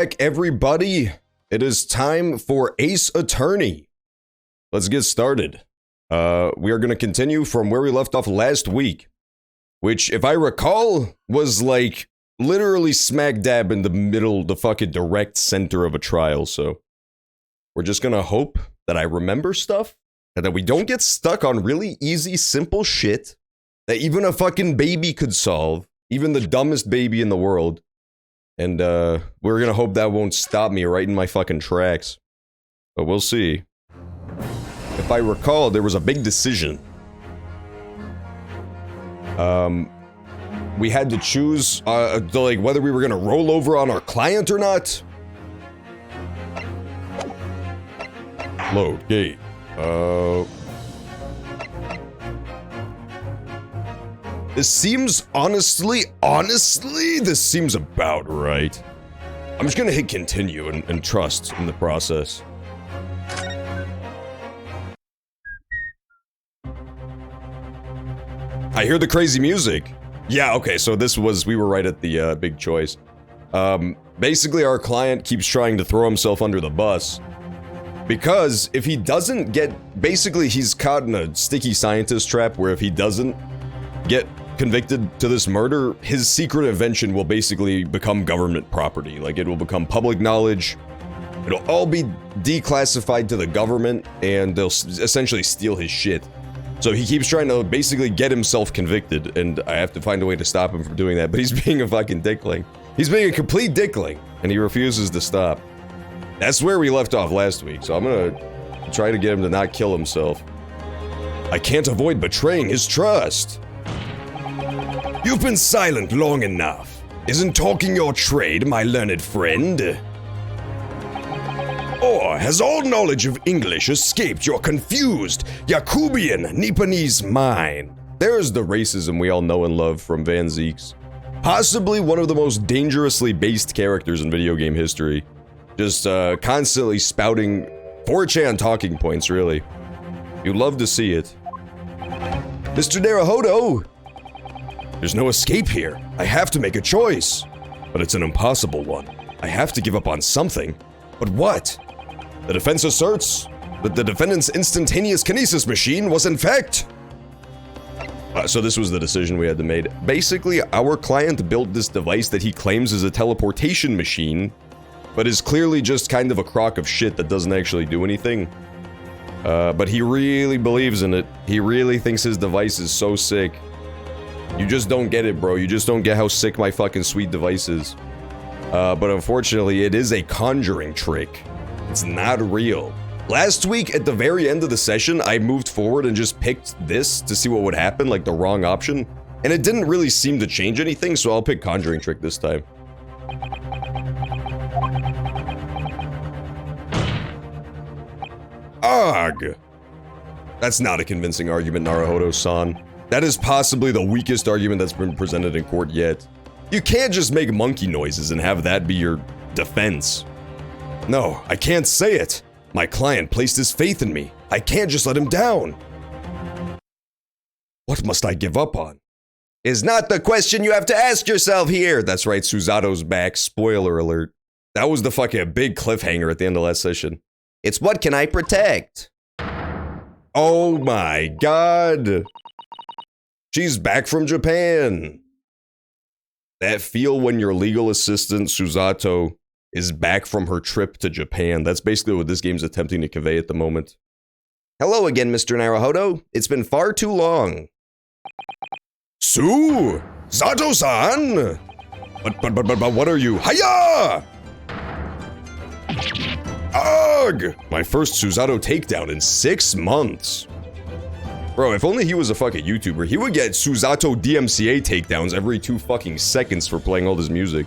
Heck, everybody, it is time for Ace Attorney. Let's get started. We are going to continue from where we left off last week, which, if I recall, was like literally smack dab in the middle, the fucking direct center of a trial. So we're just going to hope that I remember stuff and that we don't get stuck on really easy, simple shit that even a fucking baby could solve, even the dumbest baby in the world. And we're gonna hope that won't stop me right in my fucking tracks. But we'll see. If I recall, there was a big decision. We had to choose like whether we were gonna roll over on our client or not. Load gate. This seems, honestly, this seems about right. I'm just gonna hit continue and trust in the process. I hear the crazy music. Yeah, okay, so we were right at the big choice. Basically our client keeps trying to throw himself under the bus. Because if he doesn't basically he's caught in a sticky scientist trap where if he doesn't get convicted to this murder, his secret invention will basically become government property. Like, it will become public knowledge. It'll all be declassified to the government, and they'll essentially steal his shit. So he keeps trying to basically get himself convicted, and I have to find a way to stop him from doing that, but he's being a fucking dickling. He's being a complete dickling, and he refuses to stop. That's where we left off last week, so I'm gonna try to get him to not kill himself. I can't avoid betraying his trust. You've been silent long enough. Isn't talking your trade, my learned friend? Or has all knowledge of English escaped your confused Yakubian Nipponese mind? There's the racism we all know and love from Van Zeeks. Possibly one of the most dangerously based characters in video game history. Just constantly spouting 4chan talking points, really. You'd love to see it. Mr. Naruhodo! There's no escape here. I have to make a choice. But it's an impossible one. I have to give up on something. But what? The defense asserts that the defendant's instantaneous kinesis machine was in fact... So this was the decision we had to make. Basically, our client built this device that he claims is a teleportation machine, but is clearly just kind of a crock of shit that doesn't actually do anything. But he really believes in it. He really thinks his device is so sick. You just don't get it, bro. You just don't get how sick my fucking sweet device is. But unfortunately, it is a conjuring trick. It's not real. Last week, at the very end of the session, I moved forward and just picked this to see what would happen, like the wrong option. And it didn't really seem to change anything, so I'll pick conjuring trick this time. Ugh! That's not a convincing argument, Naruhodo-san. That is possibly the weakest argument that's been presented in court yet. You can't just make monkey noises and have that be your defense. No, I can't say it. My client placed his faith in me. I can't just let him down. What must I give up on? Is not the question you have to ask yourself here. That's right, Susato's back. Spoiler alert. That was the fucking big cliffhanger at the end of last session. It's what can I protect? Oh my god. She's back from Japan. That feel when your legal assistant, Susato, is back from her trip to Japan. That's basically what this game's attempting to convey at the moment. Hello again, Mr. Naruhodo. It's been far too long. Zato-san! But what are you? Hiya! Ugh! My first Susato takedown in 6 months. Bro, if only he was a fucking YouTuber, he would get Susato DMCA takedowns every 2 fucking seconds for playing all this music.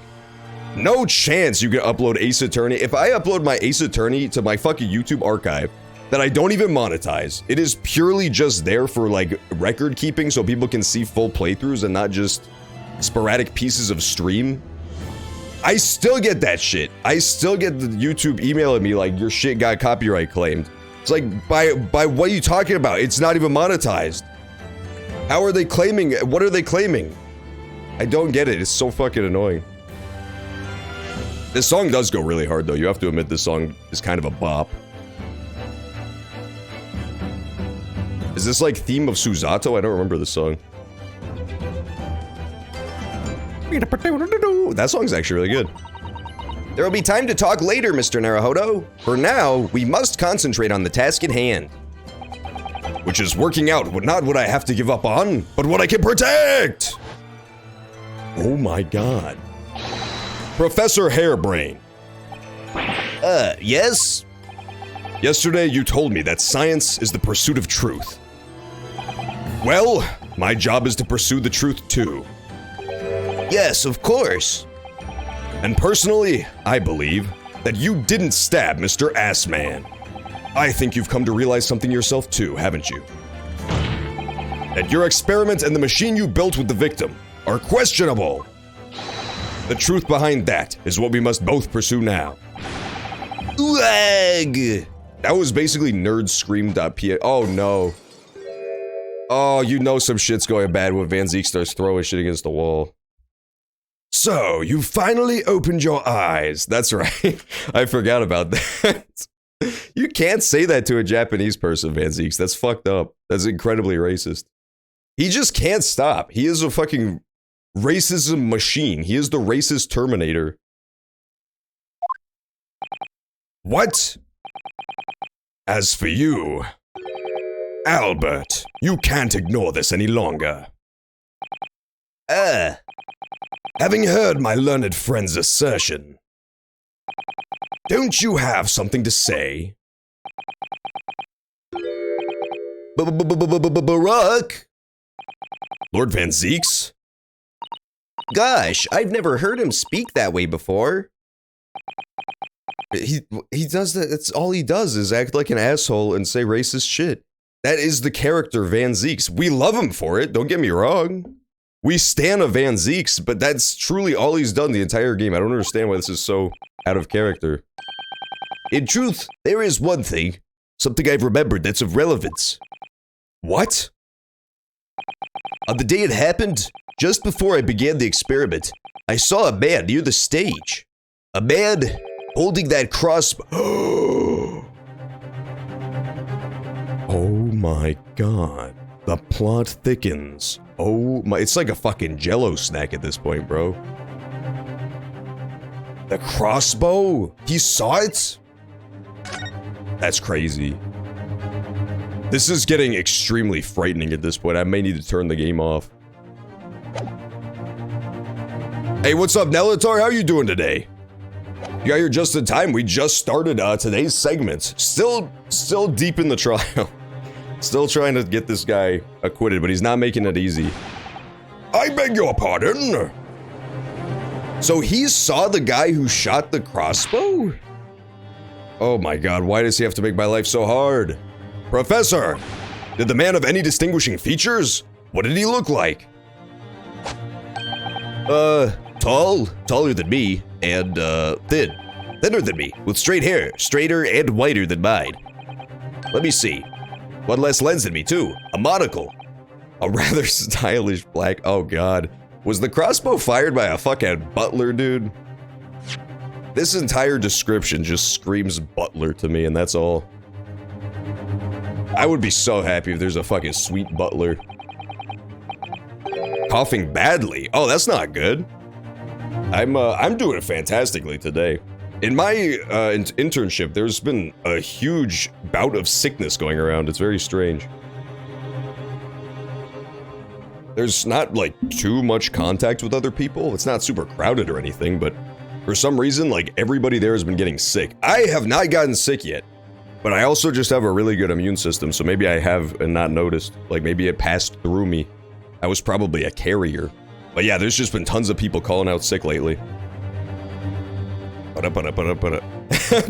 No chance you can upload Ace Attorney. If I upload my Ace Attorney to my fucking YouTube archive that I don't even monetize, it is purely just there for like record keeping so people can see full playthroughs and not just sporadic pieces of stream. I still get that shit. I still get the YouTube emailing me like your shit got copyright claimed. It's like, by what are you talking about? It's not even monetized. How are they claiming? What are they claiming? I don't get it. It's so fucking annoying. This song does go really hard, though. You have to admit this song is kind of a bop. Is this like Theme of Susato? I don't remember this song. That song's actually really good. There will be time to talk later, Mr. Naruhodo. For now, we must concentrate on the task at hand. Which is working out not what I have to give up on, but what I can protect! Oh my god. Professor Hairbrain. Yes? Yesterday you told me that science is the pursuit of truth. Well, my job is to pursue the truth too. Yes, of course. And personally, I believe that you didn't stab Mr. Assman. I think you've come to realize something yourself too, haven't you? That your experiment and the machine you built with the victim are questionable. The truth behind that is what we must both pursue now. Lag! That was basically nerdscream.pa. Oh no. Oh, you know some shit's going bad when Van Zeke starts throwing shit against the wall. So, you finally opened your eyes. That's right. I forgot about that. You can't say that to a Japanese person, Van Zeke. That's fucked up. That's incredibly racist. He just can't stop. He is a fucking racism machine. He is the racist Terminator. What? As for you, Albert, you can't ignore this any longer. Having heard my learned friend's assertion, don't you have something to say? Barack? Lord Van Zeeks? Gosh, I've never heard him speak that way before. He does that. That's all he does is act like an asshole and say racist shit. That is the character Van Zeeks. We love him for it, don't get me wrong. We stan a Van Zeeks, but that's truly all he's done the entire game. I don't understand why this is so out of character. In truth, there is one thing. Something I've remembered that's of relevance. What? On the day it happened, just before I began the experiment, I saw a man near the stage. A man holding that crossbow. Oh my god. The plot thickens. Oh my, it's like a fucking Jell-O snack at this point, bro. The crossbow? He saw it? That's crazy. This is getting extremely frightening at this point. I may need to turn the game off. Hey, what's up, Nelator? How you doing today? You got here just in time. We just started today's segment. Still deep in the trial. Still trying to get this guy acquitted, but he's not making it easy. I beg your pardon? So he saw the guy who shot the crossbow? Oh my god, why does he have to make my life so hard? Professor, did the man have any distinguishing features? What did he look like? Taller than me, and, thinner than me, with straight hair, straighter and whiter than mine. Let me see. One less lens than me, too. A monocle. A rather stylish black... Oh, God. Was the crossbow fired by a fucking butler, dude? This entire description just screams butler to me, and that's all. I would be so happy if there's a fucking sweet butler. Coughing badly. Oh, that's not good. I'm doing fantastically today. In my internship, there's been a huge bout of sickness going around. It's very strange. There's not, like, too much contact with other people. It's not super crowded or anything, but for some reason, like, everybody there has been getting sick. I have not gotten sick yet, but I also just have a really good immune system, so maybe I have and not noticed. Like, maybe it passed through me. I was probably a carrier. But yeah, there's just been tons of people calling out sick lately.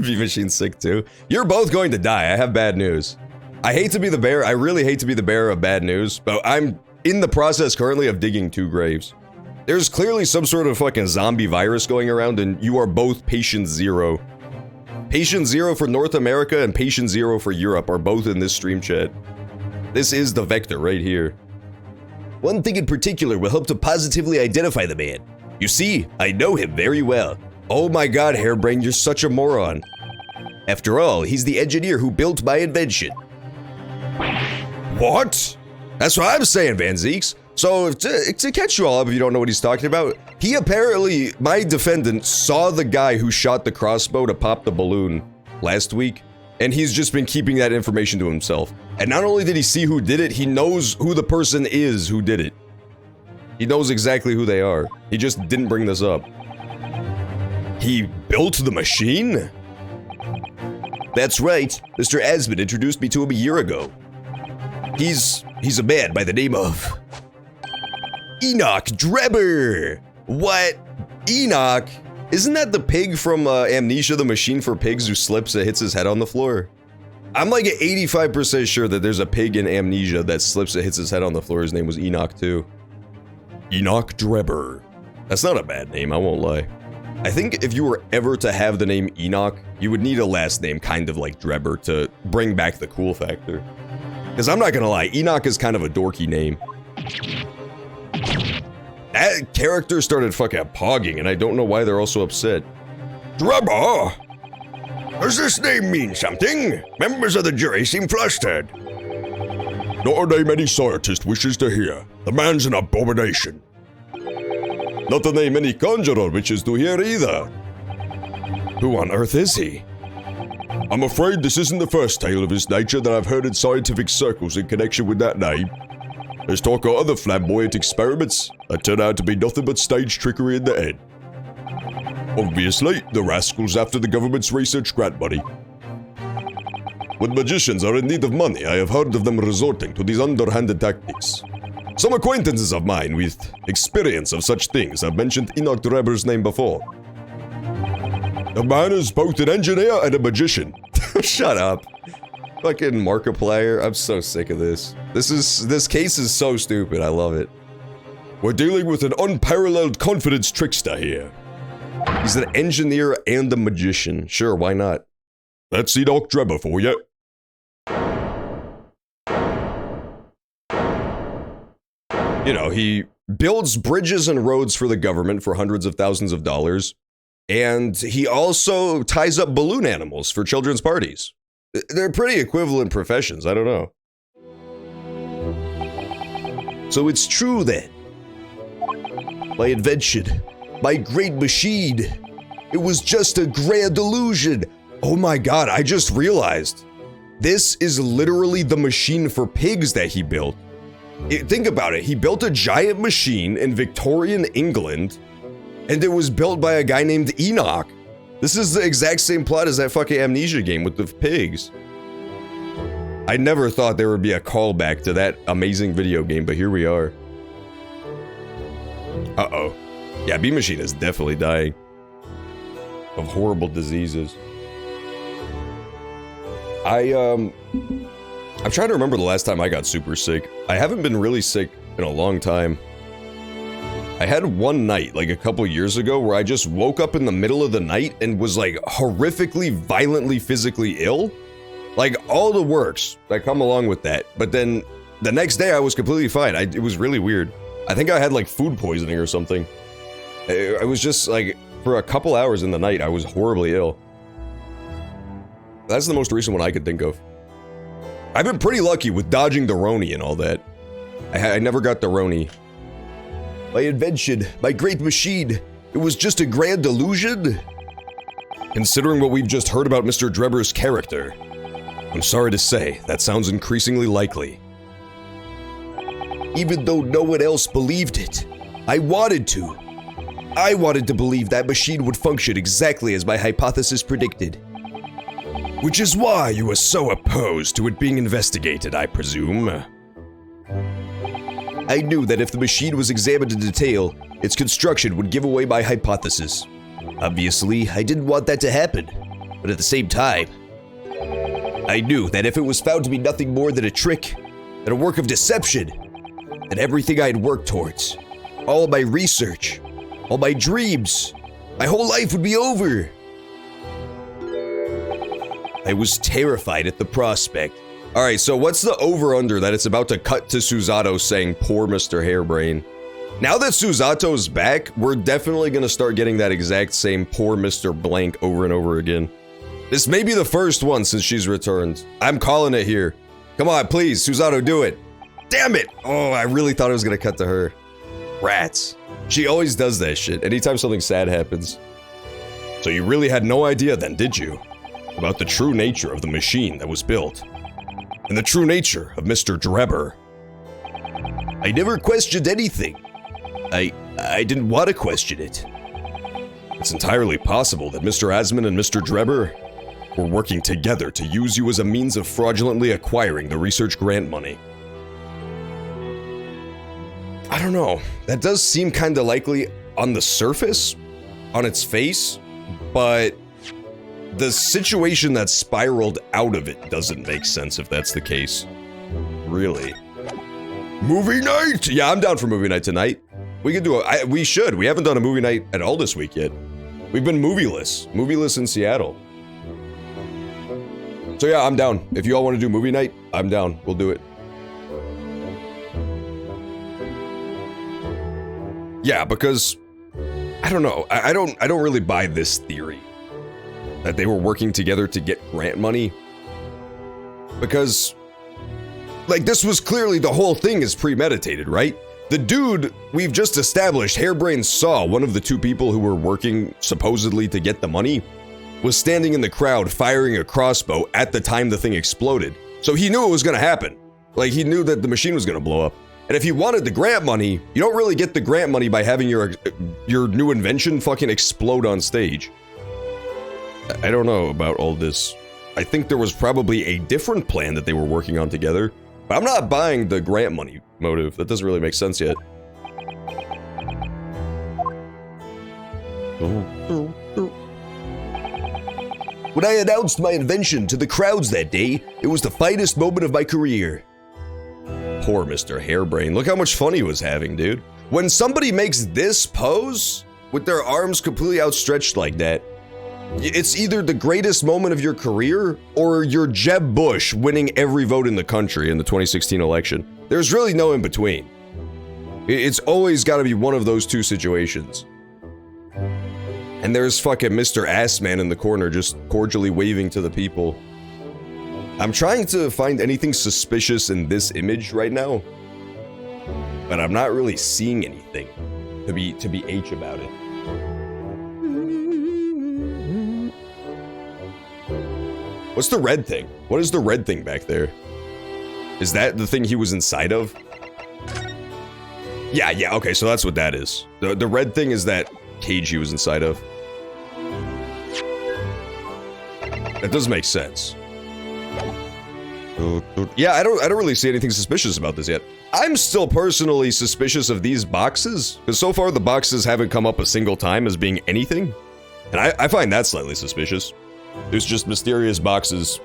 B-Machine's sick too. You're both going to die. I have bad news. I hate to be the bearer. I really hate to be the bearer of bad news, but I'm in the process currently of digging 2 graves. There's clearly some sort of fucking zombie virus going around, and you are both patient 0. Patient 0 for North America and patient 0 for Europe are both in this stream chat. This is the vector right here. One thing in particular will help to positively identify the man. You see, I know him very well. Oh my god, Hairbrain, you're such a moron. After all, he's the engineer who built my invention. What? That's what I'm saying, Van Zeeks. So, to catch you all up if you don't know what he's talking about, he apparently, my defendant, saw the guy who shot the crossbow to pop the balloon last week, and he's just been keeping that information to himself. And not only did he see who did it, he knows who the person is who did it. He knows exactly who they are. He just didn't bring this up. He built the machine? That's right. Mr. Asmund introduced me to him a year ago. He's a man by the name of Enoch Drebber. What? Enoch? Isn't that the pig from Amnesia, the machine for pigs who slips and hits his head on the floor? I'm like 85% sure that there's a pig in Amnesia that slips and hits his head on the floor. His name was Enoch too. Enoch Drebber. That's not a bad name, I won't lie. I think if you were ever to have the name Enoch, you would need a last name kind of like Drebber to bring back the cool factor. Because I'm not gonna lie, Enoch is kind of a dorky name. That character started fucking pogging, and I don't know why they're also upset. Drebber? Does this name mean something? Members of the jury seem flustered. Not a name any scientist wishes to hear. The man's an abomination. Not a name any conjurer wishes to hear either. Who on earth is he? I'm afraid this isn't the first tale of his nature that I've heard in scientific circles in connection with that name. There's talk of other flamboyant experiments that turn out to be nothing but stage trickery in the end. Obviously, the rascal's after the government's research grant money. When magicians are in need of money, I have heard of them resorting to these underhanded tactics. Some acquaintances of mine with experience of such things have mentioned Enoch Drebber's name before. The man is both an engineer and a magician. Shut up. Fucking Markiplier. I'm so sick of this. This case is so stupid. I love it. We're dealing with an unparalleled confidence trickster here. He's an engineer and a magician. Sure, why not? That's Enoch Drebber for you. You know, he builds bridges and roads for the government for hundreds of thousands of dollars. And he also ties up balloon animals for children's parties. They're pretty equivalent professions, I don't know. So it's true then. My invention, my great machine, it was just a grand illusion. Oh my god, I just realized. This is literally the machine for pigs that he built. Think about it, he built a giant machine in Victorian England, and it was built by a guy named Enoch. This is the exact same plot as that fucking Amnesia game with the pigs. I never thought there would be a callback to that amazing video game, but here we are. Uh-oh. Yeah, Bee Machine is definitely dying of horrible diseases. I'm trying to remember the last time I got super sick. I haven't been really sick in a long time. I had one night, like a couple years ago, where I just woke up in the middle of the night and was like horrifically, violently, physically ill. Like all the works that come along with that. But then the next day I was completely fine. It was really weird. I think I had like food poisoning or something. I was just like, for a couple hours in the night, I was horribly ill. That's the most recent one I could think of. I've been pretty lucky with dodging the Roni and all that. I never got the Roni. My invention, my great machine, it was just a grand illusion? Considering what we've just heard about Mr. Drebber's character, I'm sorry to say, that sounds increasingly likely. Even though no one else believed it, I wanted to. I wanted to believe that machine would function exactly as my hypothesis predicted. Which is why you were so opposed to it being investigated, I presume. I knew that if the machine was examined in detail, its construction would give away my hypothesis. Obviously, I didn't want that to happen, but at the same time, I knew that if it was found to be nothing more than a trick, than a work of deception, then everything I had worked towards, all my research, all my dreams, my whole life would be over. I was terrified at the prospect. Alright, so what's the over-under that it's about to cut to Susato saying, "Poor Mr. Hairbrain"? Now that Susato's back, we're definitely gonna start getting that exact same poor Mr. Blank over and over again. This may be the first one since she's returned. I'm calling it here. Come on, please, Susato, do it. Damn it! Oh, I really thought it was gonna cut to her. Rats. She always does that shit anytime something sad happens. So you really had no idea then, did you? About the true nature of the machine that was built. And the true nature of Mr. Drebber. I never questioned anything. I didn't want to question it. It's entirely possible that Mr. Asman and Mr. Drebber were working together to use you as a means of fraudulently acquiring the research grant money. I don't know. That does seem kind of likely on the surface, on its face, but the situation that spiraled out of it doesn't make sense if that's the case. Really. Movie night! Yeah, I'm down for movie night tonight. We could do we should. We haven't done a movie night at all this week yet. We've been movieless in Seattle. So yeah, I'm down. If you all want to do movie night, I'm down. We'll do it. Yeah, because I don't know. I don't really buy this theory that they were working together to get grant money. Because like this was clearly the whole thing is premeditated, right? The dude we've just established, Hairbrain saw one of the two people who were working supposedly to get the money was standing in the crowd firing a crossbow at the time the thing exploded. So he knew it was gonna happen. Like he knew that the machine was gonna blow up. And if you wanted the grant money, you don't really get the grant money by having your new invention fucking explode on stage. I don't know about all this. I think there was probably a different plan that they were working on together. But I'm not buying the grant money motive. That doesn't really make sense yet. When I announced my invention to the crowds that day, it was the finest moment of my career. Poor Mr. Hairbrain. Look how much fun he was having, dude. When somebody makes this pose, with their arms completely outstretched like that, it's either the greatest moment of your career or you're Jeb Bush winning every vote in the country in the 2016 election. There's really no in between. It's always got to be one of those two situations. And there's fucking Mr. Assman in the corner just cordially waving to the people. I'm trying to find anything suspicious in this image right now, but I'm not really seeing anything to be H about it. What's the red thing? What is the red thing back there? Is that the thing he was inside of? Yeah, okay, so that's what that is. The red thing is that cage he was inside of. That does make sense. Yeah, I don't really see anything suspicious about this yet. I'm still personally suspicious of these boxes, because so far the boxes haven't come up a single time as being anything. And I find that slightly suspicious. There's just mysterious boxes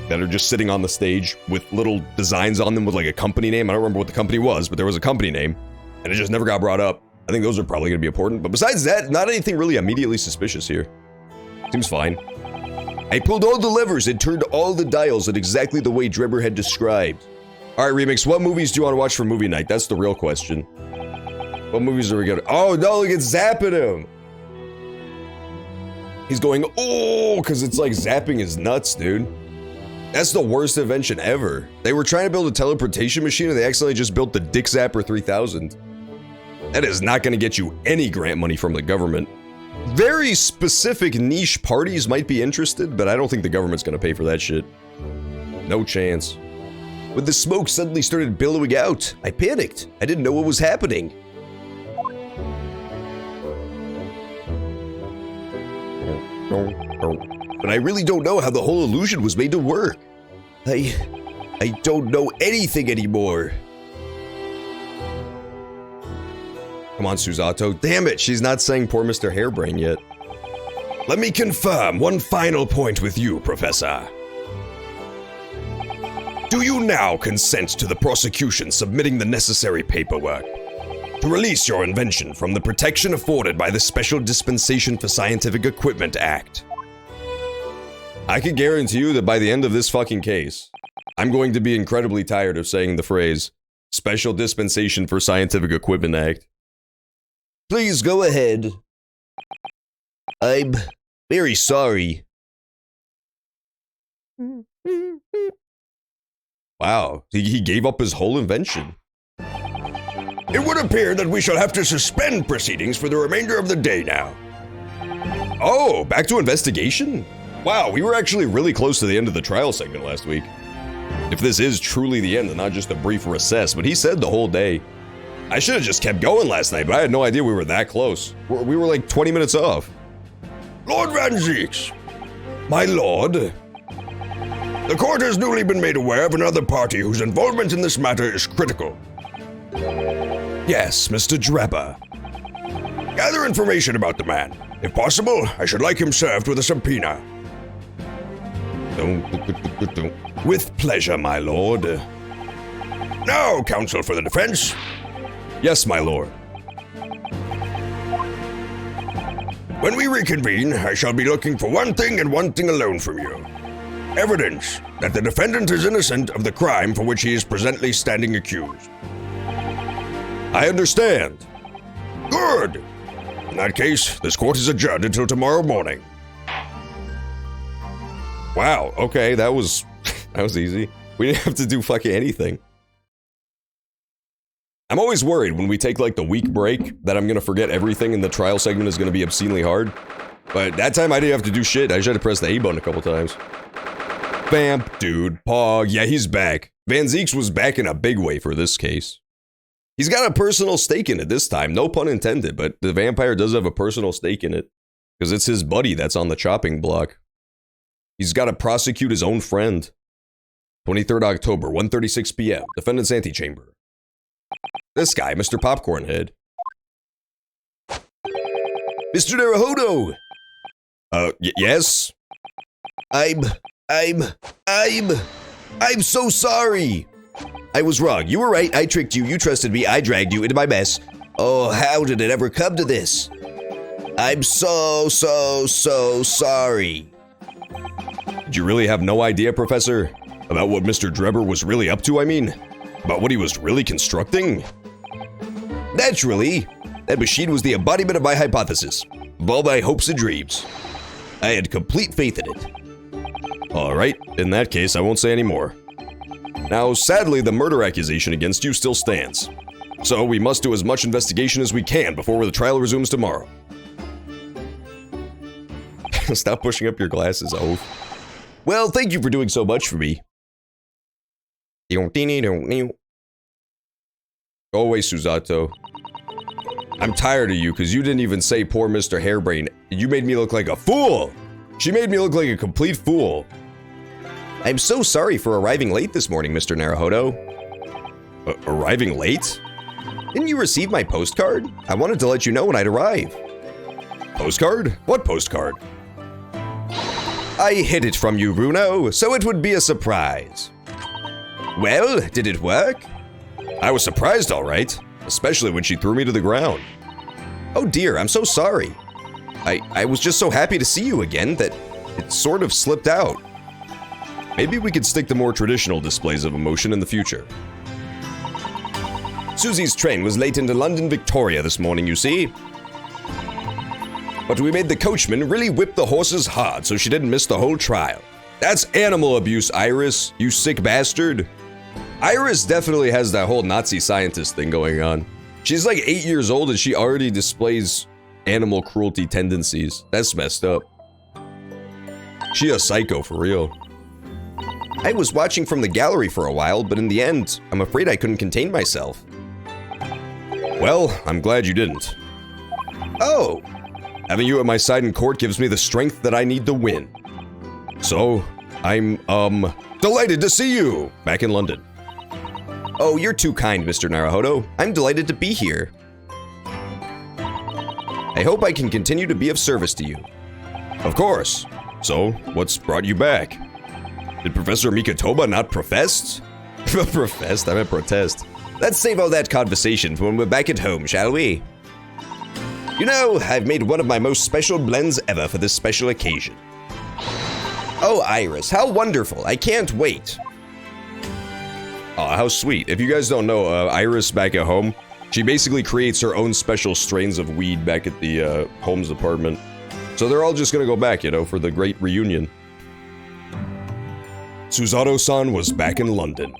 that are just sitting on the stage with little designs on them with like a company name. I don't remember what the company was, but there was a company name, and it just never got brought up. I think those are probably going to be important, but besides that, not anything really immediately suspicious here. Seems fine. I pulled all the levers and turned all the dials in exactly the way Drebber had described. Alright, Remix, what movies do you want to watch for movie night? That's the real question. What movies are we gonna... Oh, no, look, it's zapping him! He's going, oh, because it's like zapping his nuts, dude. That's the worst invention ever. They were trying to build a teleportation machine and they accidentally just built the Dick Zapper 3000. That is not going to get you any grant money from the government. Very specific niche parties might be interested, but I don't think the government's going to pay for that shit. No chance. When the smoke suddenly started billowing out, I panicked. I didn't know what was happening. But I really don't know how the whole illusion was made to work. I don't know anything anymore. Come on, Susato. Damn it, she's not saying poor Mr. Hairbrain yet. Let me confirm one final point with you, Professor. Do you now consent to the prosecution submitting the necessary paperwork to release your invention from the protection afforded by the Special Dispensation for Scientific Equipment Act? I can guarantee you that by the end of this fucking case, I'm going to be incredibly tired of saying the phrase Special Dispensation for Scientific Equipment Act. Please go ahead. I'm very sorry. Wow, he gave up his whole invention. It would appear that we shall have to suspend proceedings for the remainder of the day now. Oh, back to investigation? Wow, we were actually really close to the end of the trial segment last week. If this is truly the end and not just a brief recess, but he said the whole day. I should have just kept going last night, but I had no idea we were that close. We were like 20 minutes off. Lord Van Zeeks, my lord, the court has newly been made aware of another party whose involvement in this matter is critical. Yes, Mr. Drebber. Gather information about the man. If possible, I should like him served with a subpoena. With pleasure, my lord. Now, counsel for the defense. Yes, my lord. When we reconvene, I shall be looking for one thing and one thing alone from you. Evidence that the defendant is innocent of the crime for which he is presently standing accused. I understand. Good. In that case, this court is adjourned until tomorrow morning. Wow, okay, that was easy. We didn't have to do fucking anything. I'm always worried when we take like the week break that I'm gonna forget everything and the trial segment is gonna be obscenely hard. But that time I didn't have to do shit. I just had to press the A button a couple times. Vamp, dude, Pog, yeah, he's back. Van Zeeks was back in a big way for this case. He's got a personal stake in it this time, no pun intended, but the vampire does have a personal stake in it. Because it's his buddy that's on the chopping block. He's got to prosecute his own friend. 23rd October, 1:36 p.m., defendant's antechamber. This guy, Mr. Popcorn Head. Mr. Naruhodo! Yes? I'm so sorry! I was wrong. You were right. I tricked you. You trusted me. I dragged you into my mess. Oh, how did it ever come to this? I'm so sorry. Did you really have no idea, Professor? About what Mr. Drebber was really up to, I mean? About what he was really constructing? Naturally. That machine was the embodiment of my hypothesis. Of all my hopes and dreams. I had complete faith in it. Alright, in that case, I won't say any more. Now, sadly, the murder accusation against you still stands. So we must do as much investigation as we can before the trial resumes tomorrow. Stop pushing up your glasses, Oaf. Well, thank you for doing so much for me. Go away, Suzato. I'm tired of you because you didn't even say poor Mr. Hairbrain. You made me look like a fool. She made me look like a complete fool. I'm so sorry for arriving late this morning, Mr. Naruhodo. Arriving late? Didn't you receive my postcard? I wanted to let you know when I'd arrive. Postcard? What postcard? I hid it from you, Bruno, so it would be a surprise. Well, did it work? I was surprised, all right. Especially when she threw me to the ground. Oh dear, I'm so sorry. I was just so happy to see you again that it sort of slipped out. Maybe we could stick to more traditional displays of emotion in the future. Susie's train was late into London Victoria this morning, you see. But we made the coachman really whip the horses hard so she didn't miss the whole trial. That's animal abuse, Iris, you sick bastard. Iris definitely has that whole Nazi scientist thing going on. She's like 8 years old and she already displays animal cruelty tendencies. That's messed up. She a psycho for real. I was watching from the gallery for a while, but in the end, I'm afraid I couldn't contain myself. Well, I'm glad you didn't. Oh, having you at my side in court gives me the strength that I need to win. So, I'm, delighted to see you back in London. Oh, you're too kind, Mr. Naruhodo. I'm delighted to be here. I hope I can continue to be of service to you. Of course. So, what's brought you back? Did Professor Mikotoba not profess? Professed? I meant protest. Let's save all that conversation for when we're back at home, shall we? You know, I've made one of my most special blends ever for this special occasion. Oh, Iris, how wonderful. I can't wait. Oh, how sweet. If you guys don't know, Iris back at home, She basically creates her own special strains of weed back at the Holmes apartment. So they're all just gonna go back, you know, for the great reunion. Susato-san was back in London.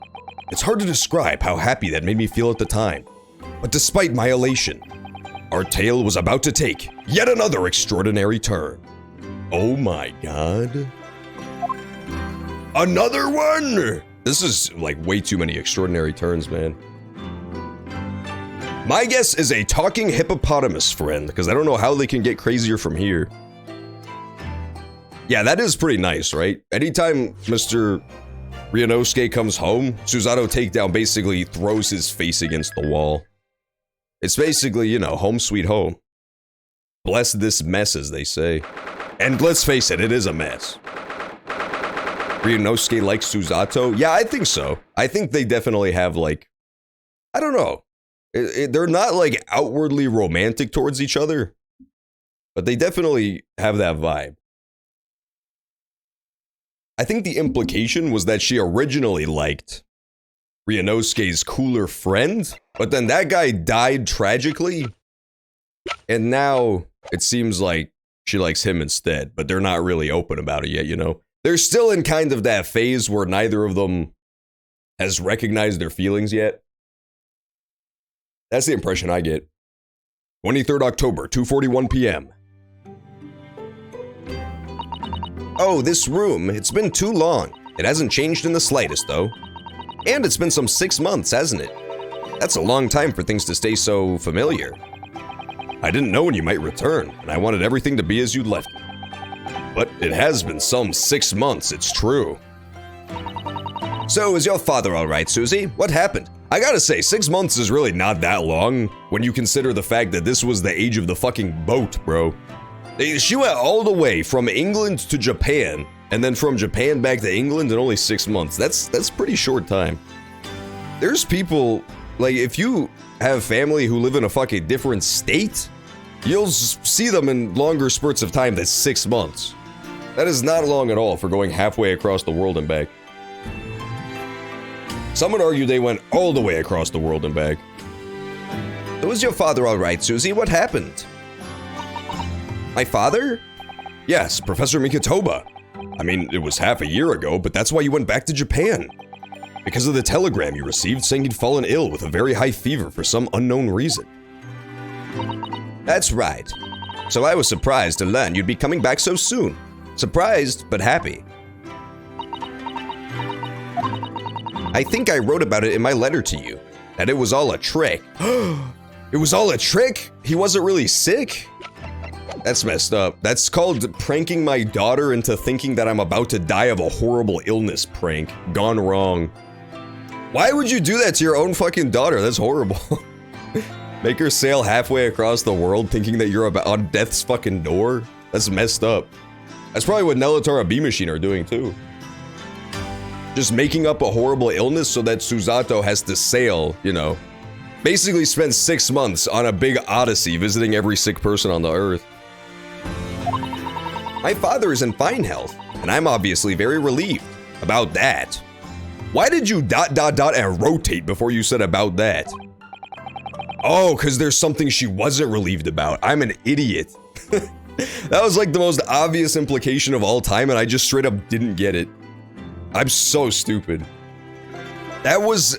It's hard to describe how happy that made me feel at the time. But despite my elation, our tale was about to take yet another extraordinary turn. Oh my god. Another one! This is like way too many extraordinary turns, man. My guess is a talking hippopotamus friend, because I don't know how they can get crazier from here. Yeah, that is pretty nice, right? Anytime Mr. Ryunosuke comes home, Susato Takedown basically throws his face against the wall. It's basically, you know, home sweet home. Bless this mess, as they say. And let's face it, it is a mess. Ryunosuke likes Susato? Yeah, I think so. I think they definitely have, like, I don't know. They're not, like, outwardly romantic towards each other, but they definitely have that vibe. I think the implication was that she originally liked Ryunosuke's cooler friend, but then that guy died tragically, and now it seems like she likes him instead, but they're not really open about it yet, you know? They're still in kind of that phase where neither of them has recognized their feelings yet. That's the impression I get. 23rd October, 2:41 p.m. Oh, this room, it's been too long. It hasn't changed in the slightest, though. And it's been some 6 months, hasn't it? That's a long time for things to stay so familiar. I didn't know when you might return, and I wanted everything to be as you'd left it. But it has been some 6 months, it's true. So, is your father alright, Susie? What happened? I gotta say, 6 months is really not that long when you consider the fact that this was the age of the fucking boat, bro. She went all the way from England to Japan, and then from Japan back to England in only 6 months. That's pretty short time. There's people, like, if you have family who live in a fucking different state, you'll see them in longer spurts of time than 6 months. That is not long at all for going halfway across the world and back. Some would argue they went all the way across the world and back. Was your father alright, Susie? What happened? My father? Yes, Professor Mikotoba. I mean, it was half a year ago, but that's why you went back to Japan. Because of the telegram you received saying you'd fallen ill with a very high fever for some unknown reason. That's right. So I was surprised to learn you'd be coming back so soon. Surprised, but happy. I think I wrote about it in my letter to you, that it was all a trick. It was all a trick? He wasn't really sick? That's messed up. That's called pranking my daughter into thinking that I'm about to die of a horrible illness prank. Gone wrong. Why would you do that to your own fucking daughter? That's horrible. Make her sail halfway across the world thinking that you're about on death's fucking door? That's messed up. That's probably what Nelitara B Machine are doing too. Just making up a horrible illness so that Susato has to sail, you know. Basically spend 6 months on a big odyssey visiting every sick person on the earth. My father is in fine health, and I'm obviously very relieved about that. Why did you ... and rotate before you said about that? Oh, because there's something she wasn't relieved about. I'm an idiot. That was like the most obvious implication of all time, and I just straight up didn't get it. I'm so stupid. That was...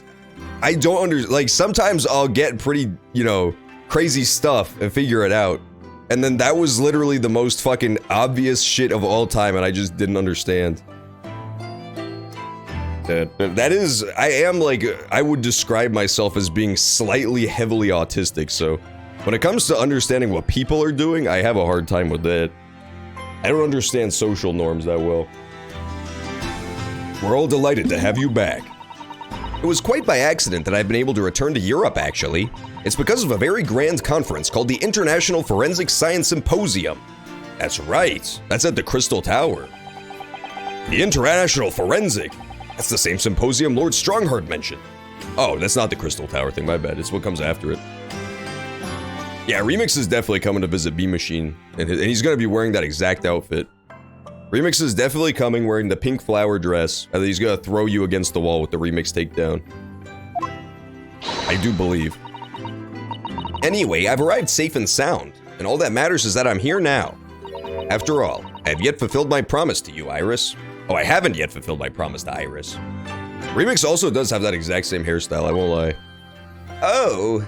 I don't like, sometimes I'll get pretty, you know, crazy stuff and figure it out. And then that was literally the most fucking obvious shit of all time, and I just didn't understand. That is, I am like, I would describe myself as being slightly heavily autistic, so when it comes to understanding what people are doing, I have a hard time with that. I don't understand social norms that well. We're all delighted to have you back. It was quite by accident that I've been able to return to Europe, actually. It's because of a very grand conference called the International Forensic Science Symposium. That's right, that's at the Crystal Tower. The International Forensic? That's the same symposium Lord Strongheart mentioned. Oh, that's not the Crystal Tower thing, my bad, it's what comes after it. Yeah, Remix is definitely coming to visit B Machine, and he's gonna be wearing that exact outfit. Remix is definitely coming wearing the pink flower dress, and then he's gonna throw you against the wall with the Remix takedown. I do believe. Anyway, I've arrived safe and sound, and all that matters is that I'm here now. After all, I have yet fulfilled my promise to you, Iris. Oh, I haven't yet fulfilled my promise to Iris. Remix also does have that exact same hairstyle, I won't lie. Oh.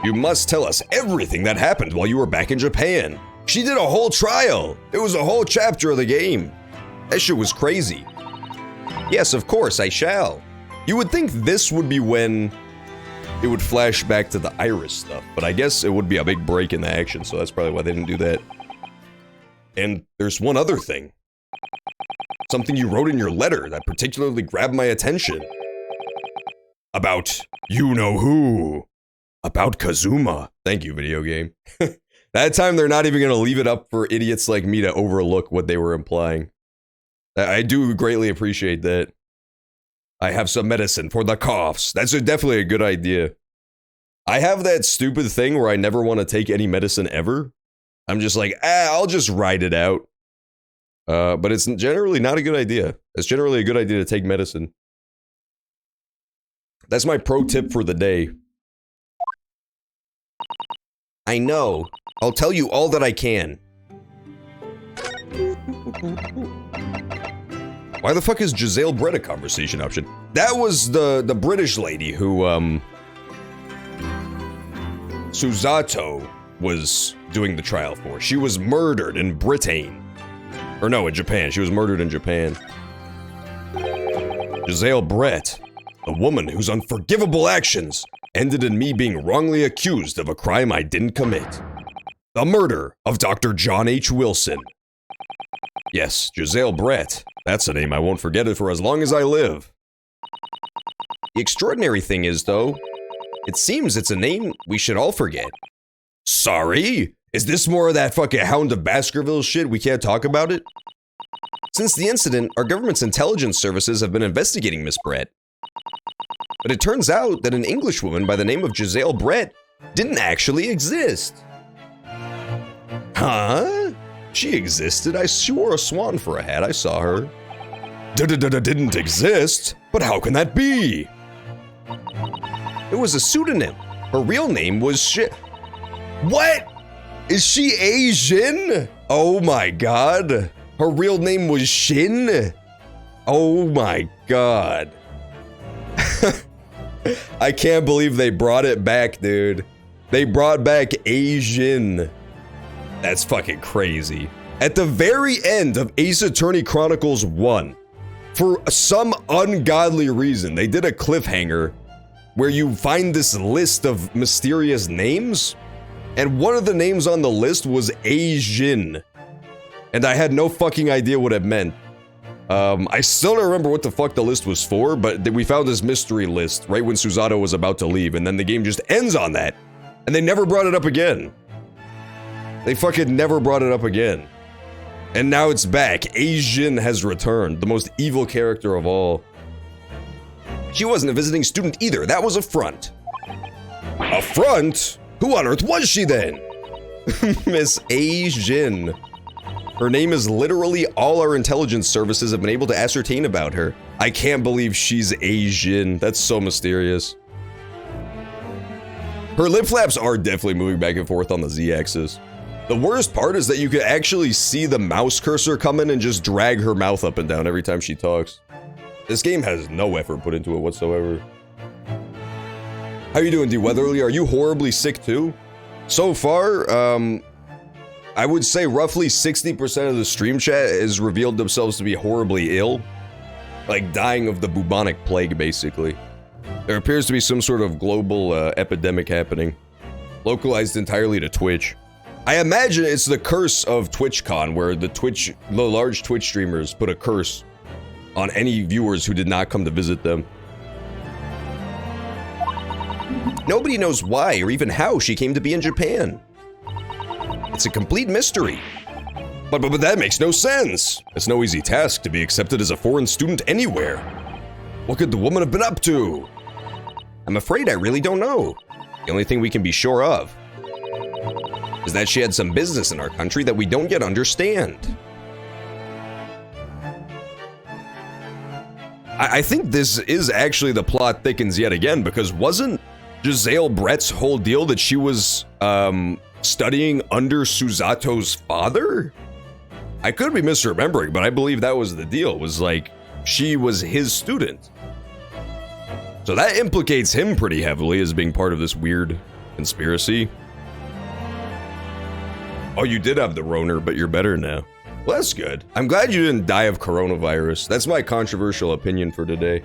You must tell us everything that happened while you were back in Japan. She did a whole trial. It was a whole chapter of the game. That shit was crazy. Yes, of course, I shall. You would think this would be when it would flash back to the Iris stuff, but I guess it would be a big break in the action, so that's probably why they didn't do that. And there's one other thing. Something you wrote in your letter that particularly grabbed my attention. About you-know-who. About Kazuma. Thank you, video game. That time they're not even gonna leave it up for idiots like me to overlook what they were implying. I do greatly appreciate that. I have some medicine for the coughs. That's definitely a good idea. I have that stupid thing where I never want to take any medicine ever. I'm just like, I'll just ride it out. But it's generally not a good idea. It's generally a good idea to take medicine. That's my pro tip for the day. I know. I'll tell you all that I can. Why the fuck is Giselle Brett a conversation option? That was the British lady who, Susato was doing the trial for. She was murdered in Britain. Or no, in Japan. She was murdered in Japan. Giselle Brett, the woman whose unforgivable actions ended in me being wrongly accused of a crime I didn't commit. The murder of Dr. John H. Wilson. Yes, Giselle Brett. That's a name I won't forget it for as long as I live. The extraordinary thing is, though, it seems it's a name we should all forget. Sorry? Is this more of that fucking Hound of Baskerville shit? We can't talk about it? Since the incident, our government's intelligence services have been investigating Miss Brett. But it turns out that an Englishwoman by the name of Giselle Brett didn't actually exist. Huh? She existed? I wore a swan for a hat. I saw her. Didn't exist? But how can that be? It was a pseudonym. Her real name was What? Is she Asian? Oh my god. Her real name was Shin? Oh my god. I can't believe they brought it back, dude. They brought back Asian. That's fucking crazy. At the very end of Ace Attorney Chronicles 1, for some ungodly reason, they did a cliffhanger where you find this list of mysterious names, and one of the names on the list was Asian. And I had no fucking idea what it meant. I still don't remember what the fuck the list was for, but we found this mystery list right when Susato was about to leave, and then the game just ends on that. And they never brought it up again. They fucking never brought it up again. And now it's back. Asian has returned, the most evil character of all. She wasn't a visiting student either. That was a front. A front? Who on earth was she then? Miss Asian. Her name is literally all our intelligence services have been able to ascertain about her. I can't believe she's Asian. That's so mysterious. Her lip flaps are definitely moving back and forth on the Z-axis. The worst part is that you could actually see the mouse cursor come in and just drag her mouth up and down every time she talks. This game has no effort put into it whatsoever. How you doing, D. Weatherly? Are you horribly sick too? So far, I would say roughly 60% of the stream chat has revealed themselves to be horribly ill. Like dying of the bubonic plague, basically. There appears to be some sort of global epidemic happening. Localized entirely to Twitch. I imagine it's the curse of TwitchCon, where the large Twitch streamers put a curse on any viewers who did not come to visit them. Nobody knows why or even how she came to be in Japan. It's a complete mystery. But that makes no sense. It's no easy task to be accepted as a foreign student anywhere. What could the woman have been up to? I'm afraid I really don't know. The only thing we can be sure of is that she had some business in our country that we don't yet understand. I think this is actually the plot thickens yet again, because wasn't Giselle Brett's whole deal that she was studying under Suzato's father? I could be misremembering, but I believe that was the deal. It was like she was his student. So that implicates him pretty heavily as being part of this weird conspiracy. Oh, you did have the Roner, but you're better now. Well, that's good. I'm glad you didn't die of coronavirus. That's my controversial opinion for today.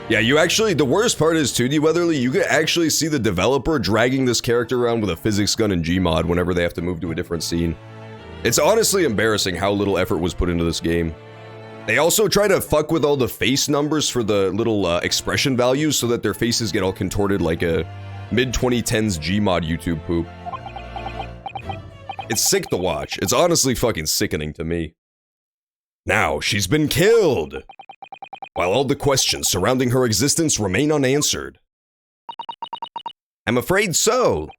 Yeah, you actually, the worst part is too, D. Weatherly, you can actually see the developer dragging this character around with a physics gun in Gmod whenever they have to move to a different scene. It's honestly embarrassing how little effort was put into this game. They also try to fuck with all the face numbers for the little expression values so that their faces get all contorted like a mid-2010s Gmod YouTube poop. It's sick to watch. It's honestly fucking sickening to me. Now she's been killed! While all the questions surrounding her existence remain unanswered. I'm afraid so.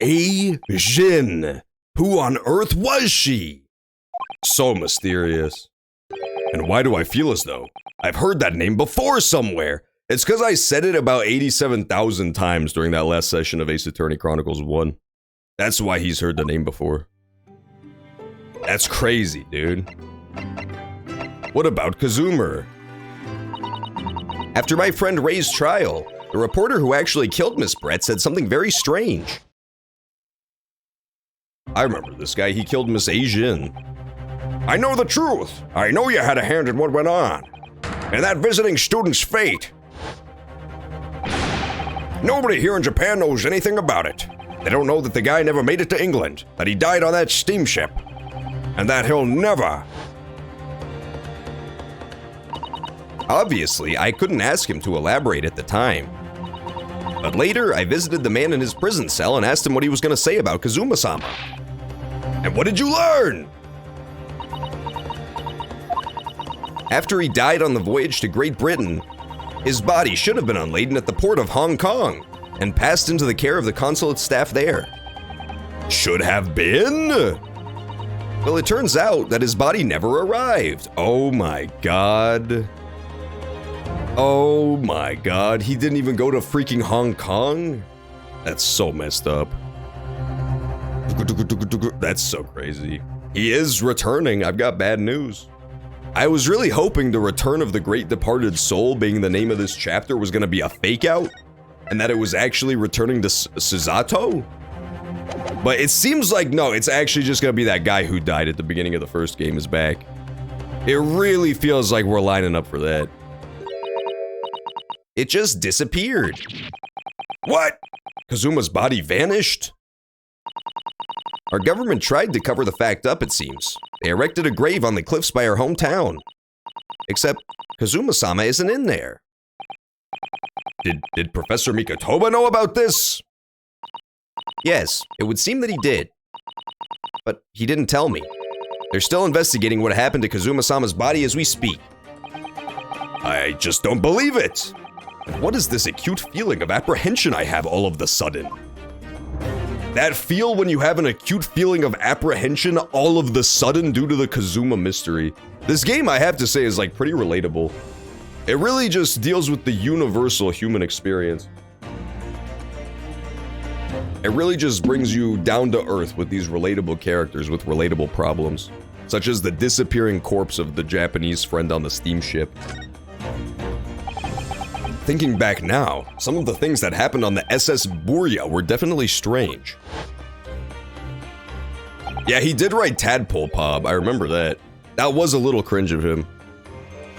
Jin. Who on earth was she? So mysterious. And why do I feel as though I've heard that name before somewhere? It's because I said it about 87,000 times during that last session of Ace Attorney Chronicles 1. That's why he's heard the name before. That's crazy, dude. What about Kazuma? After my friend Ray's trial, the reporter who actually killed Miss Brett said something very strange. I remember this guy, he killed Miss Jin. I know the truth. I know you had a hand in what went on. And that visiting student's fate. Nobody here in Japan knows anything about it. They don't know that the guy never made it to England, that he died on that steamship, and that he'll never... Obviously, I couldn't ask him to elaborate at the time. But later, I visited the man in his prison cell and asked him what he was going to say about Kazuma-sama. And what did you learn? After he died on the voyage to Great Britain, his body should have been unladen at the port of Hong Kong and passed into the care of the consulate staff there. Should have been? Well, it turns out that his body never arrived. Oh my god. Oh my god, he didn't even go to freaking Hong Kong? That's so messed up. That's so crazy. He is returning, I've got bad news. I was really hoping the return of the great departed soul being the name of this chapter was gonna be a fake out, and that it was actually returning to Suzato. But it seems like no, it's actually just gonna be that guy who died at the beginning of the first game is back. It really feels like we're lining up for that. It just disappeared. What? Kazuma's body vanished? Our government tried to cover the fact up, it seems. They erected a grave on the cliffs by our hometown. Except, Kazuma-sama isn't in there. Did Professor Mikotoba know about this? Yes, it would seem that he did. But he didn't tell me. They're still investigating what happened to Kazuma-sama's body as we speak. I just don't believe it! And what is this acute feeling of apprehension I have all of the sudden? That feel when you have an acute feeling of apprehension all of the sudden due to the Kazuma mystery. This game, I have to say, is like pretty relatable. It really just deals with the universal human experience. It really just brings you down to earth with these relatable characters with relatable problems, such as the disappearing corpse of the Japanese friend on the steamship. Thinking back now, some of the things that happened on the SS Burya were definitely strange. Yeah, he did write Tadpole Pob, I remember that. That was a little cringe of him.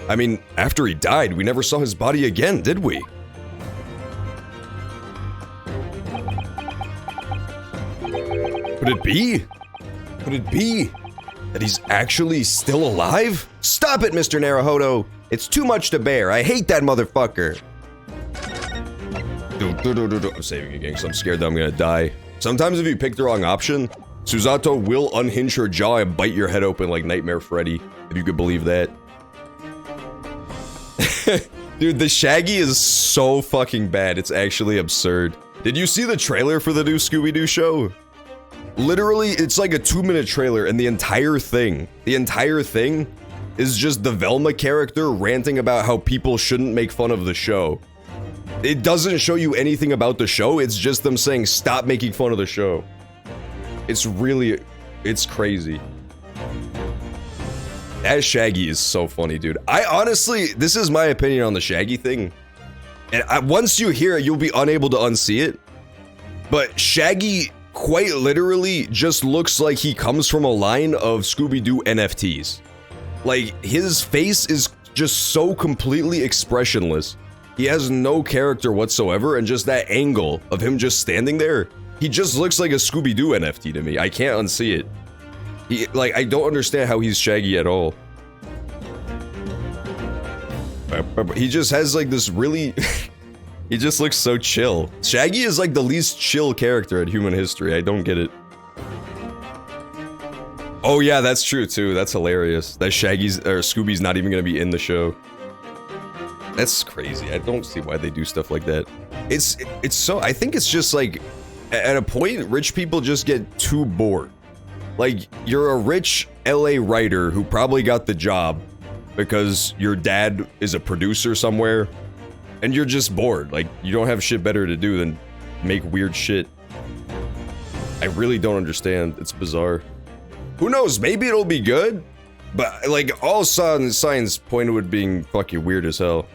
I mean, after he died, we never saw his body again, did we? Could it be? Could it be that he's actually still alive? Stop it, Mr. Naruhodo! It's too much to bear. I hate that motherfucker. I'm saving again because I'm scared that I'm gonna die. Sometimes if you pick the wrong option, Suzato will unhinge her jaw and bite your head open like Nightmare Freddy, if you could believe that. Dude, the Shaggy is so fucking bad, it's actually absurd. Did you see the trailer for the new Scooby-Doo show? Literally, it's like a 2-minute trailer and the entire thing is just the Velma character ranting about how people shouldn't make fun of the show. It doesn't show you anything about the show, it's just them saying stop making fun of the show. It's crazy. That Shaggy is so funny, dude. I honestly, this is my opinion on the Shaggy thing. And once you hear it, you'll be unable to unsee it. But Shaggy quite literally just looks like he comes from a line of Scooby-Doo NFTs. Like, his face is just so completely expressionless. He has no character whatsoever, and just that angle of him just standing there, he just looks like a Scooby-Doo NFT to me. I can't unsee it. I don't understand how he's Shaggy at all. He just has like this really... he just looks so chill. Shaggy is like the least chill character in human history. I don't get it. Oh yeah, that's true too. That's hilarious. That Scooby's not even gonna be in the show. That's crazy. I don't see why they do stuff like that. It's so... I think it's just like... At a point, rich people just get too bored. Like, you're a rich LA writer who probably got the job because your dad is a producer somewhere, and you're just bored. Like, you don't have shit better to do than make weird shit. I really don't understand. It's bizarre. Who knows? Maybe it'll be good, but, like, all signs point to it being fucking weird as hell.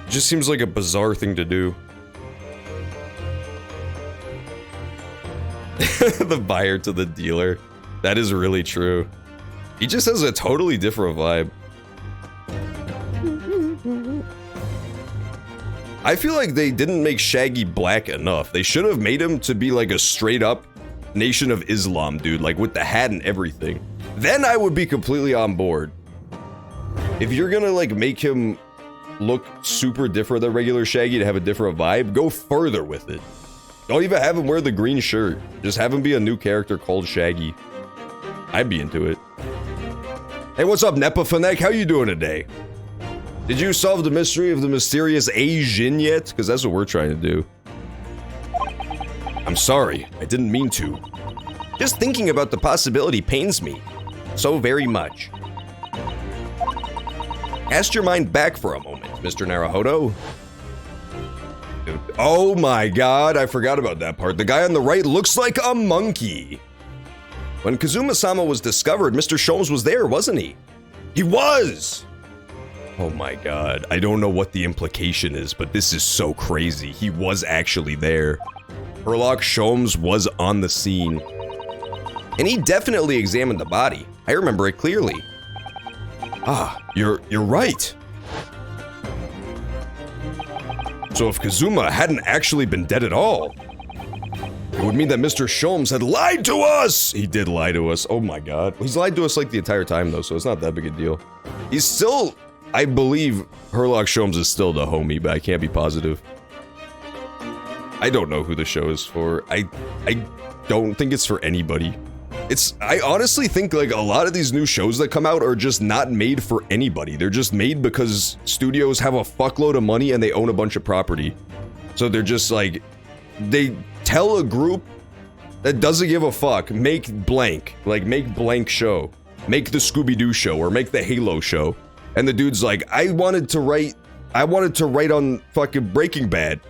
It just seems like a bizarre thing to do. The buyer to the dealer. That is really true. He just has a totally different vibe. I feel like they didn't make Shaggy black enough. They should have made him to be like a straight up Nation of Islam dude, like with the hat and everything. Then I would be completely on board. If you're gonna like make him look super different than regular Shaggy to have a different vibe, go further with it. Don't even have him wear the green shirt. Just have him be a new character called Shaggy. I'd be into it. Hey, what's up, Nepa Fanatic? How you doing today? Did you solve the mystery of the mysterious Asian yet? Because that's what we're trying to do. I'm sorry, I didn't mean to. Just thinking about the possibility pains me so very much. Cast your mind back for a moment, Mr. Naruhodo. Oh my god, I forgot about that part. The guy on the right looks like a monkey. When Kazuma-sama was discovered, Mr. Sholmes was there, wasn't he? He was! Oh my god, I don't know what the implication is, but this is so crazy. He was actually there. Sherlock Sholmes was on the scene. And he definitely examined the body. I remember it clearly. Ah, you're right. So if Kazuma hadn't actually been dead at all, it would mean that Mr. Sholmes had lied to us! He did lie to us, oh my god. He's lied to us like the entire time though, so it's not that big a deal. He's still, I believe Sherlock Sholmes is still the homie, but I can't be positive. I don't know who the show is for. I don't think it's for anybody. I honestly think like a lot of these new shows that come out are just not made for anybody. They're just made because studios have a fuckload of money and they own a bunch of property. So they're just like, they tell a group that doesn't give a fuck, make blank, like make blank show. Make the Scooby-Doo show or make the Halo show. And the dude's like, I wanted to write on fucking Breaking Bad.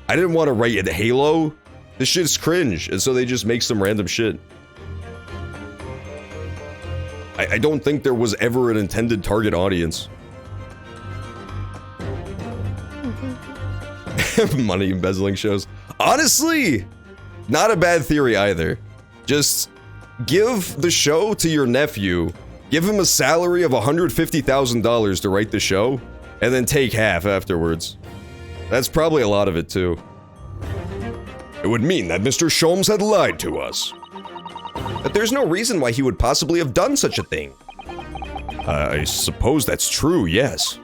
I didn't want to write in Halo. This shit's cringe. And so they just make some random shit. I don't think there was ever an intended target audience. Money embezzling shows. Honestly, not a bad theory either. Just give the show to your nephew, give him a salary of $150,000 to write the show, and then take half afterwards. That's probably a lot of it too. It would mean that Mr. Sholmes had lied to us. But there's no reason why he would possibly have done such a thing. I suppose that's true, yes.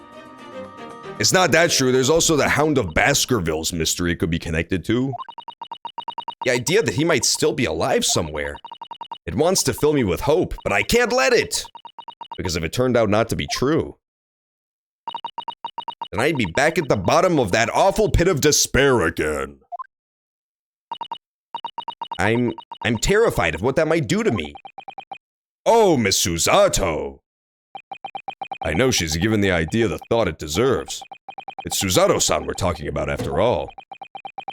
It's not that true, there's also the Hound of Baskerville's mystery it could be connected to. The idea that he might still be alive somewhere. It wants to fill me with hope, but I can't let it! Because if it turned out not to be true, then I'd be back at the bottom of that awful pit of despair again. I'm terrified of what that might do to me. Oh, Miss Susato! I know she's given the idea the thought it deserves. It's Suzato-san we're talking about after all.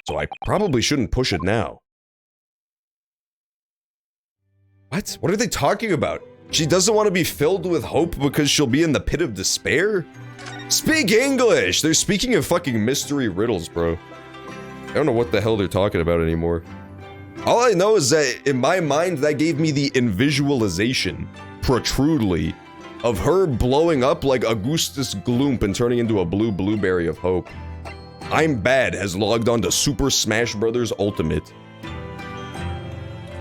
So I probably shouldn't push it now. What? What are they talking about? She doesn't want to be filled with hope because she'll be in the pit of despair? Speak English! They're speaking of fucking mystery riddles, bro. I don't know what the hell they're talking about anymore. All I know is that in my mind, that gave me the invisualization, protrudely, of her blowing up like Augustus Gloop and turning into a blue blueberry of hope. I'm Bad has logged on to Super Smash Bros. Ultimate.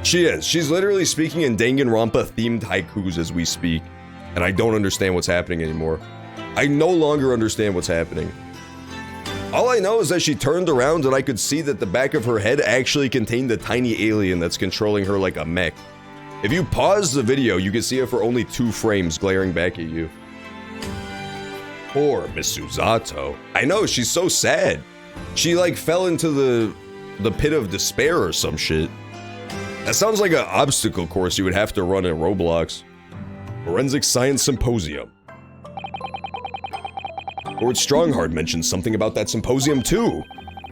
She is. She's literally speaking in Danganronpa themed haikus as we speak. And I don't understand what's happening anymore. I no longer understand what's happening. All I know is that she turned around and I could see that the back of her head actually contained a tiny alien that's controlling her like a mech. If you pause the video, you can see it for only 2 frames glaring back at you. Poor Miss Suzato. I know, she's so sad. She like fell into the pit of despair or some shit. That sounds like an obstacle course you would have to run in Roblox. Forensic Science Symposium. Lord Strongheart mentioned something about that symposium too.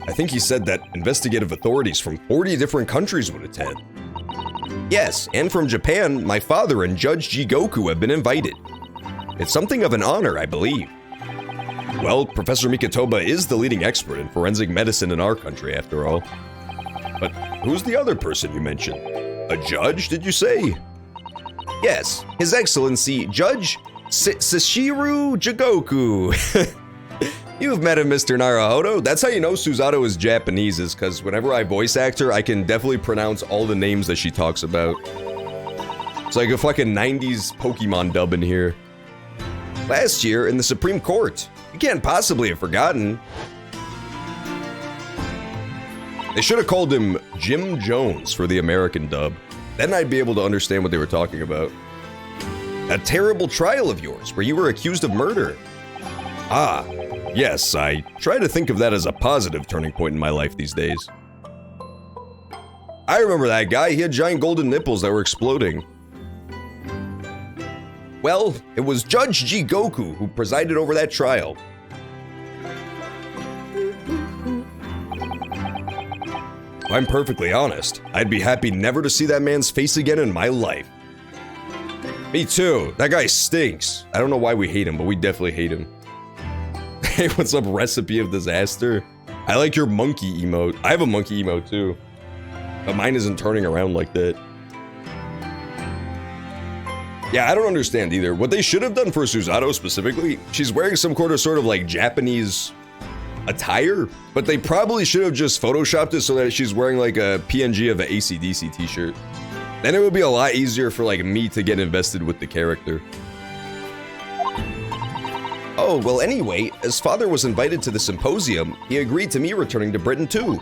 I think he said that investigative authorities from 40 different countries would attend. Yes, and from Japan, my father and Judge Jigoku have been invited. It's something of an honor, I believe. Well, Professor Mikotoba is the leading expert in forensic medicine in our country, after all. But who's the other person you mentioned? A judge, did you say? Yes, His Excellency Judge Sashiru Jigoku. You've met him, Mr. Naruhodo. That's how you know Suzato is Japanese, is because whenever I voice act her, I can definitely pronounce all the names that she talks about. It's like a fucking 90s Pokemon dub in here. Last year, in the Supreme Court. You can't possibly have forgotten. They should have called him Jim Jones for the American dub. Then I'd be able to understand what they were talking about. A terrible trial of yours, where you were accused of murder. Ah, yes, I try to think of that as a positive turning point in my life these days. I remember that guy, he had giant golden nipples that were exploding. Well, it was Judge Jigoku who presided over that trial. If I'm perfectly honest, I'd be happy never to see that man's face again in my life. Me too. That guy stinks. I don't know why we hate him, but we definitely hate him. Hey, what's up, Recipe of Disaster? I like your monkey emote. I have a monkey emote too. But mine isn't turning around like that. Yeah, I don't understand either. What they should have done for Suzato specifically, she's wearing some sort of like Japanese attire, but they probably should have just photoshopped it so that she's wearing like a PNG of an AC/DC t-shirt. Then it would be a lot easier for like me to get invested with the character. Oh, well anyway, as father was invited to the symposium, he agreed to me returning to Britain too.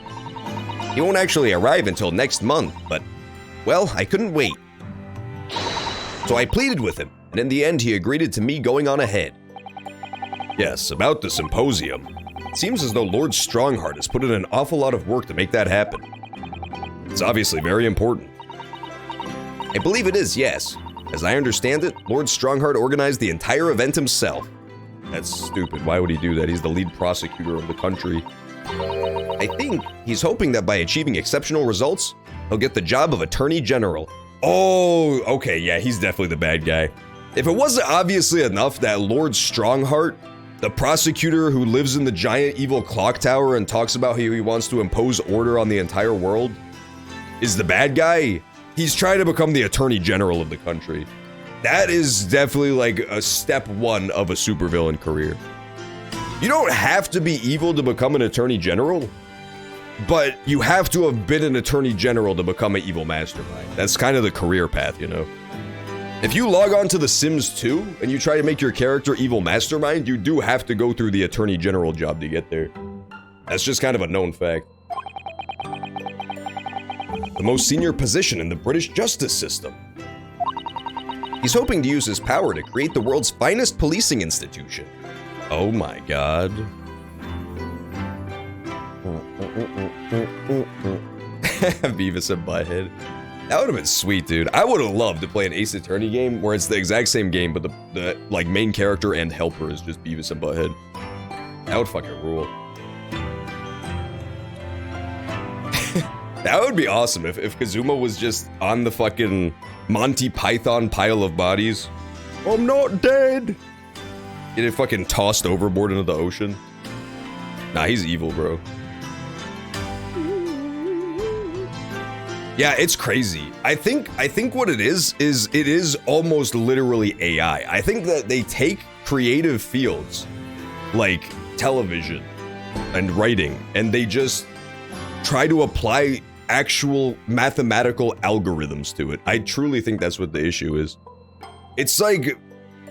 He won't actually arrive until next month, but, well, I couldn't wait. So I pleaded with him, and in the end he agreed to me going on ahead. Yes, about the symposium. It seems as though Lord Strongheart has put in an awful lot of work to make that happen. It's obviously very important. I believe it is, yes. As I understand it, Lord Strongheart organized the entire event himself. That's stupid. Why would he do that? He's the lead prosecutor of the country. I think he's hoping that by achieving exceptional results, he'll get the job of Attorney General. Oh, okay, yeah, he's definitely the bad guy. If it wasn't obviously enough that Lord Strongheart, the prosecutor who lives in the giant evil clock tower and talks about how he wants to impose order on the entire world, is the bad guy, he's trying to become the Attorney General of the country. That is definitely like a step 1 of a supervillain career. You don't have to be evil to become an Attorney General, but you have to have been an Attorney General to become an evil mastermind. That's kind of the career path, you know? If you log on to The Sims 2 and you try to make your character evil mastermind, you do have to go through the Attorney General job to get there. That's just kind of a known fact. The most senior position in the British justice system. He's hoping to use his power to create the world's finest policing institution. Oh my god. Beavis and Butthead. That would have been sweet, dude. I would have loved to play an Ace Attorney game where it's the exact same game, but the like main character and helper is just Beavis and Butthead. That would fucking rule. That would be awesome if Kazuma was just on the fucking Monty Python pile of bodies. I'm not dead. Get it fucking tossed overboard into the ocean. Nah, he's evil, bro. Yeah, it's crazy. I think what it is it is almost literally AI. I think that they take creative fields like television and writing, and they just try to apply actual mathematical algorithms to it. I truly think that's what the issue is. It's like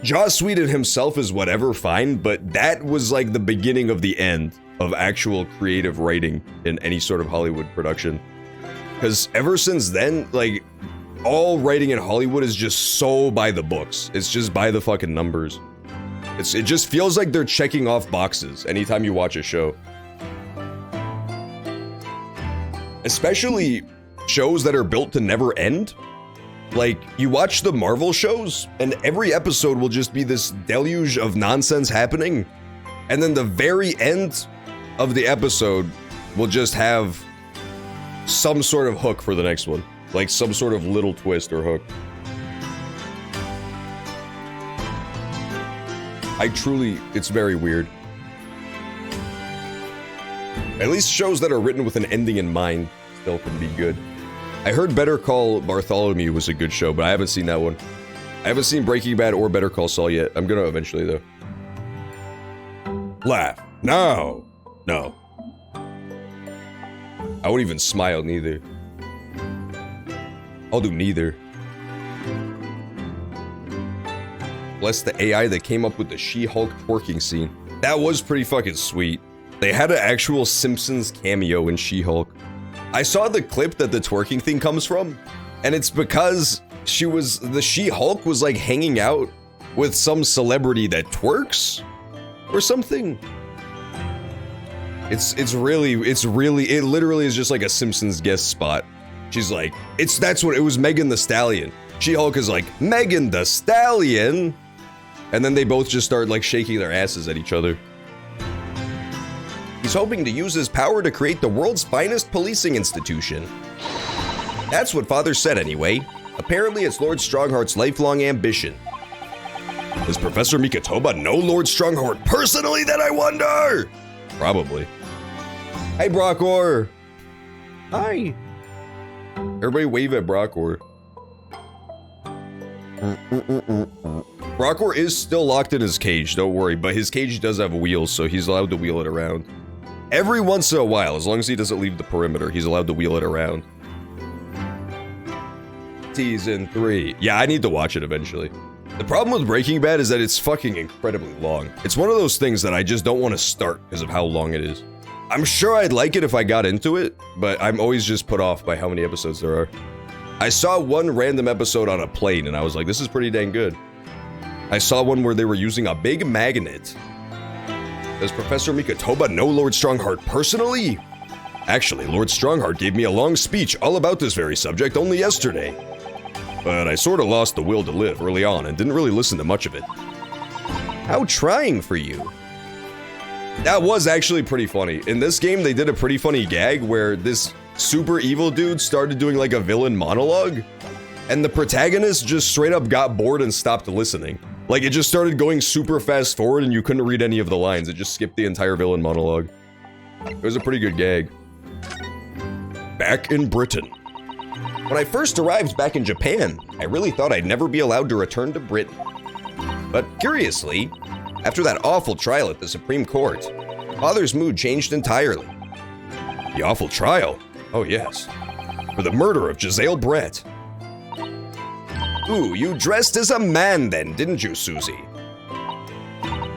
Joss Whedon himself is whatever, fine, but that was like the beginning of the end of actual creative writing in any sort of Hollywood production. Because ever since then, like, all writing in Hollywood is just so by the books. It's just by the fucking numbers. It just feels like they're checking off boxes anytime you watch a show. Especially shows that are built to never end. Like, you watch the Marvel shows, and every episode will just be this deluge of nonsense happening. And then the very end of the episode will just have some sort of hook for the next one. Like, some sort of little twist or hook. It's very weird. At least shows that are written with an ending in mind still can be good. I heard Better Call Bartholomew was a good show, but I haven't seen that one. I haven't seen Breaking Bad or Better Call Saul yet. I'm gonna eventually, though. Laugh. No. No. I won't even smile, neither. I'll do neither. Bless the AI that came up with the She-Hulk twerking scene. That was pretty fucking sweet. They had an actual Simpsons cameo in She-Hulk. I saw the clip that the twerking thing comes from, and it's because the She-Hulk was like hanging out with some celebrity that twerks or something. It literally is just like a Simpsons guest spot. She's like, it was Megan Thee Stallion. She-Hulk is like, Megan Thee Stallion. And then they both just start like shaking their asses at each other. He's hoping to use his power to create the world's finest policing institution. That's what Father said anyway. Apparently it's Lord Strongheart's lifelong ambition. Does Professor Mikotoba know Lord Strongheart personally, then I wonder? Probably. Hey, Brockor. Hi. Everybody wave at Brockor. Brockor is still locked in his cage, don't worry, but his cage does have wheels, so he's allowed to wheel it around. Every once in a while, as long as he doesn't leave the perimeter, he's allowed to wheel it around. Season 3. Yeah, I need to watch it eventually. The problem with Breaking Bad is that it's fucking incredibly long. It's one of those things that I just don't want to start because of how long it is. I'm sure I'd like it if I got into it, but I'm always just put off by how many episodes there are. I saw one random episode on a plane and I was like, this is pretty dang good. I saw one where they were using a big magnet. Does Professor Mikotoba know Lord Strongheart personally? Actually, Lord Strongheart gave me a long speech all about this very subject only yesterday. But I sorta lost the will to live early on and didn't really listen to much of it. How trying for you. That was actually pretty funny. In this game, they did a pretty funny gag where this super evil dude started doing like a villain monologue, and the protagonist just straight up got bored and stopped listening. Like, it just started going super fast forward and you couldn't read any of the lines. It just skipped the entire villain monologue. It was a pretty good gag. Back in Britain. When I first arrived back in Japan, I really thought I'd never be allowed to return to Britain. But curiously, after that awful trial at the Supreme Court, Father's mood changed entirely. The awful trial? Oh yes. For the murder of Giselle Brett. Ooh, you dressed as a man then, didn't you, Susie?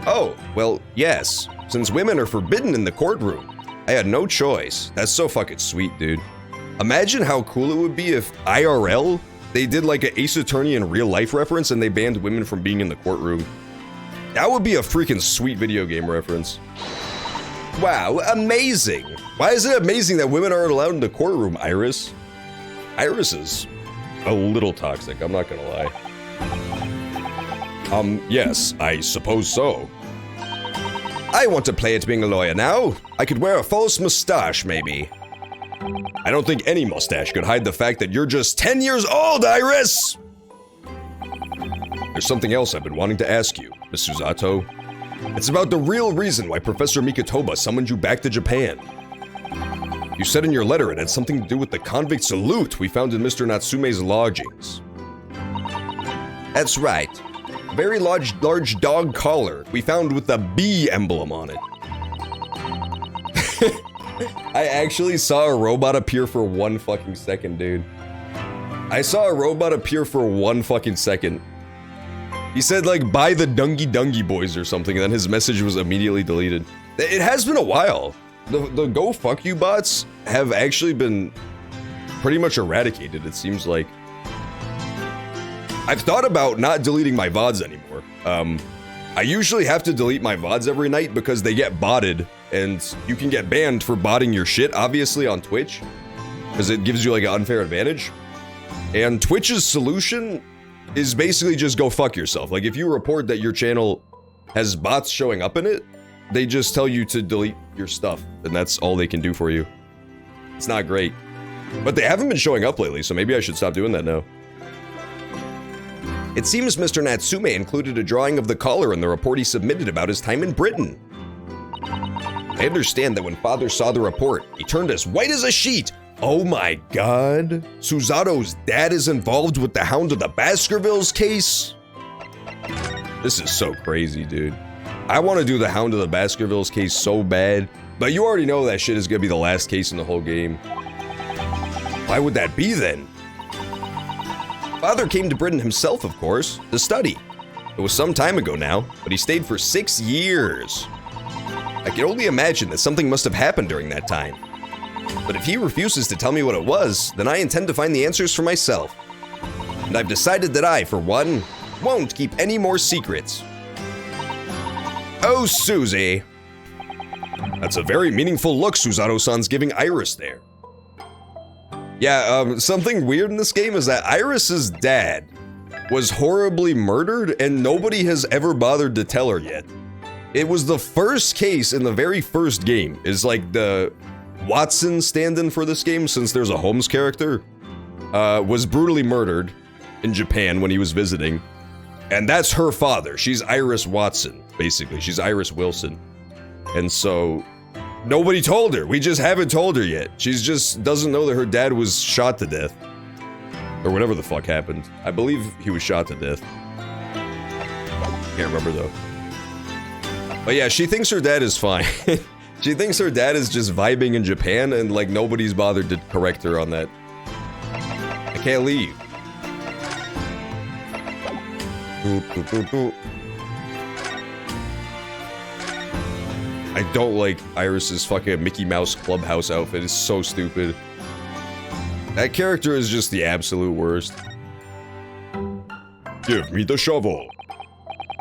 Oh, well, yes. Since women are forbidden in the courtroom, I had no choice. That's so fucking sweet, dude. Imagine how cool it would be if IRL, they did like an Ace Attorney in real life reference and they banned women from being in the courtroom. That would be a freaking sweet video game reference. Wow, amazing. Why is it amazing that women aren't allowed in the courtroom, Iris? Iris is a little toxic, I'm not gonna lie. Yes, I suppose so. I want to play at being a lawyer now. I could wear a false mustache, maybe. I don't think any mustache could hide the fact that you're just 10 years old, Iris! There's something else I've been wanting to ask you, Miss Susato. It's about the real reason why Professor Mikotoba summoned you back to Japan. You said in your letter it had something to do with the convict salute we found in Mr. Natsume's lodgings. That's right. A very large dog collar we found with the bee emblem on it. I actually saw a robot appear for 1 fucking second, dude. I saw a robot appear for 1 fucking second. He said, like, buy the Dungy Boys or something, and then his message was immediately deleted. It has been a while. The go fuck you bots have actually been pretty much eradicated, it seems like. I've thought about not deleting my VODs anymore. I usually have to delete my VODs every night because they get botted, and you can get banned for botting your shit, obviously, on Twitch, because it gives you, like, an unfair advantage. And Twitch's solution is basically just go fuck yourself. Like, if you report that your channel has bots showing up in it, they just tell you to delete your stuff, and that's all they can do for you. It's not great. But they haven't been showing up lately, so maybe I should stop doing that now. It seems Mr. Natsume included a drawing of the collar in the report he submitted about his time in Britain. I understand that when Father saw the report, he turned as white as a sheet. Oh my god. Susato's dad is involved with the Hound of the Baskervilles case? This is so crazy, dude. I want to do the Hound of the Baskervilles case so bad, but you already know that shit is gonna be the last case in the whole game. Why would that be then? Father came to Britain himself, of course, to study. It was some time ago now, but he stayed for 6 years. I can only imagine that something must have happened during that time. But if he refuses to tell me what it was, then I intend to find the answers for myself. And I've decided that I, for one, won't keep any more secrets. Oh, Susie. That's a very meaningful look Susato-san's giving Iris there. Yeah, something weird in this game is that Iris's dad was horribly murdered and nobody has ever bothered to tell her yet. It was the first case in the very first game, is like the Watson stand-in for this game, since there's a Holmes character, was brutally murdered in Japan when he was visiting. And that's her father. She's Iris Watson, basically. She's Iris Wilson. And so, nobody told her. We just haven't told her yet. She's just doesn't know that her dad was shot to death. Or whatever the fuck happened. I believe he was shot to death. Can't remember though. But yeah, she thinks her dad is fine. She thinks her dad is just vibing in Japan and like nobody's bothered to correct her on that. I can't leave. I don't like Iris's fucking Mickey Mouse Clubhouse outfit. It's so stupid. That character is just the absolute worst. Give me the shovel.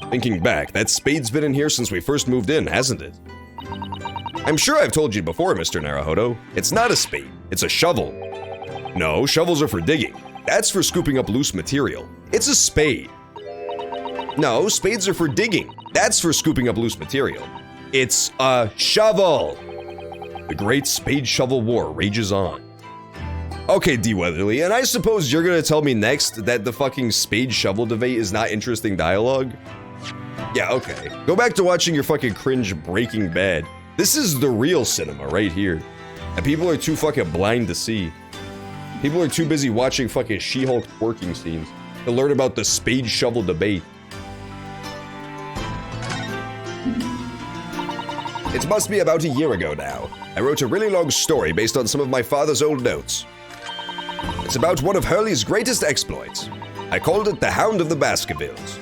Thinking back, that spade's been in here since we first moved in, hasn't it? I'm sure I've told you before, Mr. Naruhodo. It's not a spade, it's a shovel. No, shovels are for digging. That's for scooping up loose material. It's a spade. No, spades are for digging. That's for scooping up loose material. It's a shovel. The great spade-shovel war rages on. Okay, D. Weatherly, and I suppose you're gonna tell me next that the fucking spade-shovel debate is not interesting dialogue? Yeah, okay. Go back to watching your fucking cringe Breaking Bad. This is the real cinema right here. And people are too fucking blind to see. People are too busy watching fucking She-Hulk twerking scenes to learn about the spade-shovel debate. It must be about a year ago now. I wrote a really long story based on some of my father's old notes. It's about one of Hurley's greatest exploits. I called it The Hound of the Baskervilles.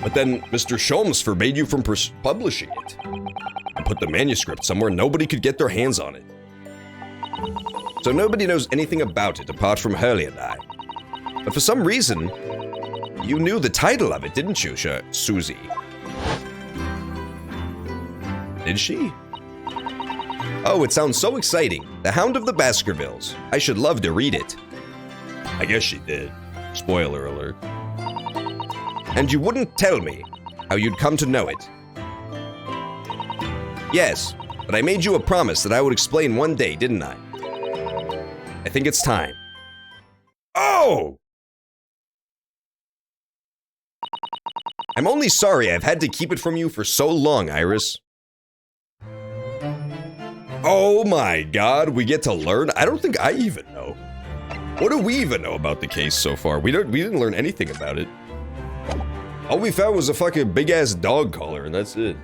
But then Mr. Sholmes forbade you from publishing it, and put the manuscript somewhere nobody could get their hands on it. So nobody knows anything about it apart from Hurley and I. But for some reason, you knew the title of it, didn't you, Susie? Did she? Oh, it sounds so exciting. The Hound of the Baskervilles. I should love to read it. I guess she did. Spoiler alert. And you wouldn't tell me how you'd come to know it. Yes, but I made you a promise that I would explain one day, didn't I? I think it's time. Oh! I'm only sorry I've had to keep it from you for so long, Iris. Oh my god, we get to learn? I don't think I even know. What do we even know about the case so far? We didn't learn anything about it. All we found was a fucking big-ass dog collar, and that's it.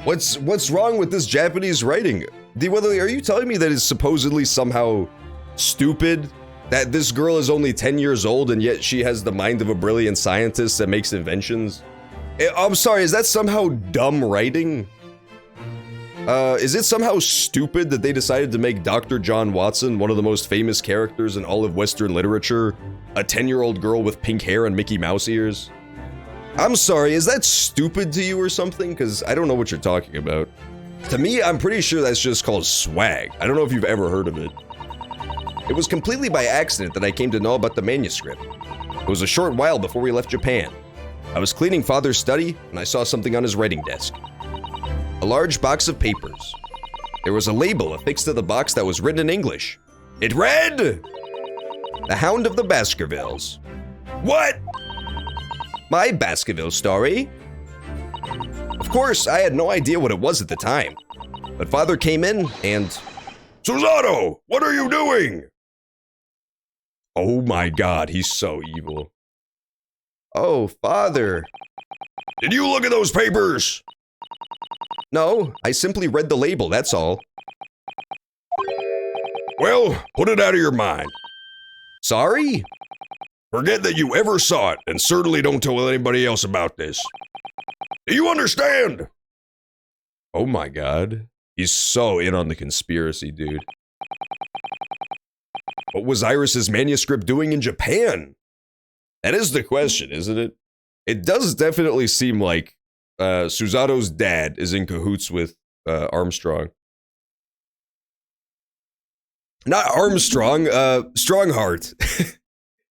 What's wrong with this Japanese writing? Are you telling me that it's supposedly somehow stupid? That this girl is only 10 years old and yet she has the mind of a brilliant scientist that makes inventions? I'm sorry, is that somehow dumb writing? Is it somehow stupid that they decided to make Dr. John Watson, one of the most famous characters in all of Western literature, a 10-year-old girl with pink hair and Mickey Mouse ears? I'm sorry, is that stupid to you or something? Because I don't know what you're talking about. To me, I'm pretty sure that's just called swag. I don't know if you've ever heard of it. It was completely by accident that I came to know about the manuscript. It was a short while before we left Japan. I was cleaning Father's study, and I saw something on his writing desk. A large box of papers. There was a label affixed to the box that was written in English. It read, "The Hound of the Baskervilles." What? My Baskerville story? Of course, I had no idea what it was at the time. But Father came in and... Susato, what are you doing? Oh my god, he's so evil. Oh, Father. Did you look at those papers? No, I simply read the label, that's all. Well, put it out of your mind. Sorry? Forget that you ever saw it, and certainly don't tell anybody else about this. Do you understand? Oh my god. He's so in on the conspiracy, dude. What was Iris's manuscript doing in Japan? That is the question, isn't it? It does definitely seem like Susato's dad is in cahoots with Armstrong. Not Armstrong, Strongheart.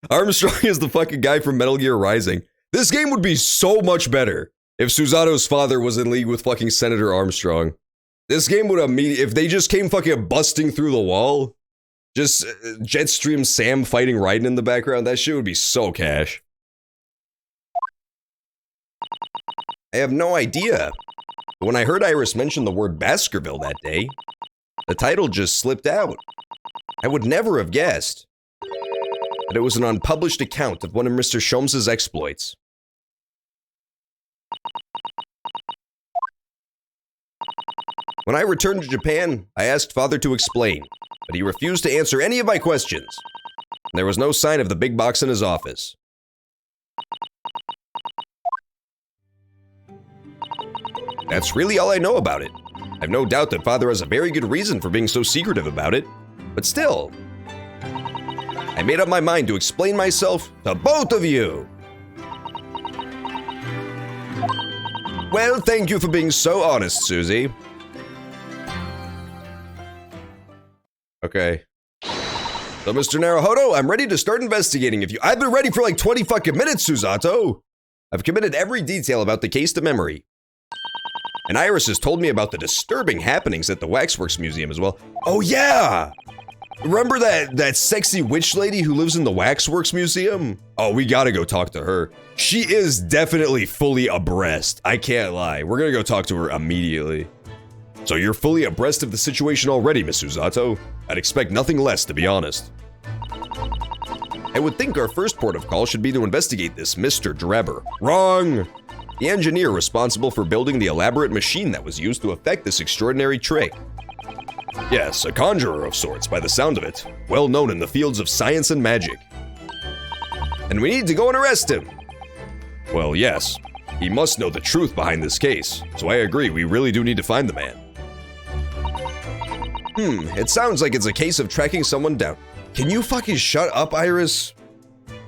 Armstrong is the fucking guy from Metal Gear Rising. This game would be so much better if Susato's father was in league with fucking Senator Armstrong. This game would immediately, if they just came fucking busting through the wall, just Jetstream Sam fighting Raiden in the background, that shit would be so cash. I have no idea. But when I heard Iris mention the word Baskerville that day, the title just slipped out. I would never have guessed. But it was an unpublished account of one of Mr. Sholmes's exploits. When I returned to Japan, I asked Father to explain, but he refused to answer any of my questions. There was no sign of the big box in his office. That's really all I know about it. I've no doubt that Father has a very good reason for being so secretive about it, but still. I made up my mind to explain myself to both of you. Well, thank you for being so honest, Susie. Okay. So, Mr. Naruhodo, I'm ready to start investigating I've been ready for like 20 fucking minutes, Susato. I've committed every detail about the case to memory. And Iris has told me about the disturbing happenings at the Waxworks Museum as well. Oh yeah! Remember that sexy witch lady who lives in the Waxworks Museum? Oh, we gotta go talk to her. She is definitely fully abreast. I can't lie. We're gonna go talk to her immediately. So you're fully abreast of the situation already, Miss Susato. I'd expect nothing less, to be honest. I would think our first port of call should be to investigate this Mr. Drebber. Wrong! The engineer responsible for building the elaborate machine that was used to effect this extraordinary trick. Yes, a conjurer of sorts, by the sound of it. Well known in the fields of science and magic. And we need to go and arrest him. Well, yes. He must know the truth behind this case. So I agree, we really do need to find the man. It sounds like it's a case of tracking someone down. Can you fucking shut up, Iris?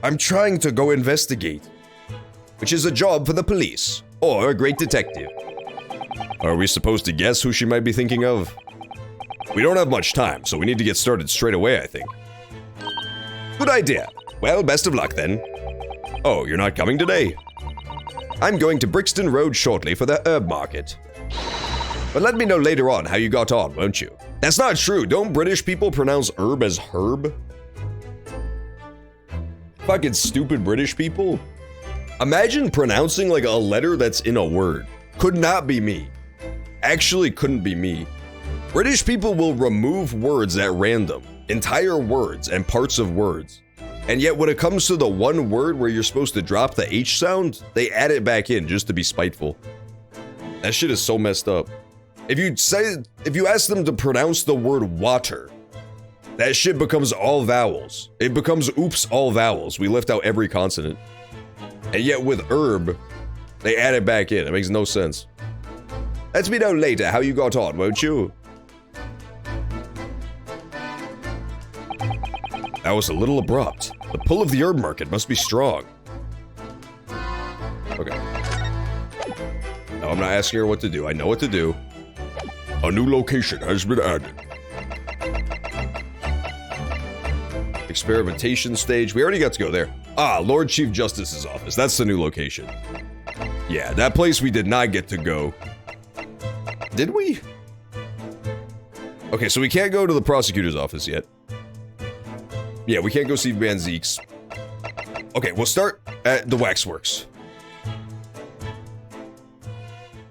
I'm trying to go investigate. Which is a job for the police, or a great detective. Are we supposed to guess who she might be thinking of? We don't have much time, so we need to get started straight away, I think. Good idea. Well, best of luck then. Oh, you're not coming today? I'm going to Brixton Road shortly for the herb market. But let me know later on how you got on, won't you? That's not true. Don't British people pronounce herb as herb? Fucking stupid British people. Imagine pronouncing like a letter that's in a word. Could not be me. Actually couldn't be me. British people will remove words at random. Entire words and parts of words. And yet when it comes to the one word where you're supposed to drop the H sound, they add it back in just to be spiteful. That shit is so messed up. If you ask them to pronounce the word water, that shit becomes all vowels. It becomes oops all vowels. We left out every consonant. And yet with herb, they add it back in. It makes no sense. Let me know later how you got on, won't you? That was a little abrupt. The pull of the herb market must be strong. Okay. No, I'm not asking her what to do. I know what to do. A new location has been added. Experimentation stage. We already got to go there. Ah, Lord Chief Justice's office. That's the new location. Yeah, that place we did not get to go. Did we? Okay, so we can't go to the prosecutor's office yet. Yeah, we can't go see Van Zeeks. Okay, we'll start at the waxworks.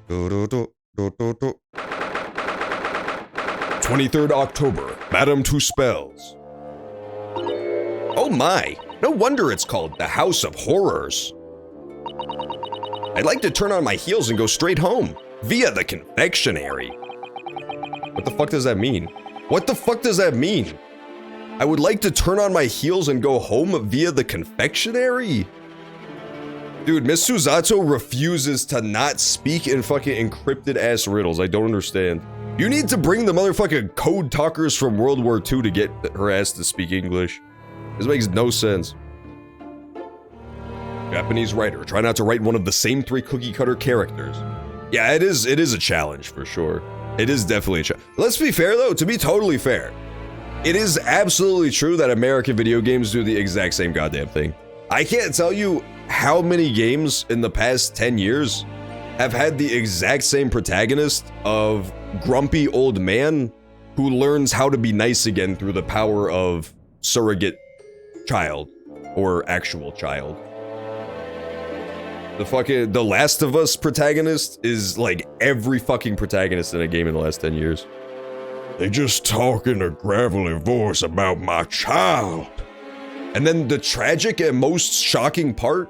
23rd October, Madame Two Spells. Oh my, no wonder it's called the House of Horrors. I'd like to turn on my heels and go straight home, via the confectionery. What the fuck does that mean? What the fuck does that mean? I would like to turn on my heels and go home via the confectionery? Dude, Miss Suzato refuses to not speak in fucking encrypted ass riddles. I don't understand. You need to bring the motherfucking code talkers from World War II to get her ass to speak English. This makes no sense. Japanese writer, try not to write one of the same 3 cookie cutter characters. Yeah, it is a challenge for sure. It is definitely a challenge. Let's be fair though, to be totally fair. It is absolutely true that American video games do the exact same goddamn thing. I can't tell you how many games in the past 10 years have had the exact same protagonist of grumpy old man who learns how to be nice again through the power of surrogate child or actual child. The Last of Us protagonist is like every fucking protagonist in a game in the last 10 years. They just talk in a gravelly voice about my child. And then the tragic and most shocking part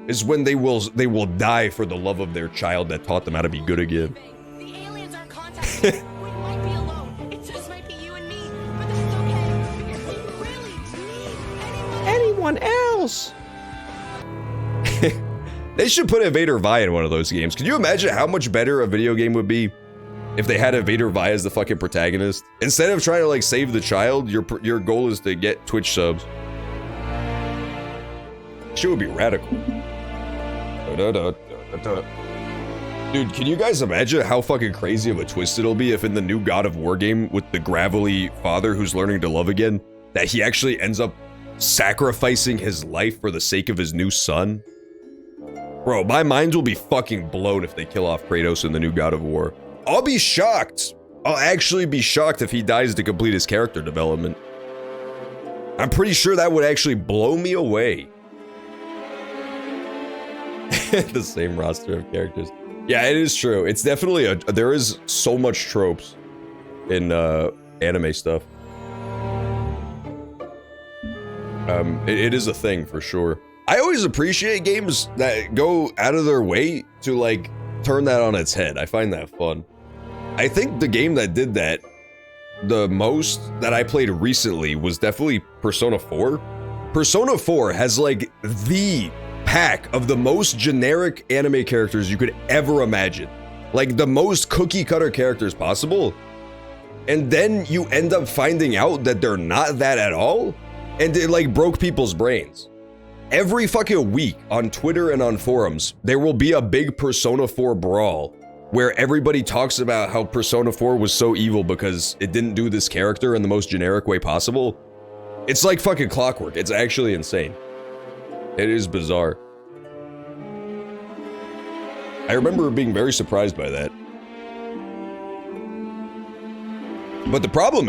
is when they will die for the love of their child that taught them how to be good again. The aliens are contacting. We might be alone. It just might be you and me. But that's okay. Because we really need anyone else. They should put Evader Vi in one of those games. Can you imagine how much better a video game would be if they had Evader Vi as the fucking protagonist? Instead of trying to like save the child, your goal is to get Twitch subs. Shit would be radical. Dude, can you guys imagine how fucking crazy of a twist it'll be if in the new God of War game with the gravelly father who's learning to love again, that he actually ends up sacrificing his life for the sake of his new son? Bro, my mind will be fucking blown if they kill off Kratos in the new God of War. I'll be shocked. I'll actually be shocked if he dies to complete his character development. I'm pretty sure that would actually blow me away. The same roster of characters. Yeah, it is true. It's definitely there is so much tropes in anime stuff. It is a thing for sure. I always appreciate games that go out of their way to like turn that on its head. I find that fun. I think the game that did that the most that I played recently was definitely Persona 4. Persona 4 has like the pack of the most generic anime characters you could ever imagine. Like the most cookie cutter characters possible. And then you end up finding out that they're not that at all. And it like broke people's brains. Every fucking week on Twitter and on forums, there will be a big Persona 4 brawl where everybody talks about how Persona 4 was so evil because it didn't do this character in the most generic way possible. It's like fucking clockwork. It's actually insane. It is bizarre. I remember being very surprised by that. But the problem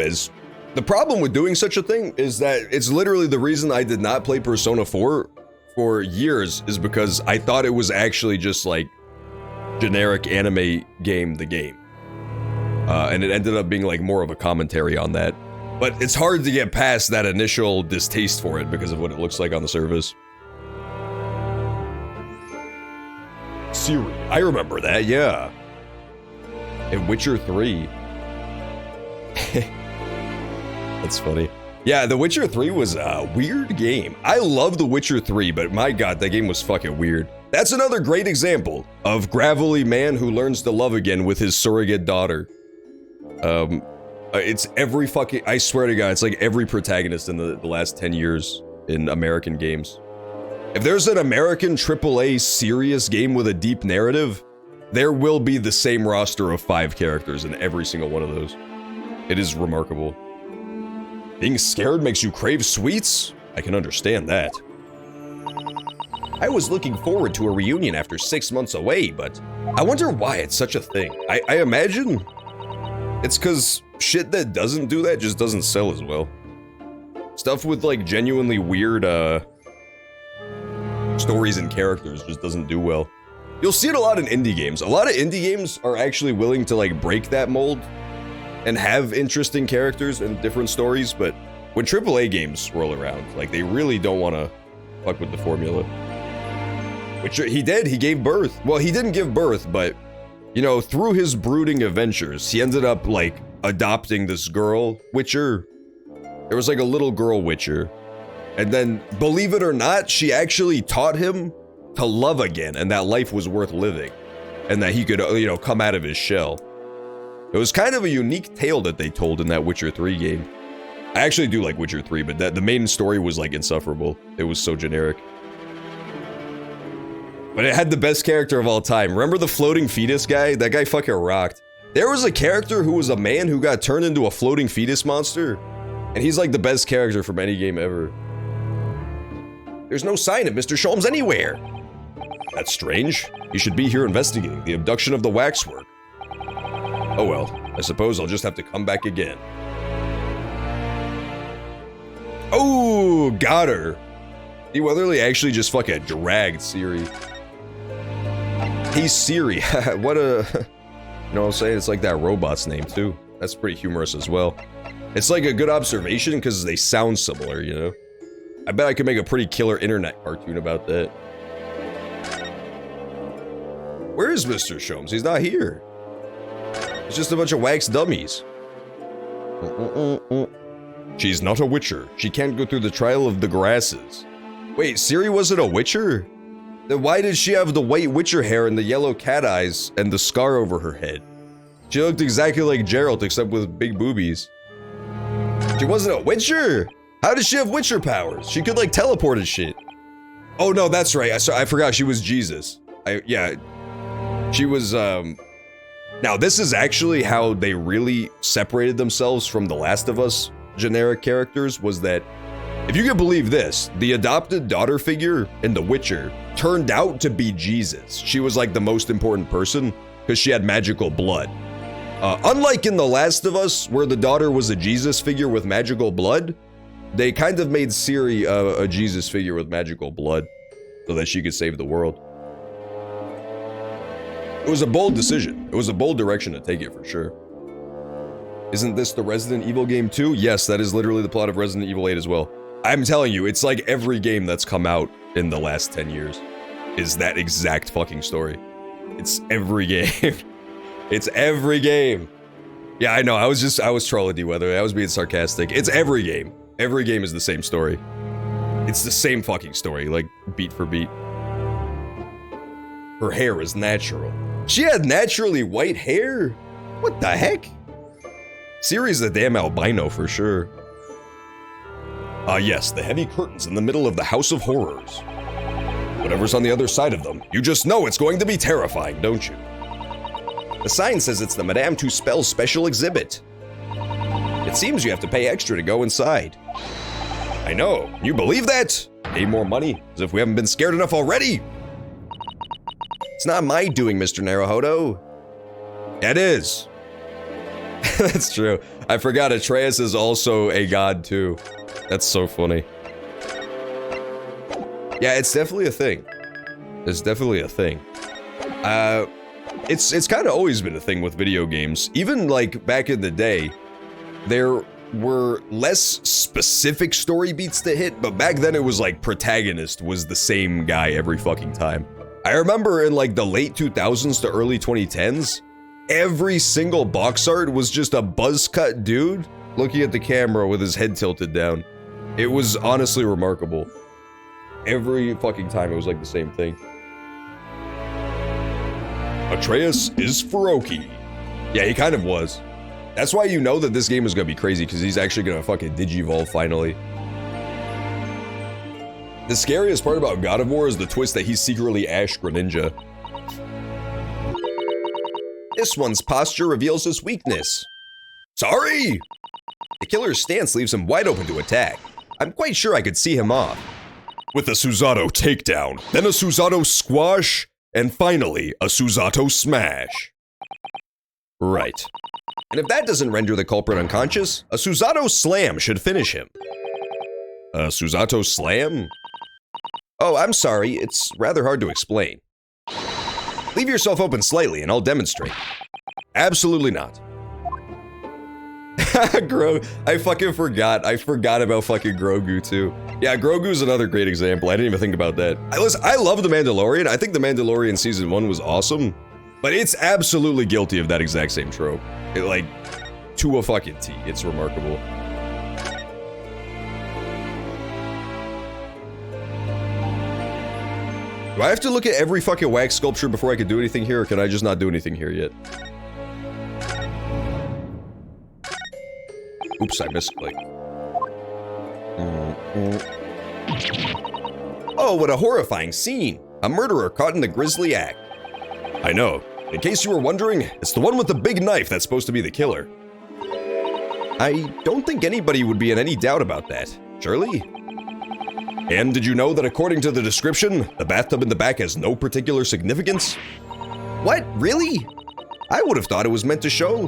with doing such a thing is that it's literally the reason I did not play Persona 4 for years is because I thought it was actually just like generic anime game, the game. And it ended up being like more of a commentary on that. But it's hard to get past that initial distaste for it because of what it looks like on the surface. Siri. I remember that, yeah. And Witcher 3. That's funny. Yeah, The Witcher 3 was a weird game. I love The Witcher 3, but my god, that game was fucking weird. That's another great example of gravelly man who learns to love again with his surrogate daughter. It's every fucking, I swear to god, it's like every protagonist in the last 10 years in American games. If there's an American AAA serious game with a deep narrative, there will be the same roster of 5 characters in every single one of those. It is remarkable. Being scared makes you crave sweets? I can understand that. I was looking forward to a reunion after 6 months away, but I wonder why it's such a thing. I imagine it's because shit that doesn't do that just doesn't sell as well. Stuff with like genuinely weird stories and characters just doesn't do well. You'll see it a lot in indie games. A lot of indie games are actually willing to like break that mold and have interesting characters and different stories, but when AAA games roll around, like they really don't want to fuck with the formula. Which he did, he gave birth. Well, he didn't give birth, but you know, through his brooding adventures, he ended up like adopting this girl Witcher. There was like a little girl Witcher. And then, believe it or not, she actually taught him to love again and that life was worth living. And that he could, you know, come out of his shell. It was kind of a unique tale that they told in that Witcher 3 game. I actually do like Witcher 3, but the main story was like insufferable. It was so generic. But it had the best character of all time. Remember the floating fetus guy? That guy fucking rocked. There was a character who was a man who got turned into a floating fetus monster. And he's like the best character from any game ever. There's no sign of Mr. Sholmes anywhere. That's strange. You should be here investigating the abduction of the waxwork. Oh well, I suppose I'll just have to come back again. Oh, got her. He Weatherly actually just fucking dragged Siri. Hey Siri, what a... You know what I'm saying? It's like that robot's name too. That's pretty humorous as well. It's like a good observation because they sound similar, you know? I bet I could make a pretty killer internet cartoon about that. Where is Mr. Sholmes? He's not here. It's just a bunch of wax dummies. She's not a witcher. She can't go through the trial of the grasses. Wait, Siri wasn't a witcher? Then why did she have the white witcher hair and the yellow cat eyes and the scar over her head? She looked exactly like Geralt except with big boobies. She wasn't a witcher? How did she have witcher powers? She could like teleport and shit. Oh no, that's right. I forgot she was Jesus. Yeah. She was, Now this is actually how they really separated themselves from the Last of Us generic characters, was that, if you can believe this, the adopted daughter figure in The Witcher turned out to be Jesus. She was like the most important person because she had magical blood. Unlike in The Last of Us, where the daughter was a Jesus figure with magical blood, they kind of made Ciri a Jesus figure with magical blood so that she could save the world. It was a bold decision. It was a bold direction to take it for sure. Isn't this the Resident Evil game too? Yes, that is literally the plot of Resident Evil 8 as well. I'm telling you, it's like every game that's come out in the last 10 years is that exact fucking story. It's every game. It's every game. Yeah, I know, I was trolling you, Weather. I was being sarcastic. It's every game. Every game is the same story. It's the same fucking story, like beat for beat. Her hair is natural. She had naturally white hair? What the heck? Ciri's a damn albino for sure. Yes, the heavy curtains in the middle of the House of Horrors. Whatever's on the other side of them, you just know it's going to be terrifying, don't you? The sign says it's the Madame Tuspel special exhibit. It seems you have to pay extra to go inside. I know. Can you believe that? Pay more money, as if we haven't been scared enough already. It's not my doing, Mr. Naruhodo. It is. That's true. I forgot Atreus is also a god too. That's so funny. Yeah, it's definitely a thing. It's definitely a thing. It's kind of always been a thing with video games. Even like back in the day, there were less specific story beats to hit, but back then it was like protagonist was the same guy every fucking time. I remember in like the late 2000s to early 2010s, every single box art was just a buzz cut dude looking at the camera with his head tilted down. It was honestly remarkable. Every fucking time it was like the same thing. Atreus is Furoki. Yeah, he kind of was. That's why you know that this game is gonna be crazy, because he's actually gonna fucking digivolve finally. The scariest part about God of War is the twist that he's secretly Ash Greninja. This one's posture reveals his weakness. Sorry! The killer's stance leaves him wide open to attack. I'm quite sure I could see him off. With a Susato takedown, then a Susato squash, and finally, a Susato smash. Right. And if that doesn't render the culprit unconscious, a Susato slam should finish him. A Susato slam? Oh, I'm sorry, it's rather hard to explain. Leave yourself open slightly and I'll demonstrate. Absolutely not. I fucking forgot. I forgot about fucking Grogu too. Yeah, Grogu's another great example. I didn't even think about that. I love The Mandalorian. I think The Mandalorian season 1 was awesome, but it's absolutely guilty of that exact same trope. Like, to a fucking T. It's remarkable. Do I have to look at every fucking wax sculpture before I can do anything here, or can I just not do anything here yet? Oops, I misclicked. Oh, what a horrifying scene. A murderer caught in the grisly act. I know. In case you were wondering, it's the one with the big knife that's supposed to be the killer. I don't think anybody would be in any doubt about that. Surely? And did you know that according to the description, the bathtub in the back has no particular significance? What? Really? I would have thought it was meant to show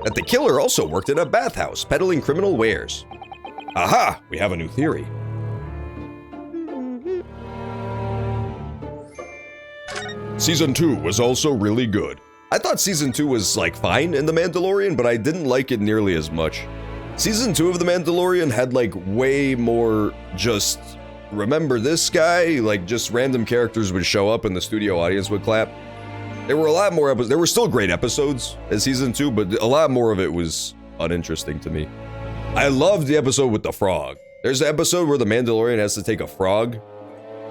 that the killer also worked in a bathhouse peddling criminal wares. Aha! We have a new theory. Season 2 was also really good. I thought Season 2 was, like, fine in The Mandalorian, but I didn't like it nearly as much. Season 2 of The Mandalorian had, like, way more just, remember this guy? Like, just random characters would show up and the studio audience would clap. There were a lot more episodes. There were still great episodes in Season 2, but a lot more of it was uninteresting to me. I loved the episode with the frog. There's an episode where the Mandalorian has to take a frog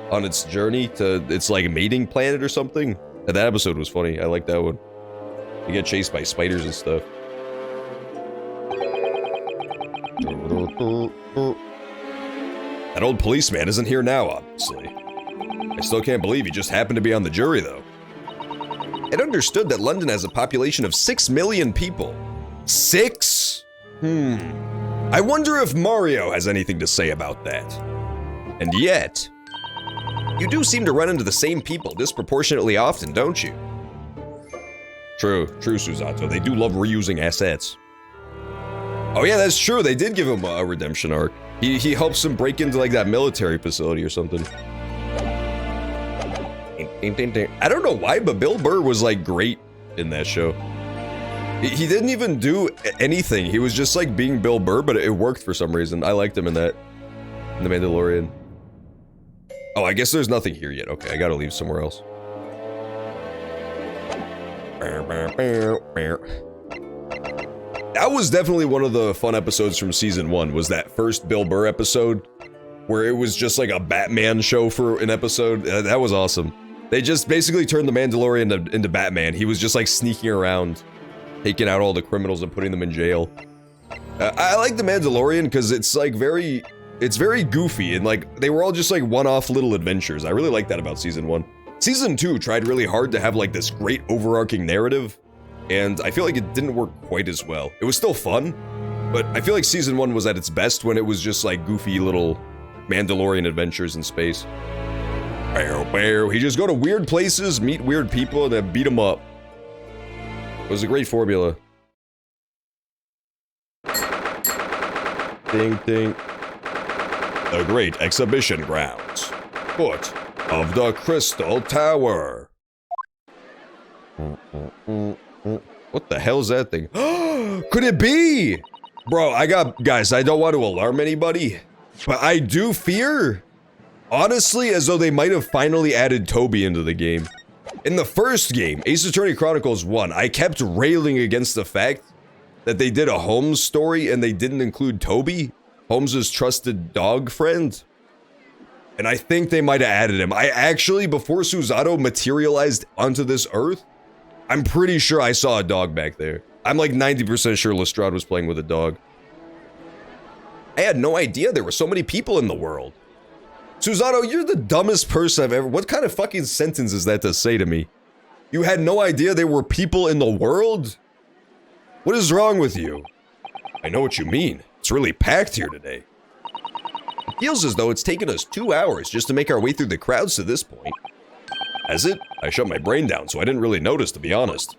on its journey to its like mating planet or something. And that episode was funny. I like that one. You get chased by spiders and stuff. That old policeman isn't here now, obviously. I still can't believe he just happened to be on the jury, though. It understood that London has a population of 6 million people. 6? I wonder if Mario has anything to say about that. And yet, you do seem to run into the same people disproportionately often, don't you? True, Susato. They do love reusing assets. Oh yeah, that's true. They did give him a redemption arc. He helps him break into like that military facility or something. I don't know why, but Bill Burr was like great in that show. He didn't even do anything. He was just like being Bill Burr, but it worked for some reason. I liked him in that. In The Mandalorian. Oh, I guess there's nothing here yet. Okay, I gotta leave somewhere else. That was definitely one of the fun episodes from season 1, was that first Bill Burr episode, where it was just like a Batman show for an episode. That was awesome. They just basically turned the Mandalorian into Batman. He was just like sneaking around, taking out all the criminals and putting them in jail. I like the Mandalorian because it's like it's very goofy, and like they were all just like one-off little adventures. I really like that about season 1. Season 2 tried really hard to have like this great overarching narrative, and I feel like it didn't work quite as well. It was still fun, But I feel like season 1 was at its best when it was just like goofy little Mandalorian adventures in space. He just go to weird places, meet weird people, and then beat them up. It was a great formula. Ding, ding. The Great Exhibition Grounds. Foot of the Crystal Tower. What the hell's that thing? Could it be? Bro, guys, I don't want to alarm anybody, but I do fear, honestly, as though they might have finally added Toby into the game. In the first game, Ace Attorney Chronicles 1, I kept railing against the fact that they did a Holmes story and they didn't include Toby, Holmes's trusted dog friend. And I think they might have added him. I actually, before Susato materialized onto this earth, I'm pretty sure I saw a dog back there. I'm like 90% sure Lestrade was playing with a dog. I had no idea there were so many people in the world. Susato, you're the dumbest person I've ever... What kind of fucking sentence is that to say to me? You had no idea there were people in the world? What is wrong with you? I know what you mean. It's really packed here today. It feels as though it's taken us 2 hours just to make our way through the crowds to this point. Has it? I shut my brain down, so I didn't really notice, to be honest.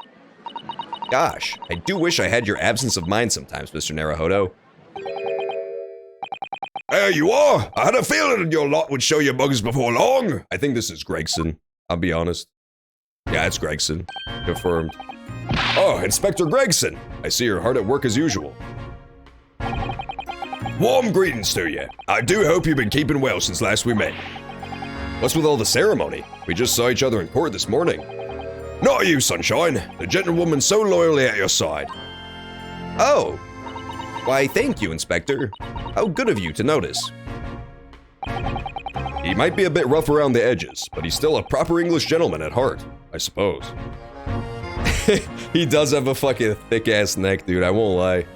Gosh, I do wish I had your absence of mind sometimes, Mr. Naruhodo. There you are! I had a feeling your lot would show your bugs before long! I think this is Gregson, I'll be honest. Yeah, it's Gregson. Confirmed. Oh, Inspector Gregson! I see you're hard at work as usual. Warm greetings to you. I do hope you've been keeping well since last we met. What's with all the ceremony? We just saw each other in court this morning. Not you, Sunshine. The gentlewoman so loyally at your side. Oh. Why, thank you, Inspector. How good of you to notice. He might be a bit rough around the edges, but he's still a proper English gentleman at heart, I suppose. He does have a fucking thick-ass neck, dude, I won't lie.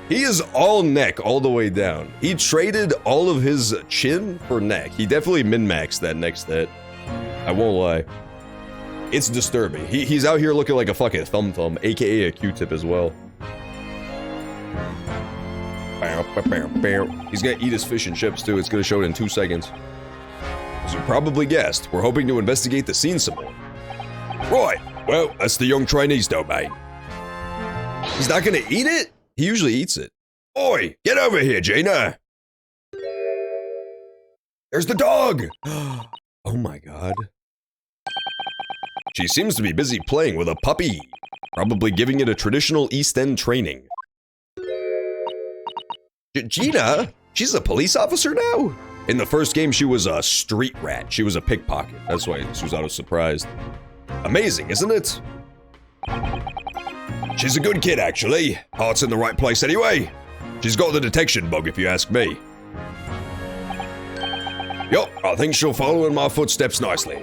He is all neck all the way down. He traded all of his chin for neck. He definitely min-maxed that neck stat. I won't lie. It's disturbing. He's out here looking like a fucking thumb, aka a Q-tip as well. He's gonna eat his fish and chips too. It's gonna show it in 2 seconds. As you probably guessed, we're hoping to investigate the scene some more. Right. Well, that's the young Chinese domain. He's not gonna eat it? He usually eats it. Oi, get over here, Gina. There's the dog. Oh my god. She seems to be busy playing with a puppy. Probably giving it a traditional East End training. Gina? She's a police officer now? In the first game, she was a street rat. She was a pickpocket. That's why Susato's surprised. Amazing, isn't it? She's a good kid, actually. Heart's in the right place anyway. She's got the detection bug, if you ask me. Yup, I think she'll follow in my footsteps nicely.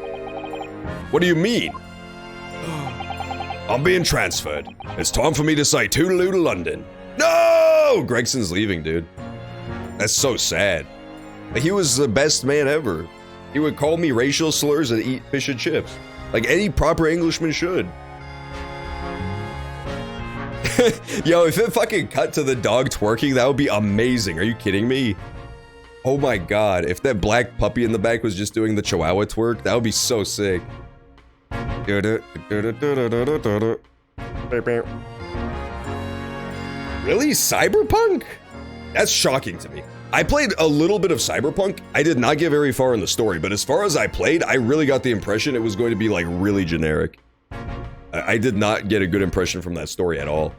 What do you mean? I'm being transferred. It's time for me to say toodaloo to London. No! Gregson's leaving, dude. That's so sad. He was the best man ever. He would call me racial slurs and eat fish and chips. Like any proper Englishman should. Yo, if it fucking cut to the dog twerking, that would be amazing. Are you kidding me? Oh my god, if that black puppy in the back was just doing the chihuahua twerk, that would be so sick. Really? Cyberpunk? That's shocking to me. I played a little bit of Cyberpunk. I did not get very far in the story, but as far as I played, I really got the impression it was going to be like really generic. I did not get a good impression from that story at all.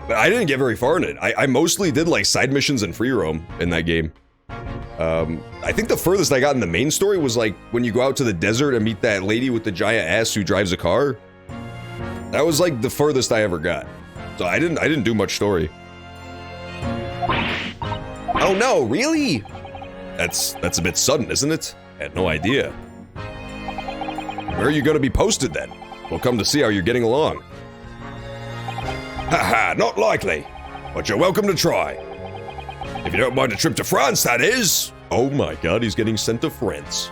But I didn't get very far in it. I mostly did like side missions and free roam in that game. I think the furthest I got in the main story was like when you go out to the desert and meet that lady with the giant ass who drives a car. That was like the furthest I ever got. So I didn't do much story. Oh no, really? That's a bit sudden, isn't it? I had no idea. Where are you gonna be posted then? We'll come to see how you're getting along. Haha, not likely. But you're welcome to try. If you don't mind a trip to France, that is. Oh my god, he's getting sent to France.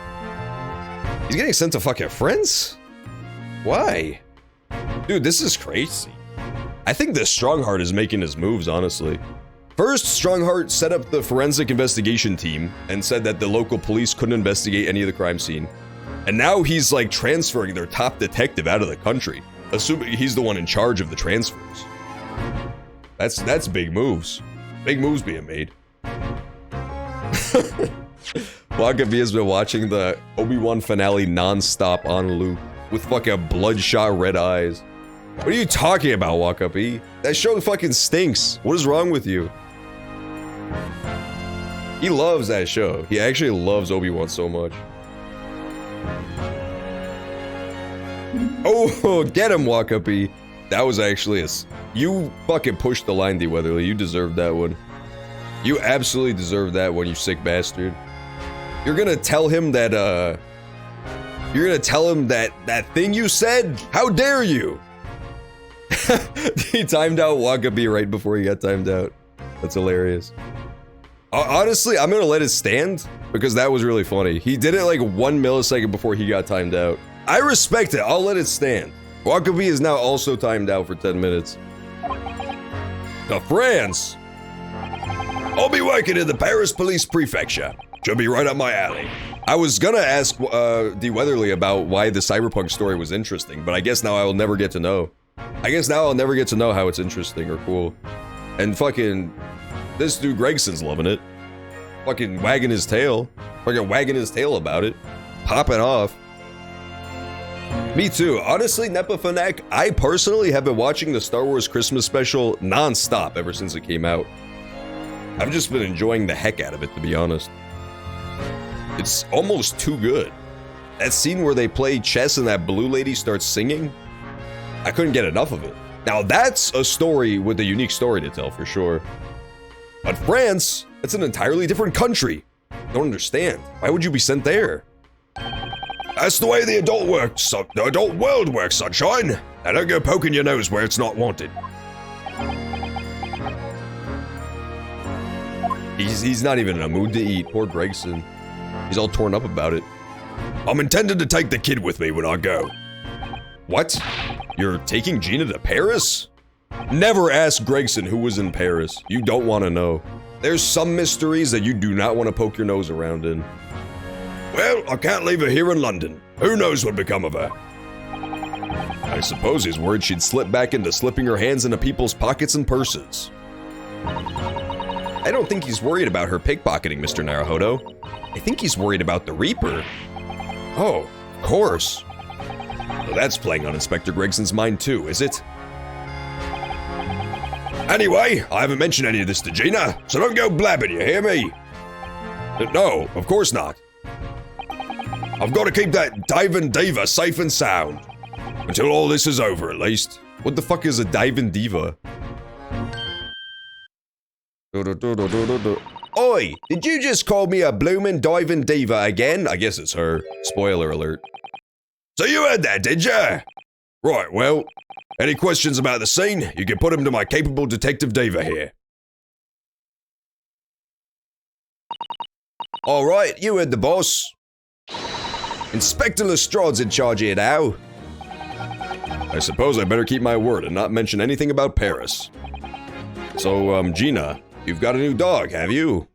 He's getting sent to fucking France? Why? Dude, this is crazy. I think this Strongheart is making his moves, honestly. First, Strongheart set up the forensic investigation team and said that the local police couldn't investigate any of the crime scene. And now he's like transferring their top detective out of the country, assuming he's the one in charge of the transfers. That's big moves. Big moves being made. Wakabi has been watching the Obi-Wan finale non-stop on loop with fucking bloodshot red eyes. What are you talking about, Wakabi? That show fucking stinks. What is wrong with you? He loves that show. He actually loves Obi-Wan so much. Oh, get him, Wakabi. That was actually you fucking pushed the line, D. Weatherly. You deserved that one. You absolutely deserved that one, you sick bastard. You're gonna tell him that, you're gonna tell him that thing you said? How dare you? He timed out Wakabi right before he got timed out. That's hilarious. Honestly, I'm gonna let it stand because that was really funny. He did it like 1 millisecond before he got timed out. I respect it. I'll let it stand. Wakabi is now also timed out for 10 minutes. To France! I'll be working in the Paris Police Prefecture. Should be right up my alley. I was gonna ask D. Weatherly about why the Cyberpunk story was interesting, but I guess now I will never get to know. I guess now I'll never get to know how it's interesting or cool. And fucking, this dude Gregson's loving it. Fucking wagging his tail. Fucking wagging his tail about it. Popping off. Me too. Honestly, Nepa Fanac, I personally have been watching the Star Wars Christmas special non-stop ever since it came out. I've just been enjoying the heck out of it, to be honest. It's almost too good. That scene where they play chess and that blue lady starts singing, I couldn't get enough of it. Now that's a story with a unique story to tell for sure. But France, that's an entirely different country. Don't understand. Why would you be sent there? That's the way the adult world works, sunshine. Now don't go poking your nose where it's not wanted. He's not even in a mood to eat. Poor Gregson. He's all torn up about it. I'm intending to take the kid with me when I go. What? You're taking Gina to Paris? Never ask Gregson who was in Paris. You don't want to know. There's some mysteries that you do not want to poke your nose around in. Well, I can't leave her here in London. Who knows what become of her? I suppose he's worried she'd slip back into slipping her hands into people's pockets and purses. I don't think he's worried about her pickpocketing, Mr. Naruhodo. I think he's worried about the Reaper. Oh, of course. Well, that's playing on Inspector Gregson's mind too, is it? Anyway, I haven't mentioned any of this to Gina, so don't go blabbing, you hear me? No, of course not. I've got to keep that diving diva safe and sound. Until all this is over, at least. What the fuck is a diving diva? Oi, did you just call me a bloomin' diving diva again? I guess it's her. Spoiler alert. So you heard that, did ya? Right, well, any questions about the scene, you can put them to my capable detective diva here. Alright, you heard the boss. Inspector Lestrade's in charge here now. I suppose I better keep my word and not mention anything about Paris. So, Gina, you've got a new dog, have you?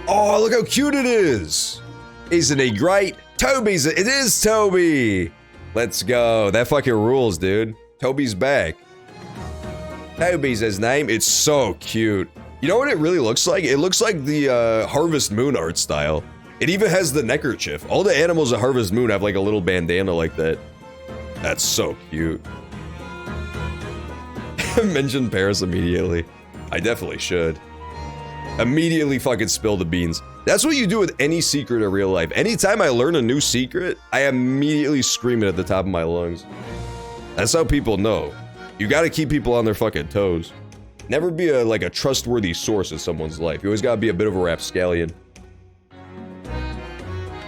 Oh, look how cute it is! Isn't he great? It is Toby! Let's go. That fucking rules, dude. Toby's back. Toby's his name. It's so cute. You know what it really looks like? It looks like the Harvest Moon art style. It even has the neckerchief. All the animals at Harvest Moon have like a little bandana like that. That's so cute. Mention Paris immediately. I definitely should. Immediately fucking spill the beans. That's what you do with any secret in real life. Anytime I learn a new secret, I immediately scream it at the top of my lungs. That's how people know. You gotta keep people on their fucking toes. Never be a trustworthy source in someone's life. You always gotta be a bit of a rapscallion.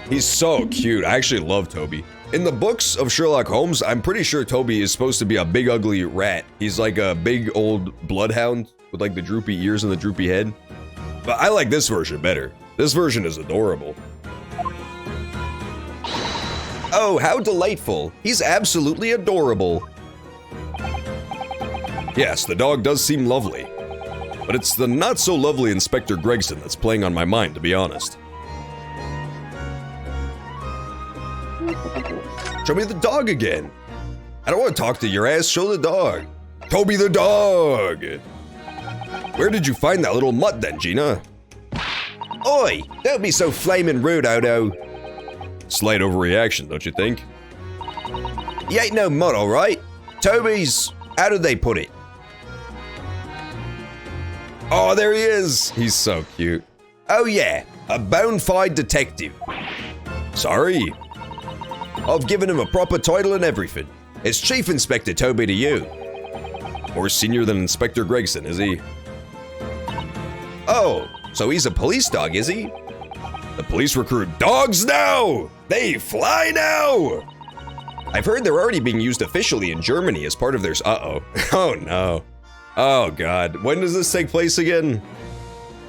He's so cute. I actually love Toby. In the books of Sherlock Holmes, I'm pretty sure Toby is supposed to be a big ugly rat. He's like a big old bloodhound with like the droopy ears and the droopy head. But I like this version better. This version is adorable. Oh, how delightful. He's absolutely adorable. Yes, the dog does seem lovely. But it's the not-so-lovely Inspector Gregson that's playing on my mind, to be honest. Show me the dog again. I don't want to talk to your ass, show the dog. Toby the dog! Where did you find that little mutt then, Gina? Oi, don't be so flaming rude, Odo. Slight overreaction, don't you think? He ain't no mutt, alright? Toby's... how did they put it? Oh, there he is! He's so cute. Oh yeah, a bona fide detective. Sorry. I've given him a proper title and everything. It's Chief Inspector Toby to you. More senior than Inspector Gregson, is he? Oh, so he's a police dog, is he? The police recruit dogs now! They fly now! I've heard they're already being used officially in Germany as part of their... Uh-oh. Oh no. Oh god. When does this take place again?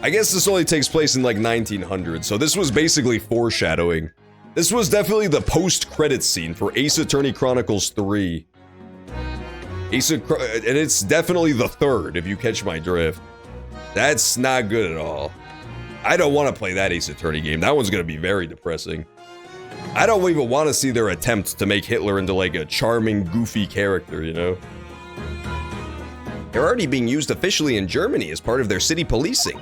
I guess this only takes place in like 1900, so this was basically foreshadowing. This was definitely the post-credits scene for Ace Attorney Chronicles 3. And it's definitely the third, if you catch my drift. That's not good at all. I don't want to play that Ace Attorney game. That one's going to be very depressing. I don't even want to see their attempt to make Hitler into like a charming, goofy character, you know? They're already being used officially in Germany as part of their city policing.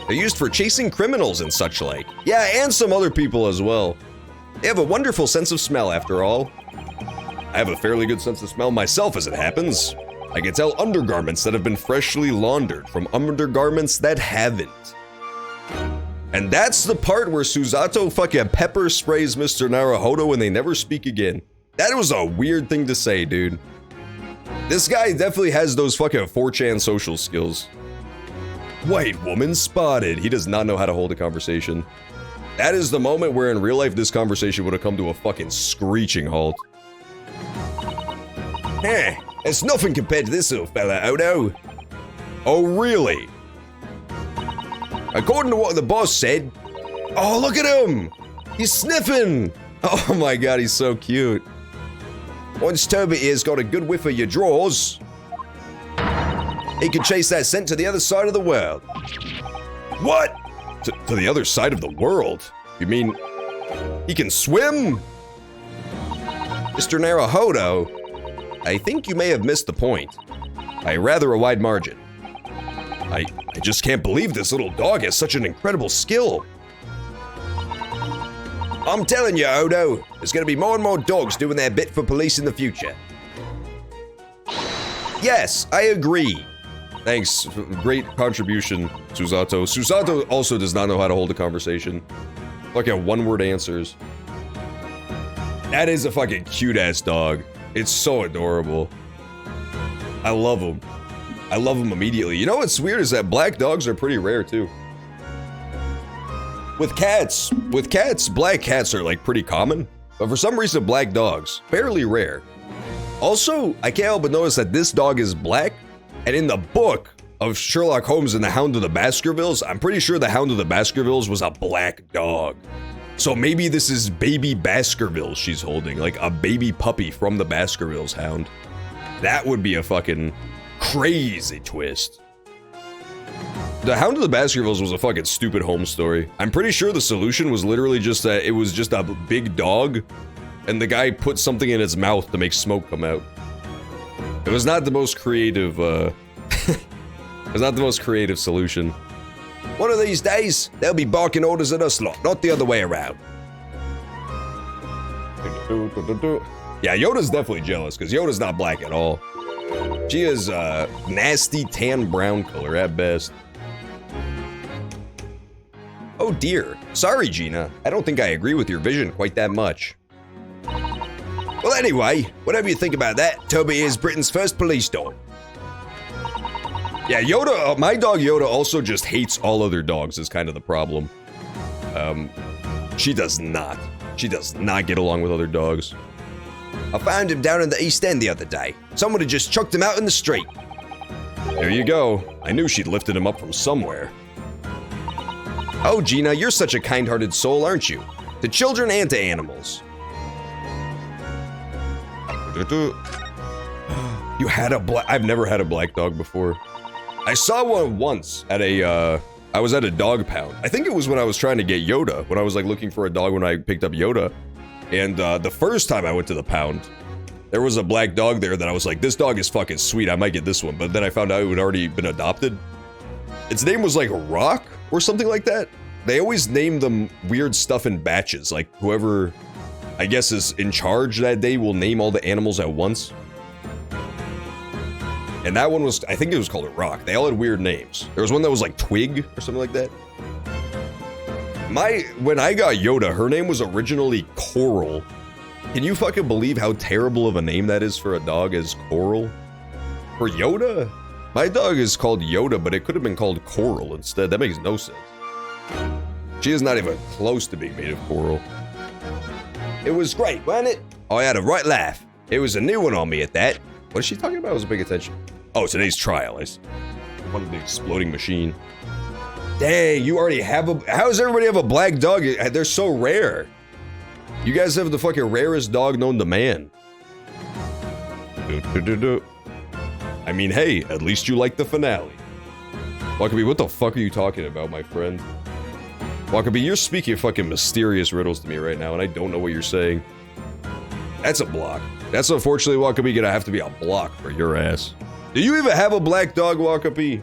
They're used for chasing criminals and such like. Yeah, and some other people as well. They have a wonderful sense of smell, after all. I have a fairly good sense of smell myself, as it happens. I can tell undergarments that have been freshly laundered from undergarments that haven't. And that's the part where Susato fucking pepper sprays Mr. Naruhodo and they never speak again. That was a weird thing to say, dude. This guy definitely has those fucking 4chan social skills. White woman spotted. He does not know how to hold a conversation. That is the moment where in real life this conversation would have come to a fucking screeching halt. Heh, it's nothing compared to this little fella, Odo. Oh, really? According to what the boss said... Oh, look at him! He's sniffing! Oh my god, he's so cute. Once Toby here's got a good whiff of your drawers, he can chase that scent to the other side of the world. What? To the other side of the world? You mean he can swim? Mr. Naruhodo, I think you may have missed the point. By rather a wide margin. I just can't believe this little dog has such an incredible skill. I'm telling you, Odo, there's gonna be more and more dogs doing their bit for police in the future. Yes, I agree. Thanks, great contribution, Susato. Susato also does not know how to hold a conversation. Fucking one-word answers. That is a fucking cute-ass dog. It's so adorable. I love him. I love him immediately. You know what's weird is that black dogs are pretty rare, too. With cats, black cats are like pretty common, but for some reason black dogs, fairly rare. Also, I can't help but notice that this dog is black, and in the book of Sherlock Holmes and the Hound of the Baskervilles, I'm pretty sure the Hound of the Baskervilles was a black dog. So maybe this is baby Baskervilles she's holding, like a baby puppy from the Baskervilles hound. That would be a fucking crazy twist. The Hound of the Baskervilles was a fucking stupid home story. I'm pretty sure the solution was literally just that it was just a big dog, and the guy put something in its mouth to make smoke come out. It was not the most creative, it was not the most creative solution. One of these days, they'll be barking orders at us lot, not the other way around. Yeah, Yoda's definitely jealous, because Yoda's not black at all. She is a nasty tan brown color at best. Oh dear. Sorry, Gina. I don't think I agree with your vision quite that much. Well, anyway, whatever you think about that, Toby is Britain's first police dog. Yeah, Yoda, my dog Yoda also just hates all other dogs is kind of the problem. She does not. She does not get along with other dogs. I found him down in the East End the other day. Someone had just chucked him out in the street. There you go. I knew she'd lifted him up from somewhere. Oh, Gina, you're such a kind-hearted soul, aren't you? To children and to animals. You had a black... I've never had a black dog before. I saw one once at I was at a dog pound. I think it was when I was trying to get Yoda, when I was like looking for a dog when I picked up Yoda. And the first time I went to the pound, there was a black dog there that I was like, this dog is fucking sweet, I might get this one. But then I found out it had already been adopted. Its name was like Rock or something like that. They always name them weird stuff in batches. Like whoever, I guess, is in charge that day will name all the animals at once. And that one was, I think it was called a Rock. They all had weird names. There was one that was like Twig or something like that. When I got Yoda, her name was originally Coral. Can you fucking believe how terrible of a name that is for a dog as Coral? For Yoda? My dog is called Yoda, but it could have been called Coral instead. That makes no sense. She is not even close to being made of coral. It was great, wasn't it? I had a right laugh. It was a new one on me at that. What is she talking about? I wasn't paying attention. Oh, today's trial. One big exploding machine. Dang, you already have a... How does everybody have a black dog? They're so rare. You guys have the fucking rarest dog known to man. I mean, hey, at least you like the finale. Wakabi, what the fuck are you talking about, my friend? Wakabi, you're speaking fucking mysterious riddles to me right now, and I don't know what you're saying. That's a block. That's unfortunately, Wakabi, gonna have to be a block for your ass. Do you even have a black dog, Wakabi?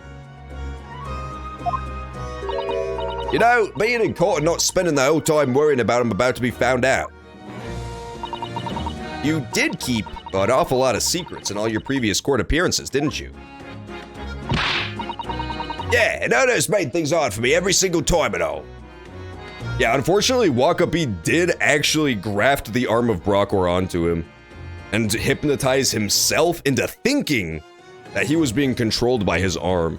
You know, being in court and not spending the whole time worrying about I'm about to be found out. You did keep an awful lot of secrets in all your previous court appearances, didn't you? Yeah, and Odo's made things hard for me every single time and all. Yeah, unfortunately, Wakabi did actually graft the arm of Brockwar onto him and hypnotize himself into thinking that he was being controlled by his arm.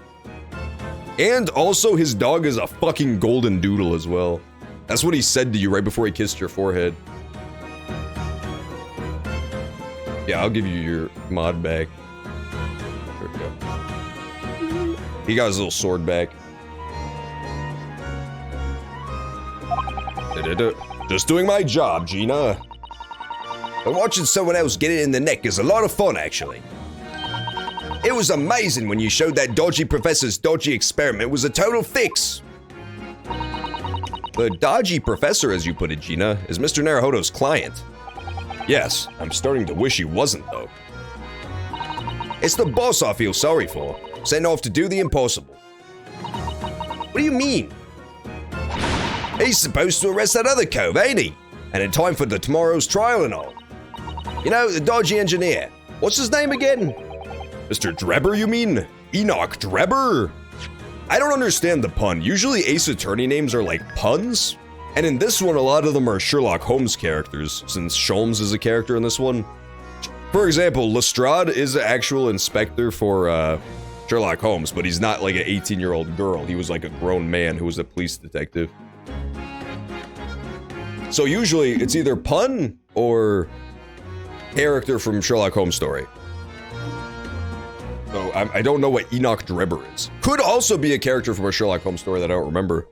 And also, his dog is a fucking golden doodle as well. That's what he said to you right before he kissed your forehead. Yeah, I'll give you your mod back. There we go. He got his little sword back. Just doing my job, Gina. And watching someone else get it in the neck is a lot of fun, actually. It was amazing when you showed that dodgy professor's dodgy experiment was a total fix. The dodgy professor, as you put it, Gina, is Mr. Naruhodo's client. Yes, I'm starting to wish he wasn't, though. It's the boss I feel sorry for, sent off to do the impossible. What do you mean? He's supposed to arrest that other cove, ain't he? And in time for tomorrow's trial and all. You know, the dodgy engineer. What's his name again? Mr. Drebber, you mean? Enoch Drebber? I don't understand the pun. Usually Ace Attorney names are like puns. And in this one, a lot of them are Sherlock Holmes characters, since Sholmes is a character in this one. For example, Lestrade is an actual inspector for Sherlock Holmes, but he's not like an 18-year-old girl. He was like a grown man who was a police detective. So usually it's either pun or character from Sherlock Holmes story. So I don't know what Enoch Drebber is. Could also be a character from a Sherlock Holmes story that I don't remember.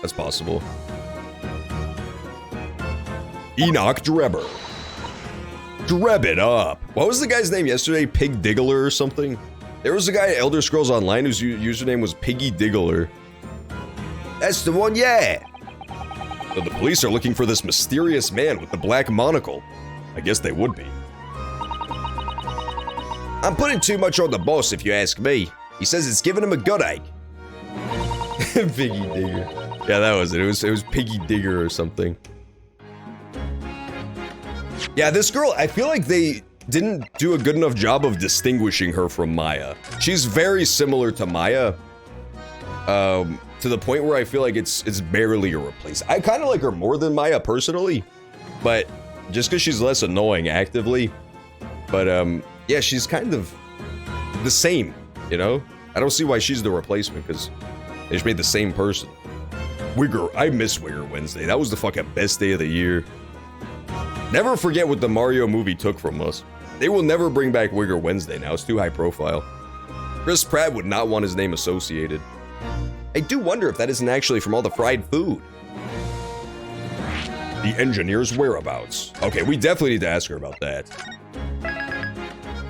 That's possible. Enoch Drebber. Dreb it up. What was the guy's name yesterday? Pig Diggler or something? There was a guy at Elder Scrolls Online whose username was Piggy Diggler. That's the one, yeah. So the police are looking for this mysterious man with the black monocle. I guess they would be. I'm putting too much on the boss, if you ask me. He says it's giving him a gut ache. Piggy Digger. Yeah, that was it. It was Piggy Digger or something. Yeah, this girl, I feel like they didn't do a good enough job of distinguishing her from Maya. She's very similar to Maya. To the point where I feel like it's barely a replace. I kind of like her more than Maya personally, but just because she's less annoying actively. But yeah, she's kind of the same, you know? I don't see why she's the replacement, because they just made the same person. Wigger, I miss Wigger Wednesday. That was the fucking best day of the year. Never forget what the Mario movie took from us. They will never bring back Wigger Wednesday now, it's too high profile. Chris Pratt would not want his name associated. I do wonder if that isn't actually from all the fried food. The engineer's whereabouts. Okay, we definitely need to ask her about that.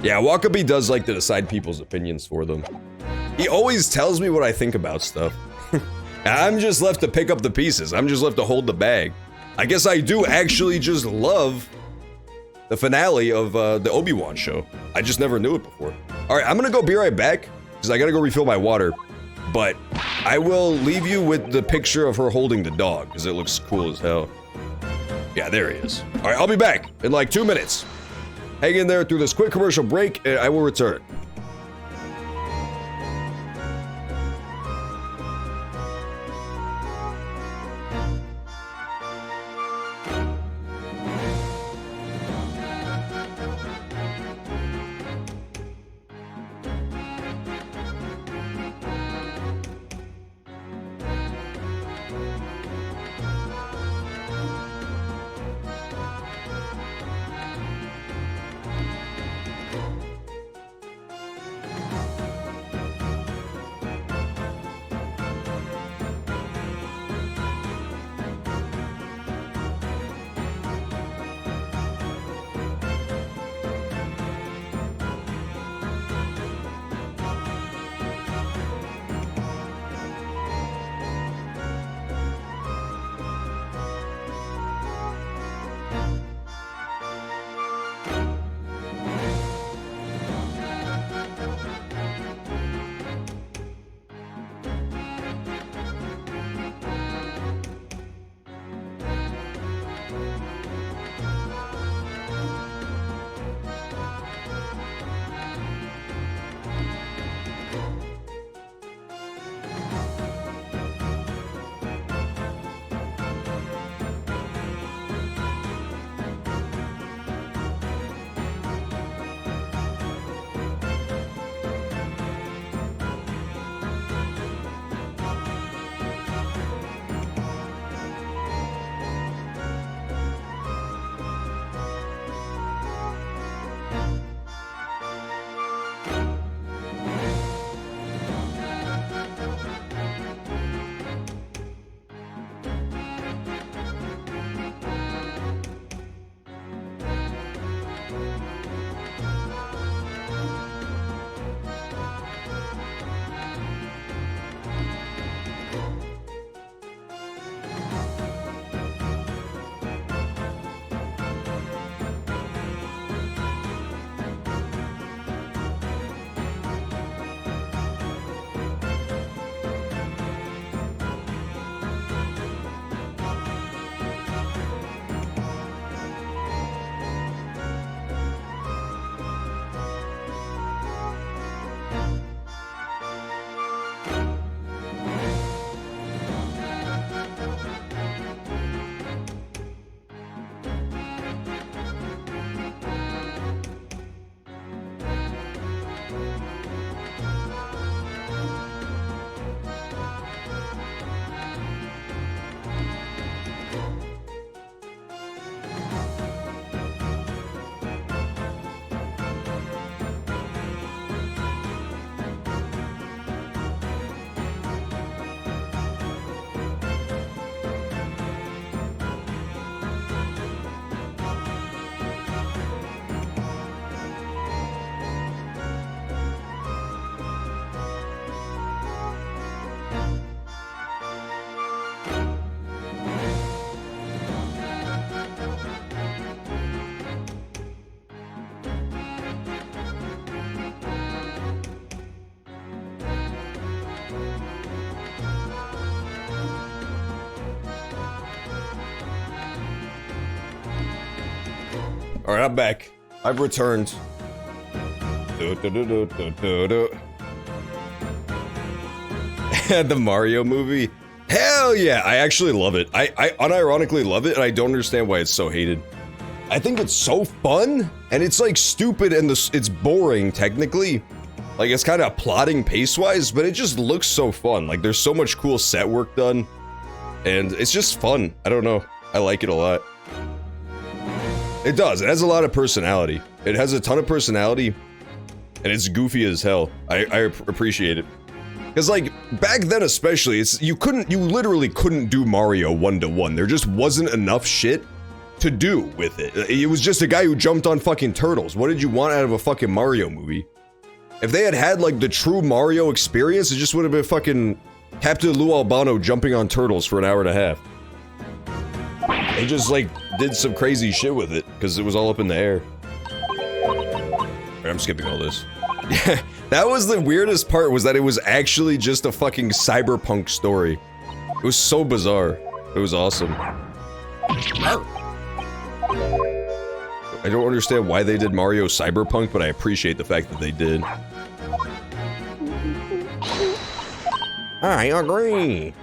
Yeah, Wakabi does like to decide people's opinions for them. He always tells me what I think about stuff. I'm just left to pick up the pieces. I'm just left to hold the bag. I guess I do actually just love the finale of the Obi-Wan show. I just never knew it before. All right, I'm gonna go be right back because I gotta go refill my water. But I will leave you with the picture of her holding the dog because it looks cool as hell. Yeah, there he is. All right, I'll be back in like 2 minutes. Hang in there through this quick commercial break and I will return. All right, I'm back. I've returned. The Mario movie. Hell yeah, I actually love it. I unironically love it, and I don't understand why it's so hated. I think it's so fun, and it's like stupid, and it's boring technically. Like it's kind of plotting pace-wise, but it just looks so fun. Like there's so much cool set work done, and it's just fun. I don't know. I like it a lot. It does. It has a lot of personality. It has a ton of personality, and it's goofy as hell. I appreciate it. Because like back then especially, you literally couldn't do Mario 1-to-1. There just wasn't enough shit to do with it. It was just a guy who jumped on fucking turtles. What did you want out of a fucking Mario movie? If they had had like the true Mario experience, it just would have been fucking Captain Lou Albano jumping on turtles for an hour and a half. They just like did some crazy shit with it because it was all up in the air. I'm skipping all this. Yeah, that was the weirdest part, was that it was actually just a fucking cyberpunk story. It was so bizarre. It was awesome. I don't understand why they did Mario Cyberpunk, but I appreciate the fact that they did. I agree.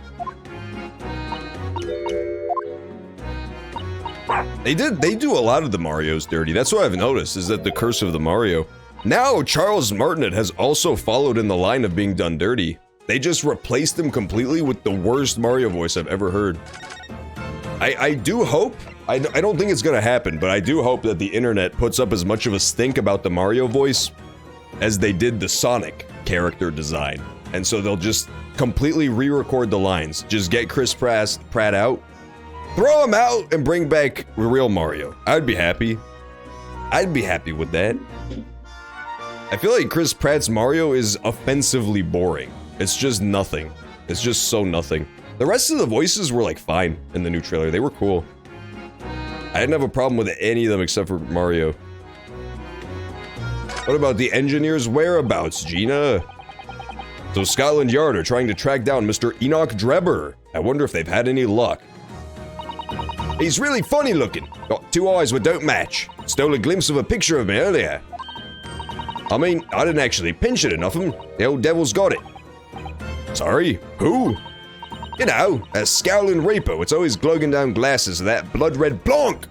They do a lot of the Marios dirty. That's what I've noticed, is that the curse of the Mario. Now, Charles Martinet has also followed in the line of being done dirty. They just replaced him completely with the worst Mario voice I've ever heard. I do hope, I don't think it's gonna happen, but I do hope that the internet puts up as much of a stink about the Mario voice as they did the Sonic character design. And so they'll just completely re-record the lines. Just get Chris Pratt out, throw him out, and bring back the real Mario. I'd be happy. I'd be happy with that. I feel like Chris Pratt's Mario is offensively boring. It's just nothing. It's just so nothing. The rest of the voices were like fine in the new trailer. They were cool. I didn't have a problem with any of them except for Mario. What about the engineer's whereabouts, Gina? So Scotland Yard are trying to track down Mr. Enoch Drebber. I wonder if they've had any luck. He's really funny looking. Got two eyes that don't match. Stole a glimpse of a picture of me earlier. I mean, I didn't actually pinch it enough of him. The old devil's got it. Sorry, who? You know, a scowling reaper. It's always glugging down glasses of that blood-red Blanc.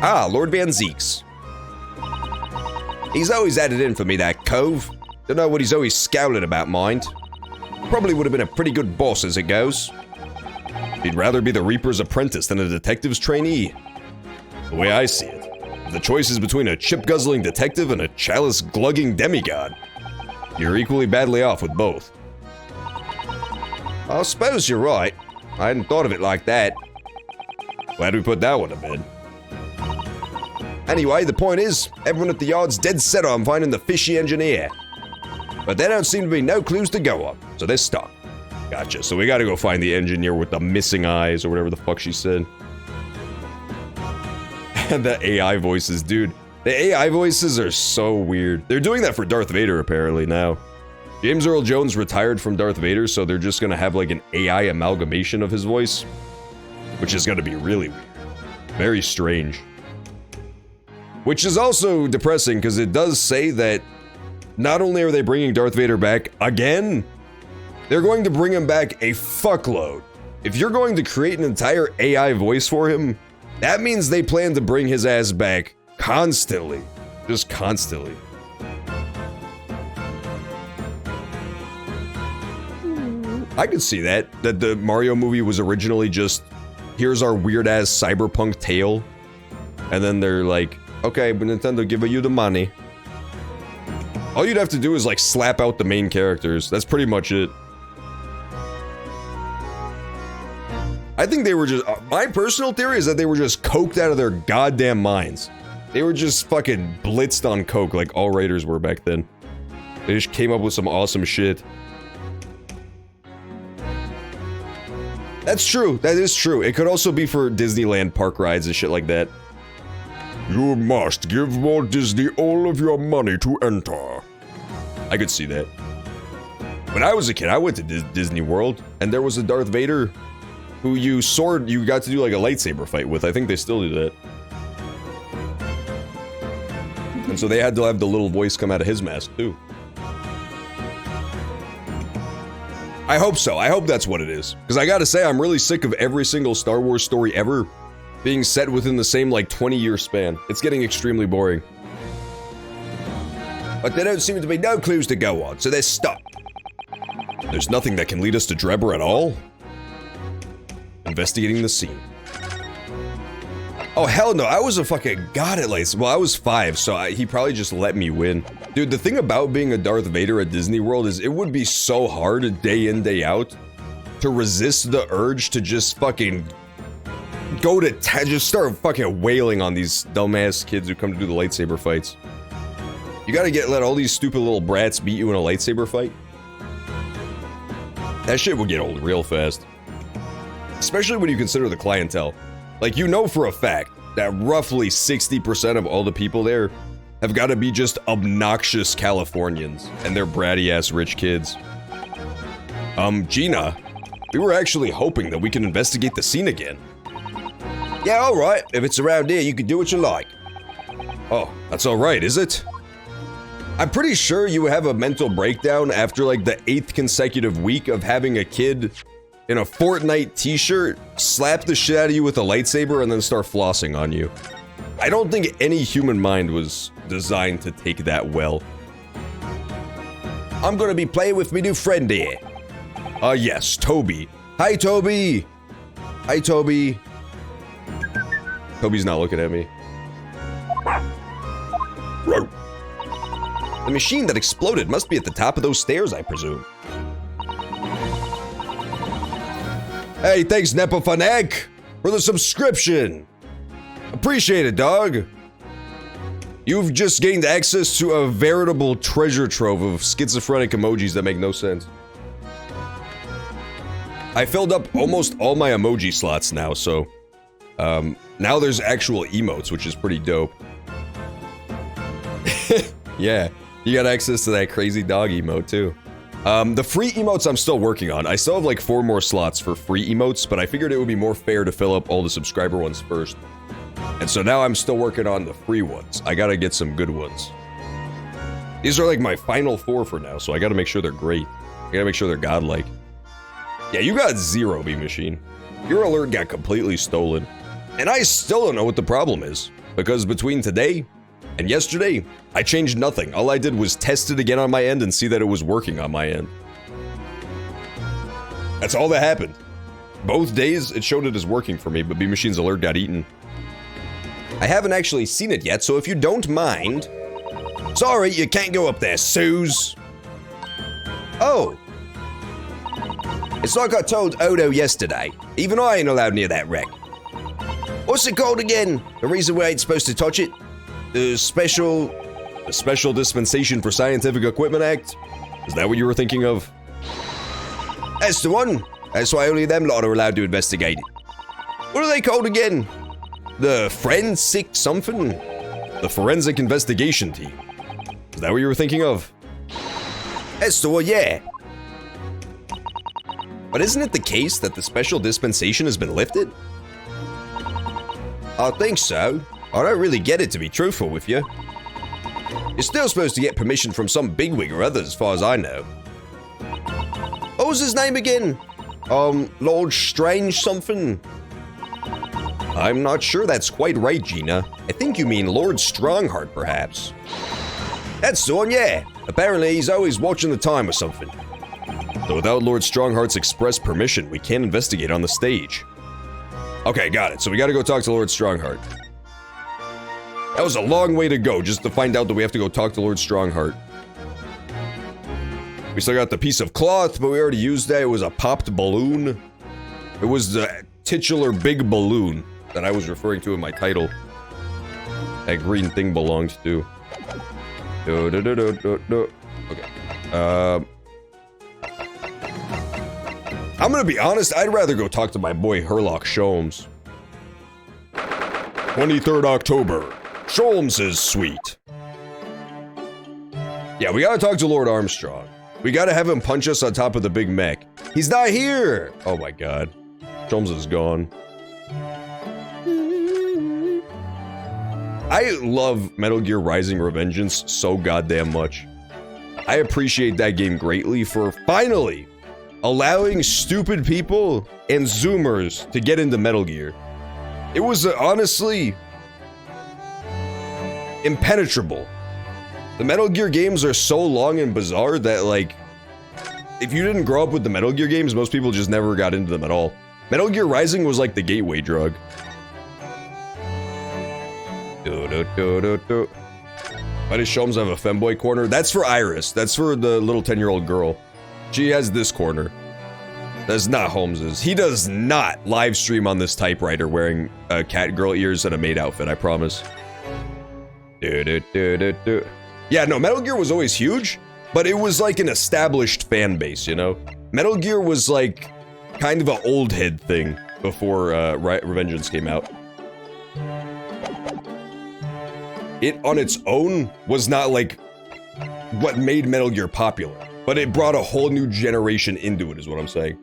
Ah, Lord Van Zeeks. He's always had it in for me, that cove. Don't know what he's always scowling about, mind. Probably would have been a pretty good boss as it goes. He'd rather be the Reaper's apprentice than a detective's trainee. The way I see it, the choice is between a chip-guzzling detective and a chalice-glugging demigod. You're equally badly off with both. I suppose you're right. I hadn't thought of it like that. Glad we put that one to bed. Anyway, the point is, everyone at the yard's dead set on finding the fishy engineer. But there don't seem to be no clues to go on, so they're stuck. Gotcha, so we gotta go find the engineer with the missing eyes, or whatever the fuck she said. And the AI voices, dude. The AI voices are so weird. They're doing that for Darth Vader, apparently, now. James Earl Jones retired from Darth Vader, so they're just gonna have, like, an AI amalgamation of his voice. Which is gonna be really weird. Very strange. Which is also depressing, because it does say that not only are they bringing Darth Vader back again, they're going to bring him back a fuckload. If you're going to create an entire AI voice for him, that means they plan to bring his ass back constantly. Just constantly. I could see that the Mario movie was originally just, here's our weird-ass cyberpunk tale. And then they're like, okay, but Nintendo, give you the money. All you'd have to do is, like, slap out the main characters. That's pretty much it. I think they were just, my personal theory is that they were just coked out of their goddamn minds. They were just fucking blitzed on coke like all writers were back then. They just came up with some awesome shit. That's true, that is true. It could also be for Disneyland park rides and shit like that. You must give Walt Disney all of your money to enter. I could see that. When I was a kid, I went to Disney World, and there was a Darth Vader who you got to do like a lightsaber fight with. I think they still do that. And so they had to have the little voice come out of his mask, too. I hope so. I hope that's what it is. Because I gotta say, I'm really sick of every single Star Wars story ever being set within the same, like, 20-year span. It's getting extremely boring. But there don't seem to be no clues to go on, so they're stuck. There's nothing that can lead us to Drebber at all? Investigating the scene. Oh, hell no, I was a fucking god at lights. Well, I was 5, so he probably just let me win. Dude, the thing about being a Darth Vader at Disney World is it would be so hard day in, day out to resist the urge to just fucking go to just start fucking wailing on these dumbass kids who come to do the lightsaber fights. You gotta let all these stupid little brats beat you in a lightsaber fight. That shit will get old real fast. Especially when you consider the clientele. Like, you know for a fact that roughly 60% of all the people there have got to be just obnoxious Californians and their bratty-ass rich kids. Gina, we were actually hoping that we can investigate the scene again. Yeah, alright. If it's around here, you can do what you like. Oh, that's alright, is it? I'm pretty sure you have a mental breakdown after like the 8th consecutive week of having a kid in a Fortnite t-shirt slap the shit out of you with a lightsaber and then start flossing on you. I don't think any human mind was designed to take that well. I'm gonna be playing with me new friend here. Yes, Toby. Hi, Toby. Hi, Toby. Toby's not looking at me. The machine that exploded must be at the top of those stairs, I presume. Hey, thanks, Nepofanek, for the subscription. Appreciate it, dog. You've just gained access to a veritable treasure trove of schizophrenic emojis that make no sense. I filled up almost all my emoji slots now, so now there's actual emotes, which is pretty dope. Yeah, you got access to that crazy dog emote too. The free emotes I'm still working on. I still have like 4 more slots for free emotes, but I figured it would be more fair to fill up all the subscriber ones first. And so now I'm still working on the free ones. I gotta get some good ones. These are like my final 4 for now, so I gotta make sure they're great. I gotta make sure they're godlike. Yeah, you got 0, B-Machine. Your alert got completely stolen. And I still don't know what the problem is. Because between today and yesterday, I changed nothing. All I did was test it again on my end and see that it was working on my end. That's all that happened. Both days, it showed it as working for me, but B-Machine's alert got eaten. I haven't actually seen it yet, so if you don't mind... Sorry, you can't go up there, Suze. Oh. It's like I told Odo yesterday. Even I ain't allowed near that wreck. What's it called again? The reason we ain't supposed to touch it? The Special Dispensation for Scientific Equipment Act? Is that what you were thinking of? That's the one. That's why only them lot are allowed to investigate it. What are they called again? The Forensic something? The Forensic Investigation Team. Is that what you were thinking of? That's the one, yeah. But isn't it the case that the special dispensation has been lifted? I think so. I don't really get it, to be truthful with you. You're still supposed to get permission from some bigwig or other, as far as I know. What was his name again? Lord Strange something? I'm not sure that's quite right, Gina. I think you mean Lord Strongheart, perhaps. That's the one, yeah. Apparently he's always watching the time or something. So without Lord Strongheart's express permission, we can't investigate on the stage. Okay, got it. So we gotta go talk to Lord Strongheart. That was a long way to go just to find out that we have to go talk to Lord Strongheart. We still got the piece of cloth, but we already used that. It was a popped balloon. It was the titular big balloon that I was referring to in my title. That green thing belonged to. Okay. I'm gonna be honest, I'd rather go talk to my boy Herlock Sholmes. 23rd October. Sholmes is sweet. Yeah, we gotta talk to Lord Armstrong. We gotta have him punch us on top of the Big Mac. He's not here! Oh my god. Sholmes is gone. I love Metal Gear Rising: Revengeance so goddamn much. I appreciate that game greatly for finally allowing stupid people and Zoomers to get into Metal Gear. It was honestly impenetrable. The Metal Gear games are so long and bizarre that, like, if you didn't grow up with the Metal Gear games, most people just never got into them at all. Metal Gear Rising was like the gateway drug. Why does Sholmes have a femboy corner? That's for Iris. That's for the little 10-year-old girl. She has this corner. That's not Holmes's. He does not live stream on this typewriter wearing cat girl ears and a maid outfit, I promise. Yeah, no, Metal Gear was always huge, but it was like an established fan base, you know? Metal Gear was like kind of an old head thing before Revengeance came out. It on its own was not like what made Metal Gear popular, but it brought a whole new generation into it, is what I'm saying.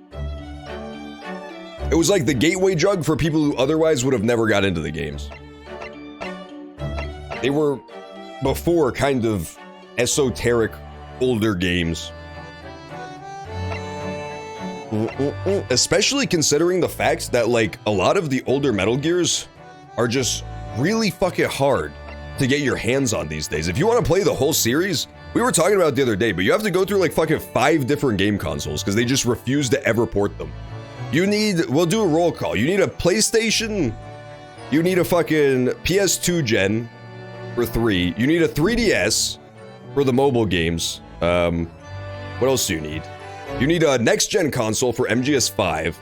It was like the gateway drug for people who otherwise would have never got into the games. They were before kind of esoteric older games. Especially considering the fact that like a lot of the older Metal Gears are just really fucking hard to get your hands on these days. If you want to play the whole series, we were talking about it the other day, but you have to go through like fucking 5 different game consoles because they just refuse to ever port them. You need, we'll do a roll call. You need a PlayStation, you need a fucking PS2 gen for 3, you need a 3DS for the mobile games. What else do you need? You need a next gen console for MGS5.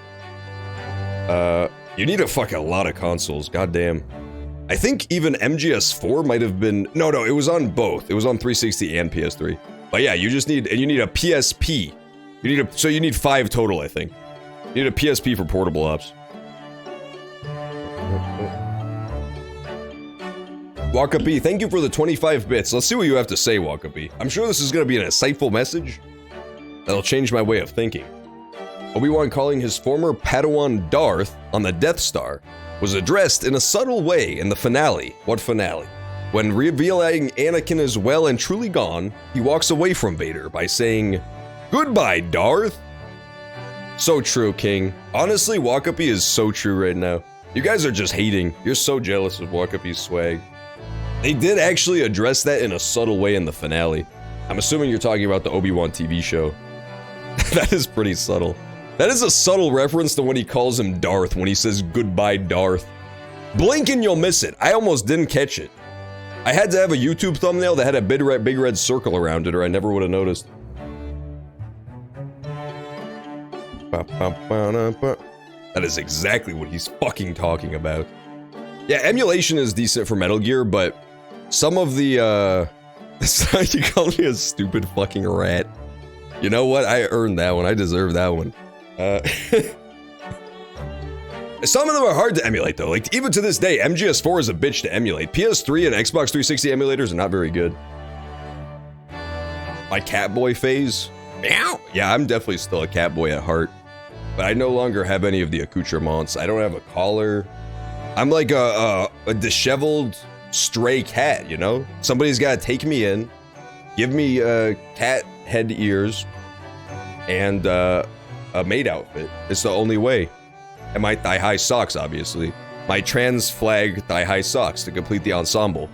You need a fucking lot of consoles, goddamn. I think even MGS4 might have been, no, it was on both. It was on 360 and PS3. But yeah, you just need, and you need a PSP. So you need 5 total, I think. You need a PSP for portable ops. Waka B, thank you for the 25 bits. Let's see what you have to say, Waka B. I'm sure this is going to be an insightful message that'll change my way of thinking. Obi-Wan calling his former Padawan Darth on the Death Star was addressed in a subtle way in the finale. What finale? When revealing Anakin is well and truly gone, he walks away from Vader by saying, "Goodbye, Darth." So true, King. Honestly, Wakapi is so true right now. You guys are just hating. You're so jealous of Wakapi's swag. They did actually address that in a subtle way in the finale. I'm assuming you're talking about the Obi-Wan TV show. That is pretty subtle. That is a subtle reference to when he calls him Darth, when he says goodbye, Darth. Blink and you'll miss it. I almost didn't catch it. I had to have a YouTube thumbnail that had a big red circle around it, or I never would have noticed. That is exactly what he's fucking talking about. Yeah, emulation is decent for Metal Gear, but some of the, you called me a stupid fucking rat. You know what? I earned that one. I deserve that one. Some of them are hard to emulate though. Like even to this day, MGS4 is a bitch to emulate. PS3 and Xbox 360 emulators are not very good. My Catboy phase? Meow. Yeah, I'm definitely still a Catboy at heart. But I no longer have any of the accoutrements. I don't have a collar. I'm like a disheveled stray cat, you know? Somebody's gotta take me in, give me cat head ears, and a maid outfit. It's the only way. And my thigh-high socks, obviously. My trans flag thigh-high socks to complete the ensemble.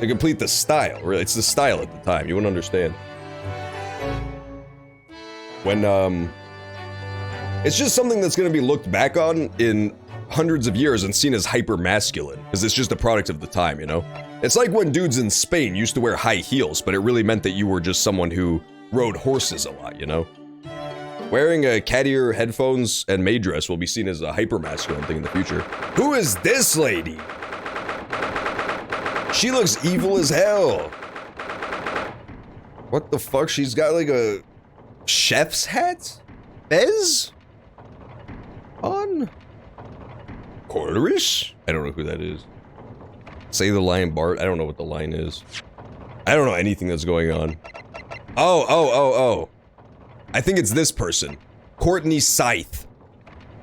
To complete the style, really. It's the style at the time, you wouldn't understand. When, it's just something that's gonna be looked back on in hundreds of years and seen as hyper-masculine, because it's just a product of the time, you know? It's like when dudes in Spain used to wear high heels, but it really meant that you were just someone who rode horses a lot, you know? Wearing a cat ear, headphones, and maid dress will be seen as a hyper-masculine thing in the future. Who is this lady? She looks evil as hell. What the fuck? She's got like a chef's hat? Bez? On? Corliss? I don't know who that is. Say the line, Bart. I don't know what the line is. I don't know anything that's going on. Oh. I think it's this person. Courtney Scythe.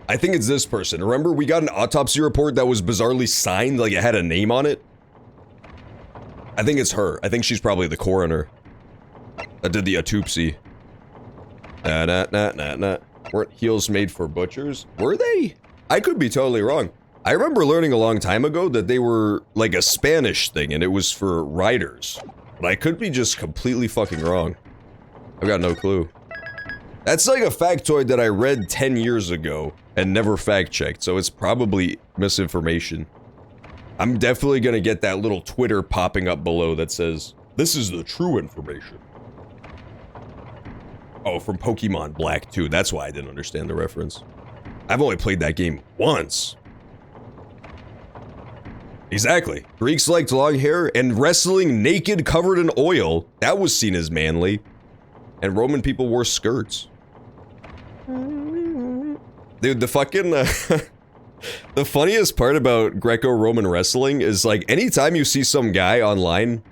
I think it's this person. Remember, we got an autopsy report that was bizarrely signed, like it had a name on it? I think it's her. I think she's probably the coroner that did the autopsy. Weren't heels made for butchers? Were they? I could be totally wrong. I remember learning a long time ago that they were like a Spanish thing and it was for riders. But I could be just completely fucking wrong. I've got no clue. That's like a factoid that I read 10 years ago and never fact-checked, so it's probably misinformation. I'm definitely gonna get that little Twitter popping up below that says, "This is the true information." Oh, from Pokemon Black 2, that's why I didn't understand the reference. I've only played that game once. Exactly. Greeks liked long hair, and wrestling naked covered in oil, that was seen as manly. And Roman people wore skirts. Dude, the fucking, the funniest part about Greco-Roman wrestling is, like, anytime you see some guy online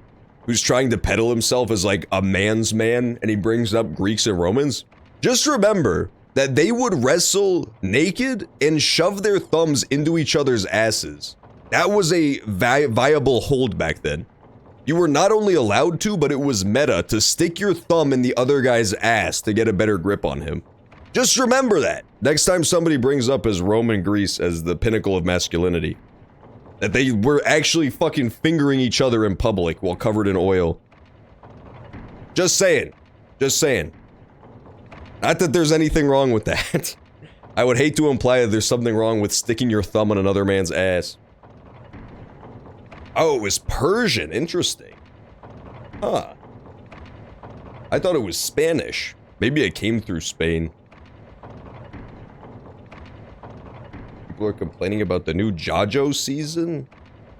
who's trying to peddle himself as, like, a man's man, and he brings up Greeks and Romans, just remember that they would wrestle naked and shove their thumbs into each other's asses. That was a viable hold back then. You were not only allowed to, but it was meta to stick your thumb in the other guy's ass to get a better grip on him. Just remember that next time somebody brings up as Rome and Greece as the pinnacle of masculinity. That they were actually fucking fingering each other in public while covered in oil. Just saying. Just saying. Not that there's anything wrong with that. I would hate to imply that there's something wrong with sticking your thumb on another man's ass. Oh, it was Persian. Interesting. Huh. I thought it was Spanish. Maybe it came through Spain. People are complaining about the new JoJo season?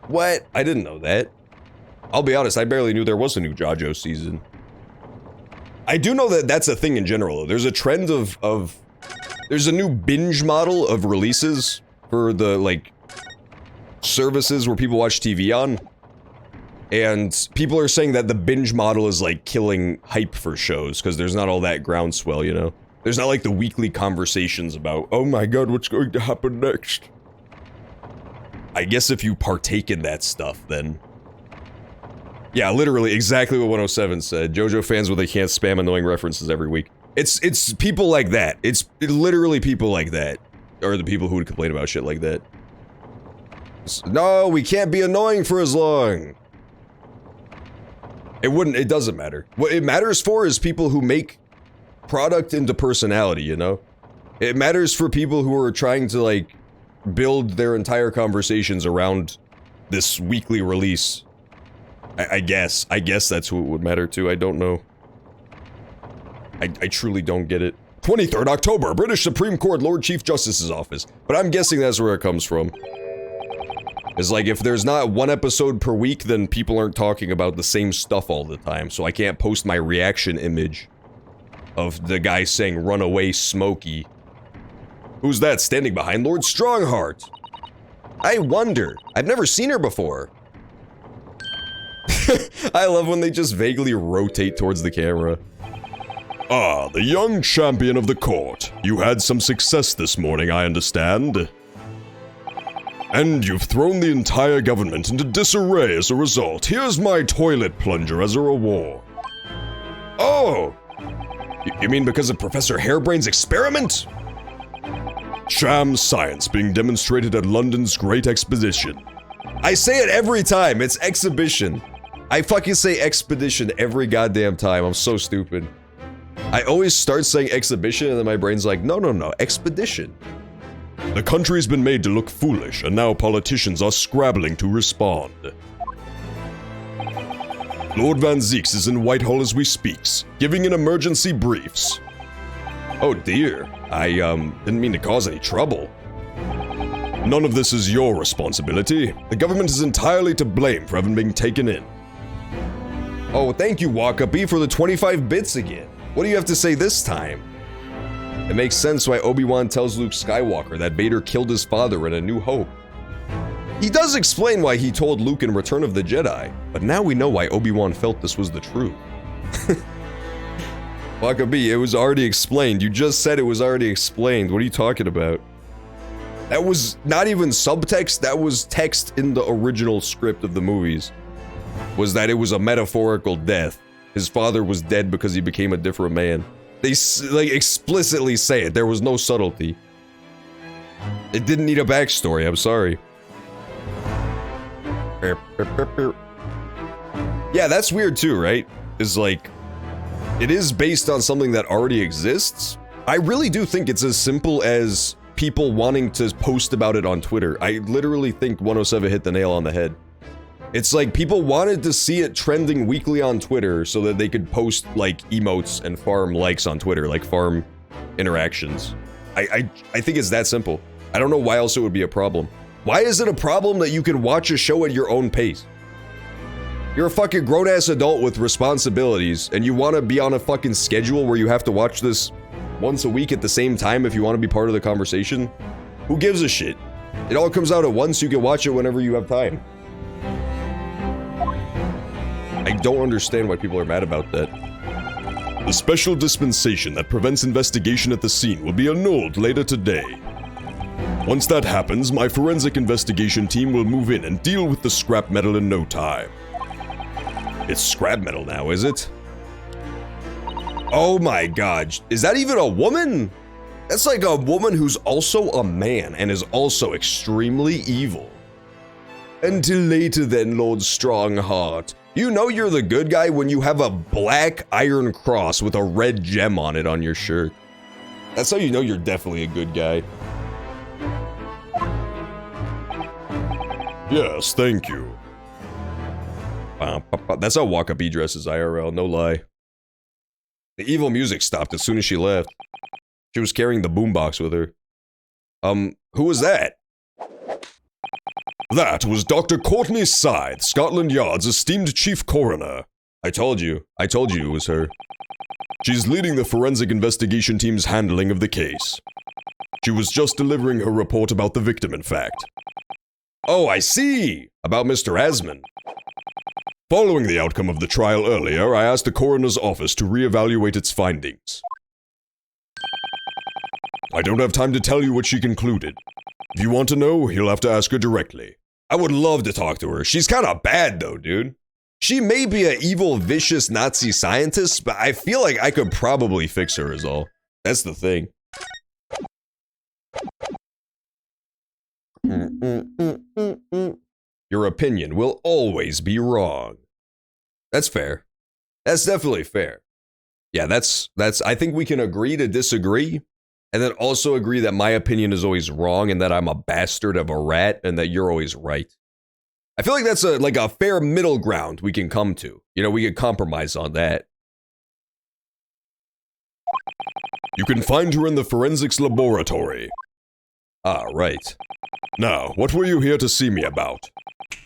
What? I didn't know that. I'll be honest, I barely knew there was a new JoJo season. I do know that that's a thing in general, though. There's a trend of there's a new binge model of releases for the, like, services where people watch TV on. And people are saying that the binge model is, like, killing hype for shows, because there's not all that groundswell, you know? There's not, like, the weekly conversations about, oh my god, what's going to happen next? I guess if you partake in that stuff, then... Yeah, literally, exactly what 107 said. JoJo fans where they can't spam annoying references every week. It's people like that. It's literally people like that. Or the people who would complain about shit like that. No, we can't be annoying for as long. It doesn't matter. What it matters for is people who make product into personality, you know? It matters for people who are trying to, like, build their entire conversations around this weekly release. I guess that's who it would matter to. I don't know. I truly don't get it. 23rd October, British Supreme Court Lord Chief Justice's office. But I'm guessing that's where it comes from. It's like, if there's not one episode per week, then people aren't talking about the same stuff all the time, so I can't post my reaction image of the guy saying, "Run away, Smokey." Who's that standing behind Lord Strongheart? I wonder. I've never seen her before. I love when they just vaguely rotate towards the camera. Ah, the young champion of the court. You had some success this morning, I understand. And you've thrown the entire government into disarray as a result. Here's my toilet plunger as a reward. Oh! You mean because of Professor Harebrain's experiment? Sham science being demonstrated at London's Great Exposition. I say it every time, it's exhibition. I fucking say expedition every goddamn time, I'm so stupid. I always start saying exhibition and then my brain's like, no, expedition. The country's been made to look foolish, and now politicians are scrabbling to respond. Lord Van Zieks is in Whitehall as we speaks, giving an emergency briefs. Oh dear, I didn't mean to cause any trouble. None of this is your responsibility. The government is entirely to blame for having been taken in. Oh, thank you, Wakabi, for the 25 bits again. What do you have to say this time? It makes sense why Obi-Wan tells Luke Skywalker that Vader killed his father in A New Hope. He does explain why he told Luke in Return of the Jedi, but now we know why Obi-Wan felt this was the truth. Wakabi, it was already explained. You just said it was already explained. What are you talking about? That was not even subtext, that was text in the original script of the movies. Was that it was a metaphorical death. His father was dead because he became a different man. They, like, explicitly say it. There was no subtlety. It didn't need a backstory, I'm sorry. Yeah, that's weird too, right? Is like, it is based on something that already exists. I really do think it's as simple as people wanting to post about it on Twitter. I literally think 107 hit the nail on the head. It's like people wanted to see it trending weekly on Twitter so that they could post like emotes and farm likes on Twitter, like farm interactions. I think it's that simple. I don't know why else it would be a problem. Why is it a problem that you can watch a show at your own pace? You're a fucking grown-ass adult with responsibilities, and you want to be on a fucking schedule where you have to watch this once a week at the same time if you want to be part of the conversation? Who gives a shit? It all comes out at once, you can watch it whenever you have time. I don't understand why people are mad about that. The special dispensation that prevents investigation at the scene will be annulled later today. Once that happens, my forensic investigation team will move in and deal with the scrap metal in no time. It's scrap metal now, is it? Oh my god, is that even a woman? That's like a woman who's also a man and is also extremely evil. Until later then, Lord Strongheart. You know you're the good guy when you have a black iron cross with a red gem on it on your shirt. That's how you know you're definitely a good guy. Yes, thank you. That's how Wakabi dresses IRL, no lie. The evil music stopped as soon as she left. She was carrying the boombox with her. Who was that? That was Dr. Courtney Scythe, Scotland Yard's esteemed chief coroner. I told you it was her. She's leading the forensic investigation team's handling of the case. She was just delivering her report about the victim, in fact. Oh, I see! About Mr. Asman. Following the outcome of the trial earlier, I asked the coroner's office to reevaluate its findings. I don't have time to tell you what she concluded. If you want to know, you'll have to ask her directly. I would love to talk to her. She's kinda bad though, dude. She may be an evil, vicious Nazi scientist, but I feel like I could probably fix her is all. That's the thing. Your opinion will always be wrong. That's fair. That's definitely fair. Yeah, that's I think we can agree to disagree, and then also agree that my opinion is always wrong and that I'm a bastard of a rat and that you're always right. I feel like that's like a fair middle ground we can come to. You know, we can compromise on that. You can find her in the forensics laboratory. Ah, right. Now, what were you here to see me about?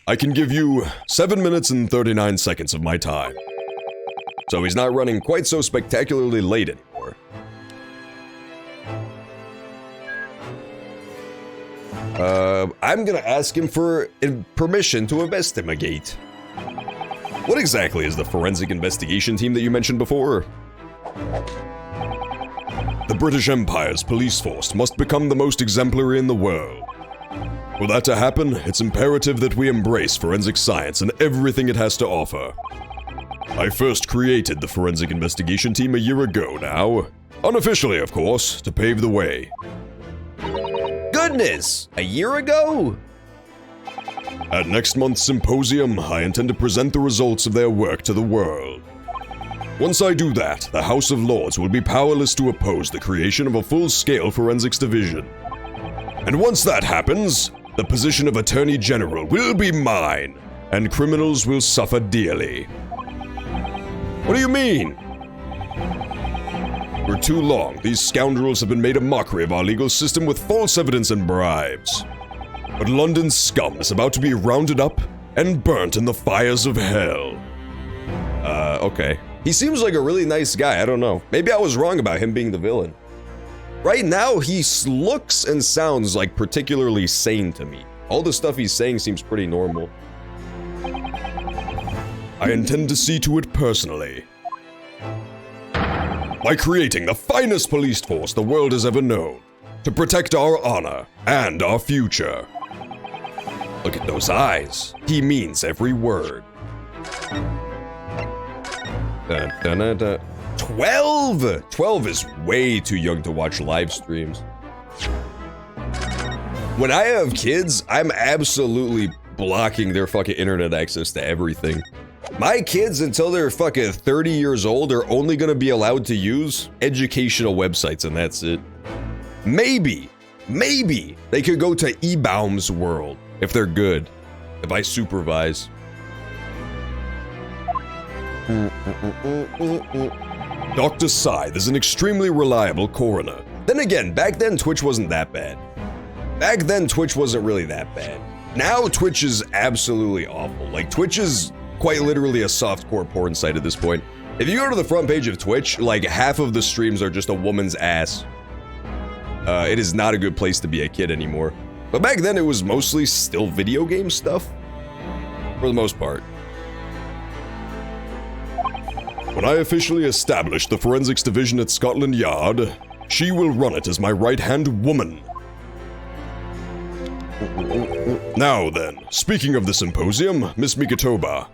I can give you 7 minutes and 39 seconds of my time. So he's not running quite so spectacularly late anymore. I'm gonna ask him for permission to investigate. What exactly is the forensic investigation team that you mentioned before? The British Empire's police force must become the most exemplary in the world. For that to happen, it's imperative that we embrace forensic science and everything it has to offer. I first created the forensic investigation team a year ago now. Unofficially, of course, to pave the way. Goodness! A year ago? At next month's symposium, I intend to present the results of their work to the world. Once I do that, the House of Lords will be powerless to oppose the creation of a full-scale forensics division. And once that happens, the position of Attorney General will be mine, and criminals will suffer dearly. What do you mean? For too long, these scoundrels have been made a mockery of our legal system with false evidence and bribes. But London's scum is about to be rounded up and burnt in the fires of hell. Okay. He seems like a really nice guy, I don't know. Maybe I was wrong about him being the villain. Right now, he looks and sounds like particularly sane to me. All the stuff he's saying seems pretty normal. I intend to see to it personally. By creating the finest police force the world has ever known, to protect our honor and our future. Look at those eyes. He means every word. 12! 12 is way too young to watch live streams. When I have kids, I'm absolutely blocking their fucking internet access to everything. My kids, until they're fucking 30 years old, are only gonna be allowed to use educational websites, and that's it. Maybe they could go to eBaum's World, if they're good, if I supervise. Dr. Scythe is an extremely reliable coroner. Then again, back then Twitch wasn't that bad. Back then, Twitch wasn't really that bad. Now, Twitch is absolutely awful. Like, Twitch is quite literally a softcore porn site at this point. If you go to the front page of Twitch, like, half of the streams are just a woman's ass. It is not a good place to be a kid anymore. But back then, it was mostly still video game stuff. For the most part. When I officially establish the forensics division at Scotland Yard, she will run it as my right-hand woman. Now then, speaking of the symposium, Miss Mikitoba.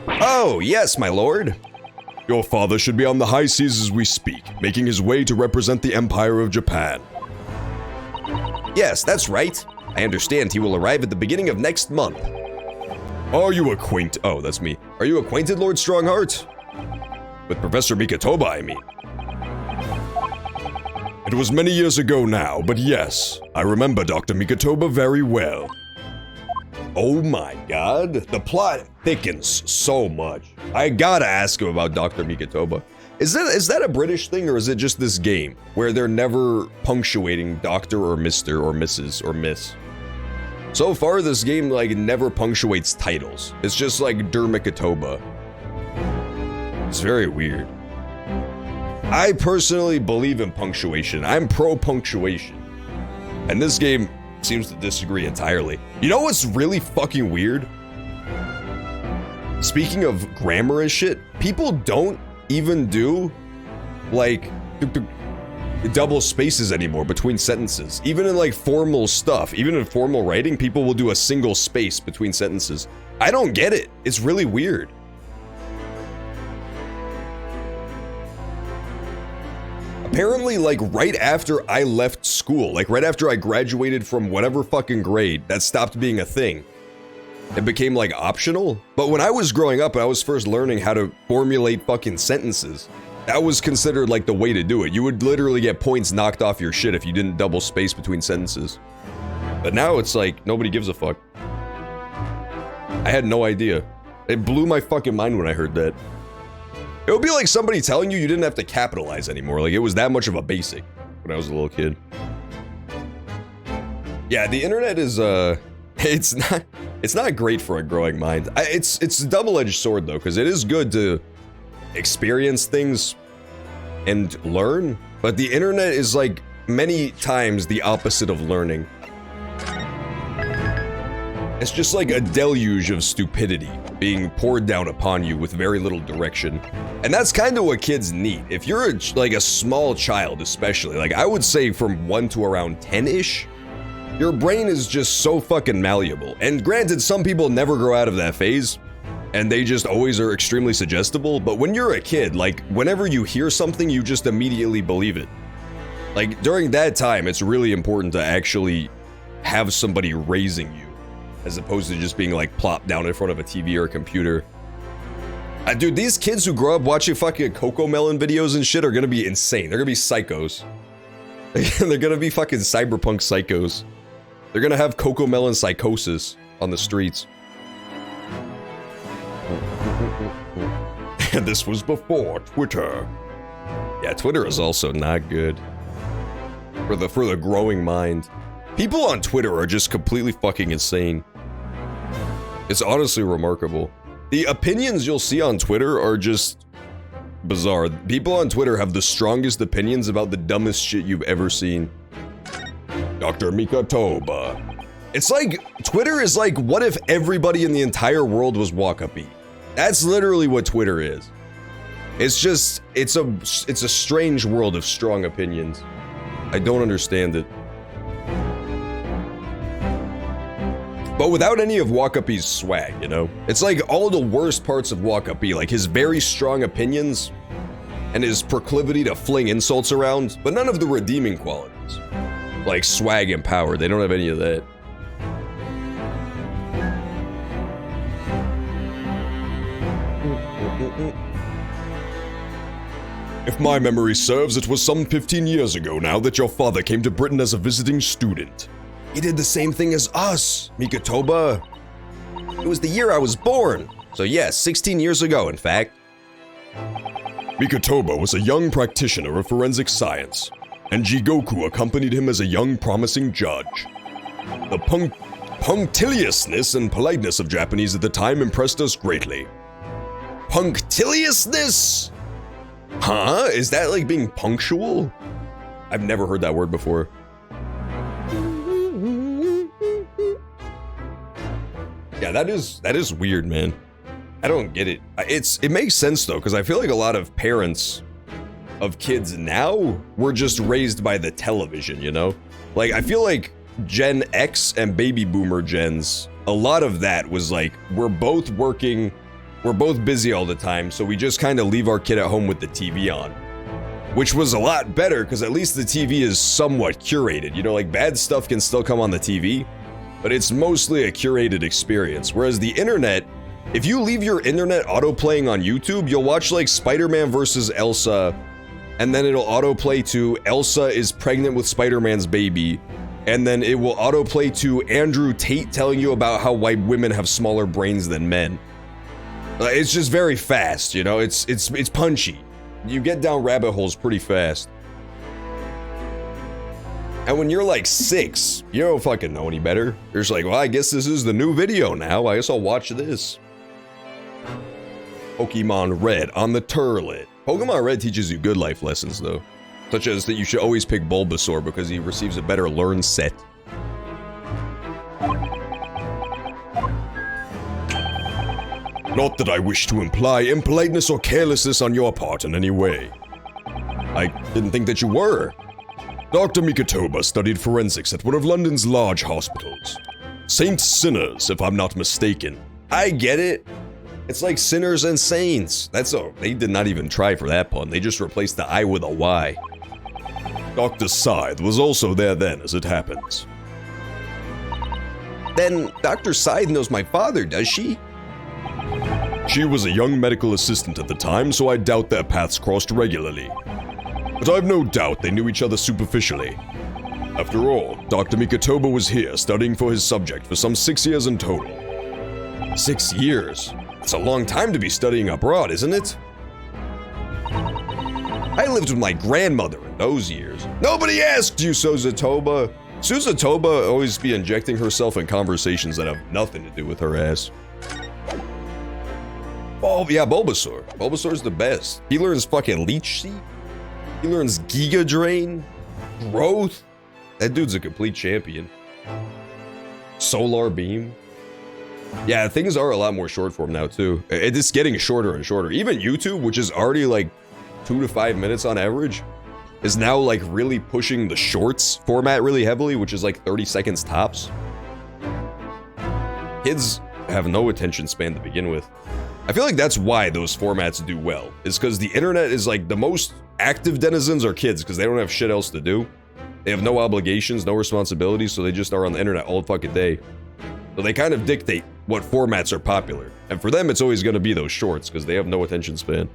Oh, yes, my lord. Your father should be on the high seas as we speak, making his way to represent the Empire of Japan. Yes, that's right. I understand he will arrive at the beginning of next month. Are you acquainted? Oh, that's me. Are you acquainted, Lord Strongheart? With Professor Mikitoba, I mean. It was many years ago now, but yes, I remember Dr. Mikitoba very well. Oh my god, the plot thickens so much. I gotta ask him about Dr. Mikitoba. Is that a British thing, or is it just this game where they're never punctuating Doctor or Mr. or Mrs. or Miss? So far, this game like never punctuates titles. It's just like Der Mikitoba. It's very weird. I personally believe in punctuation. I'm pro-punctuation. And this game seems to disagree entirely. You know what's really fucking weird? Speaking of grammar and shit, people don't even do, like, double spaces anymore between sentences. Even in, like, formal stuff, even in formal writing, people will do a single space between sentences. I don't get it. It's really weird. Apparently, like, right after I left school, like, right after I graduated from whatever fucking grade, that stopped being a thing. It became, like, optional. But when I was growing up and I was first learning how to formulate fucking sentences, that was considered, like, the way to do it. You would literally get points knocked off your shit if you didn't double space between sentences. But now it's like, nobody gives a fuck. I had no idea. It blew my fucking mind when I heard that. It would be like somebody telling you didn't have to capitalize anymore. Like, it was that much of a basic when I was a little kid. Yeah, the internet is, it's not great for a growing mind. It's a double-edged sword, though, because it is good to experience things and learn, but the internet is, like, many times the opposite of learning. It's just like a deluge of stupidity being poured down upon you with very little direction. And that's kind of what kids need. If you're like a small child, especially, like I would say from 1 to around 10-ish, your brain is just so fucking malleable. And granted, some people never grow out of that phase, and they just always are extremely suggestible. But when you're a kid, like whenever you hear something, you just immediately believe it. Like during that time, it's really important to actually have somebody raising you, as opposed to just being like plopped down in front of a TV or a computer. Dude, these kids who grow up watching fucking Cocomelon videos and shit are gonna be insane. They're gonna be psychos. They're gonna be fucking cyberpunk psychos. They're gonna have Cocomelon psychosis on the streets. And this was before Twitter. Yeah, Twitter is also not good for the growing mind. People on Twitter are just completely fucking insane. It's honestly remarkable. The opinions you'll see on Twitter are just bizarre. People on Twitter have the strongest opinions about the dumbest shit you've ever seen. Dr. Mikitoba. It's like, Twitter is like, what if everybody in the entire world was Wakabi? That's literally what Twitter is. It's just, it's a strange world of strong opinions. I don't understand it. But without any of Wakapi's swag, you know? It's like all the worst parts of Wakapi, like his very strong opinions and his proclivity to fling insults around, but none of the redeeming qualities. Like swag and power, they don't have any of that. If my memory serves, it was some 15 years ago now that your father came to Britain as a visiting student. He did the same thing as us, Mikitoba. It was the year I was born. So yes, 16 years ago, in fact. Mikitoba was a young practitioner of forensic science. and Jigoku accompanied him as a young, promising judge. The punctiliousness and politeness of Japanese at the time impressed us greatly. Punctiliousness? Huh? Is that like being punctual? I've never heard that word before. Yeah, that is weird, man. I don't get it. It makes sense though, because I feel like a lot of parents of kids now were just raised by the television, you know? Like, I feel like Gen X and baby boomer gens, a lot of that was like, we're both working, we're both busy all the time, so we just kind of leave our kid at home with the TV on. Which was a lot better, because at least the TV is somewhat curated. You know, like, bad stuff can still come on the TV, but it's mostly a curated experience. Whereas the internet, if you leave your internet autoplaying on YouTube, you'll watch like Spider-Man versus Elsa, and then it'll autoplay to Elsa is pregnant with Spider-Man's baby, and then it will autoplay to Andrew Tate telling you about how white women have smaller brains than men. It's just very fast, you know, it's punchy. You get down rabbit holes pretty fast. And when you're like 6, you don't fucking know any better. You're just like, well, I guess this is the new video now. I guess I'll watch this. Pokemon Red on the Turlet. Pokemon Red teaches you good life lessons, though. Such as that you should always pick Bulbasaur because he receives a better learn set. Not that I wish to imply impoliteness or carelessness on your part in any way. I didn't think that you were. Dr. Mikotoba studied forensics at one of London's large hospitals. Saint Sinners, if I'm not mistaken. I get it. It's like sinners and saints. They did not even try for that pun. They just replaced the I with a Y. Dr. Scythe was also there then, as it happens. Then Dr. Scythe knows my father, does she? She was a young medical assistant at the time, so I doubt their paths crossed regularly. But I've no doubt they knew each other superficially. After all, Dr. Mikotoba was here studying for his subject for some 6 years in total. 6 years? That's a long time to be studying abroad, isn't it? I lived with my grandmother in those years. Nobody asked you, Suzatoba. Suzatoba always be injecting herself in conversations that have nothing to do with her ass. Oh, yeah, Bulbasaur. Bulbasaur's the best. He learns fucking Leech Seed. He learns Giga Drain. Growth. That dude's a complete champion. Solar Beam. Yeah, things are a lot more short form now, too. It's getting shorter and shorter. Even YouTube, which is already like 2 to 5 minutes on average, is now like really pushing the shorts format really heavily, which is like 30 seconds tops. Kids have no attention span to begin with. I feel like that's why those formats do well, is because the internet is like the most active denizens are kids because they don't have shit else to do. They have no obligations, no responsibilities, so they just are on the internet all fucking day. So they kind of dictate what formats are popular. And for them, it's always going to be those shorts because they have no attention span.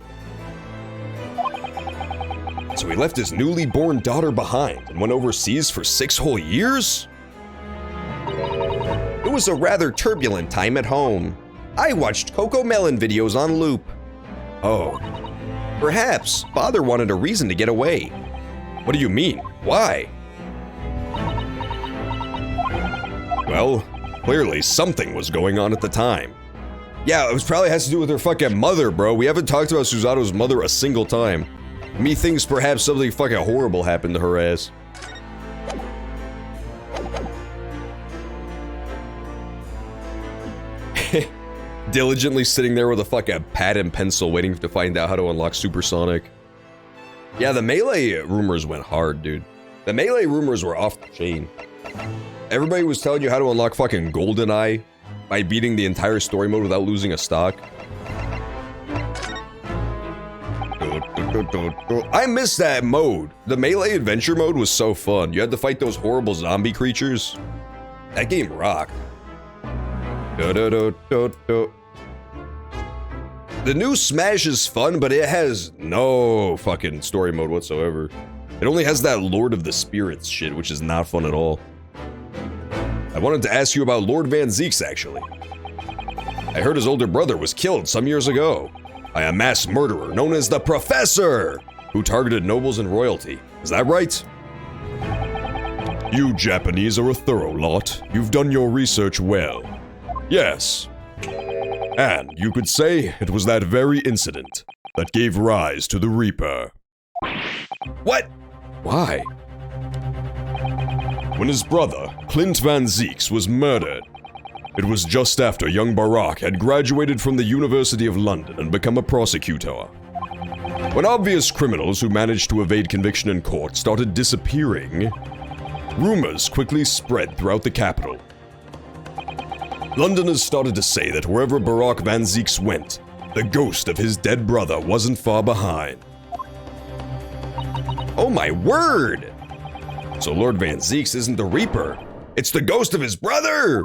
So he left his newly born daughter behind and went overseas for 6 whole years? It was a rather turbulent time at home. I watched Coco Melon videos on loop. Oh. Perhaps father wanted a reason to get away. What do you mean? Why? Well, clearly something was going on at the time. Yeah, it probably has to do with her fucking mother, bro. We haven't talked about Susato's mother a single time. Methinks perhaps something fucking horrible happened to her ass. Diligently sitting there with a fucking pad and pencil waiting to find out how to unlock Supersonic. Yeah, the Melee rumors went hard, dude. The Melee rumors were off the chain. Everybody was telling you how to unlock fucking GoldenEye by beating the entire story mode without losing a stock. I miss that mode. The Melee Adventure mode was so fun. You had to fight those horrible zombie creatures. That game rocked. The new Smash is fun, but it has no fucking story mode whatsoever. It only has that Lord of the Spirits shit, which is not fun at all. I wanted to ask you about Lord Van Zeeks, actually. I heard his older brother was killed some years ago by a mass murderer known as the Professor, who targeted nobles and royalty. Is that right? You Japanese are a thorough lot. You've done your research well. Yes. And you could say it was that very incident that gave rise to the Reaper. What? Why? When his brother, Clint Van Zeeks, was murdered, it was just after young Barack had graduated from the University of London and become a prosecutor. When obvious criminals who managed to evade conviction in court started disappearing, rumors quickly spread throughout the capital. Londoners started to say that wherever Barack Van Zeeks went, the ghost of his dead brother wasn't far behind. Oh my word! So Lord Van Zeeks isn't the Reaper, it's the ghost of his brother!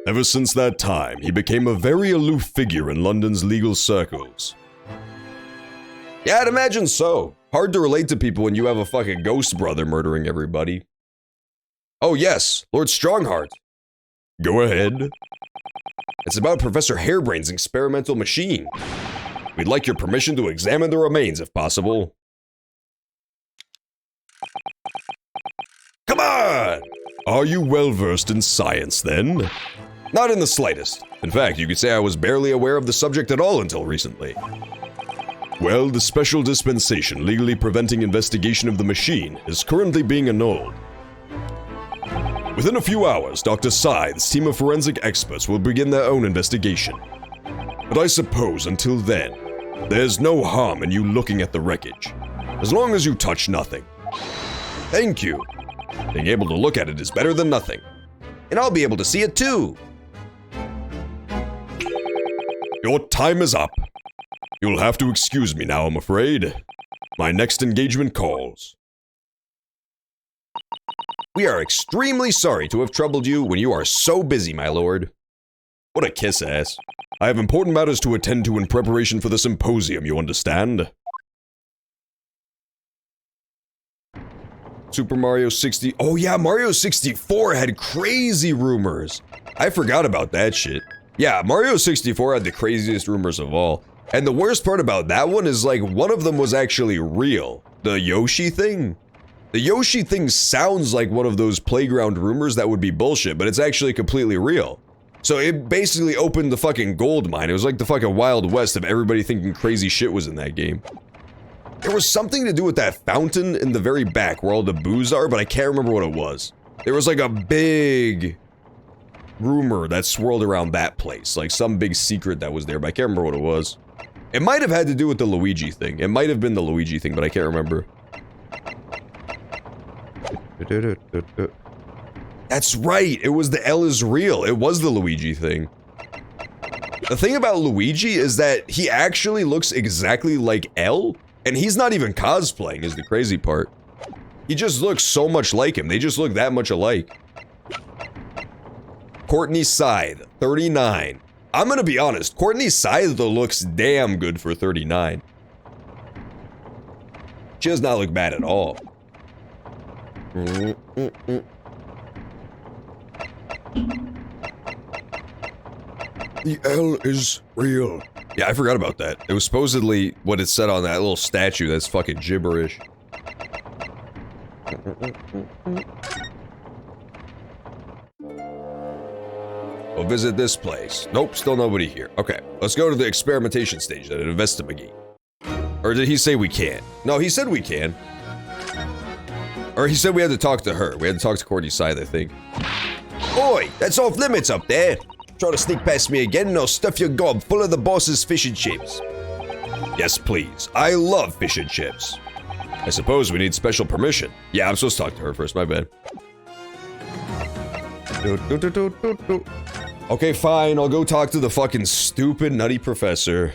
Ever since that time, he became a very aloof figure in London's legal circles. Yeah, I'd imagine so. Hard to relate to people when you have a fucking ghost brother murdering everybody. Oh yes, Lord Strongheart. Go ahead. It's about Professor Hairbrain's experimental machine. We'd like your permission to examine the remains if possible. Come on! Are you well versed in science then? Not in the slightest. In fact, you could say I was barely aware of the subject at all until recently. Well, the special dispensation legally preventing investigation of the machine is currently being annulled. Within a few hours, Dr. Scythe's team of forensic experts will begin their own investigation. But I suppose until then, there's no harm in you looking at the wreckage, as long as you touch nothing. Thank you. Being able to look at it is better than nothing. And I'll be able to see it too. Your time is up. You'll have to excuse me now, I'm afraid. My next engagement calls. We are extremely sorry to have troubled you when you are so busy, my lord. What a kiss ass. I have important matters to attend to in preparation for the symposium, you understand? Super Mario 60. Oh yeah, Mario 64 had crazy rumors. I forgot about that shit. Yeah, Mario 64 had the craziest rumors of all. And the worst part about that one is like one of them was actually real. The Yoshi thing. The Yoshi thing sounds like one of those playground rumors that would be bullshit, but it's actually completely real. So it basically opened the fucking gold mine. It was like the fucking Wild West of everybody thinking crazy shit was in that game. There was something to do with that fountain in the very back where all the booze are, but I can't remember what it was. There was like a big rumor that swirled around that place, like some big secret that was there, but I can't remember what it was. It might have had to do with the Luigi thing. It might have been the Luigi thing, but I can't remember. That's right, it was the L is real. It was the Luigi thing. The thing about Luigi is that he actually looks exactly like L, and he's not even cosplaying is the crazy part. He just looks so much like him. They just look that much alike. Courtney Scythe, 39. I'm gonna be honest, Courtney Scythe though looks damn good for 39. She does not look bad at all. The L is real. Yeah, I forgot about that. It was supposedly what it said on that little statue. That's fucking gibberish. We'll visit this place. Nope, still nobody here. Okay, let's go to the experimentation stage and investigate. Or did he say we can't? No, he said we can. Or he said we had to talk to her. We had to talk to Courtney Scythe, I think. Oi, that's off limits up there. Try to sneak past me again and I'll stuff your gob full of the boss's fish and chips. Yes, please. I love fish and chips. I suppose we need special permission. Yeah, I'm supposed to talk to her first, my bad. Okay, fine, I'll go talk to the fucking stupid nutty professor.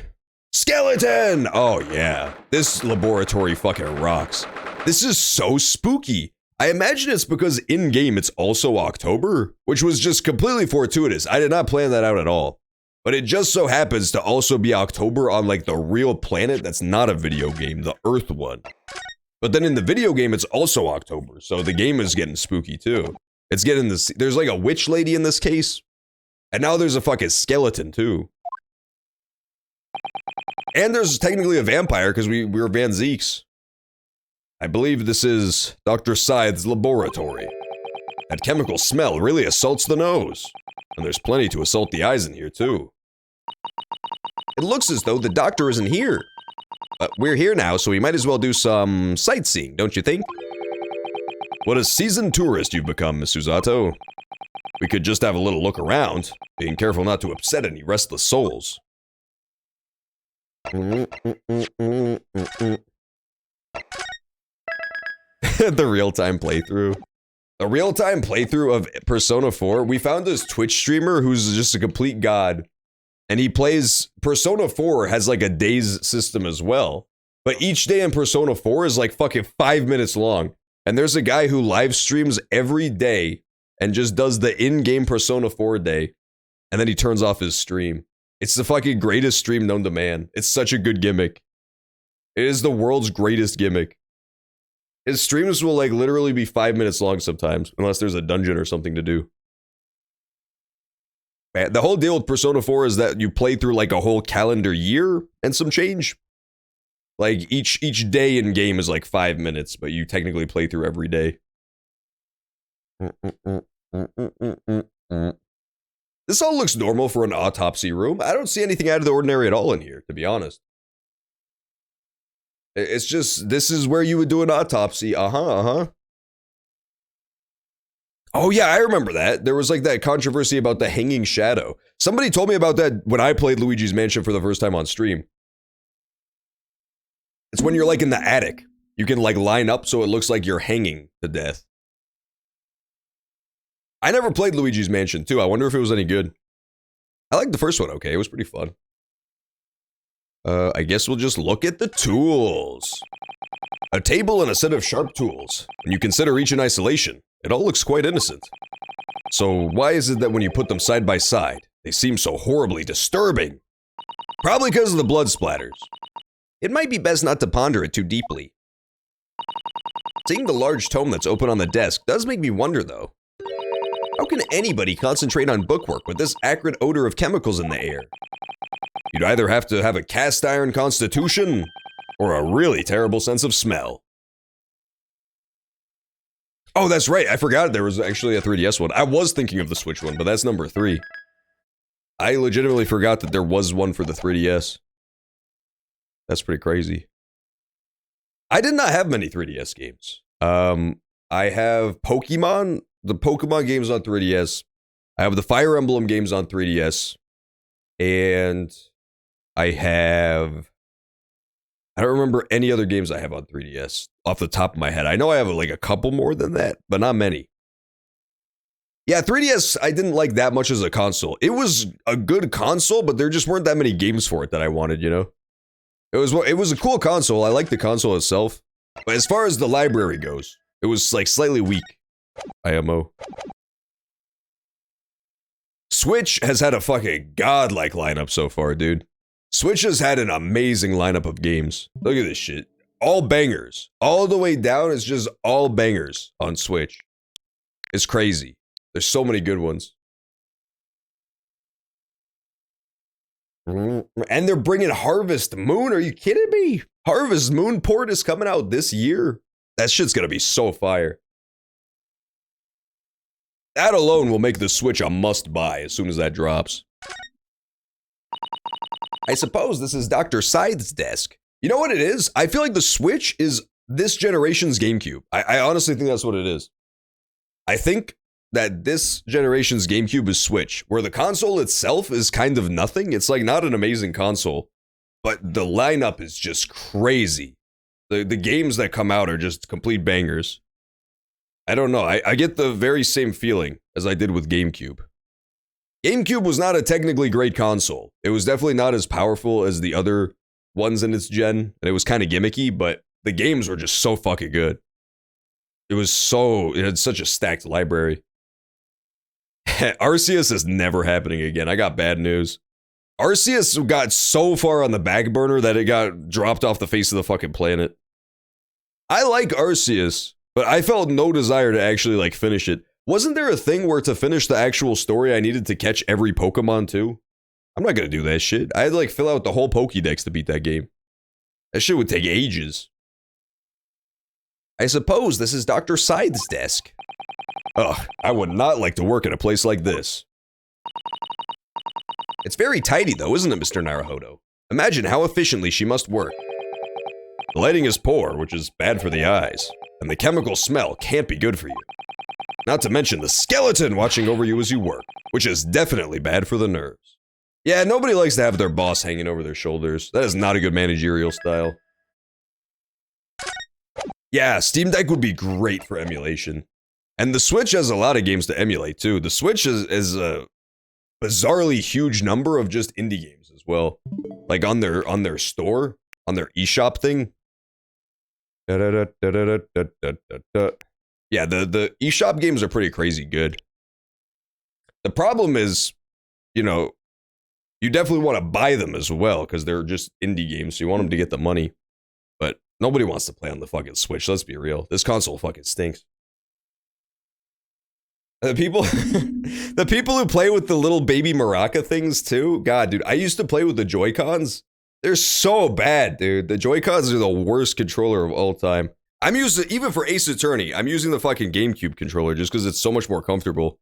Skeleton! Oh yeah, this laboratory fucking rocks. This is so spooky. I imagine it's because in-game it's also October, which was just completely fortuitous. I did not plan that out at all. But it just so happens to also be October on like the real planet that's not a video game, the Earth one. But then in the video game it's also October, so the game is getting spooky too. It's getting this, there's like a witch lady in this case. And now there's a fucking skeleton too. And there's technically a vampire because we were Van Zeeks. I believe this is Dr. Scythe's laboratory. That chemical smell really assaults the nose. And there's plenty to assault the eyes in here, too. It looks as though the doctor isn't here. But we're here now, so we might as well do some sightseeing, don't you think? What a seasoned tourist you've become, Miss Susato. We could just have a little look around, being careful not to upset any restless souls. The real-time playthrough. A real-time playthrough of Persona 4. We found this Twitch streamer who's just a complete god. And he plays... Persona 4 has like a days system as well. But each day in Persona 4 is like fucking 5 minutes long. And there's a guy who live streams every day and just does the in-game Persona 4 day. And then he turns off his stream. It's the fucking greatest stream known to man. It's such a good gimmick. It is the world's greatest gimmick. His streams will like literally be 5 minutes long sometimes, unless there's a dungeon or something to do. Man, the whole deal with Persona 4 is that you play through like a whole calendar year and some change. Like each day in game is like 5 minutes, but you technically play through every day. This all looks normal for an autopsy room. I don't see anything out of the ordinary at all in here, to be honest. It's just, this is where you would do an autopsy. Oh yeah, I remember that. There was like that controversy about the hanging shadow. Somebody told me about that when I played Luigi's Mansion for the first time on stream. It's when you're like in the attic. You can like line up so it looks like you're hanging to death. I never played Luigi's Mansion 2. I wonder if it was any good. I liked the first one, okay. It was pretty fun. I guess we'll just look at the tools. A table and a set of sharp tools. When you consider each in isolation, it all looks quite innocent. So why is it that when you put them side by side, they seem so horribly disturbing? Probably because of the blood splatters. It might be best not to ponder it too deeply. Seeing the large tome that's open on the desk does make me wonder, though. How can anybody concentrate on bookwork with this acrid odor of chemicals in the air? You'd either have to have a cast iron constitution, or a really terrible sense of smell. Oh, that's right, I forgot there was actually a 3DS one. I was thinking of the Switch one, but that's number 3. I legitimately forgot that there was one for the 3DS. That's pretty crazy. I did not have many 3DS games. I have Pokemon, the Pokemon games on 3DS. I have the Fire Emblem games on 3DS. And I don't remember any other games I have on 3DS off the top of my head. I know I have like a couple more than that, but not many. Yeah, 3DS I didn't like that much as a console. It was a good console, but there just weren't that many games for it that I wanted, you know? It was a cool console. I liked the console itself. But as far as the library goes, it was like slightly weak. IMO. Switch has had a fucking godlike lineup so far, dude. Switch has had an amazing lineup of games. Look at this shit. All bangers. All the way down is just all bangers on Switch. It's crazy. There's so many good ones. And they're bringing Harvest Moon. Are you kidding me? Harvest Moon port is coming out this year. That shit's gonna be so fire. That alone will make the Switch a must-buy as soon as that drops. I suppose this is Dr. Scythe's desk. You know what it is? I feel like the Switch is this generation's GameCube. I honestly think that's what it is. I think that this generation's GameCube is Switch, where the console itself is kind of nothing. It's like not an amazing console, but the lineup is just crazy. The games that come out are just complete bangers. I don't know, I get the very same feeling as I did with GameCube. GameCube was not a technically great console. It was definitely not as powerful as the other ones in its gen, and it was kind of gimmicky, but the games were just so fucking good. It had such a stacked library. Arceus is never happening again. I got bad news. Arceus got so far on the back burner that it got dropped off the face of the fucking planet. I like Arceus, but I felt no desire to actually like finish it. Wasn't there a thing where to finish the actual story I needed to catch every Pokemon too? I'm not gonna do that shit. I had to like fill out the whole Pokédex to beat that game. That shit would take ages. I suppose this is Dr. Scythe's desk. Ugh, I would not like to work in a place like this. It's very tidy though, isn't it, Mr. Naruhodo? Imagine how efficiently she must work. The lighting is poor, which is bad for the eyes, and the chemical smell can't be good for you. Not to mention the skeleton watching over you as you work, which is definitely bad for the nerves. Yeah, nobody likes to have their boss hanging over their shoulders. That is not a good managerial style. Yeah, Steam Deck would be great for emulation. And the Switch has a lot of games to emulate too. The Switch is a bizarrely huge number of just indie games as well. Like on their store, on their eShop thing. Yeah, the eShop games are pretty crazy good. The problem is, you know, you definitely want to buy them as well because they're just indie games, so you want them to get the money. But nobody wants to play on the fucking Switch, let's be real. This console fucking stinks. The people who play with the little baby maraca things too, God, dude, I used to play with the Joy-Cons. They're so bad, dude. The Joy-Cons are the worst controller of all time. I'm using, even for Ace Attorney, I'm using the fucking GameCube controller just because it's so much more comfortable.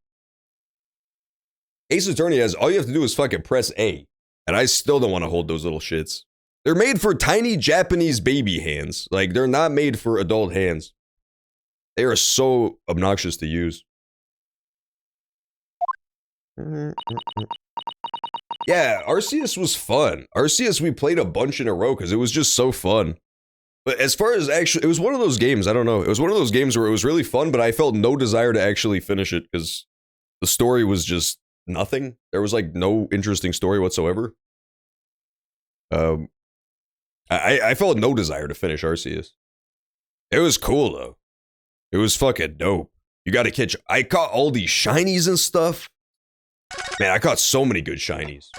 Ace Attorney has, all you have to do is fucking press A. And I still don't want to hold those little shits. They're made for tiny Japanese baby hands. Like, they're not made for adult hands. They are so obnoxious to use. Yeah, Arceus was fun. Arceus, we played a bunch in a row because it was just so fun. But as far as actually, it was one of those games, I don't know. It was one of those games where it was really fun, but I felt no desire to actually finish it because the story was just nothing. There was like no interesting story whatsoever. I felt no desire to finish Arceus. It was cool though. It was fucking dope. You gotta catch, I caught all these shinies and stuff. Man, I caught so many good shinies.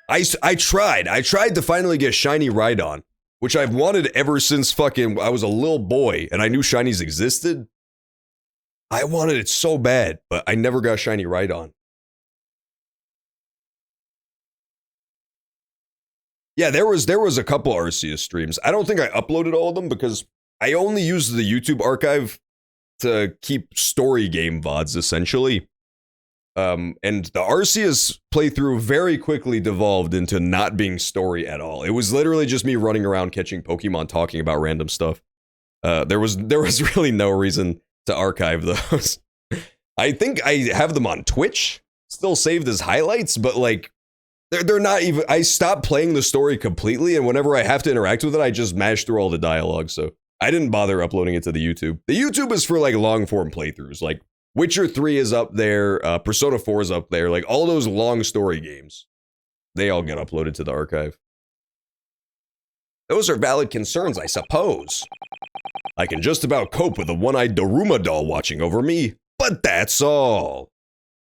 I tried to finally get shiny Rhydon, which I've wanted ever since fucking I was a little boy and I knew shinies existed. I wanted it so bad, but I never got shiny Rhydon. Yeah, there was a couple Arceus streams. I don't think I uploaded all of them because I only used the YouTube archive to keep story game VODs essentially. And the Arceus playthrough very quickly devolved into not being story at all. It was literally just me running around catching Pokemon talking about random stuff. There was really no reason to archive those. I think I have them on Twitch, still saved as highlights, but like, they're not even, I stopped playing the story completely, and whenever I have to interact with it, I just mash through all the dialogue, so I didn't bother uploading it to the YouTube. The YouTube is for like long-form playthroughs, like Witcher 3 is up there, Persona 4 is up there, like all those long story games, they all get uploaded to the archive. Those are valid concerns, I suppose. I can just about cope with a one-eyed Daruma doll watching over me, but that's all.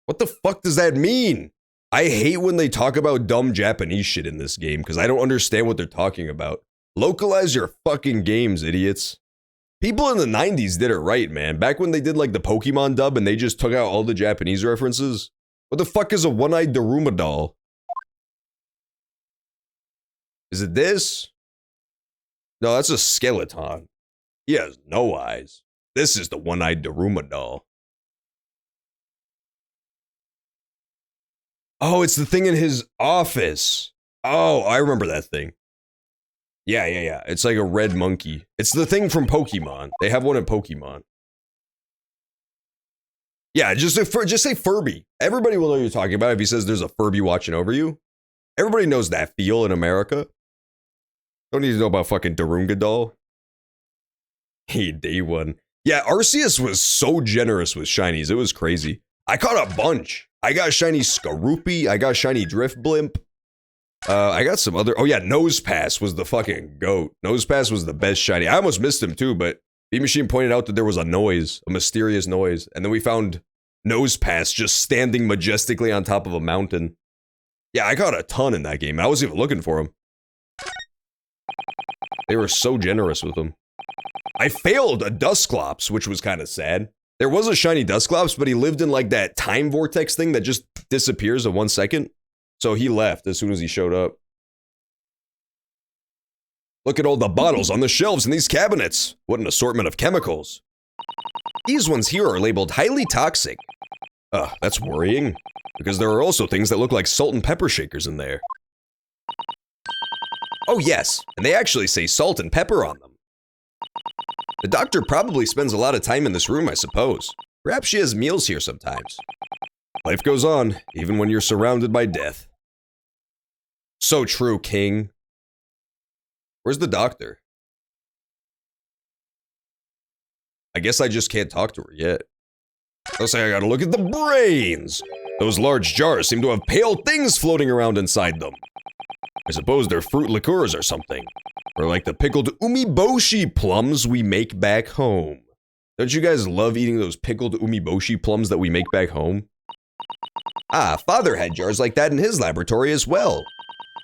What the fuck does that mean? I hate when they talk about dumb Japanese shit in this game because I don't understand what they're talking about. Localize your fucking games, idiots. People in the 90s did it right, man. Back when they did like the Pokemon dub and they just took out all the Japanese references. What the fuck is a one-eyed Daruma doll? Is it this? No, that's a skeleton. He has no eyes. This is the one-eyed Daruma doll. Oh, it's the thing in his office. Oh, I remember that thing. Yeah. It's like a red monkey. It's the thing from Pokemon. They have one in Pokemon. Yeah, just say Furby. Everybody will know what you're talking about if he says there's a Furby watching over you. Everybody knows that feel in America. Don't need to know about fucking Darunga doll. Hey, day one. Yeah, Arceus was so generous with shinies. It was crazy. I caught a bunch. I got shiny Skorupi. I got shiny Drift Blimp. I got some other. Oh yeah, Nose Pass was the fucking goat. Nose Pass was the best shiny. I almost missed him too, but B Machine pointed out that there was a noise, a mysterious noise, and then we found Nose Pass just standing majestically on top of a mountain. Yeah, I caught a ton in that game. I was even looking for him. They were so generous with them. I failed a Dusclops, which was kind of sad. There was a shiny Dusclops, but he lived in like that time vortex thing that just disappears in 1 second. So he left as soon as he showed up. Look at all the bottles on the shelves in these cabinets. What an assortment of chemicals. These ones here are labeled highly toxic. That's worrying, because there are also things that look like salt and pepper shakers in there. Oh yes, and they actually say salt and pepper on them. The doctor probably spends a lot of time in this room, I suppose. Perhaps she has meals here sometimes. Life goes on, even when you're surrounded by death. So true, King. Where's the doctor? I guess I just can't talk to her yet. Looks like I gotta look at the brains. Those large jars seem to have pale things floating around inside them. I suppose they're fruit liqueurs or something. Or like the pickled umeboshi plums we make back home. Don't you guys love eating those pickled umeboshi plums that we make back home? Father had jars like that in his laboratory as well.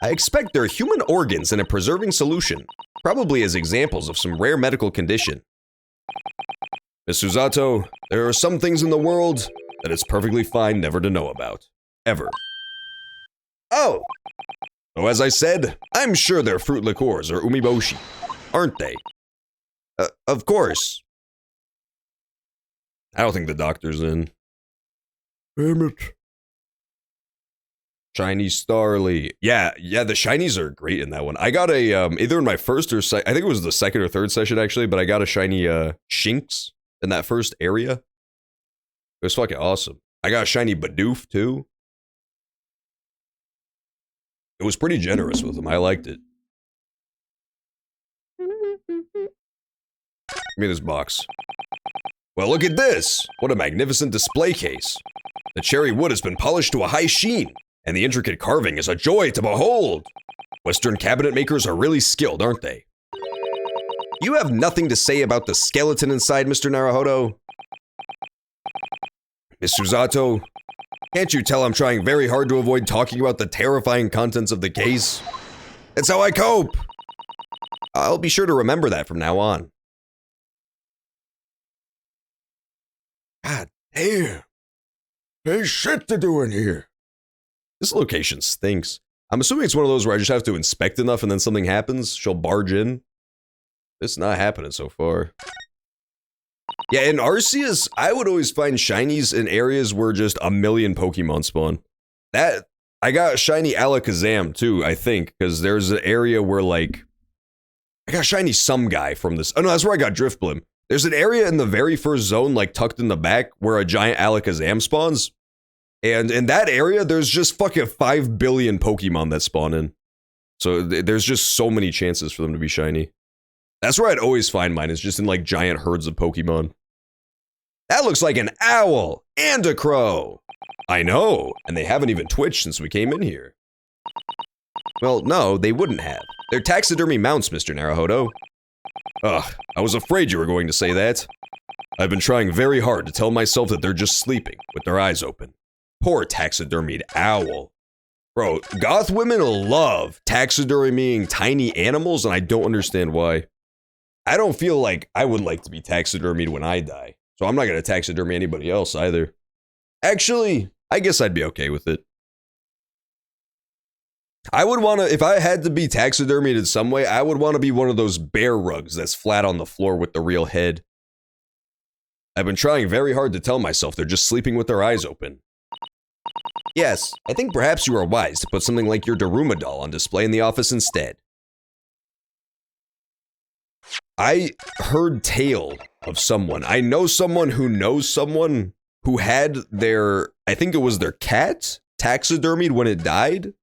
I expect they're human organs in a preserving solution, probably as examples of some rare medical condition. Miss Susato, there are some things in the world that it's perfectly fine never to know about. Ever. Oh! So as I said, I'm sure they're fruit liqueurs or umeboshi, aren't they? Of course. I don't think the doctor's in. Damn it. Shiny Starly. Yeah, the shinies are great in that one. I got a, either in my first or I think it was the second or third session actually, but I got a shiny, Shinx in that first area. It was fucking awesome. I got a shiny Bidoof too. It was pretty generous with them. I liked it. Give me this box. Well, look at this! What a magnificent display case. The cherry wood has been polished to a high sheen, and the intricate carving is a joy to behold. Western cabinet makers are really skilled, aren't they? You have nothing to say about the skeleton inside, Mr. Naruhodo? Miss Susato, can't you tell I'm trying very hard to avoid talking about the terrifying contents of the case? It's how I cope! I'll be sure to remember that from now on. God damn. There's shit to do in here. This location stinks. I'm assuming it's one of those where I just have to inspect enough and then something happens, she'll barge in. It's not happening so far. Yeah, in Arceus, I would always find shinies in areas where just a million Pokemon spawn. I got shiny Alakazam too, I think, because there's an area where like, I got shiny some guy from this. Oh no, that's where I got Driftblim. There's an area in the very first zone, like tucked in the back, where a giant Alakazam spawns. And in that area, there's just fucking 5 billion Pokemon that spawn in. So there's just so many chances for them to be shiny. That's where I'd always find mine, is just in like giant herds of Pokemon. That looks like an owl and a crow. I know, and they haven't even twitched since we came in here. Well, no, they wouldn't have. They're taxidermy mounts, Mr. Naruhodo. Ugh, I was afraid you were going to say that. I've been trying very hard to tell myself that they're just sleeping, with their eyes open. Poor taxidermied owl. Bro, goth women love taxidermying tiny animals, and I don't understand why. I don't feel like I would like to be taxidermied when I die, so I'm not gonna taxidermy anybody else either. Actually, I guess I'd be okay with it. I would want to, if I had to be taxidermied in some way, I would want to be one of those bear rugs that's flat on the floor with the real head. I've been trying very hard to tell myself they're just sleeping with their eyes open. Yes, I think perhaps you are wise to put something like your Daruma doll on display in the office instead. I heard tale of someone. I know someone who knows someone who had their, I think it was their cat taxidermied when it died.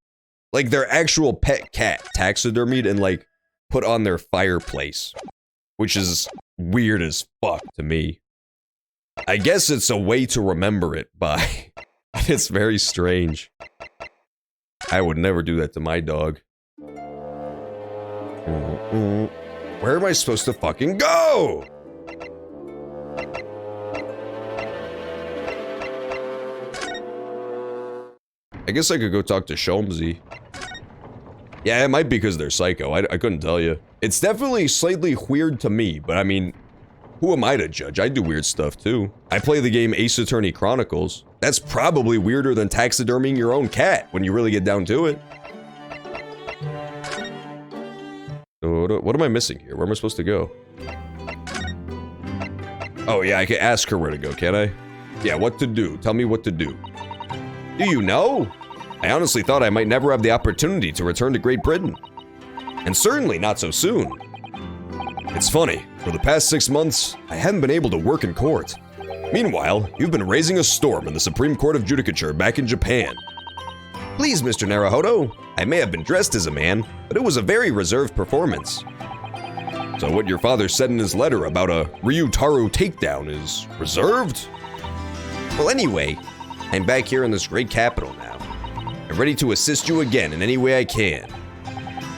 Like their actual pet cat taxidermied and like put on their fireplace, which is weird as fuck to me. I guess it's a way to remember it by. It's very strange. I would never do that to my dog. Where am I supposed to fucking go? I guess I could go talk to Sholmesy. Yeah, it might be because they're psycho. I couldn't tell you. It's definitely slightly weird to me, but I mean, who am I to judge? I do weird stuff too. I play the game Ace Attorney Chronicles. That's probably weirder than taxidermying your own cat when you really get down to it. What am I missing here? Where am I supposed to go? Oh yeah, I can ask her where to go, can't I? Yeah, what to do? Tell me what to do. Do you know? I honestly thought I might never have the opportunity to return to Great Britain. And certainly not so soon. It's funny, for the past 6 months, I haven't been able to work in court. Meanwhile, you've been raising a storm in the Supreme Court of Judicature back in Japan. Please, Mr. Naruhodo, I may have been dressed as a man, but it was a very reserved performance. So what your father said in his letter about a Ryutaru takedown is reserved? Well, anyway, I'm back here in this great capital now. I'm ready to assist you again in any way I can.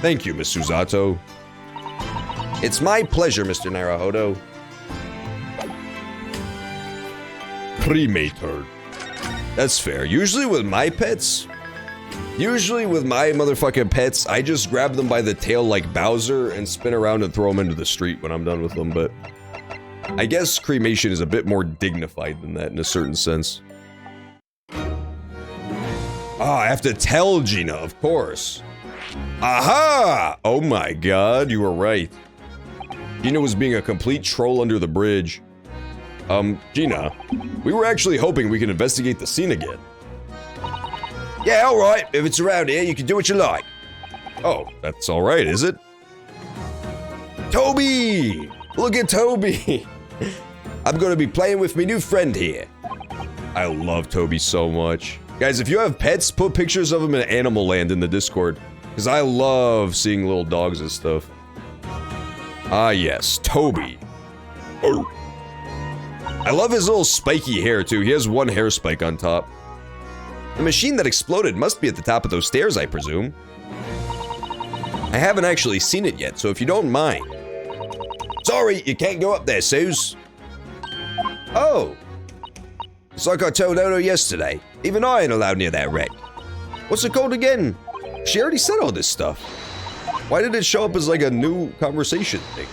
Thank you, Miss Susato. It's my pleasure, Mr. Naruhodo. Cremator. That's fair. Usually with my motherfucking pets, I just grab them by the tail like Bowser and spin around and throw them into the street when I'm done with them, but I guess cremation is a bit more dignified than that in a certain sense. Ah, I have to tell Gina, of course. Aha! Oh my god, you were right. Gina was being a complete troll under the bridge. Gina, we were actually hoping we could investigate the scene again. Yeah, alright, if it's around here, you can do what you like. Oh, that's alright, is it? Toby! Look at Toby! I'm gonna be playing with my new friend here. I love Toby so much. Guys, if you have pets, put pictures of them in Animal Land in the Discord. Because I love seeing little dogs and stuff. Ah yes, Toby. Oh. I love his little spiky hair too. He has one hair spike on top. The machine that exploded must be at the top of those stairs, I presume. I haven't actually seen it yet, so if you don't mind. Sorry, you can't go up there, Suze. Oh. It's like I told Odo yesterday. Even I ain't allowed near that wreck. What's it called again? She already said all this stuff. Why did it show up as like a new conversation thing?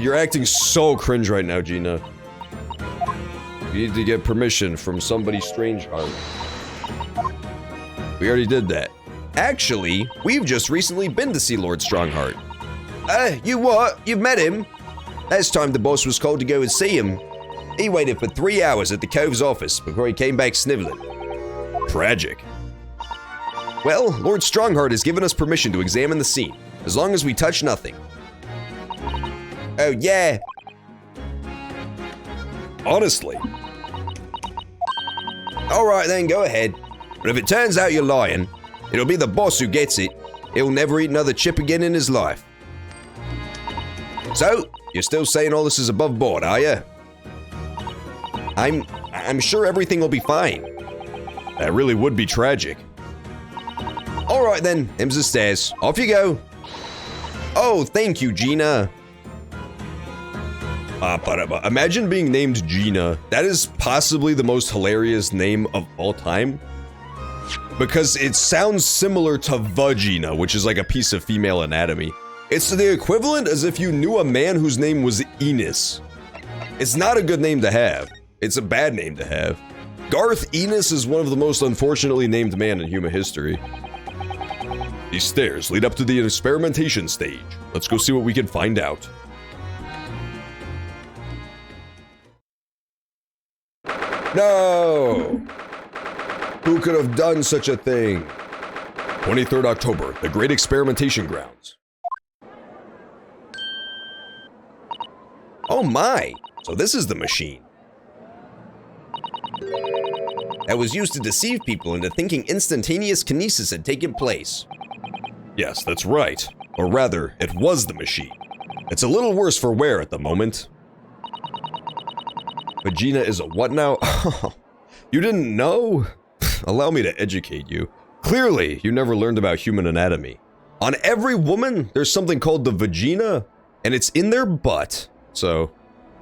You're acting so cringe right now, Gina. You need to get permission from somebody strange heart. We already did that. Actually, we've just recently been to see Lord Strongheart. You what? You've met him? Last time the boss was called to go and see him. He waited for 3 hours at the Cove's office before he came back sniveling. Tragic. Well, Lord Strongheart has given us permission to examine the scene, as long as we touch nothing. Oh yeah. Honestly. Alright then, go ahead. But if it turns out you're lying, it'll be the boss who gets it. He'll never eat another chip again in his life. So, you're still saying all this is above board, are you? I'm sure everything will be fine. That really would be tragic. Alright then, them's the stairs. Off you go. Oh, thank you, Gina. Imagine being named Gina. That is possibly the most hilarious name of all time. Because it sounds similar to vagina, which is like a piece of female anatomy. It's the equivalent as if you knew a man whose name was Enos. It's not a good name to have. It's a bad name to have. Garth Enos is one of the most unfortunately named men in human history. These stairs lead up to the experimentation stage. Let's go see what we can find out. No! Who could have done such a thing? 23rd October, the Great Experimentation Grounds. Oh my! So this is the machine. That was used to deceive people into thinking instantaneous kinesis had taken place. Yes, that's right. Or rather, it was the machine. It's a little worse for wear at the moment. Vagina is a what now? You didn't know? Allow me to educate you. Clearly, you never learned about human anatomy. On every woman, there's something called the vagina, and it's in their butt. So,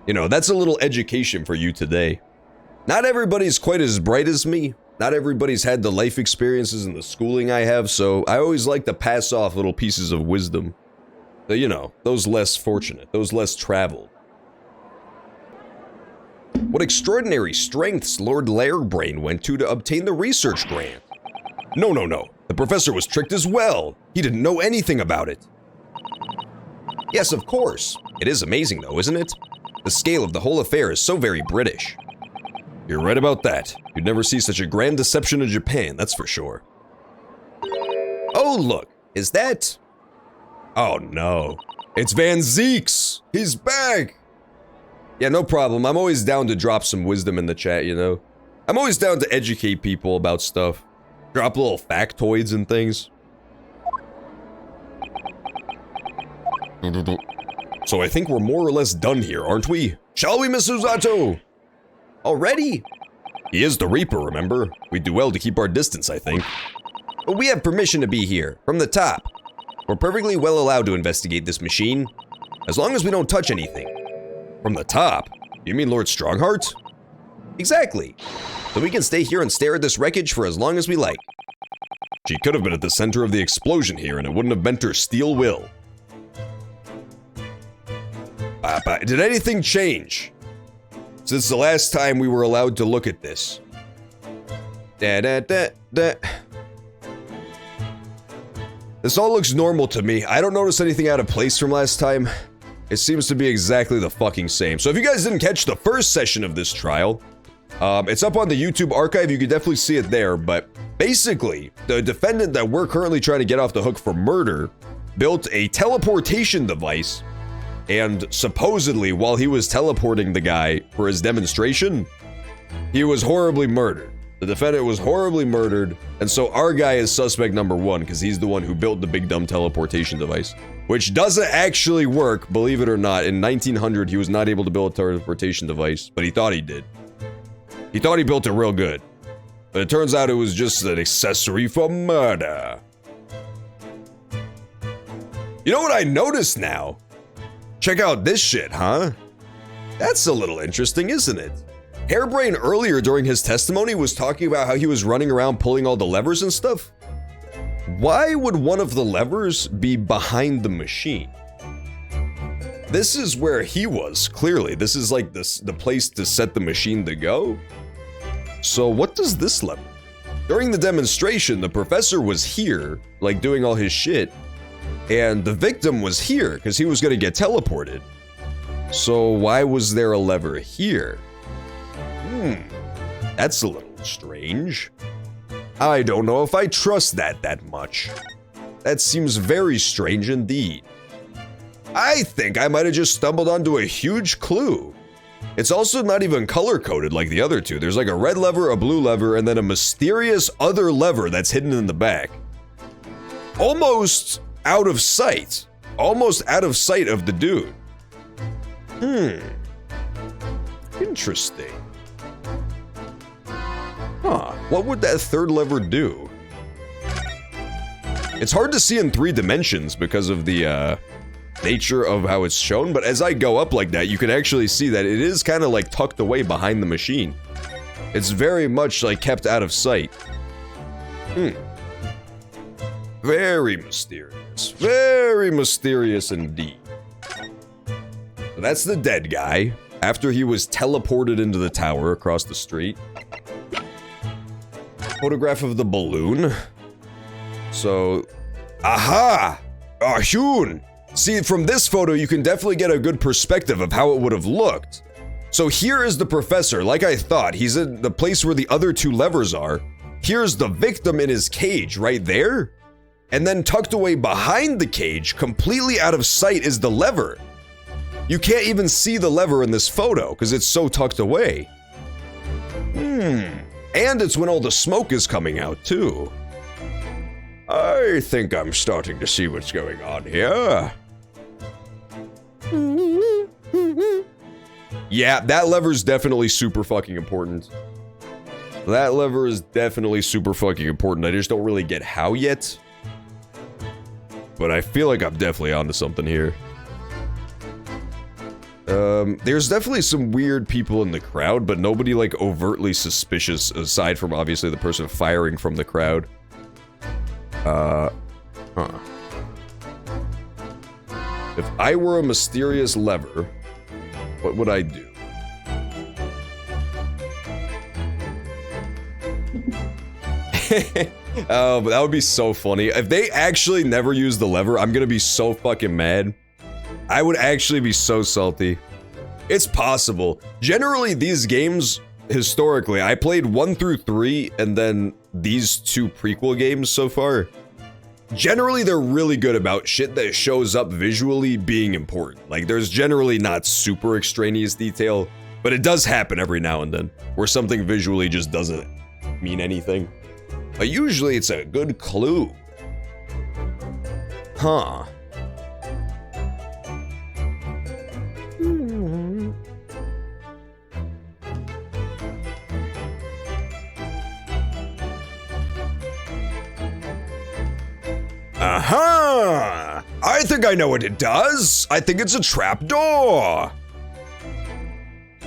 you know, that's a little education for you today. Not everybody's quite as bright as me. Not everybody's had the life experiences and the schooling I have, so I always like to pass off little pieces of wisdom. So, you know, those less fortunate, those less traveled. What extraordinary strengths Lord Lairbrain went to obtain the research grant. No. The professor was tricked as well. He didn't know anything about it. Yes, of course. It is amazing though, isn't it? The scale of the whole affair is so very British. You're right about that. You'd never see such a grand deception in Japan, that's for sure. Oh, look. Is that... Oh, no. It's Van Zeeks! He's back! Yeah, no problem. I'm always down to drop some wisdom in the chat, you know? I'm always down to educate people about stuff. Drop little factoids and things. So I think we're more or less done here, aren't we? Shall we, Miss Usato? Already? He is the Reaper, remember? We'd do well to keep our distance, I think. But we have permission to be here, from the top. We're perfectly well allowed to investigate this machine, as long as we don't touch anything. From the top? You mean Lord Strongheart? Exactly. So we can stay here and stare at this wreckage for as long as we like. She could have been at the center of the explosion here, and it wouldn't have bent her steel will. Did anything change since the last time we were allowed to look at this? This all looks normal to me. I don't notice anything out of place from last time. It seems to be exactly the fucking same. So if you guys didn't catch the first session of this trial, it's up on the YouTube archive. You can definitely see it there. But basically, the defendant that we're currently trying to get off the hook for murder built a teleportation device. And supposedly, while he was teleporting the guy for his demonstration, he was horribly murdered. The defendant was horribly murdered, and so our guy is suspect number one, because he's the one who built the big dumb teleportation device. Which doesn't actually work, believe it or not. In 1900, he was not able to build a teleportation device, but he thought he did. He thought he built it real good. But it turns out it was just an accessory for murder. You know what I noticed now? Check out this shit, huh? That's a little interesting, isn't it? Hairbrain earlier during his testimony was talking about how he was running around pulling all the levers and stuff. Why would one of the levers be behind the machine? This is where he was, clearly. This is like the place to set the machine to go. So what does this lever? During the demonstration, the professor was here, like doing all his shit. And the victim was here, because he was going to get teleported. So why was there a lever here? That's a little strange. I don't know if I trust that much. That seems very strange indeed. I think I might have just stumbled onto a huge clue. It's also not even color-coded like the other two. There's like a red lever, a blue lever, and then a mysterious other lever that's hidden in the back. Almost out of sight. Almost out of sight of the dude. Interesting. Huh, what would that third lever do? It's hard to see in 3 dimensions because of the nature of how it's shown, but as I go up like that, you can actually see that it is kind of like tucked away behind the machine. It's very much like kept out of sight. Very mysterious. Very mysterious indeed. So that's the dead guy, after he was teleported into the tower across the street. Photograph of the balloon. So, aha! Hyun! See, from this photo, you can definitely get a good perspective of how it would have looked. So here is the professor, like I thought. He's in the place where the other 2 levers are. Here's the victim in his cage right there. And then tucked away behind the cage, completely out of sight, is the lever. You can't even see the lever in this photo because it's so tucked away. And it's when all the smoke is coming out too. I think I'm starting to see what's going on here. Yeah, that lever's definitely super fucking important. That lever is definitely super fucking important. I just don't really get how yet. But I feel like I'm definitely onto something here. There's definitely some weird people in the crowd, but nobody like overtly suspicious aside from obviously the person firing from the crowd. If I were a mysterious lever, what would I do? But that would be so funny. If they actually never use the lever, I'm gonna be so fucking mad. I would actually be so salty. It's possible. Generally, these games, historically, I played 1 through 3 and then these 2 prequel games so far. Generally, they're really good about shit that shows up visually being important. Like, there's generally not super extraneous detail, but it does happen every now and then, where something visually just doesn't mean anything. But usually it's a good clue. Huh. Aha! I think I know what it does. I think it's a trapdoor.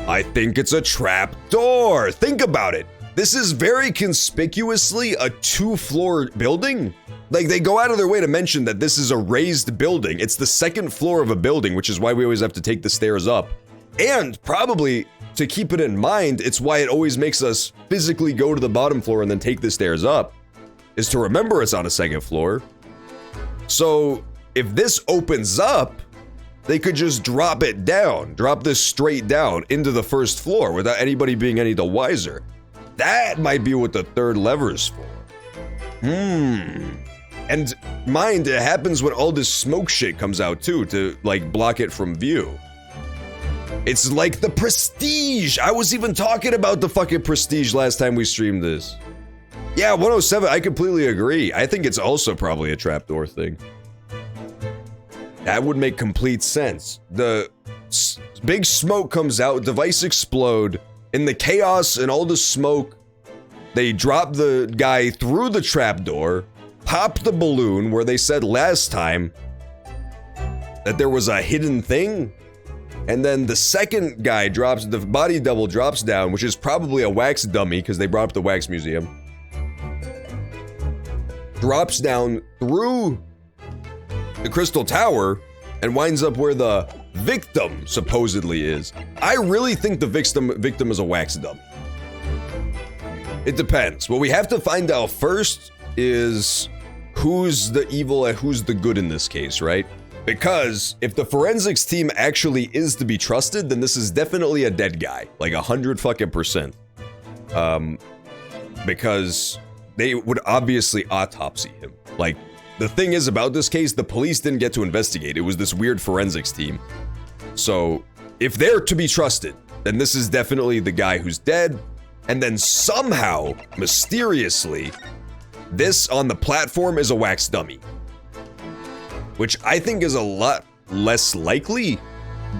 I think it's a trapdoor. Think about it. This is very conspicuously a 2-floor building. Like, they go out of their way to mention that this is a raised building. It's the 2nd floor of a building, which is why we always have to take the stairs up. And probably to keep it in mind, it's why it always makes us physically go to the bottom floor and then take the stairs up, is to remember it's on a 2nd floor. So if this opens up, they could just drop it down, drop this straight down into the 1st floor without anybody being any the wiser. That might be what the 3rd lever's for. And mind, it happens when all this smoke shit comes out too, to like block it from view. It's like the Prestige. I was even talking about the fucking Prestige last time we streamed this. Yeah, 107, I completely agree. I think it's also probably a trapdoor thing. That would make complete sense. The big smoke comes out, device explode. In the chaos and all the smoke, they drop the guy through the trapdoor, pop the balloon where they said last time that there was a hidden thing. And then the second guy drops, the body double drops down, which is probably a wax dummy because they brought up the wax museum. Drops down through the Crystal Tower and winds up where the victim supposedly is. I really think the victim is a wax dummy. It depends. What we have to find out first is who's the evil and who's the good in this case, right? Because if the forensics team actually is to be trusted, then this is definitely a dead guy, like 100%. Because they would obviously autopsy him. Like, the thing is about this case, the police didn't get to investigate. It was this weird forensics team. So, if they're to be trusted, then this is definitely the guy who's dead. And then somehow, mysteriously, this on the platform is a wax dummy. Which I think is a lot less likely,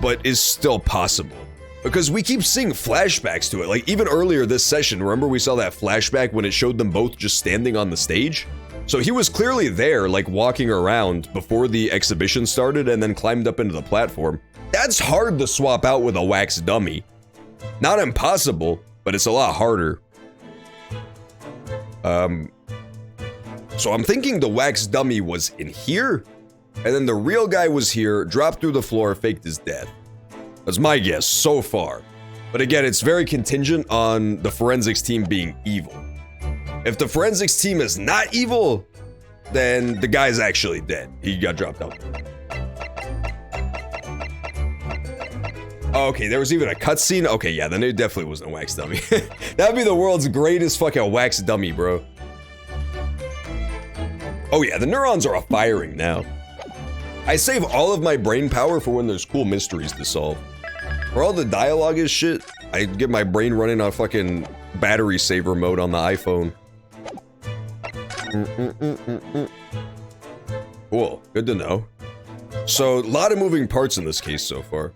but is still possible. Because we keep seeing flashbacks to it. Like, even earlier this session, remember we saw that flashback when it showed them both just standing on the stage? So he was clearly there, like walking around before the exhibition started and then climbed up into the platform. That's hard to swap out with a wax dummy. Not impossible, but it's a lot harder. So I'm thinking the wax dummy was in here, and then the real guy was here, dropped through the floor, faked his death. That's my guess so far. But again, it's very contingent on the forensics team being evil. If the forensics team is not evil, then the guy's actually dead. He got dropped out. Okay, there was even a cutscene. Okay, yeah, then it definitely wasn't a wax dummy. That'd be the world's greatest fucking wax dummy, bro. Oh yeah, the neurons are firing now. I save all of my brain power for when there's cool mysteries to solve. For all the dialogue is shit, I get my brain running on fucking battery saver mode on the iPhone. Cool, good to know. So, a lot of moving parts in this case so far.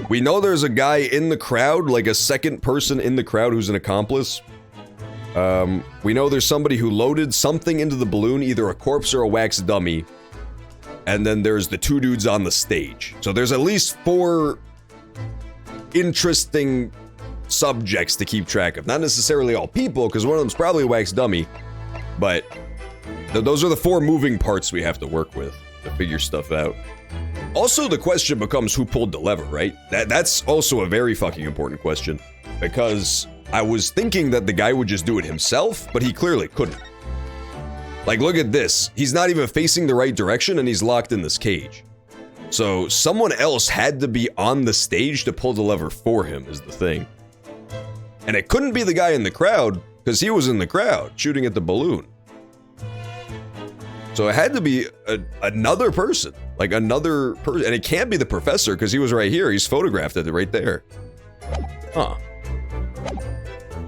We know there's a guy in the crowd, like a second person in the crowd who's an accomplice. We know there's somebody who loaded something into the balloon, either a corpse or a wax dummy. And then there's the 2 dudes on the stage. So there's at least 4 interesting subjects to keep track of. Not necessarily all people, because one of them's probably a wax dummy. But those are the 4 moving parts we have to work with to figure stuff out. Also, the question becomes who pulled the lever, right? That's also a very fucking important question. Because I was thinking that the guy would just do it himself, but he clearly couldn't. Like, look at this. He's not even facing the right direction and he's locked in this cage. So someone else had to be on the stage to pull the lever for him is the thing. And it couldn't be the guy in the crowd because he was in the crowd shooting at the balloon. So it had to be another person, like another person. And it can't be the professor because he was right here. He's photographed it right there. Huh.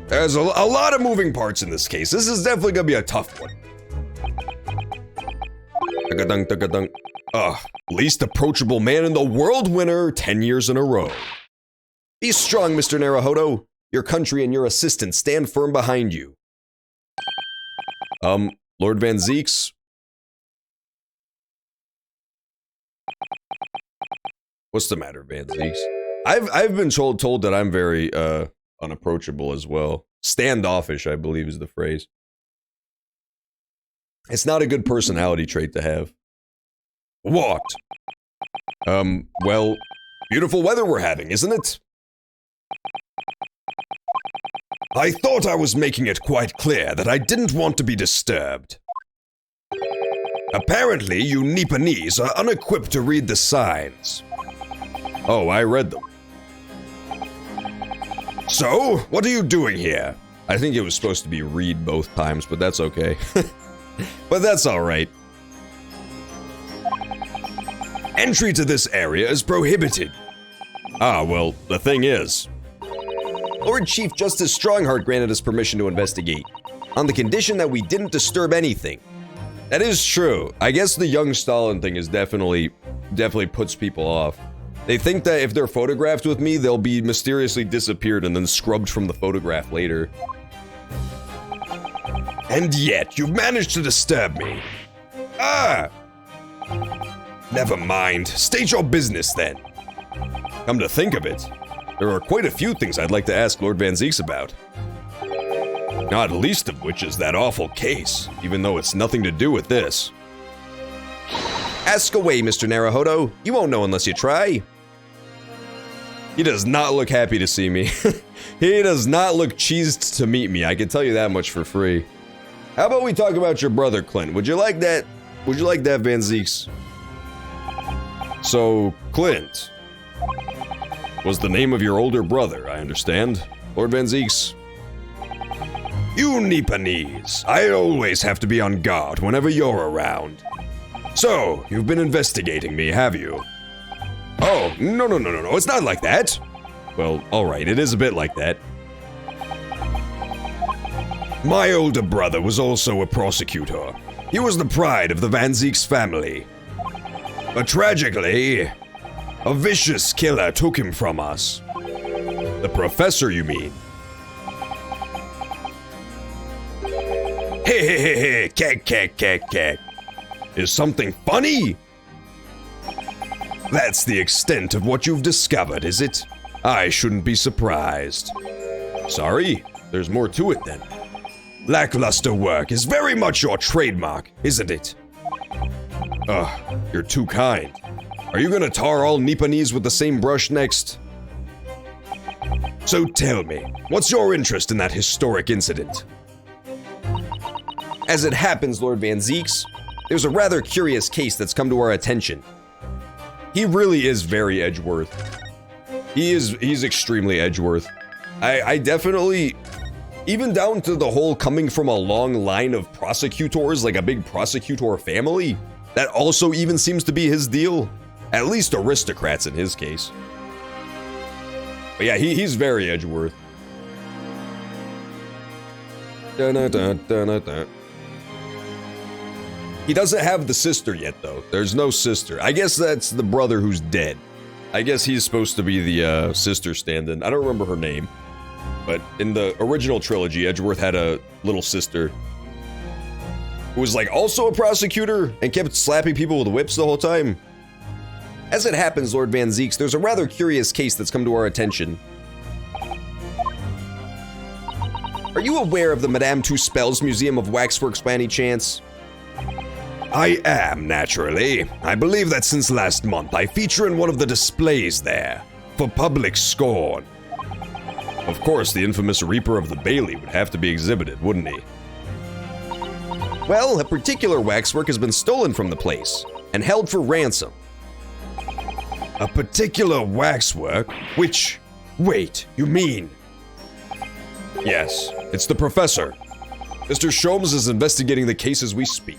There's a lot of moving parts in this case. This is definitely gonna be a tough one. Least approachable man in the world winner 10 years in a row. Be strong, Mr. Naruhodo. Your country and your assistant stand firm behind you. Lord Van Zeeks. What's the matter, Van Zeeks? I've been told that I'm very unapproachable as well. Standoffish, I believe is the phrase. It's not a good personality trait to have. What? Well, beautiful weather we're having, isn't it? I thought I was making it quite clear that I didn't want to be disturbed. Apparently, you Nipponese are unequipped to read the signs. Oh, I read them. So, what are you doing here? I think it was supposed to be read both times, but that's okay. But that's alright. Entry to this area is prohibited. Ah, well, the thing is, Lord Chief Justice Strongheart granted us permission to investigate, on the condition that we didn't disturb anything. That is true. I guess the young Stalin thing is definitely puts people off. They think that if they're photographed with me, they'll be mysteriously disappeared and then scrubbed from the photograph later. And yet, you've managed to disturb me. Ah! Never mind. State your business, then. Come to think of it, there are quite a few things I'd like to ask Lord Van Zeeks about. Not least of which is that awful case, even though it's nothing to do with this. Ask away, Mr. Naruhodo. You won't know unless you try. He does not look happy to see me. He does not look cheesed to meet me, I can tell you that much for free. How about we talk about your brother, Clint? Would you like that? Would you like that, Van Zeeks? So, Clint was the name of your older brother, I understand. Lord Van Zeeks. You Nipponese, I always have to be on guard whenever you're around. So, you've been investigating me, have you? Oh, no, it's not like that. Well, alright, it is a bit like that. My older brother was also a prosecutor. He was the pride of the Van Zeeks family. But tragically, a vicious killer took him from us. The professor, you mean? Hey, kek. Is something funny? That's the extent of what you've discovered, is it? I shouldn't be surprised. Sorry, there's more to it then. Lackluster work is very much your trademark, isn't it? Ugh, you're too kind. Are you gonna tar all Nipponese with the same brush next? So tell me, what's your interest in that historic incident? As it happens, Lord Van Zeeks, there's a rather curious case that's come to our attention. He really is very Edgeworth. He's extremely Edgeworth. I definitely, even down to the whole coming from a long line of prosecutors, like a big prosecutor family, that also even seems to be his deal. At least aristocrats in his case. But yeah, he's very Edgeworth. He doesn't have the sister yet, though. There's no sister. I guess that's the brother who's dead. I guess he's supposed to be the sister stand-in. I don't remember her name. But in the original trilogy, Edgeworth had a little sister who was like also a prosecutor and kept slapping people with whips the whole time. As it happens, Lord Van Zeeks, there's a rather curious case that's come to our attention. Are you aware of the Madame Tuspel's Museum of Waxworks by any chance? I am, naturally. I believe that since last month I feature in one of the displays there, for public scorn. Of course, the infamous Reaper of the Bailey would have to be exhibited, wouldn't he? Well, a particular waxwork has been stolen from the place and held for ransom. A particular waxwork? Which... Wait, you mean... Yes, it's the professor. Mr. Sholmes is investigating the case as we speak.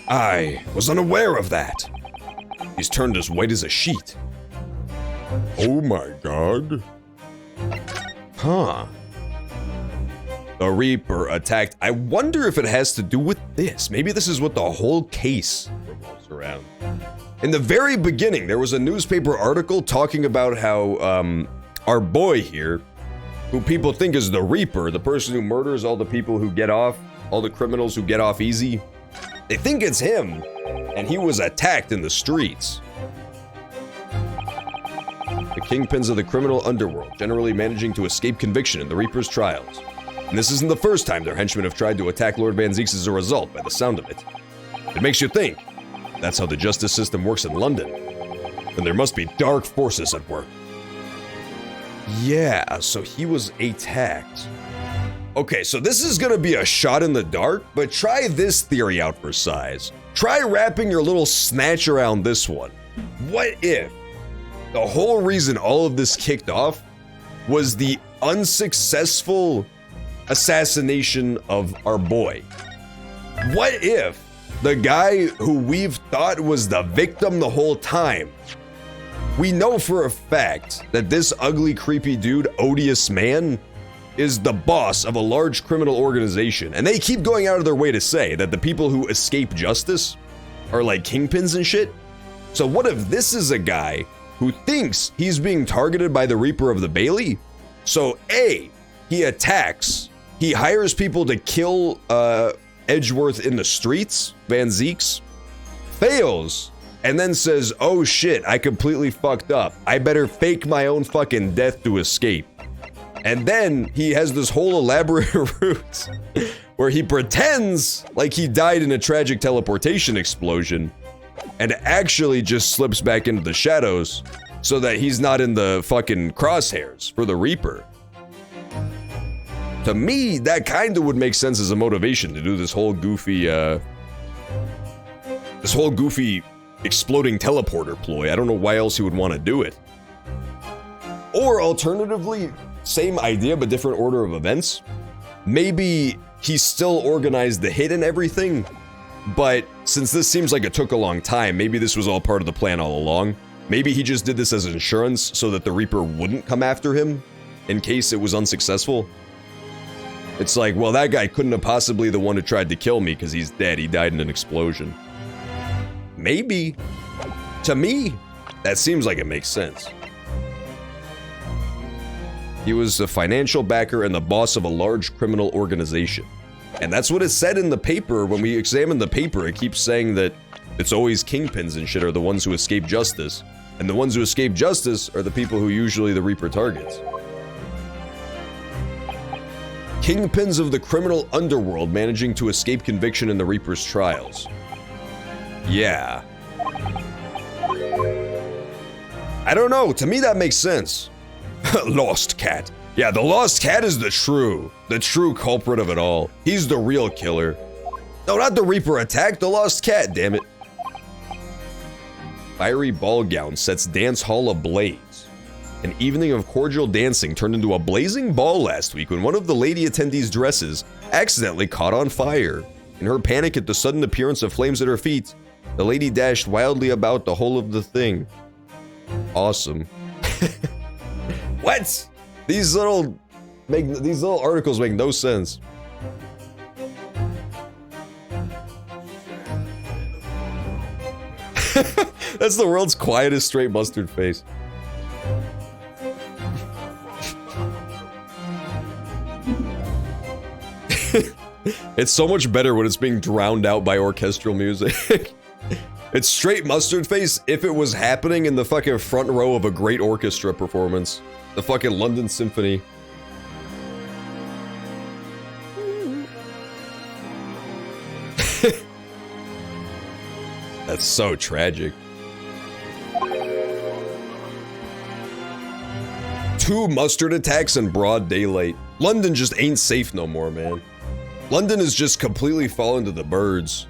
I was unaware of that. He's turned as white as a sheet. Oh my god. Huh. The Reaper attacked. I wonder if it has to do with this. Maybe this is what the whole case revolves around. In the very beginning, there was a newspaper article talking about how our boy here, who people think is the Reaper, the person who murders all the people who get off, all the criminals who get off easy, they think it's him, and he was attacked in the streets. The kingpins of the criminal underworld, generally managing to escape conviction in the Reaper's trials. And this isn't the first time their henchmen have tried to attack Lord Van Zieks as a result, by the sound of it. It makes you think. That's how the justice system works in London. Then there must be dark forces at work. Yeah, so he was attacked. Okay, so this is gonna be a shot in the dark, but try this theory out for size. Try wrapping your little snatch around this one. What if the whole reason all of this kicked off was the unsuccessful assassination of our boy? What if the guy who we've thought was the victim the whole time, we know for a fact that this ugly, creepy dude, odious man, is the boss of a large criminal organization, and they keep going out of their way to say that the people who escape justice are like kingpins and shit? So what if this is a guy who thinks he's being targeted by the Reaper of the Bailey? So A, he attacks, he hires people to kill Edgeworth in the streets, Van Zieks, fails, and then says, oh shit, I completely fucked up. I better fake my own fucking death to escape. And then he has this whole elaborate route where he pretends like he died in a tragic teleportation explosion and actually just slips back into the shadows so that he's not in the fucking crosshairs for the Reaper. To me, that kind of would make sense as a motivation to do this whole goofy exploding teleporter ploy. I don't know why else he would want to do it. Or alternatively, same idea but different order of events. Maybe he still organized the hit and everything, but since this seems like it took a long time, maybe this was all part of the plan all along. Maybe he just did this as insurance so that the Reaper wouldn't come after him in case it was unsuccessful. It's like, well, that guy couldn't have possibly the one who tried to kill me because he's dead. He died in an explosion. Maybe. To me, that seems like it makes sense. He was a financial backer and the boss of a large criminal organization. And that's what it said in the paper. When we examined the paper, it keeps saying that it's always kingpins and shit are the ones who escape justice. And the ones who escape justice are the people who usually the Reaper targets. Kingpins of the criminal underworld managing to escape conviction in the Reaper's trials. Yeah. I don't know, to me that makes sense. Lost Cat. Yeah, the Lost Cat is the true culprit of it all. He's the real killer. No, not the Reaper attack, the Lost Cat, damn it. Fiery ball gown sets dance hall ablaze. An evening of cordial dancing turned into a blazing ball last week when one of the lady attendees' dresses accidentally caught on fire. In her panic at the sudden appearance of flames at her feet, the lady dashed wildly about the whole of the thing. Awesome. What? These little articles make no sense. That's the world's quietest straight mustard face. It's so much better when it's being drowned out by orchestral music. It's straight mustard face if it was happening in the fucking front row of a great orchestra performance. The fucking London Symphony. That's so tragic. 2 mustard attacks in broad daylight. London just ain't safe no more, man. London is just completely fallen to the birds.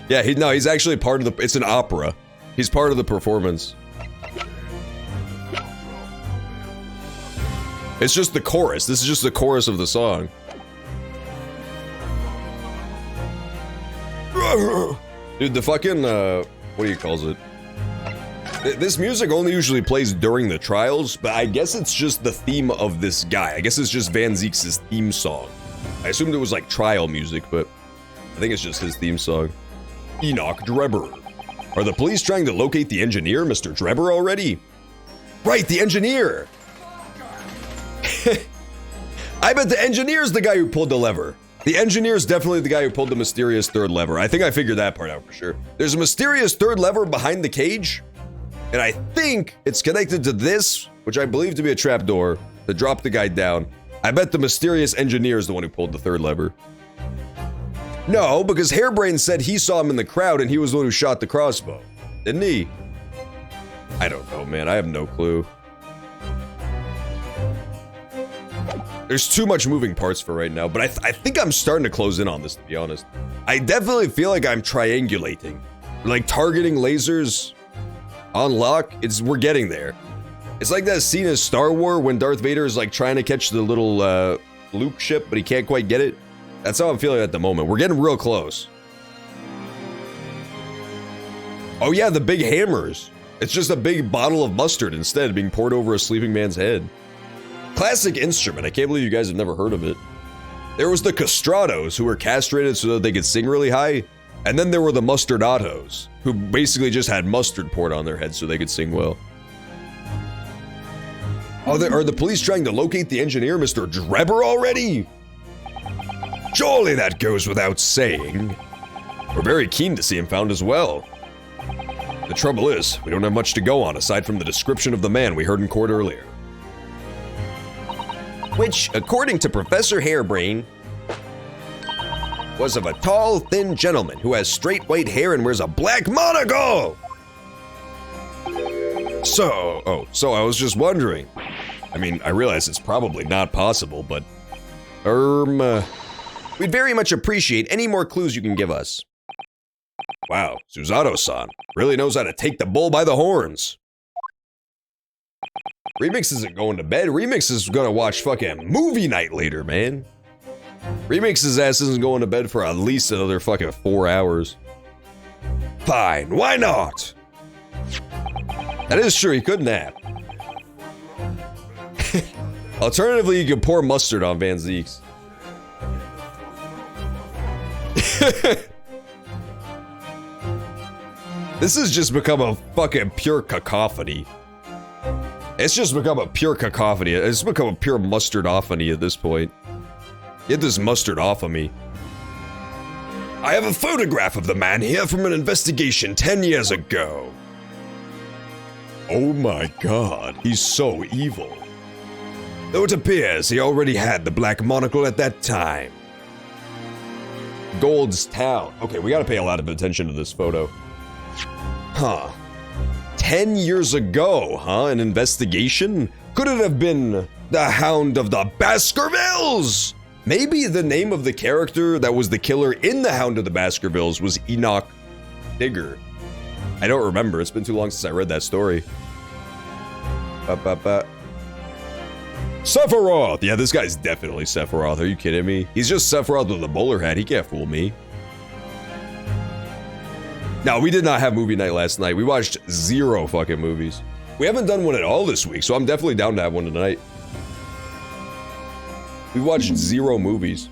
Yeah, he's actually part of the, it's an opera. He's part of the performance. It's just the chorus. This is just the chorus of the song. Dude, the fucking, what do you call it? This music only usually plays during the trials, but I guess it's just the theme of this guy. I guess it's just Van Zieks' theme song. I assumed it was like trial music, but I think it's just his theme song. Enoch Drebber. Are the police trying to locate the engineer, Mr. Drebber, already? Right, the engineer! I bet the engineer's the guy who pulled the lever. The engineer's definitely the guy who pulled the mysterious third lever. I think I figured that part out for sure. There's a mysterious third lever behind the cage, and I think it's connected to this, which I believe to be a trapdoor, to drop the guy down. I bet the mysterious engineer is the one who pulled the third lever. No, because Hairbrain said he saw him in the crowd and he was the one who shot the crossbow. Didn't he? I don't know, man. I have no clue. There's too much moving parts for right now, but I think I'm starting to close in on this, to be honest. I definitely feel like I'm triangulating. Like targeting lasers on lock. We're getting there. It's like that scene in Star Wars when Darth Vader is like trying to catch the little Luke ship, but he can't quite get it. That's how I'm feeling at the moment. We're getting real close. Oh yeah, the big hammers. It's just a big bottle of mustard instead being poured over a sleeping man's head. Classic instrument. I can't believe you guys have never heard of it. There was the castratos who were castrated so that they could sing really high. And then there were the mustardatos who basically just had mustard poured on their heads so they could sing well. Oh, are the police trying to locate the engineer, Mr. Drebber, already? Surely that goes without saying. We're very keen to see him found as well. The trouble is, we don't have much to go on aside from the description of the man we heard in court earlier. Which, according to Professor Hairbrain, was of a tall, thin gentleman who has straight white hair and wears a black monocle! So I was just wondering. I mean, I realize it's probably not possible, but... we'd very much appreciate any more clues you can give us. Wow, Suzato-san really knows how to take the bull by the horns. Remix isn't going to bed. Remix is gonna watch fucking movie night later, man. Remix's ass isn't going to bed for at least another fucking 4 hours. Fine, why not? That is true, he could nap. Alternatively, you could pour mustard on Van Zieks. This has just become a fucking pure cacophony. It's just become a pure cacophony. It's become a pure mustardophony at this point. Get this mustard off of me. I have a photograph of the man here from an investigation 10 years ago. Oh my god, he's so evil. Though it appears he already had the black monocle at that time. Gold's Town. Okay, we gotta pay a lot of attention to this photo. Huh. 10 years ago, huh? An investigation? Could it have been the Hound of the Baskervilles? Maybe the name of the character that was the killer in the Hound of the Baskervilles was Enoch Digger. I don't remember. It's been too long since I read that story. Sephiroth! Yeah, this guy's definitely Sephiroth. Are you kidding me? He's just Sephiroth with a bowler hat. He can't fool me. No, we did not have movie night last night. We watched 0 fucking movies. We haven't done one at all this week, so I'm definitely down to have one tonight. We watched 0 movies.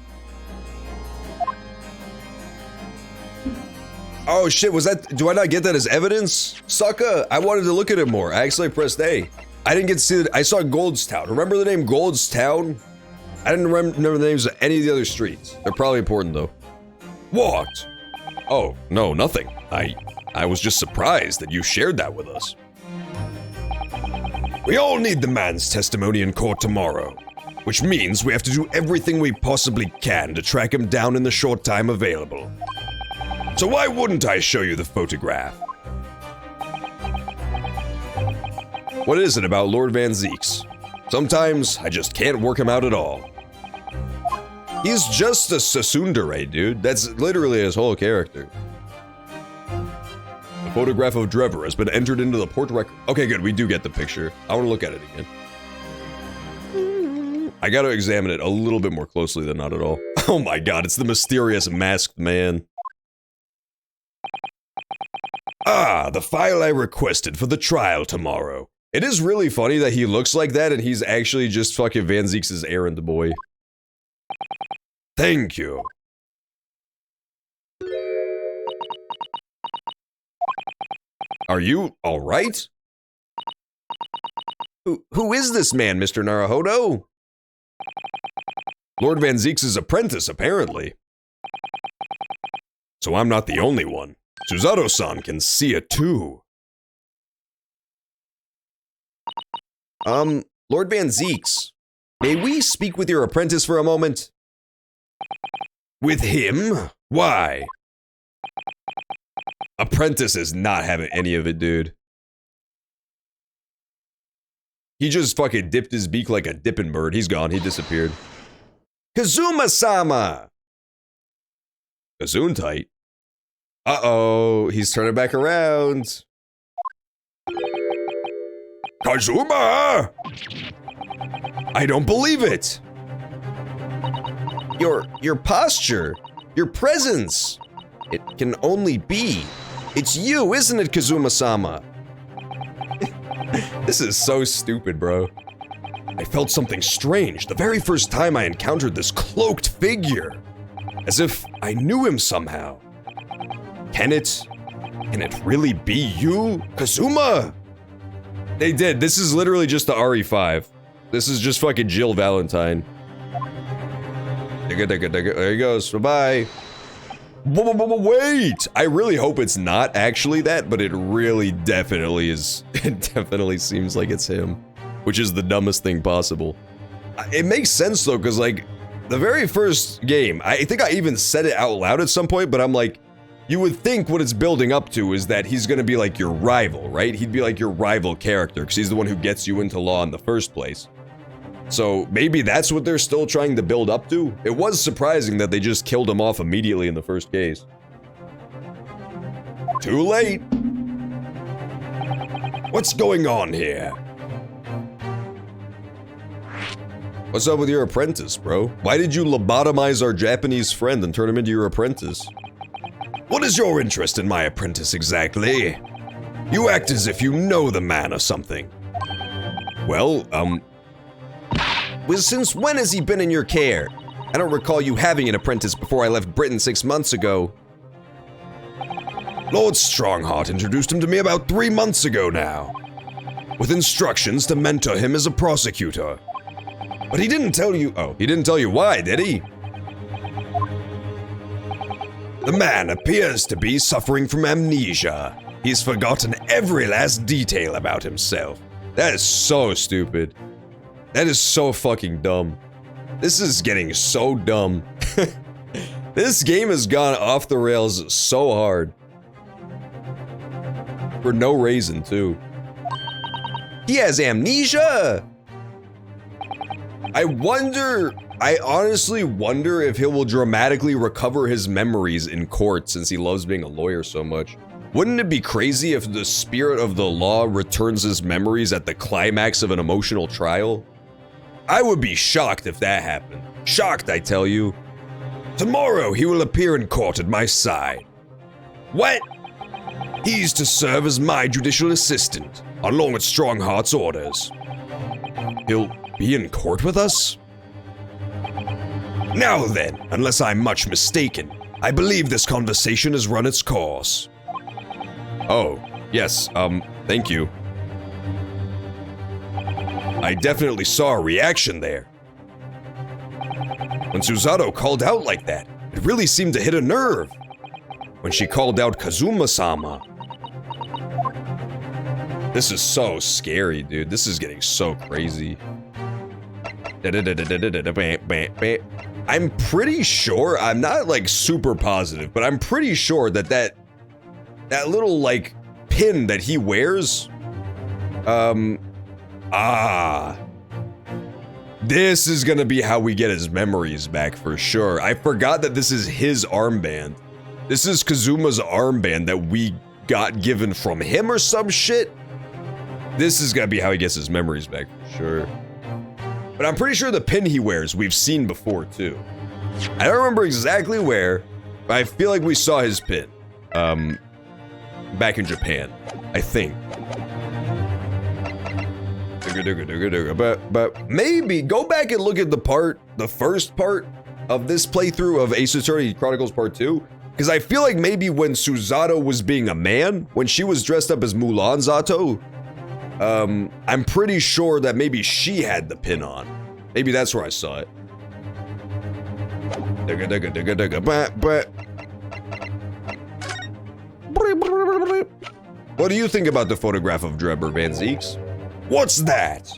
Oh shit, was that, do I not get that as evidence? Sucker, I wanted to look at it more. I actually pressed A. I didn't get to see it. I saw Gold's Town. Remember the name Gold's Town? I didn't remember the names of any of the other streets. They're probably important though. What? Oh, no, nothing. I was just surprised that you shared that with us. We all need the man's testimony in court tomorrow, which means we have to do everything we possibly can to track him down in the short time available. So why wouldn't I show you the photograph? What is it about Lord Van Zieks? Sometimes I just can't work him out at all. He's just a tsundere, dude. That's literally his whole character. The photograph of Drever has been entered into the port record. Okay, good. We do get the picture. I want to look at it again. I got to examine it a little bit more closely than not at all. Oh my god, it's the mysterious masked man. Ah, the file I requested for the trial tomorrow. It is really funny that he looks like that and he's actually just fucking Van Zieks' errand boy. Thank you. Are you alright? Who is this man, Mr. Naruhodo? Lord Van Zieks' apprentice, apparently. So I'm not the only one. Suzato-san can see it too. Lord Van Zieks, may we speak with your apprentice for a moment? With him? Why? Apprentice is not having any of it, dude. He just fucking dipped his beak like a dipping bird. He's gone. He disappeared. Kazuma-sama! Gesundheit? Uh-oh. He's turning back around. Kazuma! I don't believe it! Your posture, your presence. It can only be. It's you, isn't it, Kazuma-sama? This is so stupid, bro. I felt something strange the very first time I encountered this cloaked figure. As if I knew him somehow. Can it really be you, Kazuma? They did. This is literally just the RE5. This is just fucking Jill Valentine. There he goes. Bye-bye. Wait! I really hope it's not actually that, but it really definitely is. It definitely seems like it's him. Which is the dumbest thing possible. It makes sense though, because like, the very first game, I think I even said it out loud at some point, but I'm like, you would think what it's building up to is that he's gonna be like your rival, right? He'd be like your rival character, because he's the one who gets you into law in the first place. So maybe that's what they're still trying to build up to? It was surprising that they just killed him off immediately in the first case. Too late! What's going on here? What's up with your apprentice, bro? Why did you lobotomize our Japanese friend and turn him into your apprentice? What is your interest in my apprentice exactly? You act as if you know the man or something. Well, since when has he been in your care? I don't recall you having an apprentice before I left Britain 6 months ago. Lord Strongheart introduced him to me about 3 months ago now, with instructions to mentor him as a prosecutor. But he didn't tell you why, did he? The man appears to be suffering from amnesia. He's forgotten every last detail about himself. That is so stupid. That is so fucking dumb. This is getting so dumb. This game has gone off the rails so hard. For no reason, too. He has amnesia! I honestly wonder if he will dramatically recover his memories in court since he loves being a lawyer so much. Wouldn't it be crazy if the spirit of the law returns his memories at the climax of an emotional trial? I would be shocked if that happened. Shocked, I tell you. Tomorrow he will appear in court at my side. What? He's to serve as my judicial assistant, on Lord Strongheart's orders. He'll be in court with us? Now then, unless I'm much mistaken, I believe this conversation has run its course. Oh, yes, thank you. I definitely saw a reaction there. When Suzato called out like that, it really seemed to hit a nerve. When she called out Kazuma-sama. This is so scary, dude. This is getting so crazy. I'm pretty sure, I'm not like super positive, but I'm pretty sure that that little like pin that he wears, This is gonna be how we get his memories back for sure. I forgot that this is his armband. This is Kazuma's armband that we got given from him or some shit. This is gonna be how he gets his memories back for sure. But I'm pretty sure the pin he wears we've seen before too. I don't remember exactly where, but I feel like we saw his pin. Back in Japan, I think. But maybe go back and look at the first part of this playthrough of Ace Attorney Chronicles Part 2. Because I feel like maybe when Susato was being a man, when she was dressed up as Mulan Zato, I'm pretty sure that maybe she had the pin on. Maybe that's where I saw it. What do you think about the photograph of Drebber, Van Zeeks? What's that?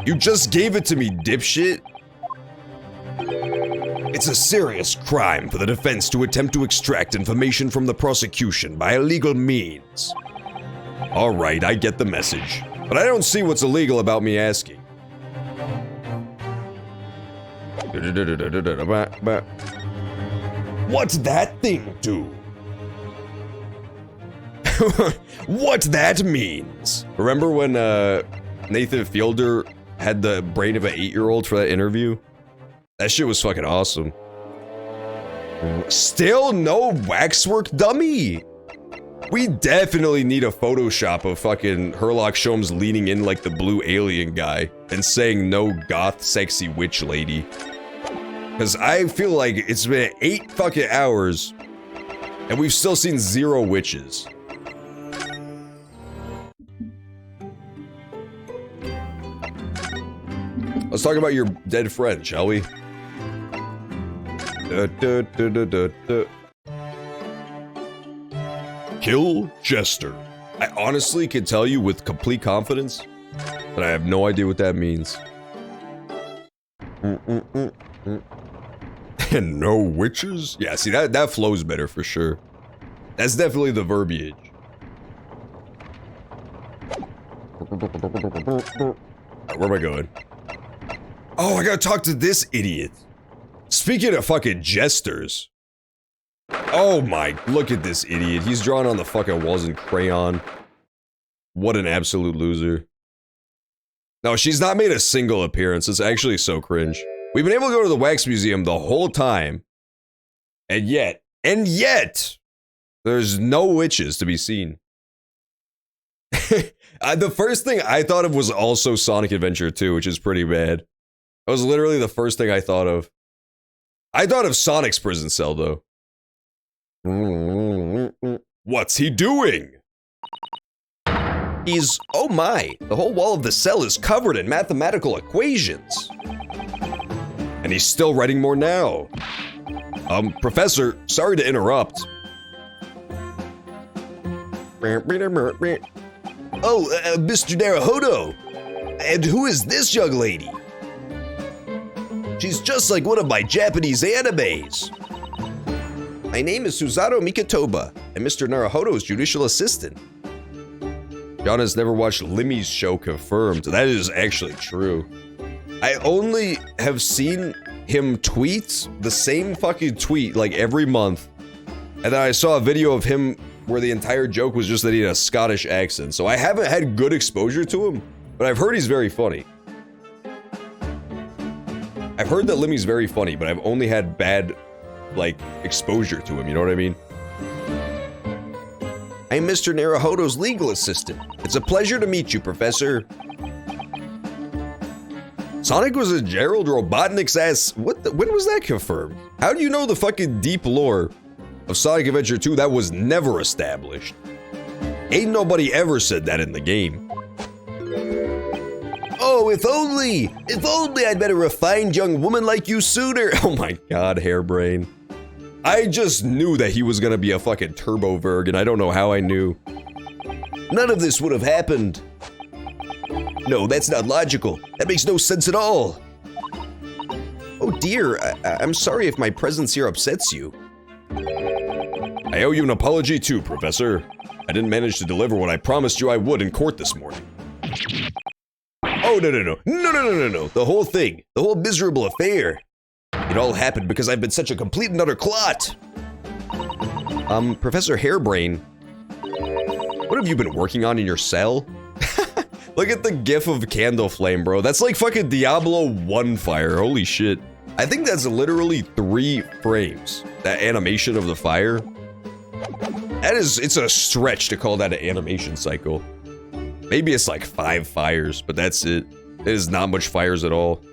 You just gave it to me, dipshit. It's a serious crime for the defense to attempt to extract information from the prosecution by illegal means. All right, I get the message, but I don't see what's illegal about me asking. What's that thing do? What that means? Remember when Nathan Fielder had the brain of an 8-year-old for that interview? That shit was fucking awesome. Still no waxwork dummy? We definitely need a Photoshop of fucking Herlock Sholmes leaning in like the blue alien guy and saying no goth sexy witch lady. Cause I feel like it's been 8 fucking hours and we've still seen 0 witches. Let's talk about your dead friend, shall we? Kill Jester. I honestly can tell you with complete confidence that I have no idea what that means. And no witches? Yeah, see, that flows better for sure. That's definitely the verbiage. Where am I going? Oh, I gotta talk to this idiot. Speaking of fucking jesters. Oh my, look at this idiot. He's drawn on the fucking walls in crayon. What an absolute loser. No, she's not made a single appearance. It's actually so cringe. We've been able to go to the Wax Museum the whole time. And yet, there's no witches to be seen. The first thing I thought of was also Sonic Adventure 2, which is pretty bad. That was literally the first thing I thought of. I thought of Sonic's prison cell, though. What's he doing? Oh my, the whole wall of the cell is covered in mathematical equations. And he's still writing more now. Professor, sorry to interrupt. Oh, Mr. Naruhodo. And who is this young lady? She's just like one of my Japanese animes. My name is Susato Mikitoba. I'm Mr. Naruhodo's judicial assistant. John has never watched Limmy's show confirmed. That is actually true. I only have seen him tweet the same fucking tweet like every month. And then I saw a video of him where the entire joke was just that he had a Scottish accent. So I haven't had good exposure to him, but I've heard he's very funny. I've heard that Limmy's very funny, but I've only had bad, like, exposure to him, you know what I mean? I'm Mr. Naruhodo's legal assistant. It's a pleasure to meet you, Professor. Sonic was a Gerald Robotnik's ass. When was that confirmed? How do you know the fucking deep lore of Sonic Adventure 2 that was never established? Ain't nobody ever said that in the game. Oh, if only I'd met a refined young woman like you sooner. Oh my god, Hairbrain. I just knew that he was gonna be a fucking Turbo Verg, and I don't know how I knew. None of this would have happened. No, that's not logical. That makes no sense at all. Oh dear, I'm sorry if my presence here upsets you. I owe you an apology too, Professor. I didn't manage to deliver what I promised you I would in court this morning. Oh, no. The whole thing, the whole miserable affair. It all happened because I've been such a complete and utter clot. Professor Hairbrain, what have you been working on in your cell? Look at the gif of Candle Flame, bro. That's like fucking Diablo 1 fire. Holy shit. I think that's literally 3 frames. That animation of the fire. It's a stretch to call that an animation cycle. Maybe it's like 5 fires, but that's it. It is not much fires at all.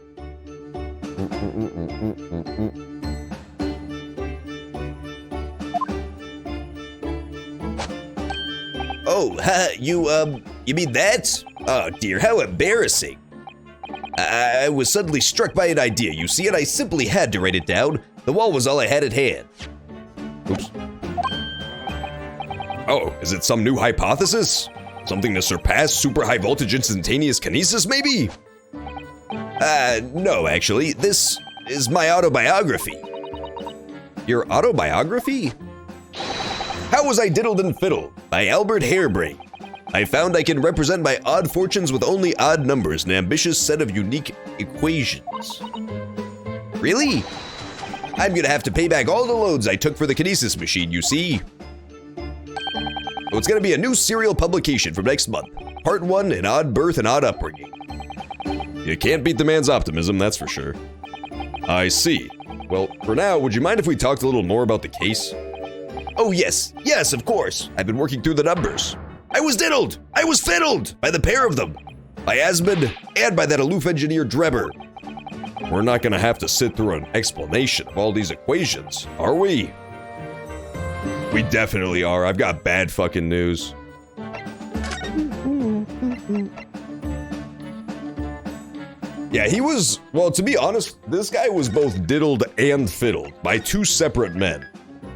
Oh, you mean that? Oh dear, how embarrassing. I was suddenly struck by an idea, you see, and I simply had to write it down. The wall was all I had at hand. Oops. Oh, is it some new hypothesis? Something to surpass super high voltage instantaneous kinesis, maybe? No, actually. This is my autobiography. Your autobiography? How Was I Diddled and Fiddled by Albert Hairbrain. I found I can represent my odd fortunes with only odd numbers, an ambitious set of unique equations. Really? I'm gonna have to pay back all the loads I took for the kinesis machine, you see. So it's gonna be a new serial publication from next month. Part 1, An Odd Birth and Odd Upbringing. You can't beat the man's optimism, that's for sure. I see. Well, for now, would you mind if we talked a little more about the case? Oh yes, of course. I've been working through the numbers. I was diddled! I was fiddled! By the pair of them! By Asmund and by that aloof engineer Drebber. We're not gonna have to sit through an explanation of all these equations, are we? We definitely are. I've got bad fucking news. Yeah, he was, well, to be honest, this guy was both diddled and fiddled by 2 separate men.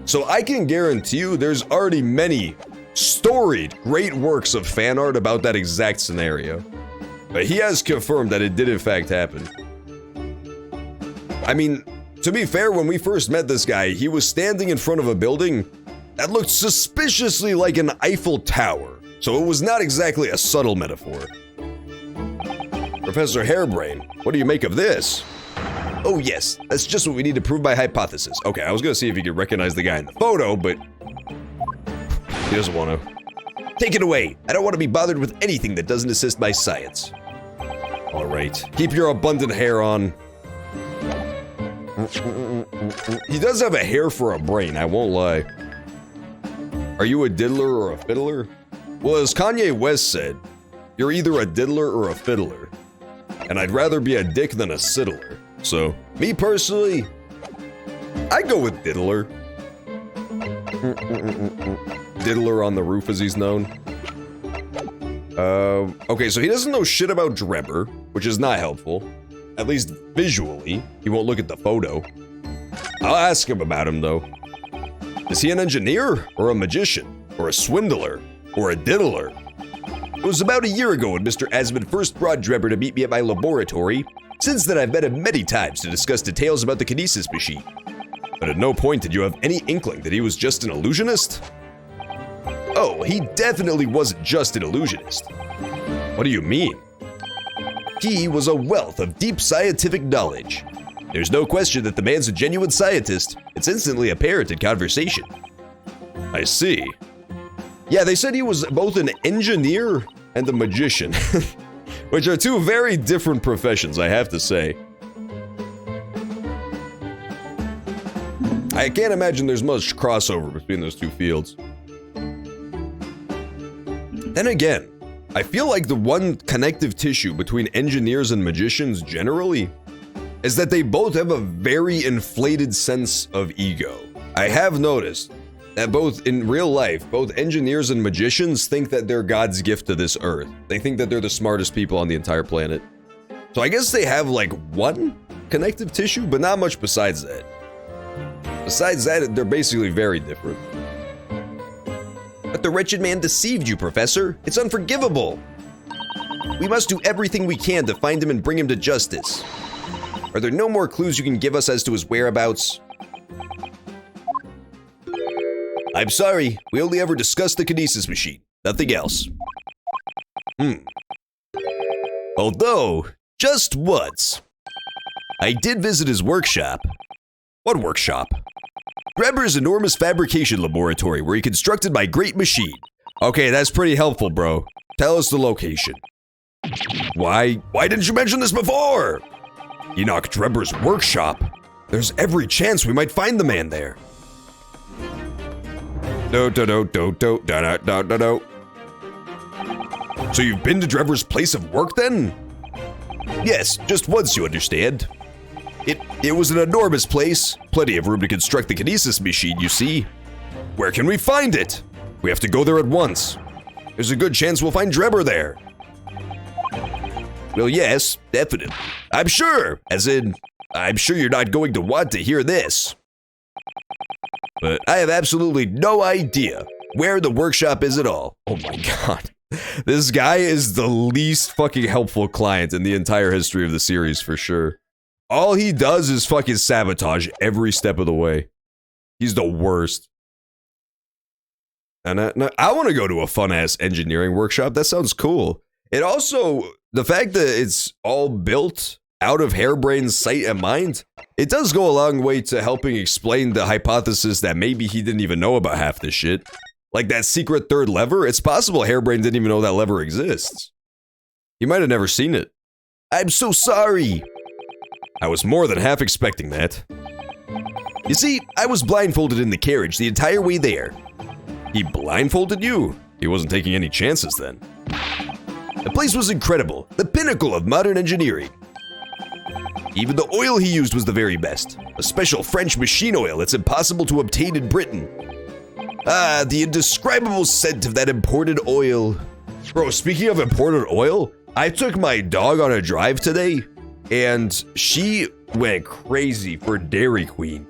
So I can guarantee you there's already many storied great works of fan art about that exact scenario. But he has confirmed that it did in fact happen. I mean, to be fair, when we first met this guy, he was standing in front of a building that looked suspiciously like an Eiffel Tower. So it was not exactly a subtle metaphor. Professor Hairbrain, what do you make of this? Oh yes, that's just what we need to prove my hypothesis. Okay, I was gonna see if you could recognize the guy in the photo, but he doesn't want to. Take it away. I don't want to be bothered with anything that doesn't assist my science. All right, keep your abundant hair on. He does have a hair for a brain, I won't lie. Are you a diddler or a fiddler? Well, as Kanye West said, you're either a diddler or a fiddler. And I'd rather be a dick than a siddler. So, me personally, I go with diddler. Diddler on the roof, as he's known. Okay, so he doesn't know shit about Drebber, which is not helpful. At least visually. He won't look at the photo. I'll ask him about him, though. Is he an engineer, or a magician, or a swindler, or a diddler? It was about a year ago when Mr. Asmund first brought Drebber to meet me at my laboratory. Since then, I've met him many times to discuss details about the kinesis machine. But at no point did you have any inkling that he was just an illusionist? Oh, he definitely wasn't just an illusionist. What do you mean? He was a wealth of deep scientific knowledge. There's no question that the man's a genuine scientist. It's instantly apparent in conversation. I see. Yeah, they said he was both an engineer and a magician, which are 2 very different professions, I have to say. I can't imagine there's much crossover between those 2 fields. Then again, I feel like the one connective tissue between engineers and magicians generally is that they both have a very inflated sense of ego. I have noticed that both in real life, both engineers and magicians think that they're God's gift to this earth. They think that they're the smartest people on the entire planet. So I guess they have like one connective tissue, but not much besides that. Besides that, they're basically very different. But the wretched man deceived you, Professor. It's unforgivable. We must do everything we can to find him and bring him to justice. Are there no more clues you can give us as to his whereabouts? I'm sorry, we only ever discussed the kinesis machine. Nothing else. Although, just once, I did visit his workshop. What workshop? Drebber's enormous fabrication laboratory where he constructed my great machine. Okay, that's pretty helpful, bro. Tell us the location. Why didn't you mention this before? Enoch Drebber's workshop. There's every chance we might find the man there. No. So you've been to Drebber's place of work then? Yes, just once, you understand. It was an enormous place. Plenty of room to construct the kinesis machine, you see. Where can we find it? We have to go there at once. There's a good chance we'll find Drebber there. Well, yes, definitely. I'm sure. As in, I'm sure you're not going to want to hear this. But I have absolutely no idea where the workshop is at all. Oh my god. This guy is the least fucking helpful client in the entire history of the series, for sure. All he does is fucking sabotage every step of the way. He's the worst. And I want to go to a fun-ass engineering workshop. That sounds cool. It also, the fact that it's all built out of Harebrain's sight and mind, it does go a long way to helping explain the hypothesis that maybe he didn't even know about half this shit. Like that secret third lever, it's possible Harebrain didn't even know that lever exists. He might have never seen it. I'm so sorry. I was more than half expecting that. You see, I was blindfolded in the carriage the entire way there. He blindfolded you? He wasn't taking any chances then. The place was incredible, the pinnacle of modern engineering. Even the oil he used was the very best. A special French machine oil that's impossible to obtain in Britain. Ah, the indescribable scent of that imported oil. Bro, speaking of imported oil, I took my dog on a drive today, and she went crazy for Dairy Queen.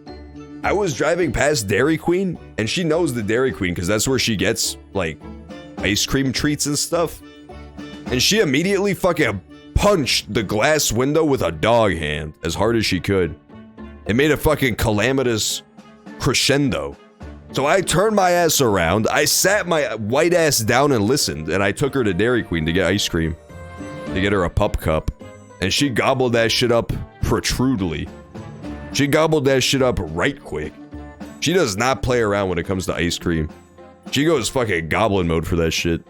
I was driving past Dairy Queen, and she knows the Dairy Queen because that's where she gets, like, ice cream treats and stuff. And she immediately fucking punched the glass window with a dog hand as hard as she could. It made a fucking calamitous crescendo. So I turned my ass around, I sat my white ass down and listened, and I took her to Dairy Queen to get ice cream. To get her a pup cup. And she gobbled that shit up protrudely. She gobbled that shit up right quick. She does not play around when it comes to ice cream. She goes fucking goblin mode for that shit.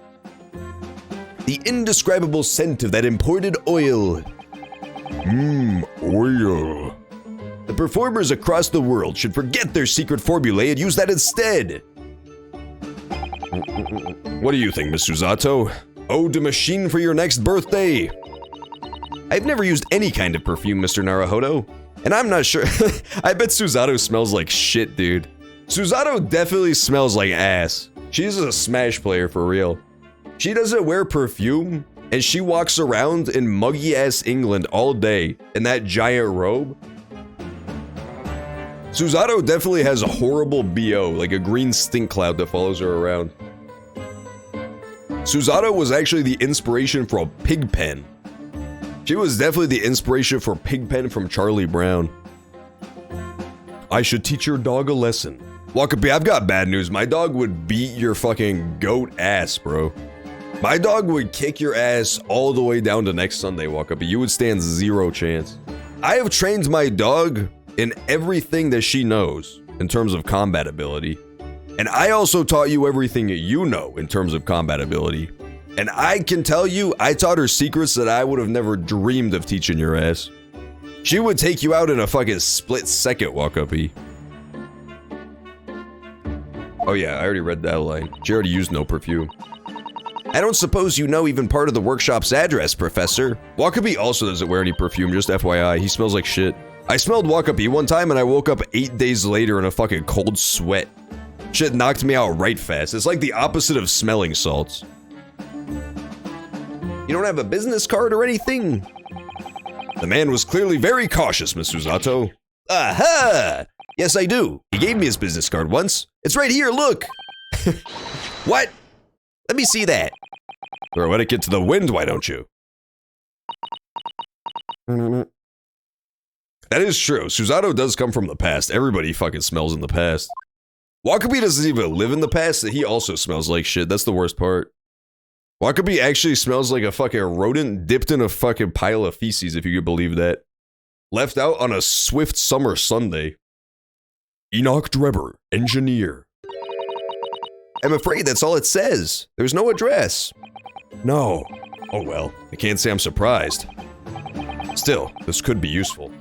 The indescribable scent of that imported oil. Oil. The performers across the world should forget their secret formulae and use that instead. What do you think, Miss Susato? Ode to machine for your next birthday. I've never used any kind of perfume, Mr. Naruhodo. And I'm not sure. I bet Susato smells like shit, dude. Susato definitely smells like ass. She's a Smash player for real. She doesn't wear perfume, and she walks around in muggy-ass England all day in that giant robe. Susato definitely has a horrible BO, like a green stink cloud that follows her around. Susato was actually the inspiration for Pigpen. She was definitely the inspiration for Pigpen from Charlie Brown. I should teach your dog a lesson. Wakapi, I've got bad news. My dog would beat your fucking goat ass, bro. My dog would kick your ass all the way down to next Sunday, Wakapi. You would stand zero chance. I have trained my dog in everything that she knows in terms of combat ability. And I also taught you everything you know in terms of combat ability. And I can tell you, I taught her secrets that I would have never dreamed of teaching your ass. She would take you out in a fucking split second, Wakapi. Oh yeah, I already read that line. She already used no perfume. I don't suppose you know even part of the workshop's address, Professor. Wakapi also doesn't wear any perfume, just FYI. He smells like shit. I smelled Wakapi one time and I woke up 8 days later in a fucking cold sweat. Shit knocked me out right fast. It's like the opposite of smelling salts. You don't have a business card or anything? The man was clearly very cautious, Miss Susato. Aha! Yes, I do. He gave me his business card once. It's right here, look! What? Let me see that. Throw etiquette to the wind, why don't you? That is true. Susato does come from the past. Everybody fucking smells in the past. Wakapi doesn't even live in the past, he also smells like shit. That's the worst part. Wakabi actually smells like a fucking rodent dipped in a fucking pile of feces, if you could believe that. Left out on a swift summer Sunday. Enoch Drebber, engineer. I'm afraid that's all it says. There's no address. No. Oh well, I can't say I'm surprised. Still, this could be useful.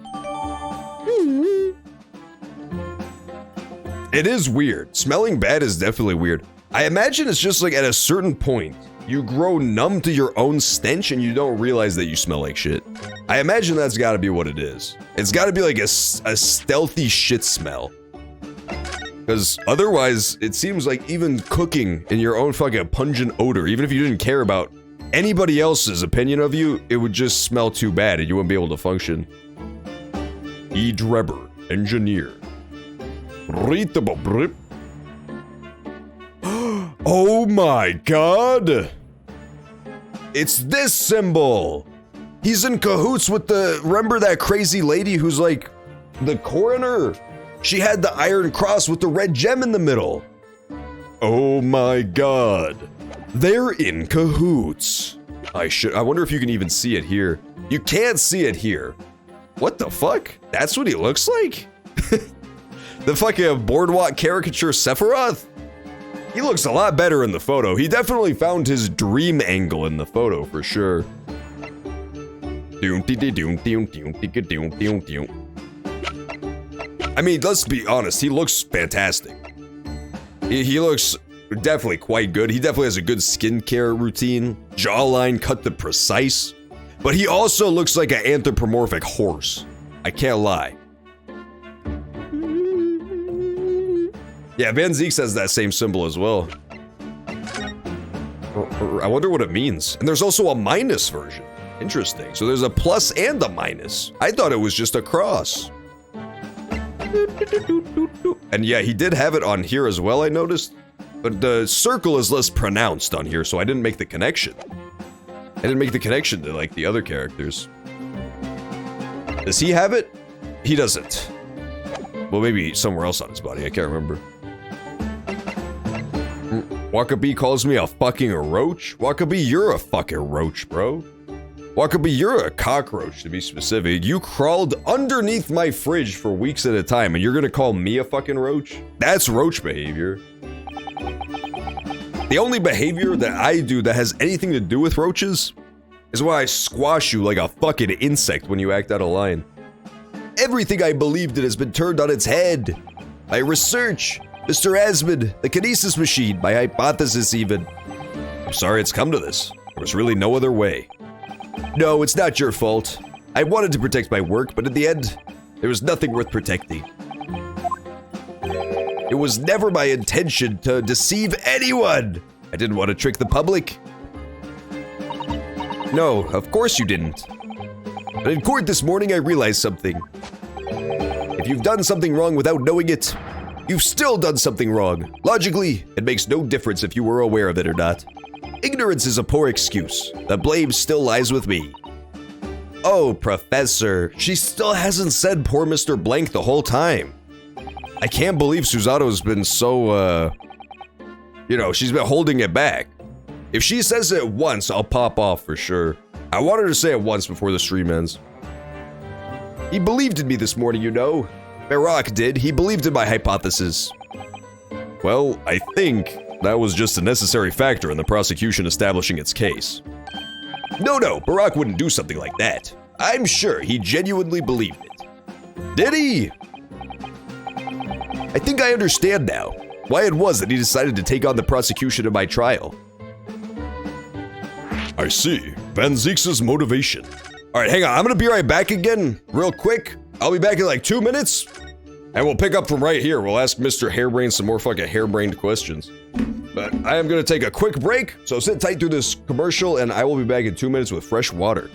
It is weird. Smelling bad is definitely weird. I imagine it's just like at a certain point, you grow numb to your own stench and you don't realize that you smell like shit. I imagine that's gotta be what it is. It's gotta be like a stealthy shit smell. Because otherwise, it seems like even cooking in your own fucking pungent odor, even if you didn't care about anybody else's opinion of you, it would just smell too bad and you wouldn't be able to function. E. Drebber, engineer. Oh my god! It's this symbol! He's in cahoots with remember that crazy lady who's like the coroner? She had the iron cross with the red gem in the middle. Oh my god. They're in cahoots. I wonder if you can even see it here. You can't see it here. What the fuck? That's what he looks like? The fucking boardwalk caricature Sephiroth? He looks a lot better in the photo. He definitely found his dream angle in the photo for sure. I mean, let's be honest, he looks fantastic. He looks definitely quite good. He definitely has a good skincare routine, jawline cut to precise, but he also looks like an anthropomorphic horse. I can't lie. Yeah, Van Zieks has that same symbol as well. I wonder what it means. And there's also a minus version. Interesting. So there's a plus and a minus. I thought it was just a cross. And yeah, he did have it on here as well, I noticed. But the circle is less pronounced on here, so I didn't make the connection. I didn't make the connection to, like, the other characters. Does he have it? He doesn't. Well, maybe somewhere else on his body, I can't remember. Wakabi calls me a fucking roach? Wakabi, you're a fucking roach, bro. Wakabi, you're a cockroach, to be specific. You crawled underneath my fridge for weeks at a time, and you're gonna call me a fucking roach? That's roach behavior. The only behavior that I do that has anything to do with roaches is when I squash you like a fucking insect when you act out of line. Everything I believed in has been turned on its head. My research, Mr. Asmund, the kinesis machine, my hypothesis even. I'm sorry it's come to this. There was really no other way. No, it's not your fault. I wanted to protect my work, but in the end, there was nothing worth protecting. It was never my intention to deceive anyone. I didn't want to trick the public. No, of course you didn't. But in court this morning, I realized something. If you've done something wrong without knowing it, you've still done something wrong. Logically, it makes no difference if you were aware of it or not. Ignorance is a poor excuse. The blame still lies with me. Oh, Professor, she still hasn't said poor Mr. Blank the whole time. I can't believe Susato's been so, she's been holding it back. If she says it once, I'll pop off for sure. I want her to say it once before the stream ends. He believed in me this morning, you know. Barak did. He believed in my hypothesis. Well, I think that was just a necessary factor in the prosecution establishing its case. No, Barak wouldn't do something like that. I'm sure he genuinely believed it. Did he? I think I understand now why it was that he decided to take on the prosecution of my trial. I see. Van Zieks' motivation. Alright, hang on. I'm gonna be right back again, real quick. I'll be back in like 2 minutes. And we'll pick up from right here. We'll ask Mr. Hairbrain some more fucking harebrained questions. But I am gonna take a quick break, so sit tight through this commercial, and I will be back in 2 minutes with fresh water.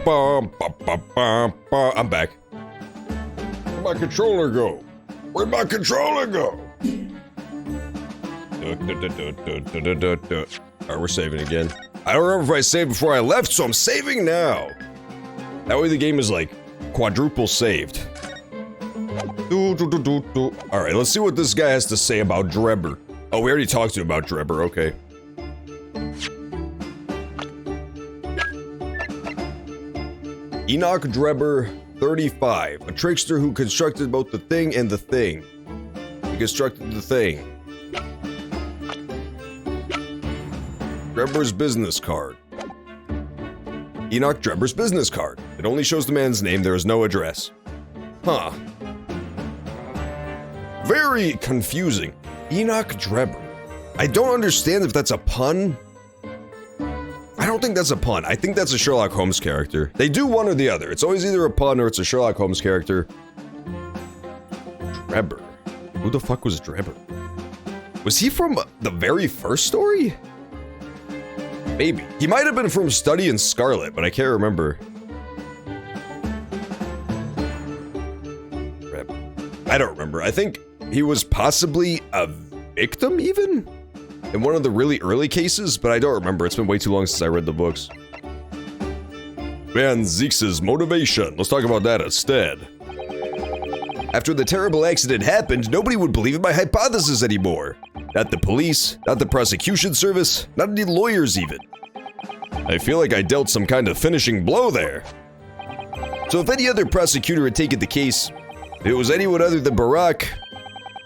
I'm back. Where'd my controller go? Where'd my controller go? Alright, we're saving again. I don't remember if I saved before I left, so I'm saving now. That way the game is like quadruple saved. Alright, let's see what this guy has to say about Drebber. Oh, we already talked to him about Drebber, okay. Enoch Drebber, 35. A trickster who constructed both the thing and the thing. He constructed the thing. Drebber's business card. Enoch Drebber's business card. It only shows the man's name, there is no address. Huh. Very confusing. Enoch Drebber. I don't understand if that's a pun. I don't think that's a pun. I think that's a Sherlock Holmes character. They do one or the other. It's always either a pun or it's a Sherlock Holmes character. Drebber. Who the fuck was Drebber? Was he from the very first story? Maybe. He might have been from Study in Scarlet, but I can't remember. Drebber. I don't remember. I think he was possibly a victim even? In one of the really early cases, but I don't remember. It's been way too long since I read the books. Van Zieks' motivation. Let's talk about that instead. After the terrible accident happened, nobody would believe in my hypothesis anymore. Not the police, not the prosecution service, not any lawyers even. I feel like I dealt some kind of finishing blow there. So if any other prosecutor had taken the case, if it was anyone other than Barack,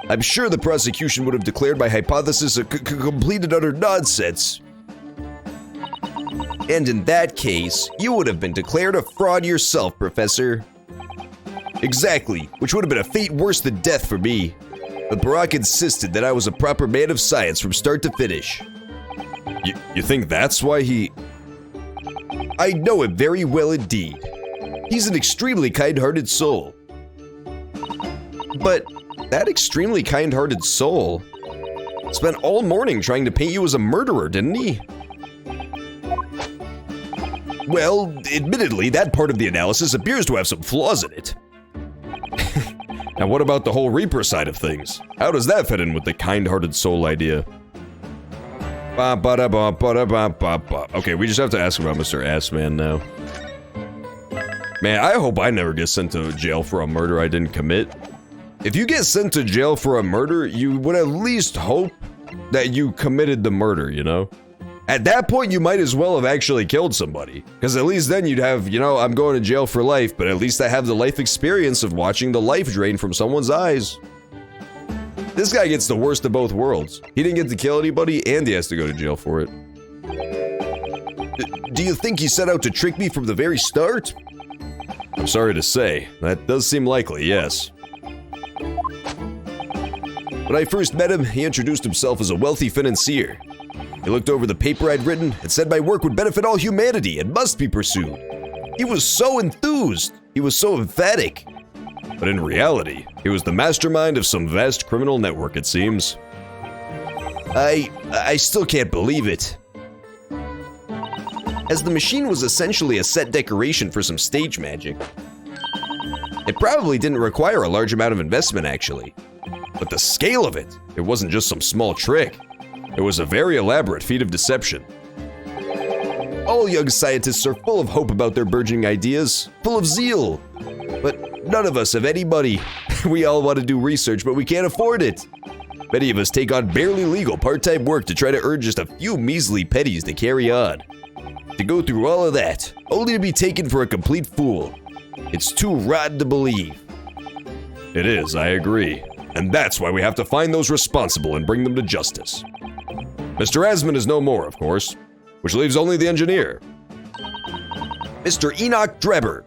I'm sure the prosecution would have declared my hypothesis a complete and utter nonsense. And in that case, you would have been declared a fraud yourself, Professor. Exactly, which would have been a fate worse than death for me. But Barack insisted that I was a proper man of science from start to finish. You think that's why he... I know him very well indeed. He's an extremely kind-hearted soul. But that extremely kind-hearted soul spent all morning trying to paint you as a murderer, didn't he? Well, admittedly, that part of the analysis appears to have some flaws in it. And what about the whole Reaper side of things? How does that fit in with the kind-hearted soul idea? Okay, we just have to ask about Mr. Assman now. Man, I hope I never get sent to jail for a murder I didn't commit. If you get sent to jail for a murder, you would at least hope that you committed the murder, you know? At that point, you might as well have actually killed somebody. Because at least then you'd have, you know, I'm going to jail for life, but at least I have the life experience of watching the life drain from someone's eyes. This guy gets the worst of both worlds. He didn't get to kill anybody, and he has to go to jail for it. Do you think he set out to trick me from the very start? I'm sorry to say, that does seem likely, yes. When I first met him, he introduced himself as a wealthy financier. He looked over the paper I'd written and said my work would benefit all humanity and must be pursued. He was so enthused. He was so emphatic. But in reality, he was the mastermind of some vast criminal network, it seems. I still can't believe it. As the machine was essentially a set decoration for some stage magic. It probably didn't require a large amount of investment, actually. But the scale of it, it wasn't just some small trick. It was a very elaborate feat of deception. All young scientists are full of hope about their burgeoning ideas, full of zeal. But none of us have any money. We all want to do research, but we can't afford it. Many of us take on barely legal part-time work to try to earn just a few measly pennies to carry on. To go through all of that, only to be taken for a complete fool. It's too rotten to believe. It is, I agree. And that's why we have to find those responsible and bring them to justice. Mr. Asman is no more, of course, which leaves only the engineer. Mr. Enoch Drebber.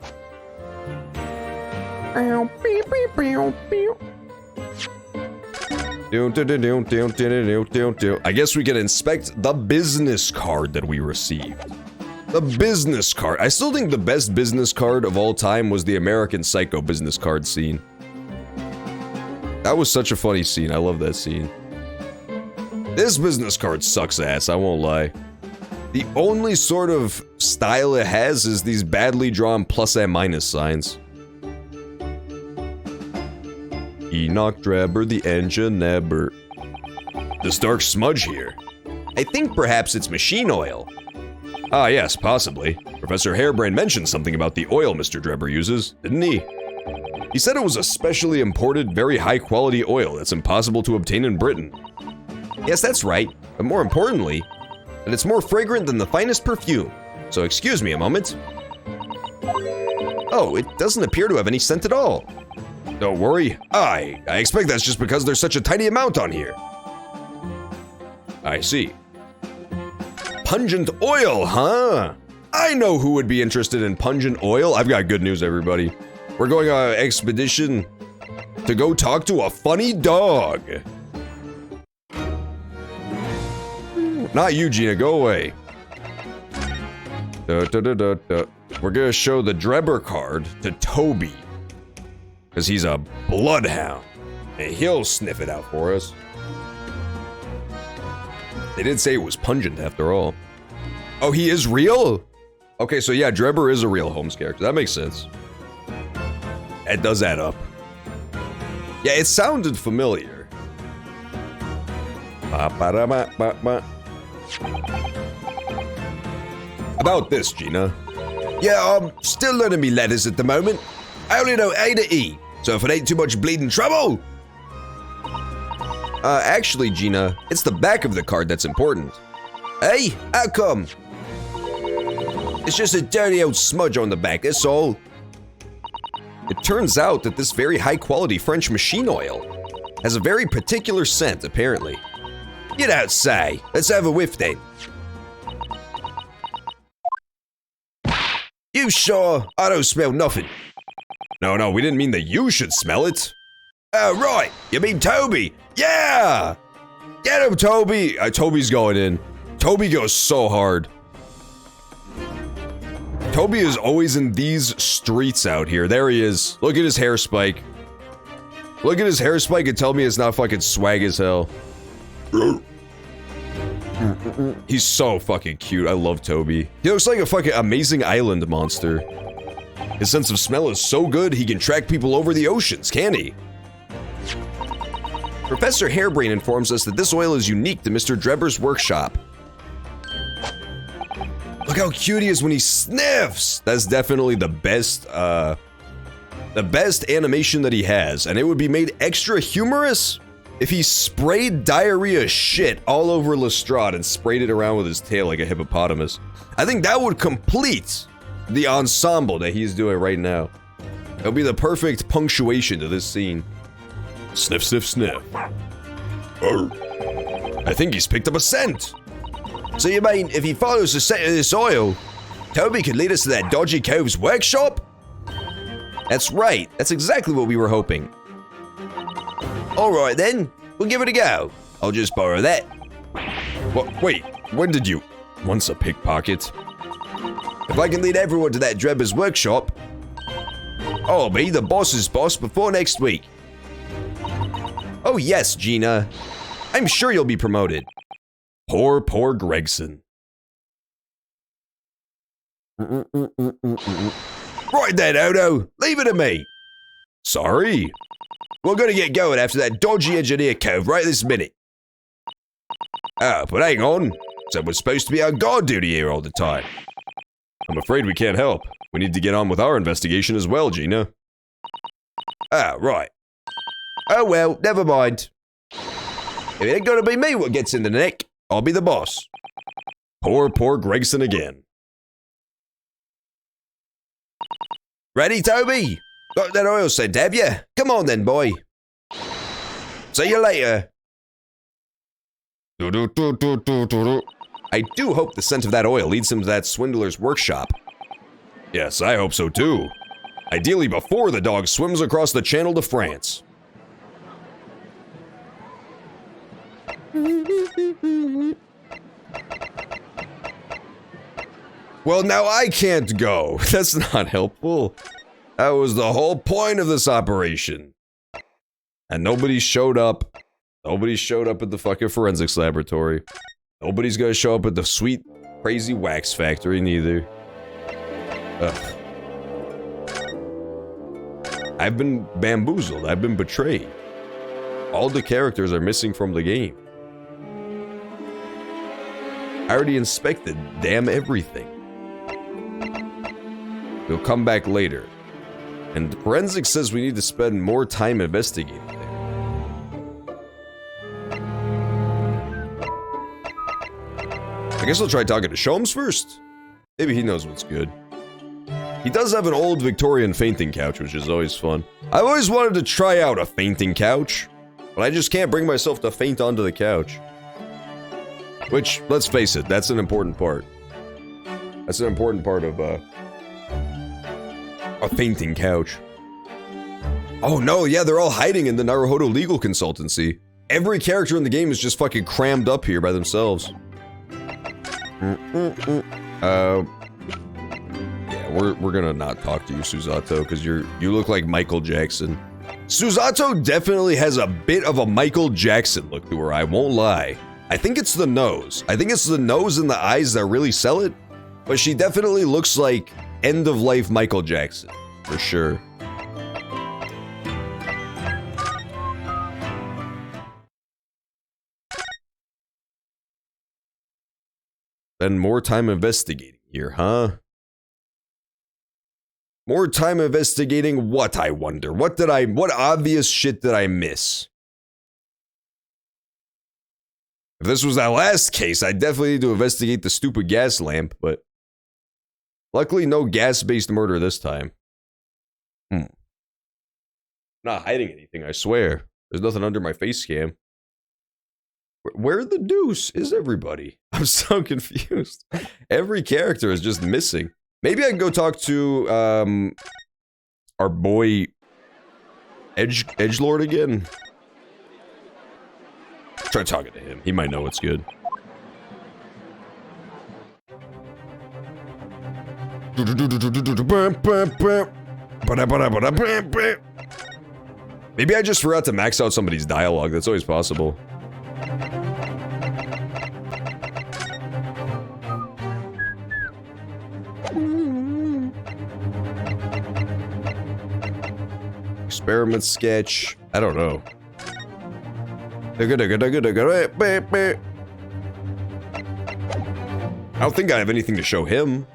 I guess we can inspect the business card that we received. The business card. I still think the best business card of all time was the American Psycho business card scene. That was such a funny scene. I love that scene. This business card sucks ass, I won't lie. The only sort of style it has is these badly drawn plus and minus signs. Enoch Drebber, the engine nebber. This dark smudge here. I think perhaps it's machine oil. Ah, yes, possibly. Professor Harebrain mentioned something about the oil Mr. Drebber uses, didn't he? He said it was a specially imported, very high-quality oil that's impossible to obtain in Britain. Yes, that's right, but more importantly, that it's more fragrant than the finest perfume. So excuse me a moment. Oh, it doesn't appear to have any scent at all. Don't worry, I expect that's just because there's such a tiny amount on here. I see. Pungent oil, huh? I know who would be interested in pungent oil. I've got good news, everybody. We're going on an expedition to go talk to a funny dog. Not you, Gina. Go away. We're gonna show the Drebber card to Toby. Because he's a bloodhound. And he'll sniff it out for us. They did say it was pungent after all. Oh, he is real? Okay, so yeah, Drebber is a real Holmes character. That makes sense. It does add up. Yeah, it sounded familiar. About this, Gina. Yeah, I'm still learning me letters at the moment. I only know A to E, so if it ain't too much bleeding trouble. Actually, Gina, it's the back of the card that's important. Hey, how come? It's just a dirty old smudge on the back, that's all. It turns out that this very high-quality French machine oil has a very particular scent, apparently. Get outside. Let's have a whiff then. You sure? I don't smell nothing. No, we didn't mean that you should smell it. Oh, right. You mean Toby? Yeah! Get him, Toby! Toby's going in. Toby goes so hard. Toby is always in these streets out here. There he is. Look at his hair spike. Look at his hair spike and tell me it's not fucking swag as hell. He's so fucking cute. I love Toby. He looks like a fucking amazing island monster. His sense of smell is so good, he can track people over the oceans, can he? Professor Harebrain informs us that this oil is unique to Mr. Drebber's workshop. Look how cute he is when he sniffs! That's definitely the best animation that he has, and it would be made extra humorous if he sprayed diarrhea shit all over Lestrade and sprayed it around with his tail like a hippopotamus. I think that would complete the ensemble that he's doing right now. It'll be the perfect punctuation to this scene. Sniff, sniff, sniff. I think he's picked up a scent. So you mean, if he follows the scent of this oil, Toby could lead us to that dodgy cove's workshop? That's right, that's exactly what we were hoping. Alright then, we'll give it a go. I'll just borrow that. What, wait, when did you? Once a pickpocket. If I can lead everyone to that Drebber's workshop, I'll be the boss's boss before next week. Oh yes, Gina. I'm sure you'll be promoted. Poor Gregson. Right then, Odo. Leave it to me. Sorry. We're gonna get going after that dodgy engineer cove right this minute. Oh, but hang on. Someone's supposed to be on guard duty here all the time. I'm afraid we can't help. We need to get on with our investigation as well, Gina. Ah, right. Oh well, never mind. If it ain't gonna be me what gets in the neck, I'll be the boss. Poor Gregson again. Ready, Toby? Got that oil scent, have you? Come on then, boy. See you later. I do hope the scent of that oil leads him to that swindler's workshop. Yes, I hope so too. Ideally before the dog swims across the channel to France. Well, now I can't go. That's not helpful. That was the whole point of this operation. And nobody showed up. Nobody showed up at the fucking forensics laboratory. Nobody's gonna show up at the sweet Crazy wax factory, neither. Ugh. I've been bamboozled. I've been betrayed. All the characters are missing from the game. I already inspected damn everything. We'll come back later. And Forensics says we need to spend more time investigating there. I guess I'll try talking to Sholmes first. Maybe he knows what's good. He does have an old Victorian fainting couch, which is always fun. I've always wanted to try out a fainting couch, but I just can't bring myself to faint onto the couch. Which, let's face it, that's an important part. That's an important part of, a fainting couch. Oh no, yeah, they're all hiding in the Naruhodo legal consultancy. Every character in the game is just fucking crammed up here by themselves. Yeah, we're gonna not talk to you, Susato, because you look like Michael Jackson. Susato definitely has a bit of a Michael Jackson look to her, I won't lie. I think it's the nose. I think it's the nose and the eyes that really sell it, but she definitely looks like end-of-life Michael Jackson, for sure. Spend more time investigating here, huh? More time investigating what, I wonder? What obvious shit did I miss? If this was that last case, I definitely need to investigate the stupid gas lamp, but luckily no gas-based murder this time. I'm not hiding anything, I swear. There's nothing under my face cam. Where the deuce is everybody? I'm so confused. Every character is just missing. Maybe I can go talk to, our boy Edgelord again. Try talking to him. He might know what's good. Maybe I just forgot to max out somebody's dialogue. That's always possible. Experiment sketch. I don't know. I don't think I have anything to show him.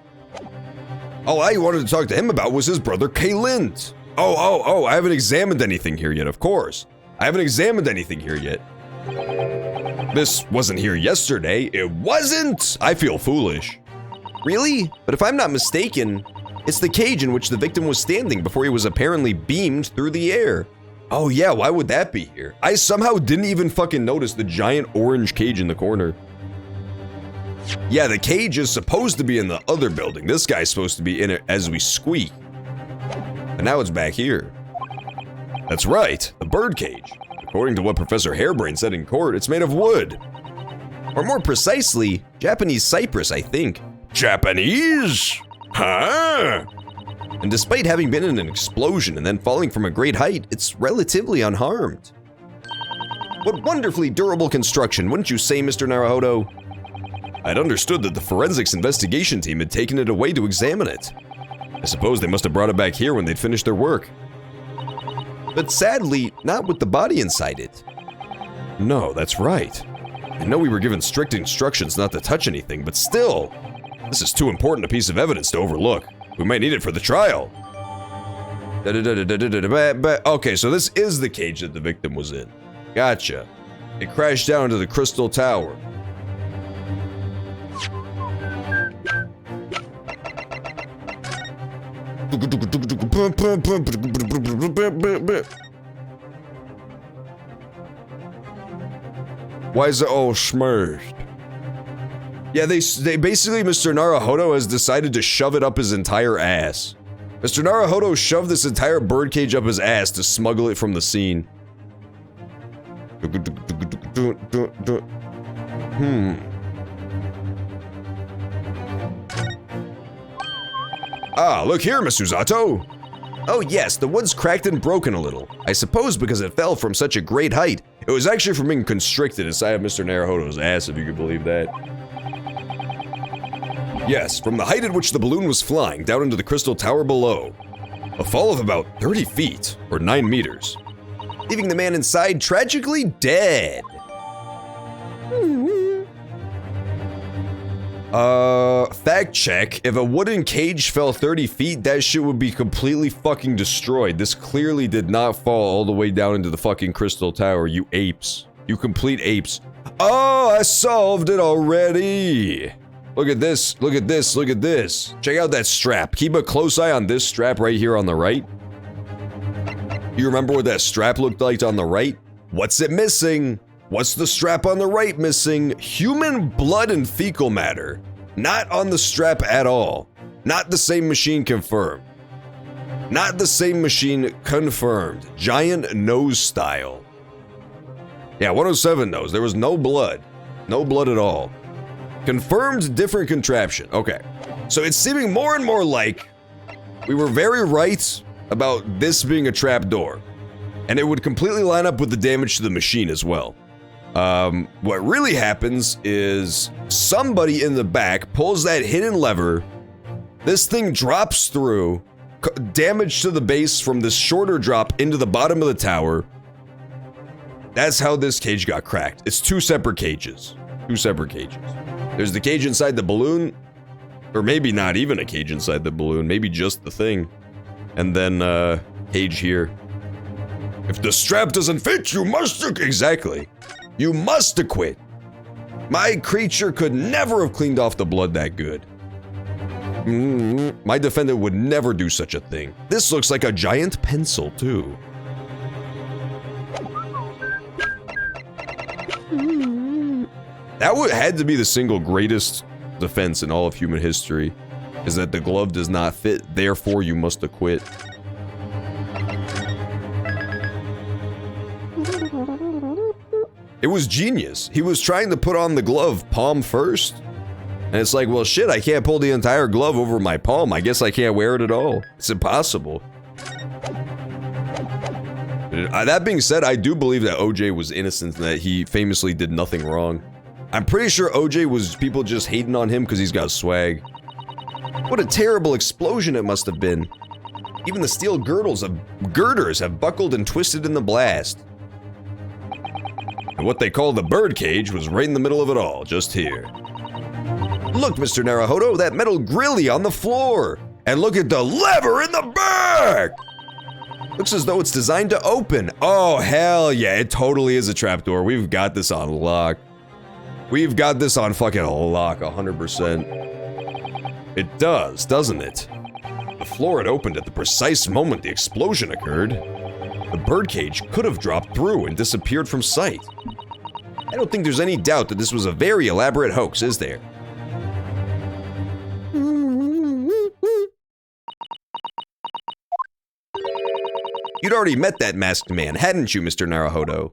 All I wanted to talk to him about was his brother Kaylint. Oh, I haven't examined anything here yet, of course. I haven't examined anything here yet. This wasn't here yesterday. It wasn't! I feel foolish. Really? But if I'm not mistaken, it's the cage in which the victim was standing before he was apparently beamed through the air. Oh yeah, why would that be here? I somehow didn't even fucking notice the giant orange cage in the corner. Yeah, the cage is supposed to be in the other building. This guy's supposed to be in it as we squeak. And now it's back here. That's right, the bird cage. According to what Professor Hairbrain said in court, it's made of wood. Or more precisely, Japanese cypress, I think. Japanese? Huh? And despite having been in an explosion and then falling from a great height, it's relatively unharmed. What wonderfully durable construction, wouldn't you say, Mr. Naruhodo? I'd understood that the forensics investigation team had taken it away to examine it. I suppose they must have brought it back here when they'd finished their work. But sadly, not with the body inside it. No, that's right. I know we were given strict instructions not to touch anything, but still, this is too important a piece of evidence to overlook. We might need it for the trial. Okay, so this is the cage that the victim was in. Gotcha. It crashed down to the Crystal Tower. Why is it all smirched? Yeah, they basically, Mr. Naruhodo has decided to shove it up his entire ass. Mr. Naruhodo shoved this entire birdcage up his ass to smuggle it from the scene. Ah, look here, Miss Susato. Oh yes, the wood's cracked and broken a little. I suppose because it fell from such a great height. It was actually from being constricted inside of Mr. Naruhodo's ass, if you could believe that. Yes, from the height at which the balloon was flying down into the crystal tower below. A fall of about 30 feet, or 9 meters, leaving the man inside tragically dead. Fact check. If a wooden cage fell 30 feet, that shit would be completely fucking destroyed. This clearly did not fall all the way down into the fucking crystal tower, you apes. You complete apes. Oh, I solved it already. Look at this, look at this, look at this. Check out that strap. Keep a close eye on this strap right here on the right. You remember what that strap looked like on the right? What's it missing? What's the strap on the right missing? Human blood and fecal matter. Not on the strap at all. Not the same machine confirmed. Not the same machine confirmed. Giant nose style. Yeah, 107 nose. There was no blood. No blood at all. Confirmed different contraption. Okay. So it's seeming more and more like we were very right about this being a trap door. And it would completely line up with the damage to the machine as well. What really happens is somebody in the back pulls that hidden lever. This thing drops through, damage to the base from this shorter drop into the bottom of the tower. That's how this cage got cracked. It's two separate cages. Two separate cages. There's the cage inside the balloon, or maybe not even a cage inside the balloon, maybe just the thing. And then, cage here. If the strap doesn't fit, you must... Exactly. You must acquit. My creature could never have cleaned off the blood that good. My defendant would never do such a thing. This looks like a giant pencil, too. That had to be the single greatest defense in all of human history, is that the glove does not fit, therefore you must acquit. It was genius. He was trying to put on the glove palm first. And it's like, well, shit, I can't pull the entire glove over my palm. I guess I can't wear it at all. It's impossible. That being said, I do believe that OJ was innocent and that he famously did nothing wrong. I'm pretty sure OJ was people just hating on him because he's got swag. What a terrible explosion it must have been. Even the steel girders have buckled and twisted in the blast. And what they call the bird cage was right in the middle of it all, just here. Look, Mr. Naruhodo, that metal grilly on the floor! And look at the lever in the back! Looks as though it's designed to open. Oh, hell yeah, it totally is a trapdoor. We've got this on lock. We've got this on fucking lock, 100%. It does, doesn't it? The floor had opened at the precise moment the explosion occurred. The birdcage could have dropped through and disappeared from sight. I don't think there's any doubt that this was a very elaborate hoax, is there? You'd already met that masked man, hadn't you, Mr. Naruhodo?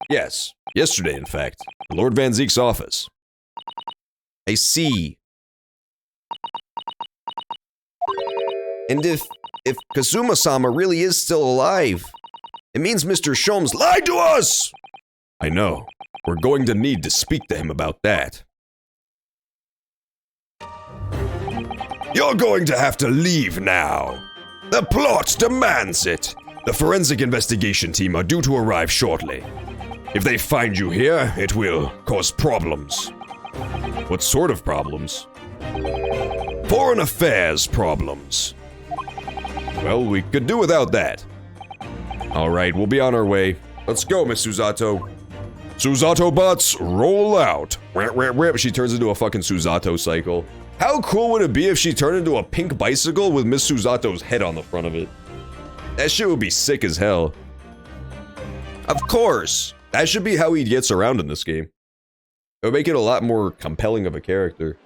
Yes, yesterday, in fact, in Lord Van Zeek's office. I see. And if Kazuma-sama really is still alive, it means Mr. Sholmes lied to us! I know. We're going to need to speak to him about that. You're going to have to leave now. The plot demands it. The forensic investigation team are due to arrive shortly. If they find you here, it will cause problems. What sort of problems? Foreign affairs problems. Well, we could do without that. Alright, we'll be on our way. Let's go, Miss Susato. Susato bots, roll out. She turns into a fucking Susato cycle. How cool would it be if she turned into a pink bicycle with Miss Susato's head on the front of it? That shit would be sick as hell. Of course. That should be how he gets around in this game. It would make it a lot more compelling of a character.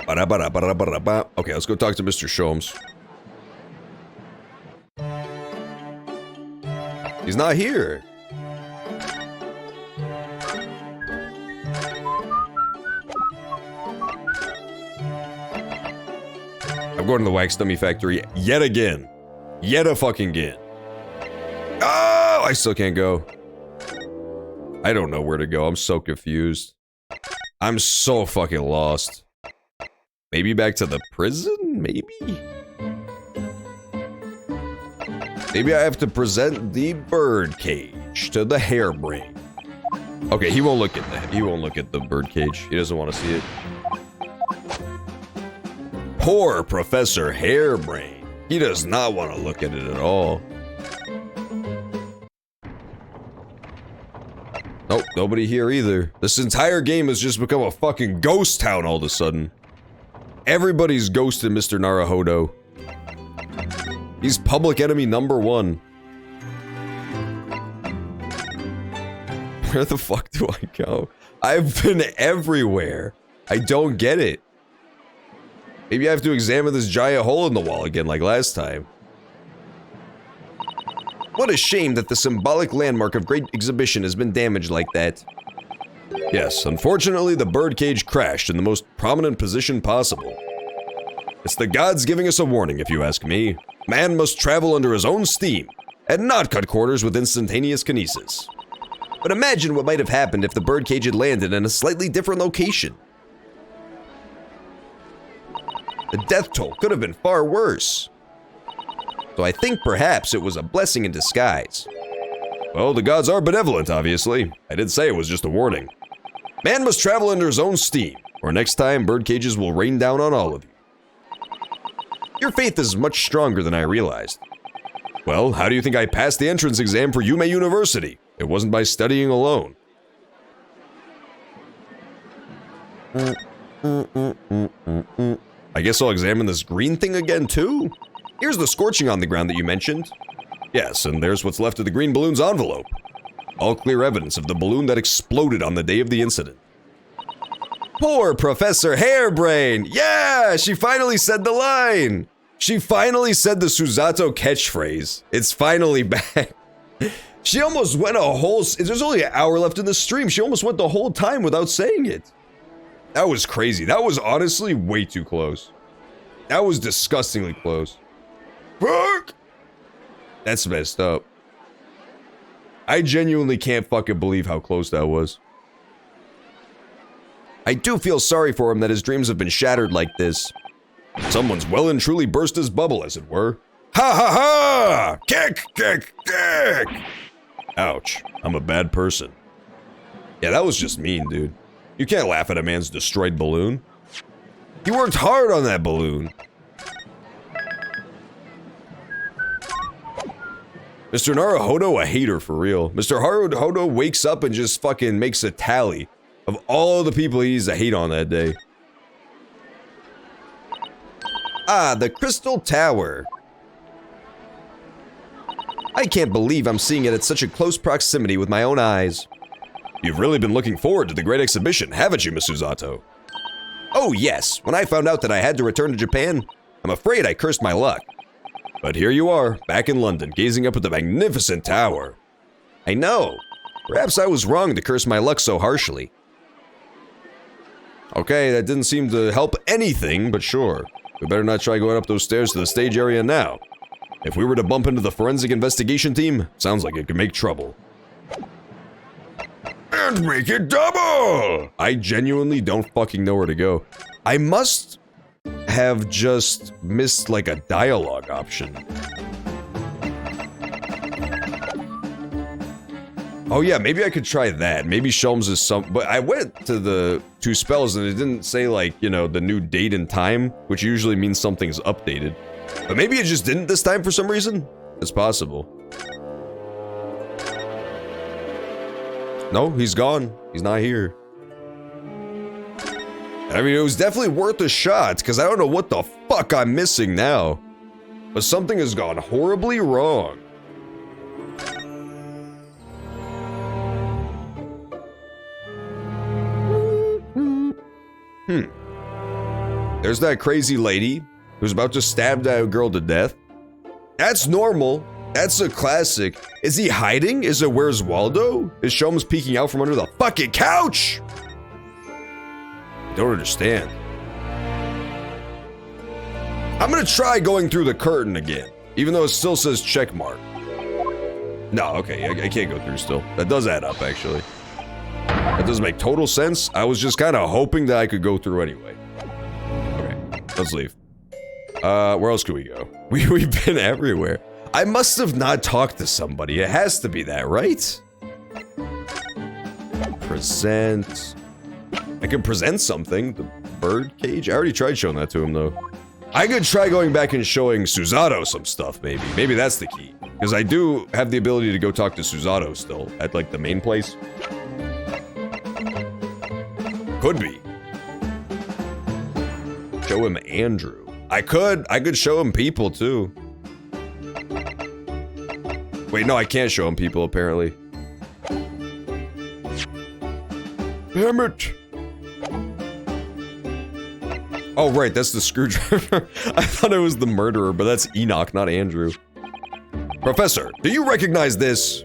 Okay, let's go talk to Mr. Sholmes. He's not here. I'm going to the wax dummy factory yet again. Yet a fucking again. Oh, I still can't go. I don't know where to go. I'm so confused. I'm so fucking lost. Maybe back to the prison? Maybe? Maybe I have to present the birdcage to the harebrain. Okay, he won't look at the birdcage. He doesn't want to see it. Poor Professor Harebrain. He does not want to look at it at all. Nope, nobody here either. This entire game has just become a fucking ghost town all of a sudden. Everybody's ghosted Mr. Naruhodo. He's public enemy number 1. Where the fuck do I go? I've been everywhere. I don't get it. Maybe I have to examine this giant hole in the wall again like last time. What a shame that the symbolic landmark of Great Exhibition has been damaged like that. Yes, unfortunately the birdcage crashed in the most prominent position possible. It's the gods giving us a warning, if you ask me. Man must travel under his own steam, and not cut corners with instantaneous kinesis. But imagine what might have happened if the birdcage had landed in a slightly different location. The death toll could have been far worse. So I think perhaps it was a blessing in disguise. Well, the gods are benevolent, obviously. I did say it was just a warning. Man must travel under his own steam, or next time birdcages will rain down on all of you. Your faith is much stronger than I realized. Well, how do you think I passed the entrance exam for Yume University? It wasn't by studying alone. I guess I'll examine this green thing again, too? Here's the scorching on the ground that you mentioned. Yes, and there's what's left of the green balloon's envelope. All clear evidence of the balloon that exploded on the day of the incident. Poor Professor Harebrain! Yeah, she finally said the line! She finally said the Susato catchphrase. It's finally back. She almost went a whole... There's only an hour left in the stream. She almost went the whole time without saying it. That was crazy. That was honestly way too close. That was disgustingly close. Fuck! That's messed up. I genuinely can't fucking believe how close that was. I do feel sorry for him that his dreams have been shattered like this. Someone's well and truly burst his bubble, as it were. Ha ha ha! Kick, kick, kick! Ouch. I'm a bad person. Yeah, that was just mean, dude. You can't laugh at a man's destroyed balloon. He worked hard on that balloon. Mr. Naruhodo, a hater for real. Mr. Naruhodo wakes up and just fucking makes a tally of all the people he needs to hate on that day. Ah, the Crystal Tower. I can't believe I'm seeing it at such a close proximity with my own eyes. You've really been looking forward to the great exhibition, haven't you, Miss Susato? Oh yes, when I found out that I had to return to Japan, I'm afraid I cursed my luck. But here you are, back in London, gazing up at the magnificent tower. I know. Perhaps I was wrong to curse my luck so harshly. Okay, that didn't seem to help anything, but sure. We better not try going up those stairs to the stage area now. If we were to bump into the forensic investigation team, sounds like it could make trouble. And make it double! I genuinely don't fucking know where to go. I must have just missed like a dialogue option. Oh yeah, maybe I could try that. Maybe Shelms is some... But I went to the 2 spells and it didn't say like, you know, the new date and time, which usually means something's updated. But maybe it just didn't this time for some reason? It's possible. No, he's gone. He's not here. I mean, it was definitely worth a shot, because I don't know what the fuck I'm missing now. But something has gone horribly wrong. There's that crazy lady who's about to stab that girl to death. That's normal. That's a classic. Is he hiding? Is it Where's Waldo? Is Shelms peeking out from under the fucking couch? I don't understand. I'm gonna try going through the curtain again, even though it still says check mark. No, okay, I can't go through still. That does add up, actually. That doesn't make total sense. I was just kind of hoping that I could go through anyway. Okay, let's leave. Where else could we go? We've been everywhere. I must have not talked to somebody. It has to be that, right? Present. I can present something. The bird cage? I already tried showing that to him, though. I could try going back and showing Susato some stuff, maybe. Maybe that's the key. Because I do have the ability to go talk to Susato still, at, like, the main place. Could be. Show him Andrew. I could show him people, too. Wait, no, I can't show him people, apparently. Damn it! Oh, right, that's the screwdriver. I thought it was the murderer, but that's Enoch, not Andrew. Professor, do you recognize this?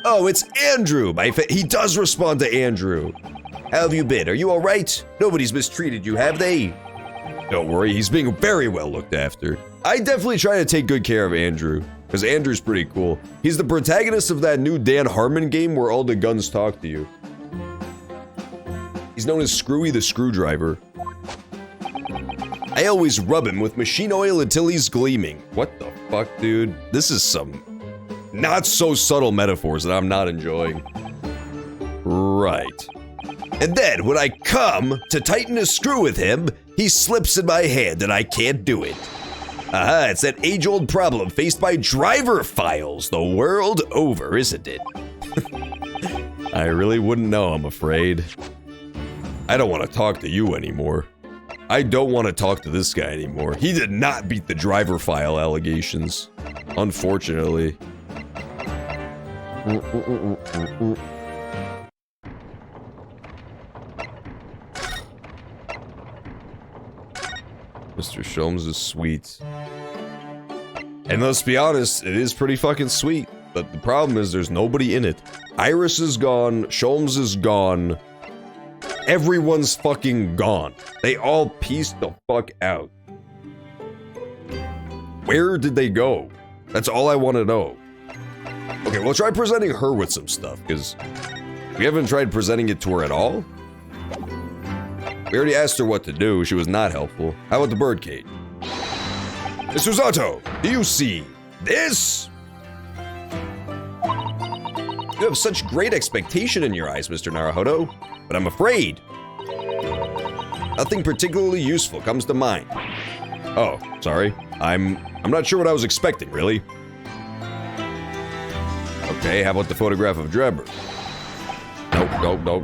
Oh, it's Andrew! He does respond to Andrew. How have you been? Are you alright? Nobody's mistreated you, have they? Don't worry, he's being very well looked after. I definitely try to take good care of Andrew, because Andrew's pretty cool. He's the protagonist of that new Dan Harmon game where all the guns talk to you. He's known as Screwy the Screwdriver. I always rub him with machine oil until he's gleaming. What the fuck, dude? This is some not so subtle metaphors that I'm not enjoying. Right. And then when I come to tighten a screw with him, he slips in my hand and I can't do it. Aha, it's that age-old problem faced by driver files the world over, isn't it? I really wouldn't know, I'm afraid. I don't want to talk to you anymore. I don't want to talk to this guy anymore. He did not beat the driver file allegations, unfortunately. Mr. Sholmes is sweet. And let's be honest, it is pretty fucking sweet. But the problem is there's nobody in it. Iris is gone, Sholmes is gone. Everyone's fucking gone. They all pieced the fuck out. Where did they go? That's all I want to know. Okay, we'll try presenting her with some stuff, because we haven't tried presenting it to her at all. We already asked her what to do. She was not helpful. How about the birdcage? Mr. Zato, do you see this? You have such great expectation in your eyes, Mr. Naruhodo, but I'm afraid nothing particularly useful comes to mind. Oh, sorry. I'm not sure what I was expecting, really. Okay, how about the photograph of Drebber?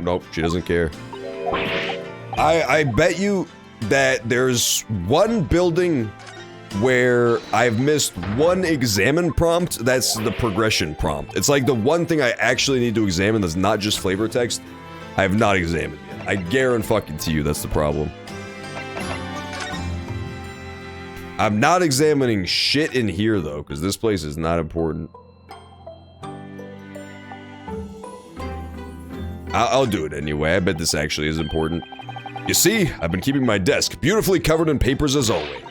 Nope. She doesn't care. I bet you that there's one building where I've missed one examine prompt. That's the progression prompt. It's like the one thing I actually need to examine that's not just flavor text. I have not examined yet. I guarantee you that's the problem. I'm not examining shit in here though, because this place is not important. I'll do it anyway. I bet this actually is important. You see, I've been keeping my desk beautifully covered in papers as always.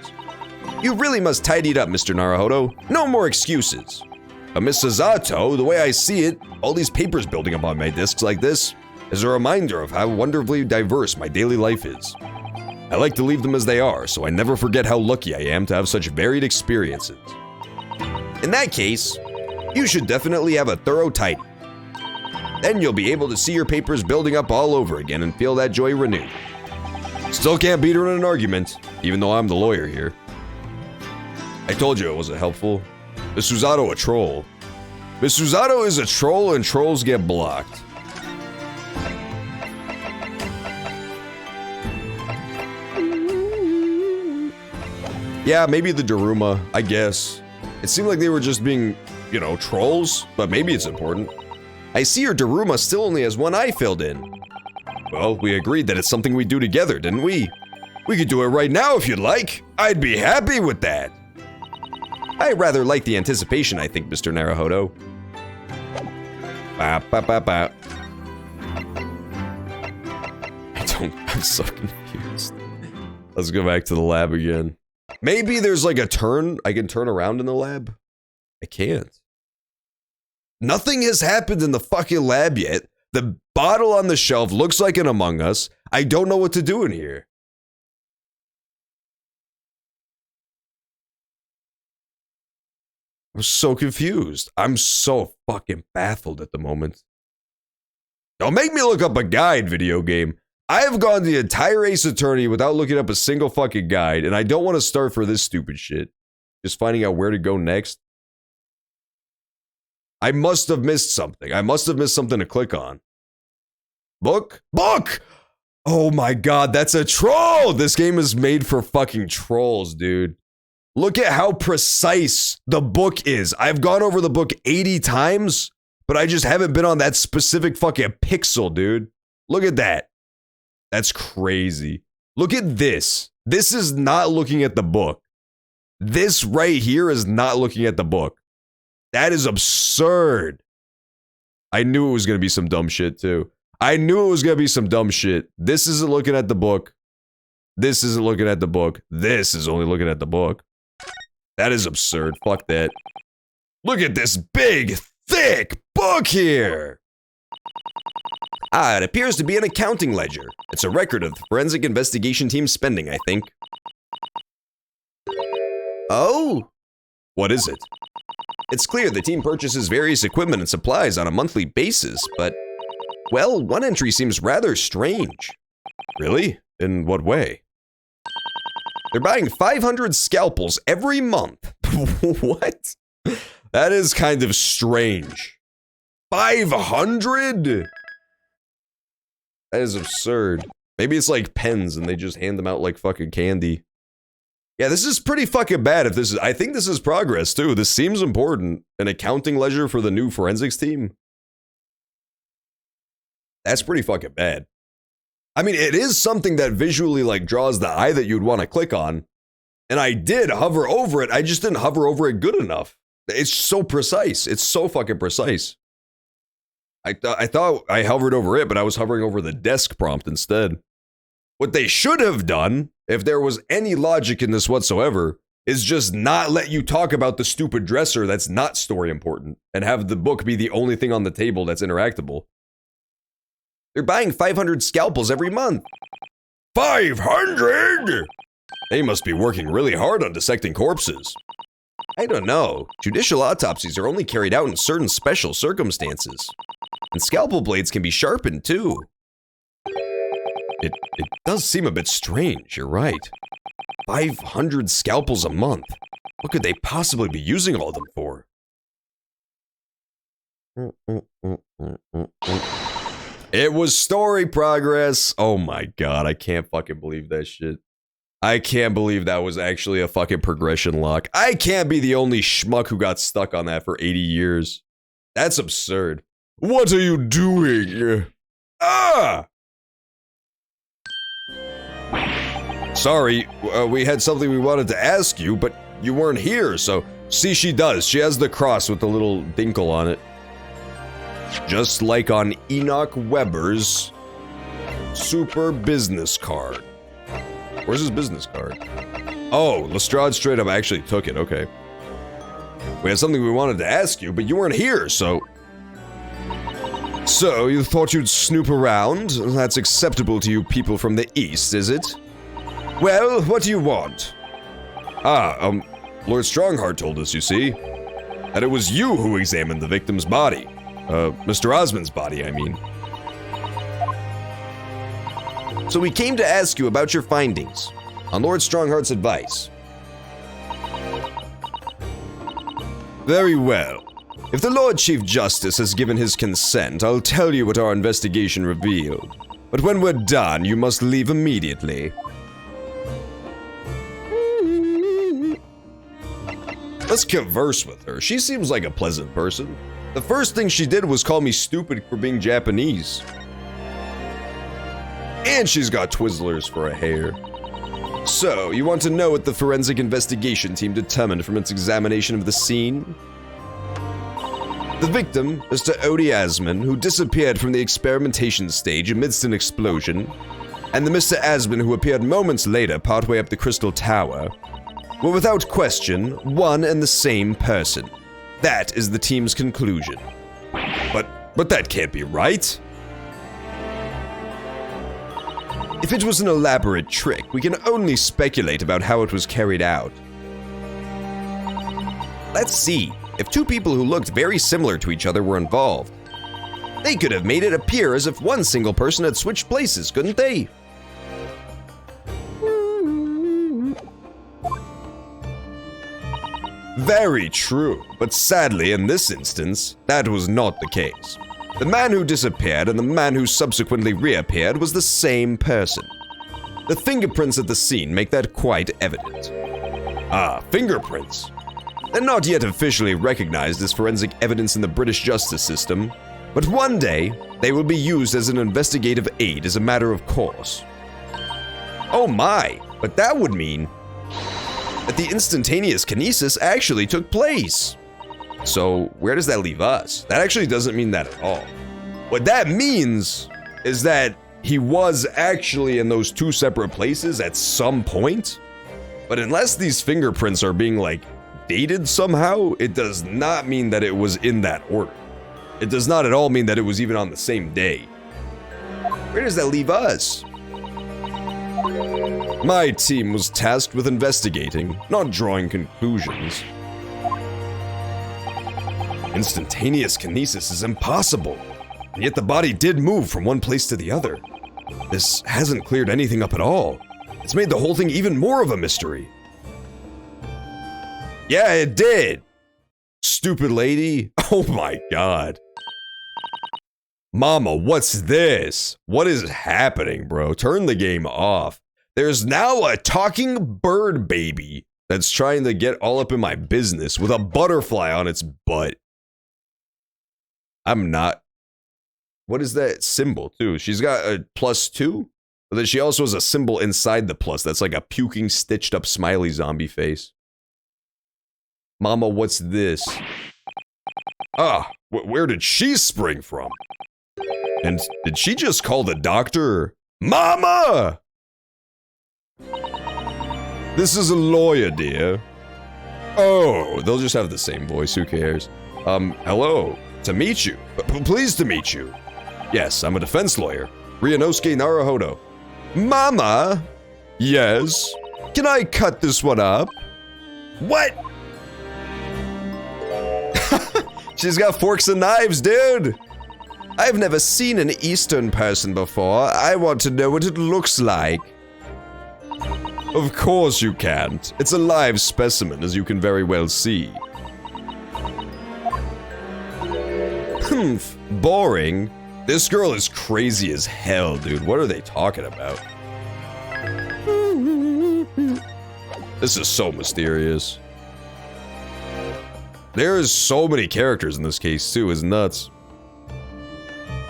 You really must tidy it up, Mr. Naruhodo. No more excuses. But Miss Sazato, the way I see it, all these papers building up on my desks like this is a reminder of how wonderfully diverse my daily life is. I like to leave them as they are, so I never forget how lucky I am to have such varied experiences. In that case, you should definitely have a thorough tidy. Then you'll be able to see your papers building up all over again and feel that joy renewed. Still can't beat her in an argument, even though I'm the lawyer here. I told you it wasn't helpful. Miss Susato a troll. Miss Susato is a troll and trolls get blocked. Yeah, maybe the Daruma, I guess. It seemed like they were just being, you know, trolls, but maybe it's important. I see your Daruma still only has one eye filled in. Well, we agreed that it's something we do together, didn't we? We could do it right now if you'd like. I'd be happy with that. I rather like the anticipation, I think, Mr. Naruhodo. I'm so confused. Let's go back to the lab again. Maybe there's like a turn. I can turn around in the lab. I can't. Nothing has happened in the fucking lab yet, The bottle on the shelf looks like an Among Us. I don't know what to do in here. I'm so confused. I'm so fucking baffled at the moment. Don't make me look up a guide, video game. I have gone the entire Ace Attorney without looking up a single fucking guide, and I don't want to start for this stupid shit. Just finding out where to go next. I must have missed something. I must have missed something to click on. Book? Book! Oh my god, that's a troll! This game is made for fucking trolls, dude. Look at how precise the book is. I've gone over the book 80 times, but I just haven't been on that specific fucking pixel, dude. Look at that. That's crazy. Look at this. This is not looking at the book. This right here is not looking at the book. That is absurd. I knew it was going to be some dumb shit, too. I knew it was going to be some dumb shit. This isn't looking at the book. This isn't looking at the book. This is only looking at the book. That is absurd. Fuck that. Look at this big, thick book here. Ah, it appears to be an accounting ledger. It's a record of the forensic investigation team's spending, I think. Oh? What is it? It's clear the team purchases various equipment and supplies on a monthly basis, but, well, one entry seems rather strange. Really? In what way? They're buying 500 scalpels every month. What? That is kind of strange. 500? That is absurd. Maybe it's like pens and they just hand them out like fucking candy. Yeah, this is pretty fucking bad if this is- I think this is progress too. This seems important. An accounting ledger for the new forensics team? That's pretty fucking bad. I mean, it is something that visually like draws the eye that you'd want to click on. And I did hover over it, I just didn't hover over it good enough. It's so precise. It's so fucking precise. I thought I hovered over it, but I was hovering over the desk prompt instead. What they should have done, if there was any logic in this whatsoever, is just not let you talk about the stupid dresser that's not story important, and have the book be the only thing on the table that's interactable. They're buying 500 scalpels every month. 500?! They must be working really hard on dissecting corpses. I don't know. Judicial autopsies are only carried out in certain special circumstances. And scalpel blades can be sharpened, too. It does seem a bit strange, you're right. 500 scalpels a month. What could they possibly be using all of them for? It was story progress. Oh my god, I can't fucking believe that shit. I can't believe that was actually a fucking progression lock. I can't be the only schmuck who got stuck on that for 80 years. That's absurd. What are you doing? Ah! Sorry, we had something we wanted to ask you, but you weren't here, so... See, she does. She has the cross with the little dinkle on it. Just like on Enoch Weber's super business card. Where's his business card? Oh, Lestrade straight up actually took it, okay. We had something we wanted to ask you, but you weren't here, so... So, you thought you'd snoop around? That's acceptable to you people from the East, is it? Well, what do you want? Lord Strongheart told us, you see, that it was you who examined the victim's body. Mr. Osmond's body, I mean. So we came to ask you about your findings, on Lord Strongheart's advice. Very well. If the Lord Chief Justice has given his consent, I'll tell you what our investigation revealed. But when we're done, you must leave immediately. Let's converse with her. She seems like a pleasant person. The first thing she did was call me stupid for being Japanese. And she's got Twizzlers for a hair. So, you want to know what the forensic investigation team determined from its examination of the scene? The victim, Mr. Odie Asman, who disappeared from the experimentation stage amidst an explosion, and the Mr. Asman who appeared moments later partway up the Crystal Tower, were without question one and the same person. That is the team's conclusion. But that can't be right. If it was an elaborate trick, we can only speculate about how it was carried out. Let's see. If two people who looked very similar to each other were involved, they could have made it appear as if one single person had switched places, couldn't they? Very true, but sadly in this instance, that was not the case. The man who disappeared and the man who subsequently reappeared was the same person. The fingerprints at the scene make that quite evident. Ah, fingerprints. They're not yet officially recognized as forensic evidence in the British justice system, but one day, they will be used as an investigative aid as a matter of course. Oh my, but that would mean that the instantaneous kinesis actually took place. So where does that leave us? That actually doesn't mean that at all. What that means is that he was actually in those two separate places at some point, but unless these fingerprints are being like dated somehow, it does not mean that it was in that order. It does not at all mean that it was even on the same day. Where does that leave us? My team was tasked with investigating, not drawing conclusions. Instantaneous kinesis is impossible, and yet the body did move from one place to the other. This hasn't cleared anything up at all. It's made the whole thing even more of a mystery. Yeah, it did. Stupid lady. Oh my god. Mama, what's this? What is happening, bro? Turn the game off. There's now a talking bird baby that's trying to get all up in my business with a butterfly on its butt. I'm not. What is that symbol, too? She's got a +2, but then she also has a symbol inside the plus that's like a puking, stitched up smiley zombie face. Mama, what's this? Ah, where did she spring from? And did she just call the doctor? Mama! This is a lawyer, dear. Oh, they'll just have the same voice, who cares? Hello, to meet you. Pleased to meet you. Yes, I'm a defense lawyer. Ryunosuke Naruhodo. Mama? Yes? Can I cut this one up? What? She's got forks and knives, dude. I've never seen an Eastern person before. I want to know what it looks like. Of course you can't. It's a live specimen, as you can very well see. Humph, boring. This girl is crazy as hell, dude. What are they talking about? This is so mysterious. There is so many characters in this case, too. It's nuts.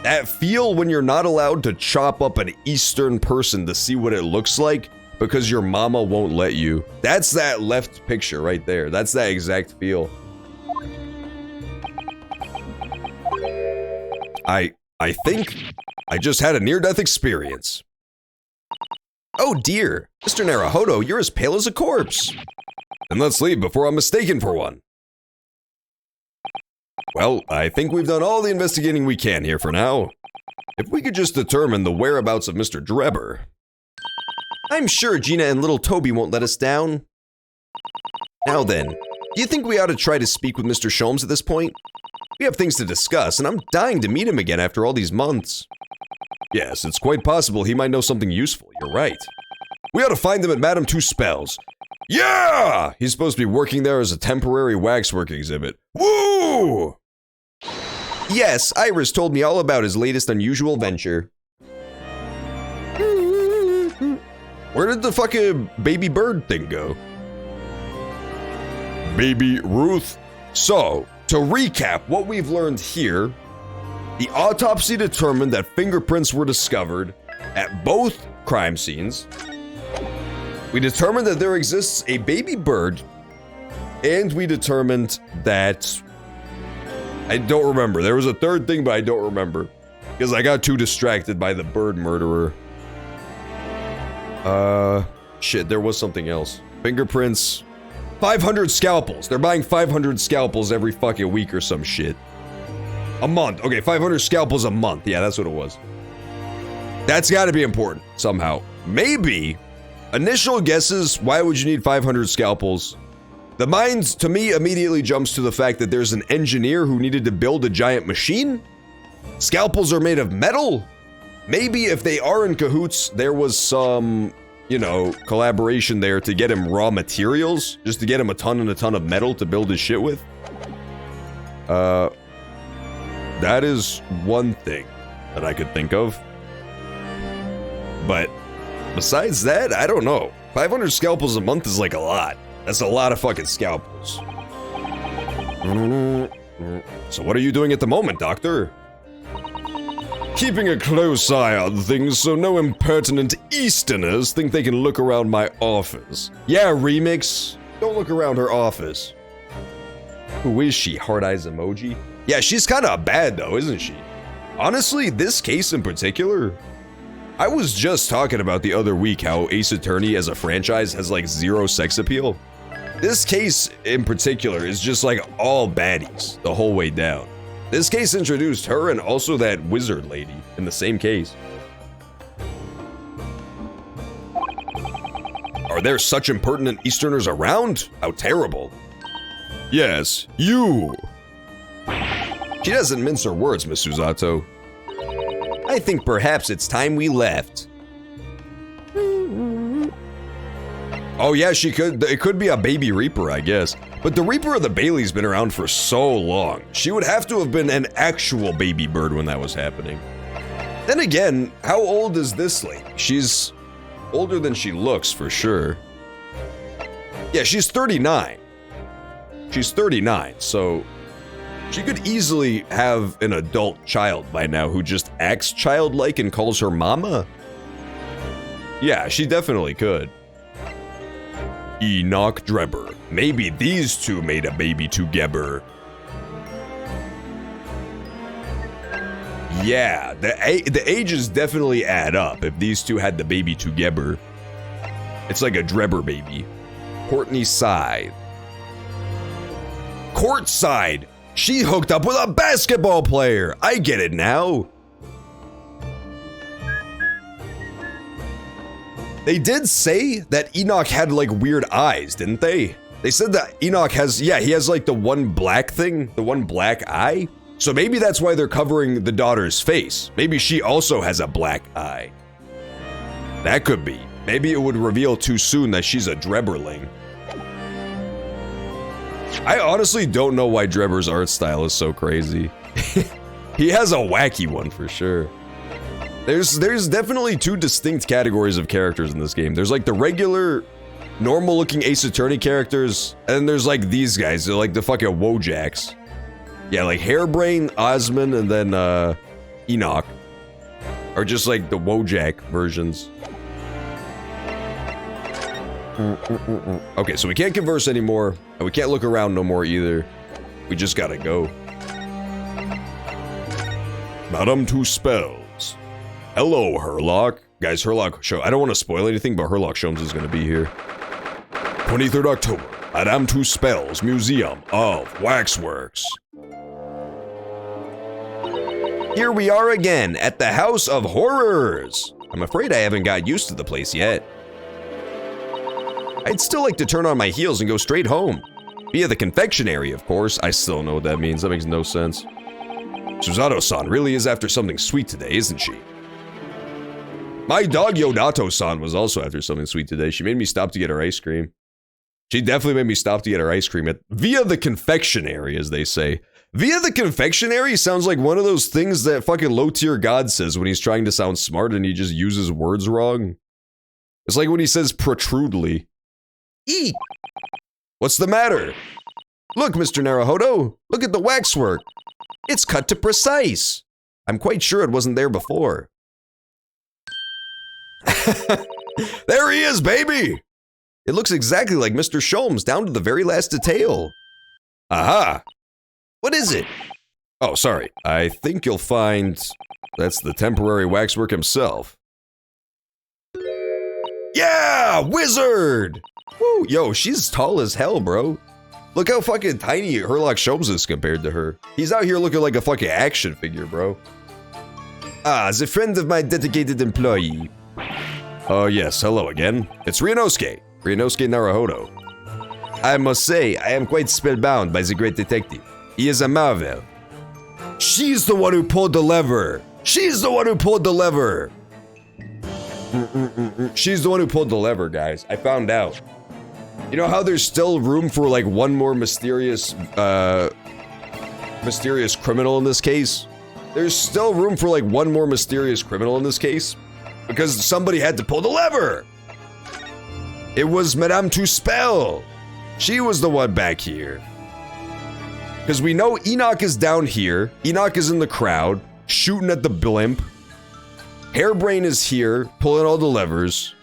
That feel when you're not allowed to chop up an Eastern person to see what it looks like because your mama won't let you. That's that left picture right there. That's that exact feel. I think I just had a near-death experience. Oh dear, Mr. Naruhodo, you're as pale as a corpse. Then let's leave before I'm mistaken for one. Well, I think we've done all the investigating we can here for now. If we could just determine the whereabouts of Mr. Drebber. I'm sure Gina and little Toby won't let us down. Now then, do you think we ought to try to speak with Mr. Sholmes at this point? We have things to discuss, and I'm dying to meet him again after all these months. Yes, it's quite possible he might know something useful, you're right. We ought to find him at Madame Two Spells. Yeah! He's supposed to be working there as a temporary waxwork exhibit. Woo! Yes, Iris told me all about his latest unusual venture. Where did the fucking baby bird thing go? Baby Ruth. So, to recap what we've learned here, the autopsy determined that fingerprints were discovered at both crime scenes. We determined that there exists a baby bird, and we determined that I don't remember. There was a third thing, but I don't remember because I got too distracted by the bird murderer. Shit, there was something else. Fingerprints. 500 scalpels. They're buying 500 scalpels every fucking week or some shit. A month. Okay, 500 scalpels a month. Yeah, that's what it was. That's got to be important somehow. Maybe. Initial guesses, why would you need 500 scalpels? The mind, to me, immediately jumps to the fact that there's an engineer who needed to build a giant machine? Scalpels are made of metal? Maybe if they are in cahoots, there was some, you know, collaboration there to get him raw materials, just to get him a ton and a ton of metal to build his shit with. That is one thing that I could think of. But besides that, I don't know. 500 scalpels a month is like a lot. That's a lot of fucking scalpels. So what are you doing at the moment, Doctor? Keeping a close eye on things so no impertinent Easterners think they can look around my office. Yeah, Remix. Don't look around her office. Who is she? Hard eyes emoji? Yeah, she's kind of bad though, isn't she? Honestly, this case in particular, I was just talking about the other week how Ace Attorney as a franchise has like zero sex appeal. This case in particular is just like all baddies the whole way down. This case introduced her and also that wizard lady in the same case. Are there such impertinent Easterners around? How terrible. Yes, you. She doesn't mince her words, Miss Susato. I think perhaps it's time we left. Oh yeah, she could. It could be a baby Reaper, I guess. But the Reaper of the Bailey's been around for so long. She would have to have been an actual baby bird when that was happening. Then again, how old is this lady? She's older than she looks, for sure. Yeah, she's 39. She's 39, so she could easily have an adult child by now who just acts childlike and calls her mama. Yeah, she definitely could. Enoch Drebber. Maybe these two made a baby together. Yeah, the ages definitely add up if these two had the baby together. It's like a Drebber baby. Courtney Side. Courtside! She hooked up with a basketball player! I get it now! They did say that Enoch had like weird eyes, didn't they? They said that Enoch has, yeah, he has like the one black thing, the one black eye. So maybe that's why they're covering the daughter's face. Maybe she also has a black eye. That could be. Maybe it would reveal too soon that she's a Drebberling. I honestly don't know why Drebber's art style is so crazy. He has a wacky one for sure. There's definitely two distinct categories of characters in this game. There's like the regular, normal looking Ace Attorney characters, and then there's like these guys. They're like the fucking Wojaks. Yeah, like Hairbrain, Osmond, and then Enoch are just like the Wojak versions. Okay, so we can't converse anymore, and we can't look around no more either. We just gotta go. Madame Two Spells. Hello, Herlock. Guys, Herlock show. I don't want to spoil anything, but Herlock Sholmes is gonna be here. 23rd October, Madame Two Spells, Museum of Waxworks. Here we are again at the House of Horrors. I'm afraid I haven't got used to the place yet. I'd still like to turn on my heels and go straight home. Via the confectionery, of course. I still know what that means. That makes no sense. Susato-san really is after something sweet today, isn't she? My dog Yodato-san was also after something sweet today. She made me stop to get her ice cream. She definitely made me stop to get her ice cream via the confectionery, as they say. Via the confectionery sounds like one of those things that fucking low-tier God says when he's trying to sound smart and he just uses words wrong. It's like when he says protrudely. Eek! What's the matter? Look, Mr. Naruhodo, look at the waxwork. It's cut to precise. I'm quite sure it wasn't there before. There he is, baby! It looks exactly like Mr. Sholmes, down to the very last detail. Aha! What is it? Oh, sorry. I think you'll find that's the temporary waxwork himself. Yeah! Wizard! Woo! Yo, she's tall as hell, bro. Look how fucking tiny Herlock Sholmes is compared to her. He's out here looking like a fucking action figure, bro. Ah, the friend of my dedicated employee. Oh yes, hello again. It's Ryunosuke Naruhodo. I must say, I am quite spellbound by the great detective. He is a marvel. She's the one who pulled the lever. She's the one who pulled the lever. She's the one who pulled the lever, guys. I found out. You know how there's still room for like one more mysterious criminal in this case? There's still room for like one more mysterious criminal in this case because somebody had to pull the lever. It was Madame Tuspel. She was the one back here. Because we know Enoch is down here. Enoch is in the crowd, shooting at the blimp. Hairbrain is here, pulling all the levers.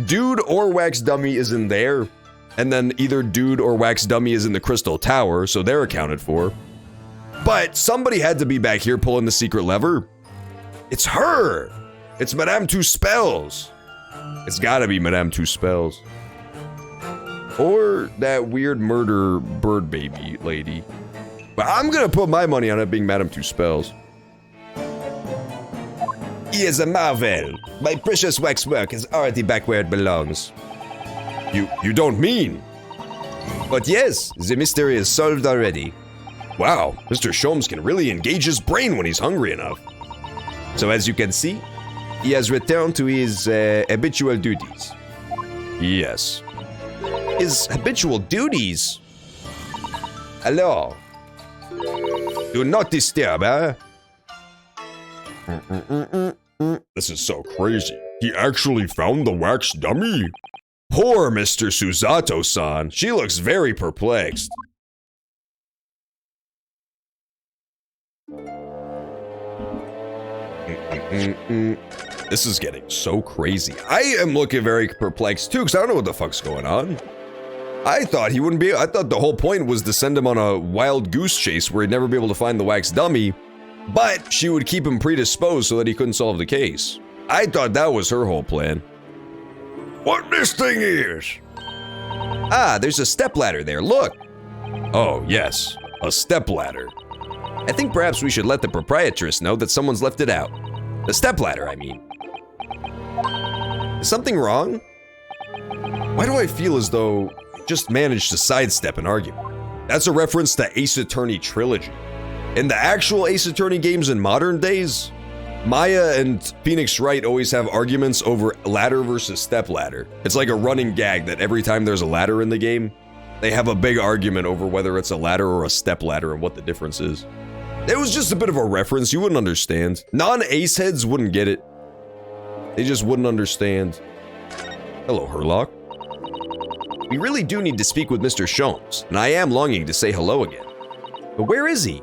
Dude or Wax Dummy is in there. And then either Dude or Wax Dummy is in the Crystal Tower, so they're accounted for. But somebody had to be back here pulling the secret lever. It's her! It's Madame Tuspels. It's gotta be Madame Tuspels. Or that weird murder bird baby lady. But I'm gonna put my money on it being Madame Tuspels. He is a marvel. My precious waxwork is already back where it belongs. You don't mean? But yes, the mystery is solved already. Wow, Mr. Sholmes can really engage his brain when he's hungry enough. So as you can see, he has returned to his habitual duties. Yes. His habitual duties? Hello. Do not disturb, huh? This is so crazy. He actually found the wax dummy? Poor Mr. Susato-san. She looks very perplexed. This is getting so crazy. I am looking very perplexed too, because I don't know what the fuck's going on. I thought he wouldn't be. I thought the whole point was to send him on a wild goose chase where he'd never be able to find the wax dummy, but she would keep him predisposed so that he couldn't solve the case. I thought that was her whole plan. What this thing is? Ah, there's a stepladder there, look. Oh, yes, a stepladder. I think perhaps we should let the proprietress know that someone's left it out. The stepladder, I mean. Is something wrong? Why do I feel as though I just managed to sidestep an argument? That's a reference to Ace Attorney Trilogy. In the actual Ace Attorney games in modern days, Maya and Phoenix Wright always have arguments over ladder versus stepladder. It's like a running gag that every time there's a ladder in the game, they have a big argument over whether it's a ladder or a stepladder and what the difference is. It was just a bit of a reference, you wouldn't understand. Non-Ace heads wouldn't get it. They just wouldn't understand. Hello, Herlock. We really do need to speak with Mr. Sholmes, and I am longing to say hello again. But where is he?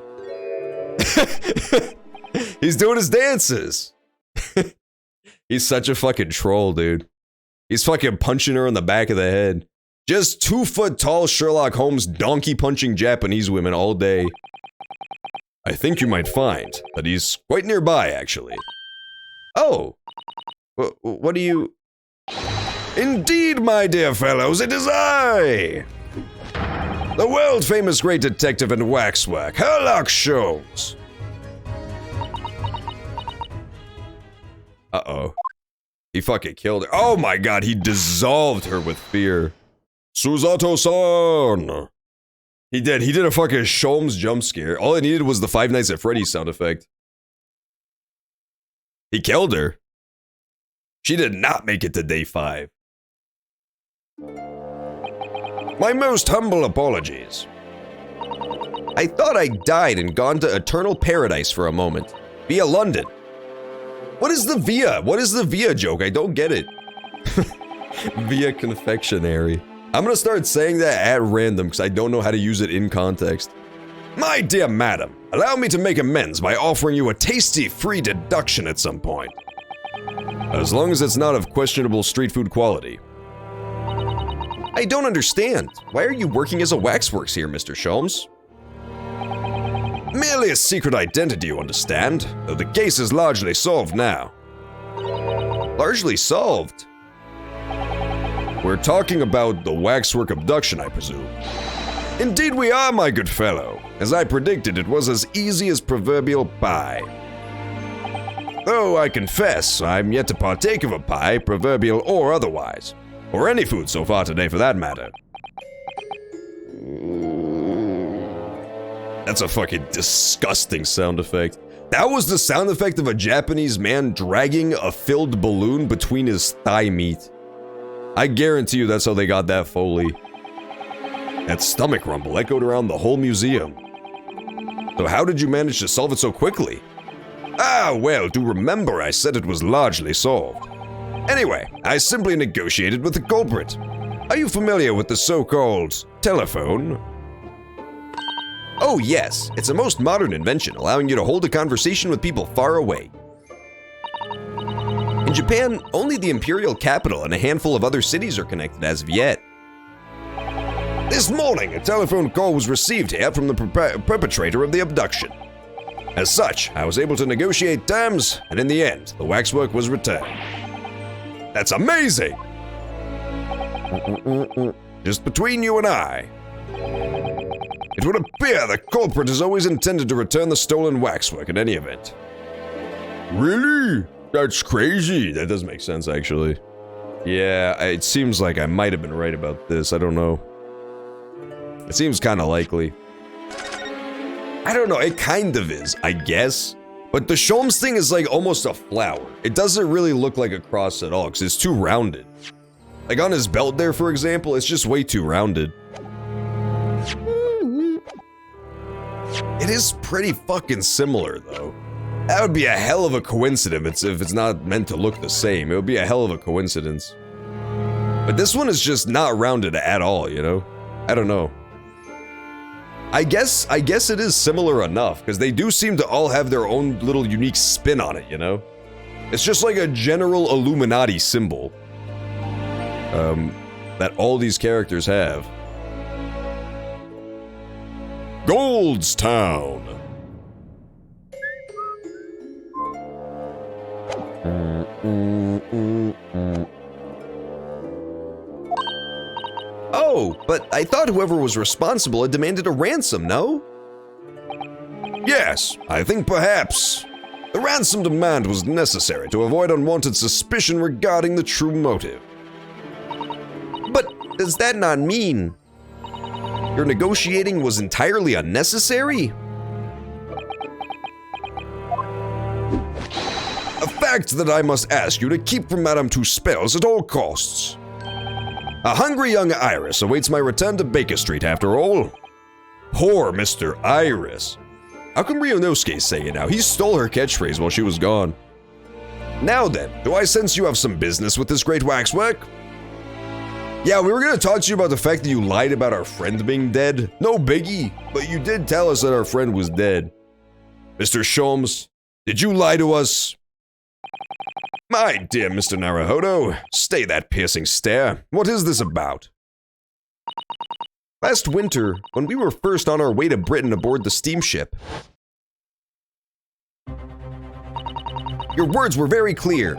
He's doing his dances. He's such a fucking troll, dude. He's fucking punching her in the back of the head. Just 2-foot-tall Sherlock Holmes donkey punching Japanese women all day. I think you might find that he's quite nearby, actually. Oh, what do you... Indeed, my dear fellows, it is I! The world-famous great detective and waxwork, Sherlock Sholmes. Uh-oh. He fucking killed her. Oh my god, he dissolved her with fear. Susato-san! He did a fucking Sholmes jump scare. All I needed was the Five Nights at Freddy's sound effect. He killed her. She did not make it to day 5. My most humble apologies. I thought I died and gone to eternal paradise for a moment. Via London. What is the via? What is the via joke? I don't get it. Via confectionery. I'm gonna start saying that at random because I don't know how to use it in context. My dear madam, allow me to make amends by offering you a tasty free deduction at some point. As long as it's not of questionable street food quality. I don't understand. Why are you working as a waxworks here, Mr. Sholmes? Merely a secret identity, you understand, though the case is largely solved now. Largely solved? We're talking about the waxwork abduction, I presume. Indeed we are, my good fellow. As I predicted, it was as easy as proverbial pie. Though I confess, I'm yet to partake of a pie, proverbial or otherwise. Or any food so far today for that matter. That's a fucking disgusting sound effect. That was the sound effect of a Japanese man dragging a filled balloon between his thigh meat. I guarantee you that's how they got that Foley. That stomach rumble echoed around the whole museum. So how did you manage to solve it so quickly? Ah, well, do remember I said it was largely solved. Anyway, I simply negotiated with the culprit. Are you familiar with the so-called telephone? Oh yes, it's a most modern invention allowing you to hold a conversation with people far away. In Japan, only the imperial capital and a handful of other cities are connected as of yet. This morning, a telephone call was received here from the perpetrator of the abduction. As such, I was able to negotiate terms, and in the end, the waxwork was returned. That's amazing! Just between you and I. It would appear the culprit has always intended to return the stolen waxwork in any event. Really? That's crazy. That does make sense, actually. Yeah, it seems like I might have been right about this. I don't know. It seems kind of likely. I don't know, it kind of is, I guess. But the Sholmes thing is like almost a flower. It doesn't really look like a cross at all, because it's too rounded. Like on his belt there, for example, it's just way too rounded. It is pretty fucking similar, though. That would be a hell of a coincidence if it's not meant to look the same. It would be a hell of a coincidence. But this one is just not rounded at all, you know? I don't know. I guess it is similar enough, because they do seem to all have their own little unique spin on it, you know? It's just like a general Illuminati symbol. That all these characters have. Goldstown! Oh, but I thought whoever was responsible had demanded a ransom, no? Yes, I think perhaps the ransom demand was necessary to avoid unwanted suspicion regarding the true motive. But does that not mean your negotiating was entirely unnecessary? A fact that I must ask you to keep from Madame Two-Spells at all costs. A hungry young Iris awaits my return to Baker Street after all. Poor Mr. Iris. How come Ryunosuke's saying it now? He stole her catchphrase while she was gone. Now then, do I sense you have some business with this great waxwork? Yeah, we were gonna talk to you about the fact that you lied about our friend being dead. No biggie, but you did tell us that our friend was dead. Mr. Sholmes, did you lie to us? My dear Mr. Naruhodo, stay that piercing stare. What is this about? Last winter, when we were first on our way to Britain aboard the steamship, your words were very clear.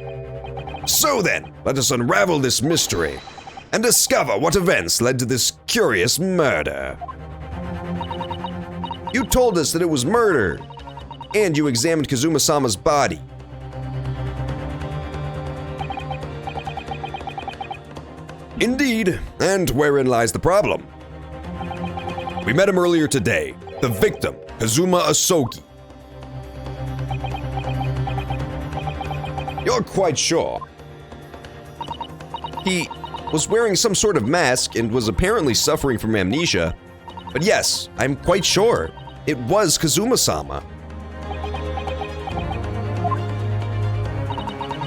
So then, let us unravel this mystery and discover what events led to this curious murder. You told us that it was murder, and you examined Kazuma-sama's body. Indeed, and wherein lies the problem? We met him earlier today, the victim, Kazuma Asogi. You're quite sure? He was wearing some sort of mask and was apparently suffering from amnesia. But yes, I'm quite sure. It was Kazuma-sama.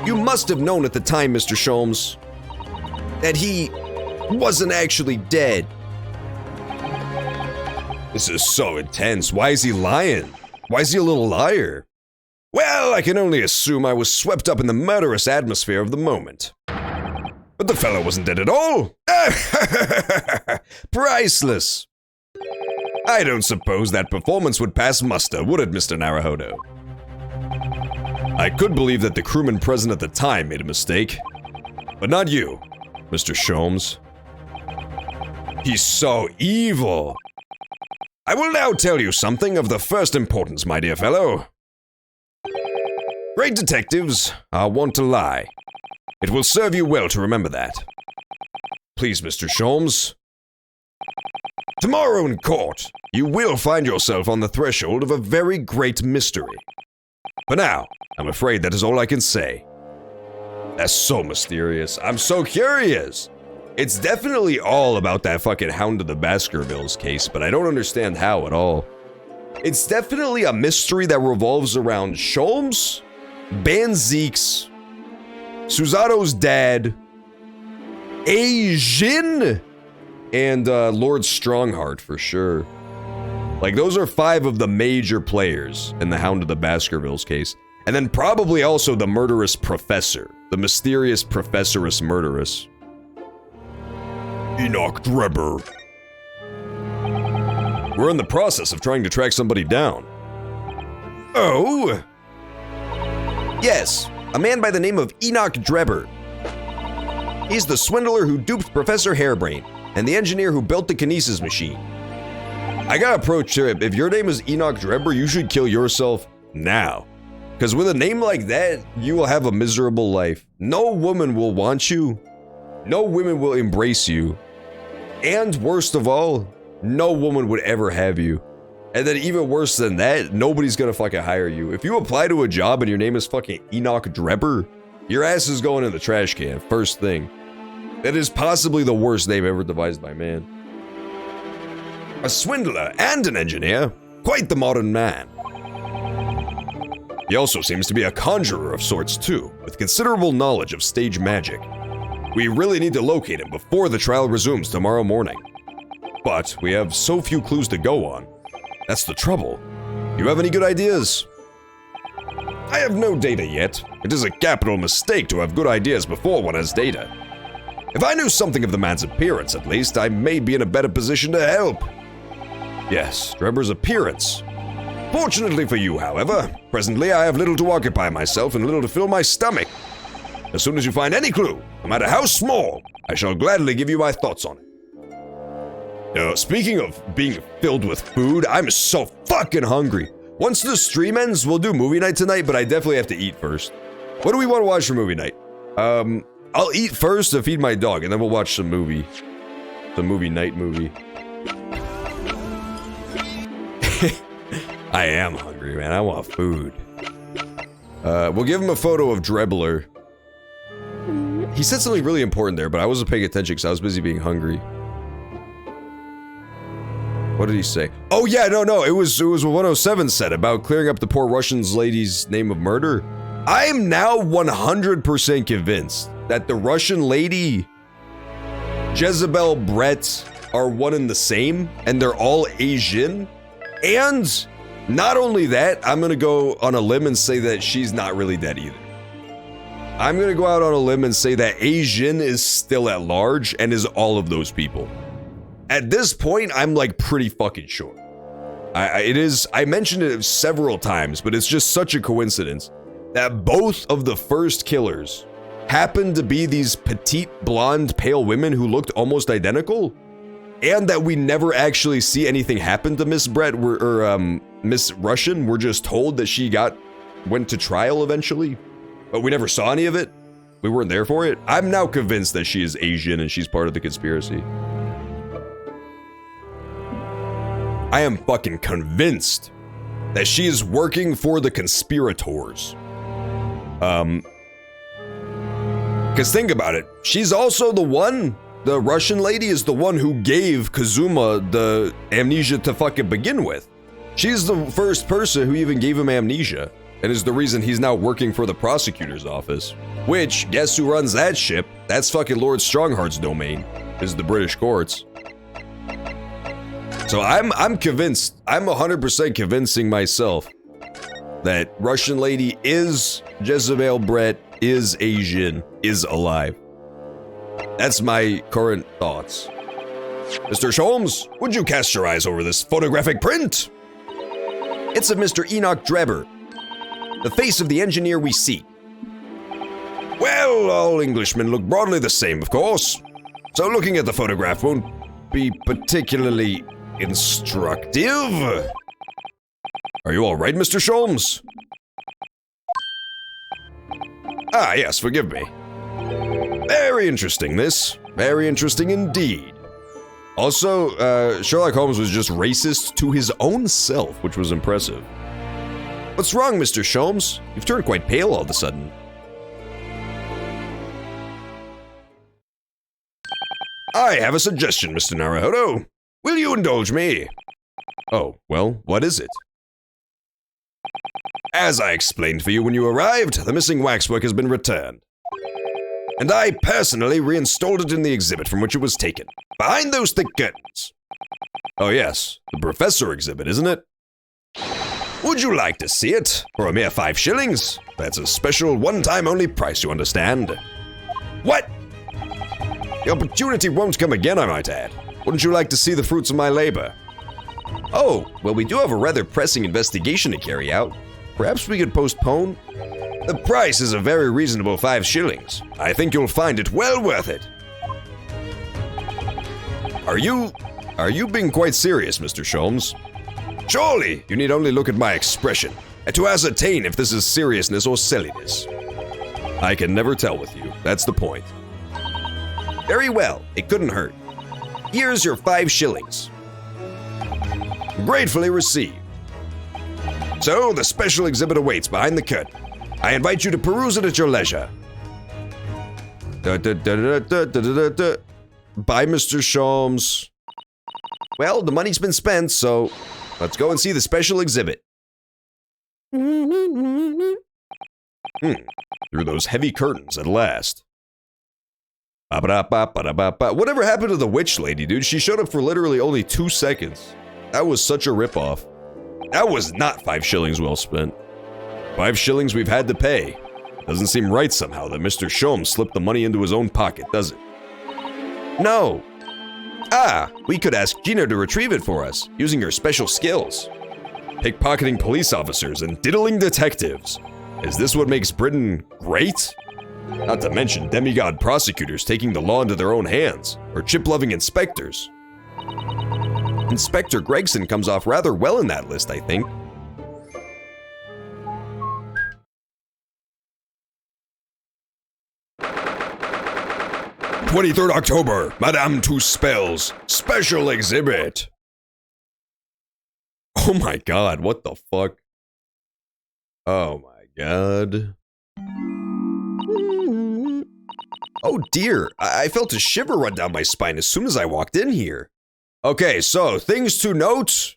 You must have known at the time, Mr. Sholmes, that he wasn't actually dead. This is so intense. Why is he lying? Why is he a little liar? Well, I can only assume I was swept up in the murderous atmosphere of the moment. But the fellow wasn't dead at all. Priceless. I don't suppose that performance would pass muster, would it, Mr. Naruhodo? I could believe that the crewman present at the time made a mistake, but not you, Mr. Sholmes. He's so evil. I will now tell you something of the first importance, my dear fellow. Great detectives are wont to lie. It will serve you well to remember that. Please, Mr. Sholmes. Tomorrow in court, you will find yourself on the threshold of a very great mystery. For now, I'm afraid that is all I can say. That's so mysterious. I'm so curious. It's definitely all about that fucking Hound of the Baskervilles case, but I don't understand how at all. It's definitely a mystery that revolves around Sholmes, Banziks, Susato's dad, Ajin, and Lord Strongheart for sure. Like, those are 5 of the major players in the Hound of the Baskervilles case. And then probably also the murderous professor. The mysterious professoress murderess. Enoch Drebber. We're in the process of trying to track somebody down. Oh? Yes, a man by the name of Enoch Drebber. He's the swindler who duped Professor Hairbrain, and the engineer who built the kinesis machine. I gotta approach it. If your name is Enoch Drebber, you should kill yourself now. Because with a name like that, you will have a miserable life. No woman will want you. No women will embrace you. And worst of all, no woman would ever have you. And then even worse than that, nobody's gonna fucking hire you. If you apply to a job and your name is fucking Enoch Drebber, your ass is going in the trash can, first thing. That is possibly the worst name ever devised by man. A swindler and an engineer. Quite the modern man. He also seems to be a conjurer of sorts too, with considerable knowledge of stage magic. We really need to locate him before the trial resumes tomorrow morning. But we have so few clues to go on. That's the trouble. You have any good ideas? I have no data yet. It is a capital mistake to have good ideas before one has data. If I knew something of the man's appearance, at least, I may be in a better position to help. Yes, Drebber's appearance. Fortunately for you, however, presently I have little to occupy myself and little to fill my stomach. As soon as you find any clue, no matter how small, I shall gladly give you my thoughts on it. Speaking of being filled with food, I'm so fucking hungry. Once the stream ends, we'll do movie night tonight, but I definitely have to eat first. What do we want to watch for movie night? I'll eat first to feed my dog, and then we'll watch some movie. The movie night movie. I am hungry, man. I want food. We'll give him a photo of Drebler. He said something really important there, but I wasn't paying attention because I was busy being hungry. What did he say? Oh yeah, no, it was what 107 said about clearing up the poor Russian lady's name of murder. I am now 100% convinced that the Russian lady, Jezebel Brett, are one and the same, and they're all Asian. And not only that, I'm gonna go on a limb and say that she's not really dead either. I'm gonna go out on a limb and say that Asian is still at large and is all of those people. At this point, I'm like pretty fucking sure. I mentioned it several times, but it's just such a coincidence that both of the first killers happened to be these petite, blonde, pale women who looked almost identical, and that we never actually see anything happen to Miss Brett or Miss Russian. We're just told that she went to trial eventually, but we never saw any of it. We weren't there for it. I'm now convinced that she is Asian and she's part of the conspiracy. I am fucking convinced that she is working for the conspirators. Because think about it. She's also the Russian lady is the one who gave Kazuma the amnesia to fucking begin with. She's the first person who even gave him amnesia, and is the reason he's now working for the prosecutor's office. Which, guess who runs that ship? That's fucking Lord Strongheart's domain, is the British courts. So I'm convinced, I'm 100% convincing myself that Russian lady is Jezebel Brett, is Asian, is alive. That's my current thoughts. Mr. Sholmes, would you cast your eyes over this photographic print? It's of Mr. Enoch Drebber, the face of the engineer we seek. Well, all Englishmen look broadly the same, of course. So looking at the photograph won't be particularly instructive. Are you all right, Mr. Sholmes? Ah, yes, forgive me. Very interesting, this. Very interesting indeed. Also, Sherlock Holmes was just racist to his own self, which was impressive. What's wrong, Mr. Sholmes? You've turned quite pale all of a sudden. I have a suggestion, Mr. Naruhodo. Will you indulge me? Oh, well, what is it? As I explained for you when you arrived, the missing waxwork has been returned. And I personally reinstalled it in the exhibit from which it was taken, behind those thick curtains. Oh yes, the Professor exhibit, isn't it? Would you like to see it? For a mere 5 shillings? That's a special one-time only price, you understand? What? The opportunity won't come again, I might add. Wouldn't you like to see the fruits of my labor? Oh, well, we do have a rather pressing investigation to carry out. Perhaps we could postpone? The price is a very reasonable 5 shillings. I think you'll find it well worth it. Are you being quite serious, Mr. Sholmes? Surely, you need only look at my expression, and to ascertain if this is seriousness or silliness. I can never tell with you, that's the point. Very well, it couldn't hurt. Here's your 5 shillings. Gratefully received. So, the special exhibit awaits behind the curtain. I invite you to peruse it at your leisure. Bye, Mr. Sholmes. Well, the money's been spent, so let's go and see the special exhibit. Through those heavy curtains at last. Whatever happened to the witch lady, dude? She showed up for literally only 2 seconds. That was such a ripoff. That was not 5 shillings well spent. 5 shillings we've had to pay. Doesn't seem right somehow that Mr. Sholmes slipped the money into his own pocket, does it? No. Ah, we could ask Gina to retrieve it for us, using her special skills. Pickpocketing police officers and diddling detectives. Is this what makes Britain great? Not to mention demigod prosecutors taking the law into their own hands, or chip-loving inspectors. Inspector Gregson comes off rather well in that list, I think. "23rd October, Madame Tuspel's special exhibit." Oh my god, what the fuck? Oh my god. Oh dear, I felt a shiver run down my spine as soon as I walked in here. Okay, so things to note.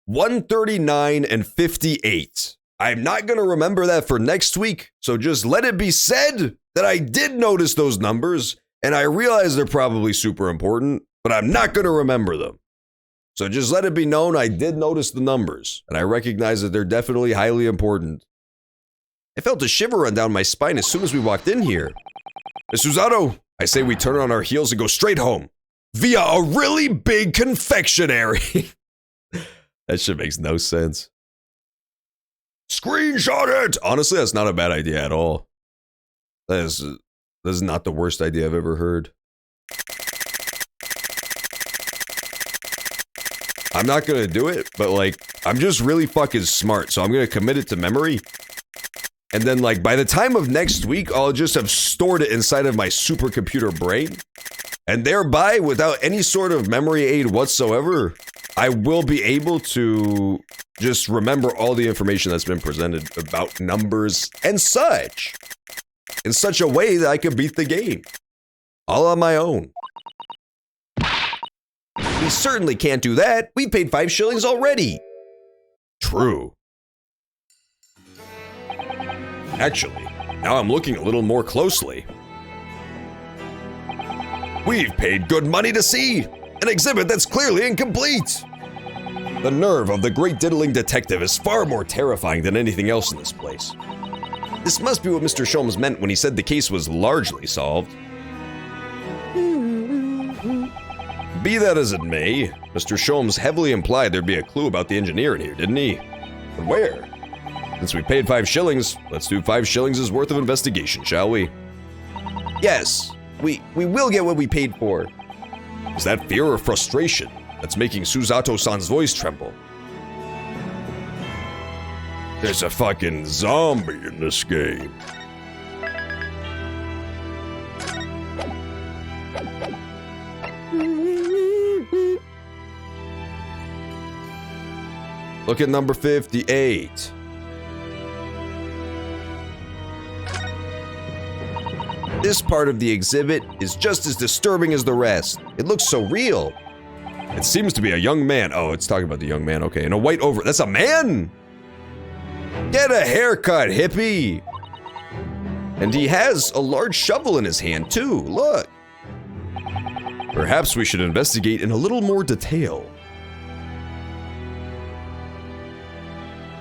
139 and 58. I'm not gonna remember that for next week, so just let it be said that I did notice those numbers, and I realize they're probably super important, but I'm not gonna remember them. So just let it be known I did notice the numbers, and I recognize that they're definitely highly important. I felt a shiver run down my spine as soon as we walked in here. Miss Susato, I say we turn on our heels and go straight home. Via a really big confectionery. That shit makes no sense. Screenshot it! Honestly, that's not a bad idea at all. That is not the worst idea I've ever heard. I'm not gonna do it, but like, I'm just really fucking smart, so I'm gonna commit it to memory. And then like, by the time of next week, I'll just have stored it inside of my supercomputer brain. And thereby, without any sort of memory aid whatsoever, I will be able to just remember all the information that's been presented about numbers and such. In such a way that I could beat the game. All on my own. We certainly can't do that. We paid 5 shillings already. True. Actually, now I'm looking a little more closely. We've paid good money to see an exhibit that's clearly incomplete. The nerve of the great diddling detective is far more terrifying than anything else in this place. This must be what Mr. Sholmes meant when he said the case was largely solved. Be that as it may, Mr. Sholmes heavily implied there'd be a clue about the engineer in here, didn't he? But where? Since we paid 5 shillings, let's do 5 shillings' worth of investigation, shall we? Yes, we will get what we paid for. Is that fear or frustration that's making Susato-san's voice tremble? There's a fucking zombie in this game. Look at number 58. This part of the exhibit is just as disturbing as the rest. It looks so real. It seems to be a young man. Oh, it's talking about the young man. Okay, in a white over. That's a man? Get a haircut, hippie. And he has a large shovel in his hand, too. Look. Perhaps we should investigate in a little more detail.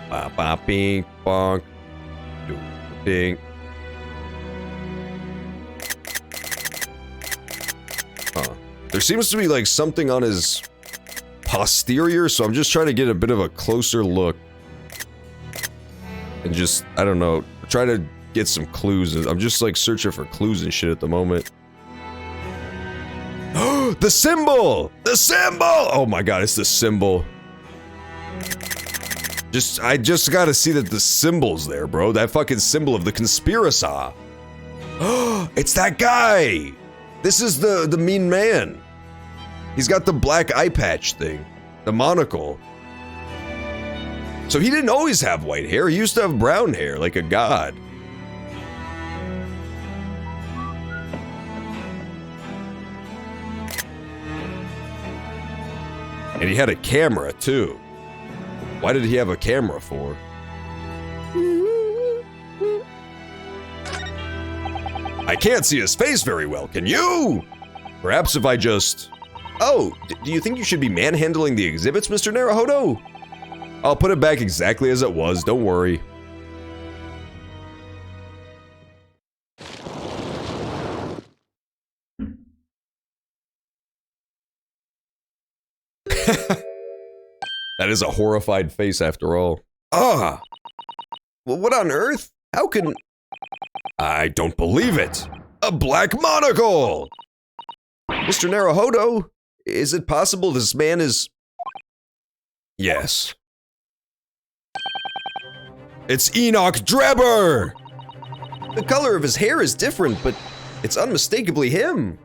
Ba ba bing bonk. Ding. Huh. There seems to be like something on his posterior, so I'm just trying to get a bit of a closer look. And just, I don't know, try to get some clues. I'm just like searching for clues and shit at the moment. The symbol! The symbol! Oh my god, it's the symbol. I just gotta see that the symbol's there, bro. That fucking symbol of the conspiracy. It's that guy! This is the mean man. He's got the black eye patch thing. The monocle. So he didn't always have white hair. He used to have brown hair, like a god. And he had a camera, too. Why did he have a camera for? I can't see his face very well, can you? Perhaps if I just... Oh, do you think you should be manhandling the exhibits, Mr. Naruhodo? I'll put it back exactly as it was, don't worry. That is a horrified face after all. Ah! Well, what on earth? How can... I don't believe it! A black monocle! Mr. Naruhodo, is it possible this man is... Yes. It's Enoch Drebber! The color of his hair is different, but it's unmistakably him.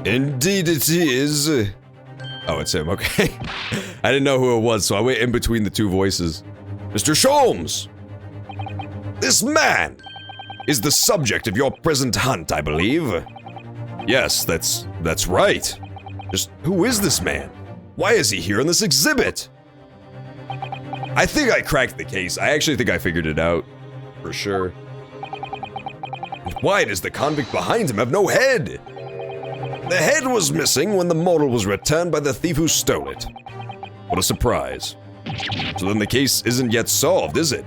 Indeed it is. Oh, it's him, okay. I didn't know who it was, so I went in between the two voices. Mr. Sholmes! This man is the subject of your present hunt, I believe. Yes, that's right. Just who is this man? Why is he here in this exhibit? I think I cracked the case. I actually think I figured it out. For sure. And why does the convict behind him have no head? The head was missing when the model was returned by the thief who stole it. What a surprise. So then the case isn't yet solved, is it?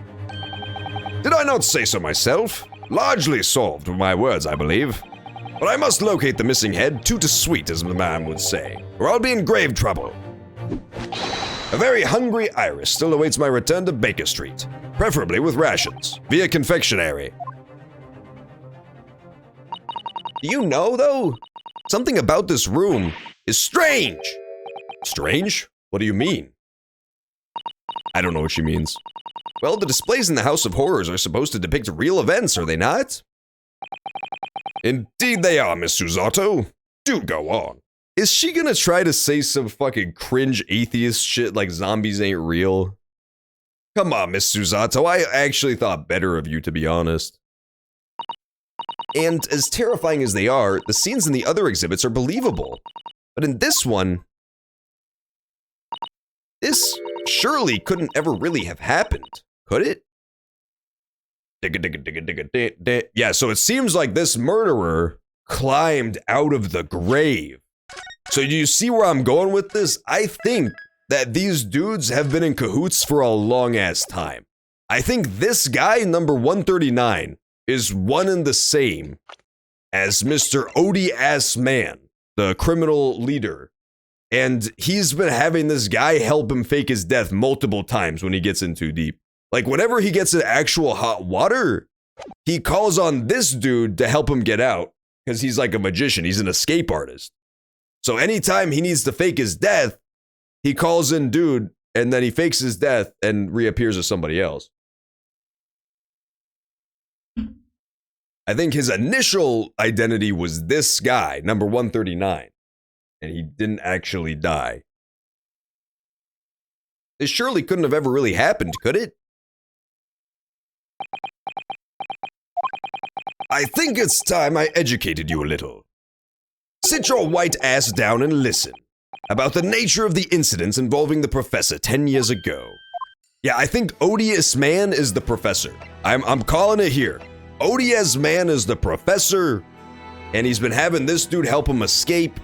Did I not say so myself? Largely solved with my words, I believe. But I must locate the missing head, tout de suite, as the man would say, or I'll be in grave trouble. A very hungry iris still awaits my return to Baker Street, preferably with rations, via confectionery. Do you know, though? Something about this room is strange. Strange? What do you mean? I don't know what she means. Well, the displays in the House of Horrors are supposed to depict real events, are they not? Indeed they are, Miss Susato. Do go on. Is she gonna try to say some fucking cringe atheist shit like zombies ain't real? Come on, Miss Susato, I actually thought better of you, to be honest. And as terrifying as they are, the scenes in the other exhibits are believable. But in this one, this surely couldn't ever really have happened, could it? Yeah, so it seems like this murderer climbed out of the grave. So do you see where I'm going with this? I think that these dudes have been in cahoots for a long ass time. I think this guy, number 139, is one and the same as Mr. Odie Ass Man, the criminal leader. And he's been having this guy help him fake his death multiple times when he gets in too deep. Like whenever he gets in actual hot water, he calls on this dude to help him get out because he's like a magician. He's an escape artist. So anytime he needs to fake his death, he calls in dude and then he fakes his death and reappears as somebody else. I think his initial identity was this guy, number 139. and he didn't actually die. This surely couldn't have ever really happened, could it? I think it's time I educated you a little. Sit your white ass down and listen about the nature of the incidents involving the professor 10 years ago. Yeah, I think Odious Man is the professor. I'm calling it here. Odious Man is the professor, and he's been having this dude help him escape.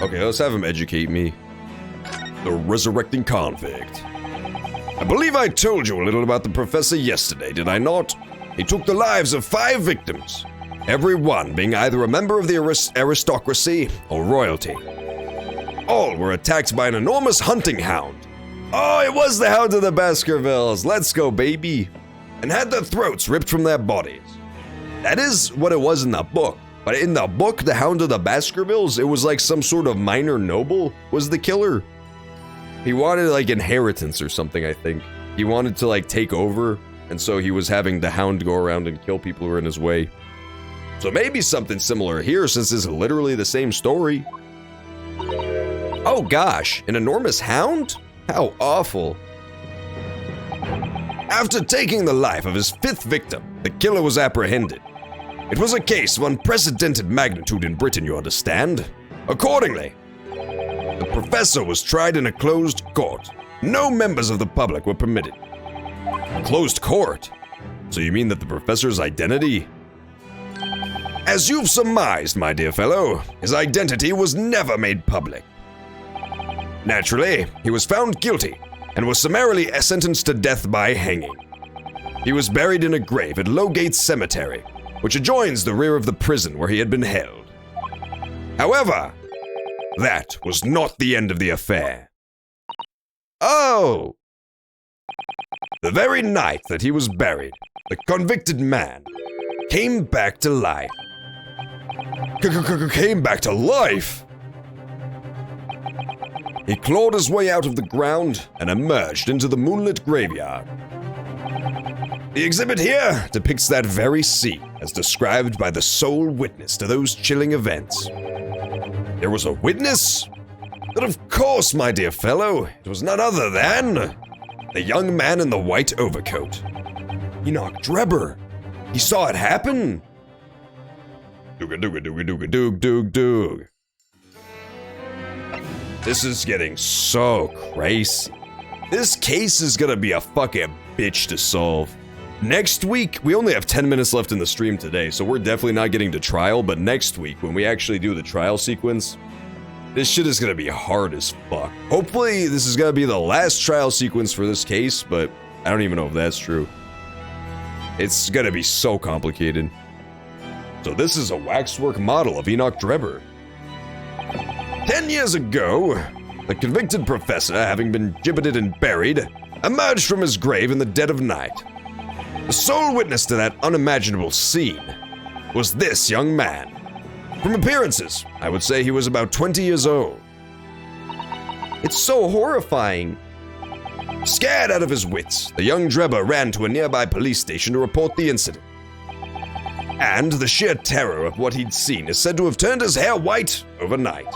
Okay, let's have him educate me. The resurrecting convict. I believe I told you a little about the professor yesterday, did I not? He took the lives of 5 victims, every one being either a member of the aristocracy or royalty. All were attacked by an enormous hunting hound. Oh, it was the Hound of the Baskervilles. Let's go, baby. And had their throats ripped from their bodies. That is what it was in the book. But in the book, the Hound of the Baskervilles, it was like some sort of minor noble was the killer. He wanted like inheritance or something, I think. He wanted to like take over, and so he was having the hound go around and kill people who were in his way. So maybe something similar here, since it's literally the same story. Oh gosh, an enormous hound? How awful. After taking the life of his 5th victim, the killer was apprehended. It was a case of unprecedented magnitude in Britain, you understand. Accordingly, the professor was tried in a closed court. No members of the public were permitted. Closed court? So you mean that the professor's identity? As you've surmised, my dear fellow, his identity was never made public. Naturally, he was found guilty and was summarily sentenced to death by hanging. He was buried in a grave at Lowgate Cemetery, which adjoins the rear of the prison where he had been held. However, that was not the end of the affair. Oh! The very night that he was buried, the convicted man came back to life. Came back to life? He clawed his way out of the ground and emerged into the moonlit graveyard. The exhibit here depicts that very scene as described by the sole witness to those chilling events. There was a witness? But of course, my dear fellow, it was none other than the young man in the white overcoat. Enoch Drebber. He saw it happen. Doog. This is getting so crazy. This case is gonna be a fucking bitch to solve. Next week, we only have 10 minutes left in the stream today, so we're definitely not getting to trial, but next week, when we actually do the trial sequence, this shit is gonna be hard as fuck. Hopefully, this is gonna be the last trial sequence for this case, but I don't even know if that's true. It's gonna be so complicated. So this is a waxwork model of Enoch Drebber. 10 years ago, the convicted professor, having been gibbeted and buried, emerged from his grave in the dead of night. The sole witness to that unimaginable scene was this young man. From appearances, I would say he was about 20 years old. It's so horrifying. Scared out of his wits, the young Drebber ran to a nearby police station to report the incident. And the sheer terror of what he'd seen is said to have turned his hair white overnight.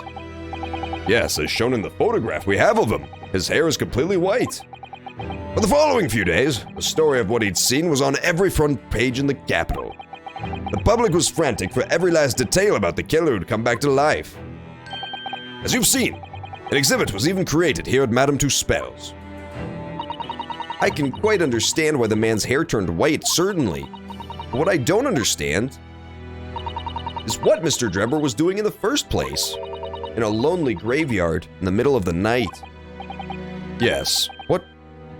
Yes, as shown in the photograph we have of him, his hair is completely white. For the following few days, the story of what he'd seen was on every front page in the capital. The public was frantic for every last detail about the killer who'd come back to life. As you've seen, an exhibit was even created here at Madame Two Spells. I can quite understand why the man's hair turned white, certainly. But what I don't understand is what Mr. Drebber was doing in the first place. In a lonely graveyard in the middle of the night. Yes, what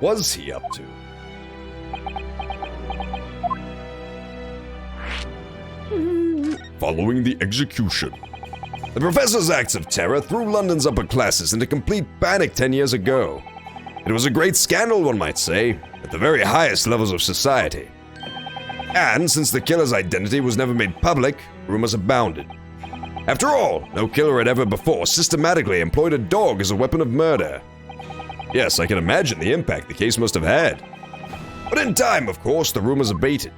was he up to? Following the execution. The professor's acts of terror threw London's upper classes into complete panic 10 years ago. It was a great scandal, one might say, at the very highest levels of society. And since the killer's identity was never made public, rumors abounded. After all, no killer had ever before systematically employed a dog as a weapon of murder. Yes, I can imagine the impact the case must have had. But in time, of course, the rumors abated.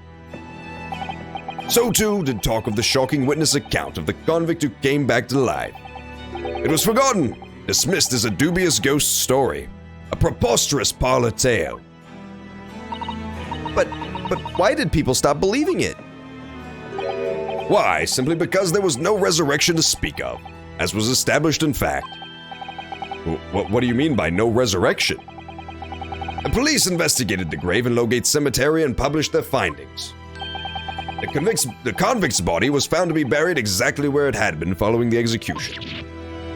So too did talk of the shocking witness account of the convict who came back to life. It was forgotten, dismissed as a dubious ghost story, a preposterous parlor tale. But why did people stop believing it? Why? Simply because there was no resurrection to speak of, as was established in fact. What do you mean by no resurrection? The police investigated the grave in Lowgate Cemetery and published their findings. The convict's body was found to be buried exactly where it had been following the execution.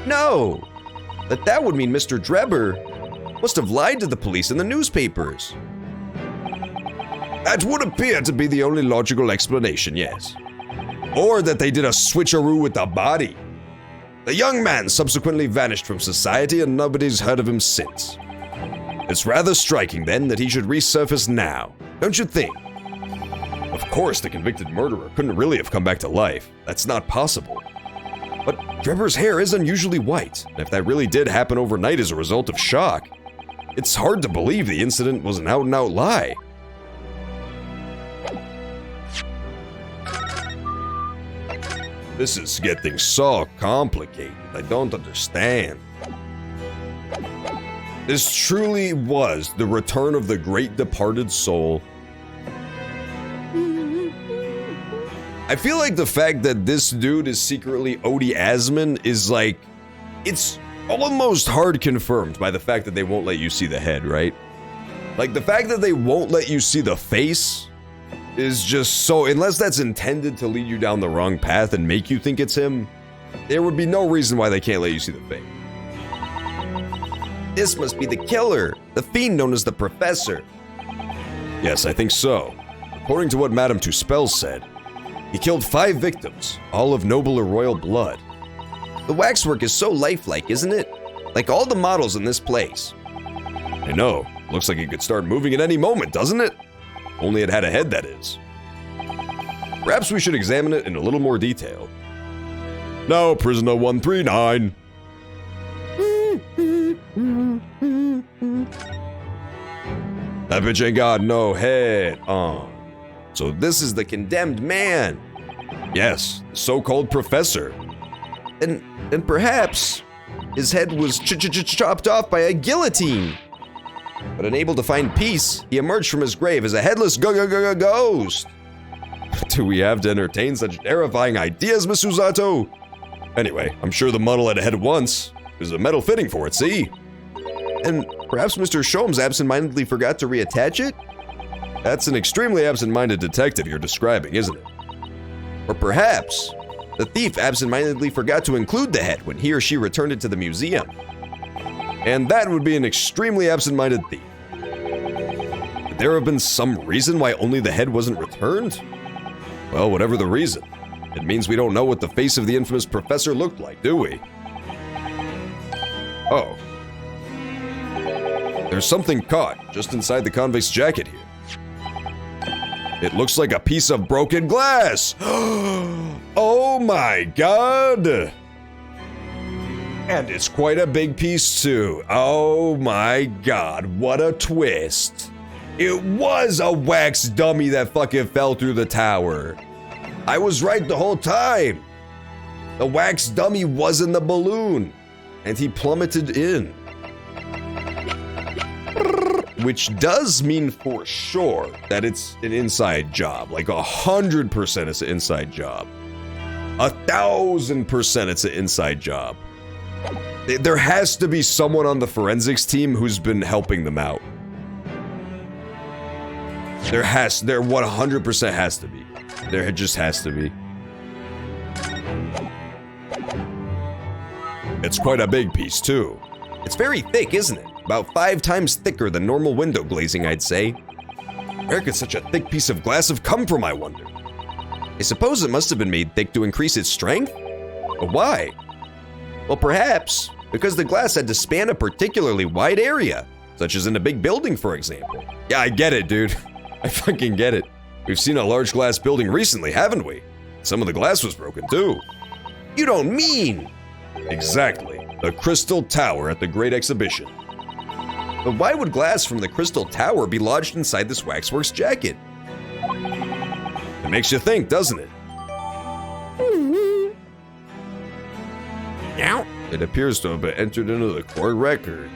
No, but that would mean Mr. Drebber must have lied to the police in the newspapers. That would appear to be the only logical explanation, yes. Or that they did a switcheroo with the body. The young man subsequently vanished from society and nobody's heard of him since. It's rather striking, then, that he should resurface now, don't you think? Of course, the convicted murderer couldn't really have come back to life. That's not possible. But Drebber's hair is unusually white, and if that really did happen overnight as a result of shock, it's hard to believe the incident was an out-and-out lie. This is getting so complicated. I don't understand. This truly was the return of the great departed soul. I feel like the fact that this dude is secretly Odie Asman is like, it's almost hard confirmed by the fact that they won't let you see the head, right? Like the fact that they won't let you see the face is just so, unless that's intended to lead you down the wrong path and make you think it's him, there would be no reason why they can't let you see the face. This must be the killer, the fiend known as the Professor. Yes, I think so. According to what Madame Tuspel said, he killed 5 victims, all of noble or royal blood. The waxwork is so lifelike, isn't it? Like all the models in this place. I know. Looks like it could start moving at any moment, doesn't it? Only it had a head, that is. Perhaps we should examine it in a little more detail. Now, prisoner 139. That bitch ain't got no head on. So this is the condemned man. Yes, the so-called professor. And perhaps his head was chopped off by a guillotine. But unable to find peace, he emerged from his grave as a headless ghost. Do we have to entertain such terrifying ideas, Miss Usato? Anyway, I'm sure the model had a head once. There's a metal fitting for it, see? And perhaps Mr. Sholmes absentmindedly forgot to reattach it? That's an extremely absent-minded detective you're describing, isn't it? Or perhaps the thief absentmindedly forgot to include the head when he or she returned it to the museum. And that would be an extremely absent-minded thief. Could there have been some reason why only the head wasn't returned? Well, whatever the reason, it means we don't know what the face of the infamous professor looked like, do we? Oh. There's something caught just inside the convict's jacket here. It looks like a piece of broken glass! Oh my god! And it's quite a big piece too. Oh my god, what a twist. It was a wax dummy that fucking fell through the tower. I was right the whole time. The wax dummy was in the balloon, and he plummeted in. Which does mean for sure that it's an inside job. Like 100% it's an inside job. 1,000% it's an inside job. There has to be someone on the forensics team who's been helping them out. There 100% has to be. There just has to be. It's quite a big piece too. It's very thick, isn't it? About 5 times thicker than normal window glazing, I'd say. Where could such a thick piece of glass have come from, I wonder? I suppose it must have been made thick to increase its strength? But why? Well, perhaps because the glass had to span a particularly wide area, such as in a big building, for example. Yeah, I get it, dude. I fucking get it. We've seen a large glass building recently, haven't we? Some of the glass was broken, too. You don't mean? Exactly. The Crystal Tower at the Great Exhibition. But why would glass from the Crystal Tower be lodged inside this waxworks jacket? To Makes you think, doesn't it? Now, It appears to have been entered into the court record.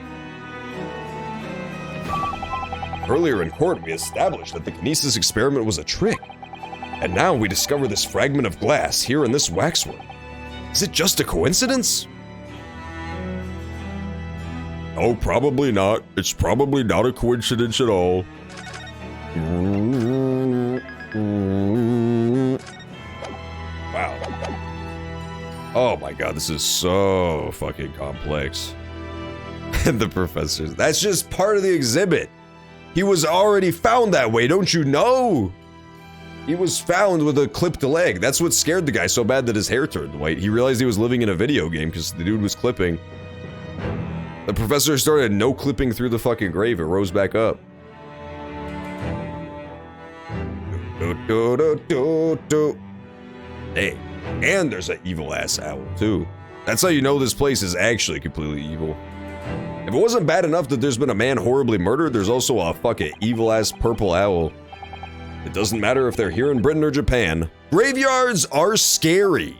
Earlier in court, we established that the kinesis experiment was a trick. And now we discover this fragment of glass here in this waxwork. Is it just a coincidence? oh, probably not. It's probably not a coincidence at all. Wow. Oh my god, this is so fucking complex. The professors. That's just part of the exhibit. He was already found that way, don't you know? He was found with a clipped leg. That's what scared the guy so bad that his hair turned white. He realized he was living in a video game because the dude was clipping. The professor started no clipping through the fucking grave. It rose back up. Hey, and there's an evil ass owl too. That's how you know this place is actually completely evil. If it wasn't bad enough that there's been a man horribly murdered, there's also a fucking evil ass purple owl. It doesn't matter if they're here in Britain or Japan. Graveyards are scary.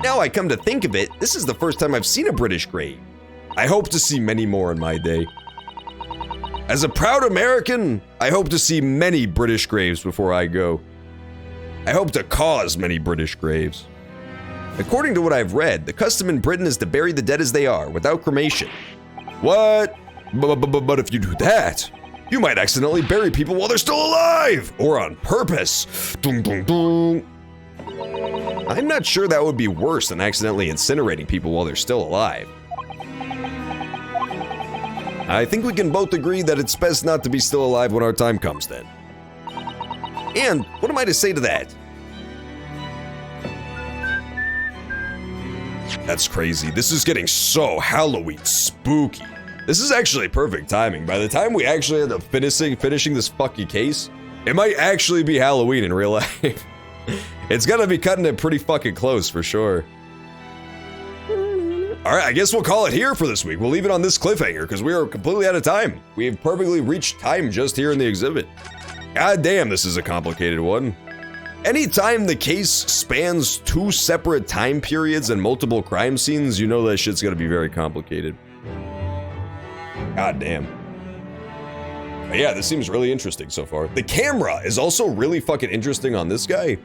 Now I come to think of it, this is the first time I've seen a British grave. I hope to see many more in my day. As a proud American, I hope to see many British graves before I go. I hope to cause many British graves. According to what I've read, the custom in Britain is to bury the dead as they are, without cremation. What? But if you do that, you might accidentally bury people while they're still alive! Or on purpose. Dun, dun, dun. I'm not sure that would be worse than accidentally incinerating people while they're still alive. I think we can both agree that it's best not to be still alive when our time comes then. And what am I to say to that? That's crazy. This is getting so Halloween spooky. This is actually perfect timing. By the time we actually end up finishing this fucking case, it might actually be Halloween in real life. It's gonna be cutting it pretty fucking close for sure. Alright, I guess we'll call it here for this week. We'll leave it on this cliffhanger because we are completely out of time. We have perfectly reached time just here in the exhibit. God damn, this is a complicated one. Anytime the case spans 2 separate time periods and multiple crime scenes, you know that shit's gonna be very complicated. God damn. But yeah, this seems really interesting so far. The camera is also really fucking interesting on this guy.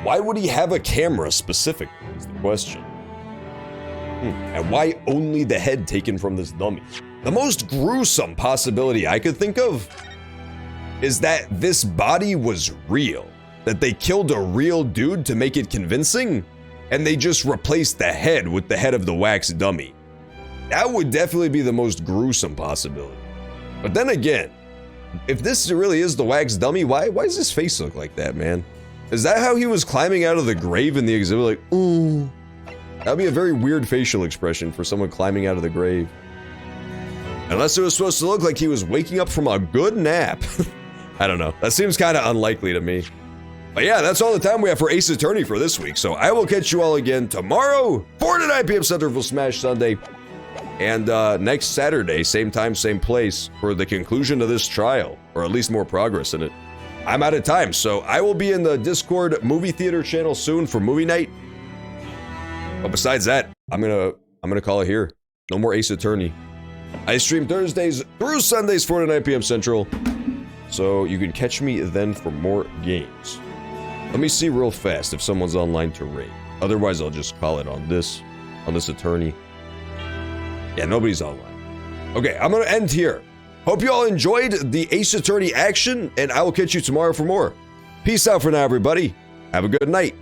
Why would he have a camera specifically is the question. And why only the head taken from this dummy? The most gruesome possibility I could think of is that this body was real. That they killed a real dude to make it convincing, and they just replaced the head with the head of the wax dummy. That would definitely be the most gruesome possibility. But then again, if this really is the wax dummy, why does his face look like that, man? Is that how he was climbing out of the grave in the exhibit? Like, ooh. That'd be a very weird facial expression for someone climbing out of the grave. Unless it was supposed to look like he was waking up from a good nap. I don't know. That seems kind of unlikely to me. But yeah, that's all the time we have for Ace Attorney for this week. So I will catch you all again tomorrow, 4 to 9 p.m. Central for Smash Sunday. And next Saturday, same time, same place, for the conclusion of this trial, or at least more progress in it. I'm out of time, so I will be in the Discord movie theater channel soon for movie night. But besides that, I'm gonna call it here. No more Ace Attorney. I stream Thursdays through Sundays, 4 to 9 p.m. Central. So you can catch me then for more games. Let me see real fast if someone's online to raid. Otherwise, I'll just call it on this attorney. Yeah, nobody's online. Okay, I'm gonna end here. Hope you all enjoyed the Ace Attorney action, and I will catch you tomorrow for more. Peace out for now, everybody. Have a good night.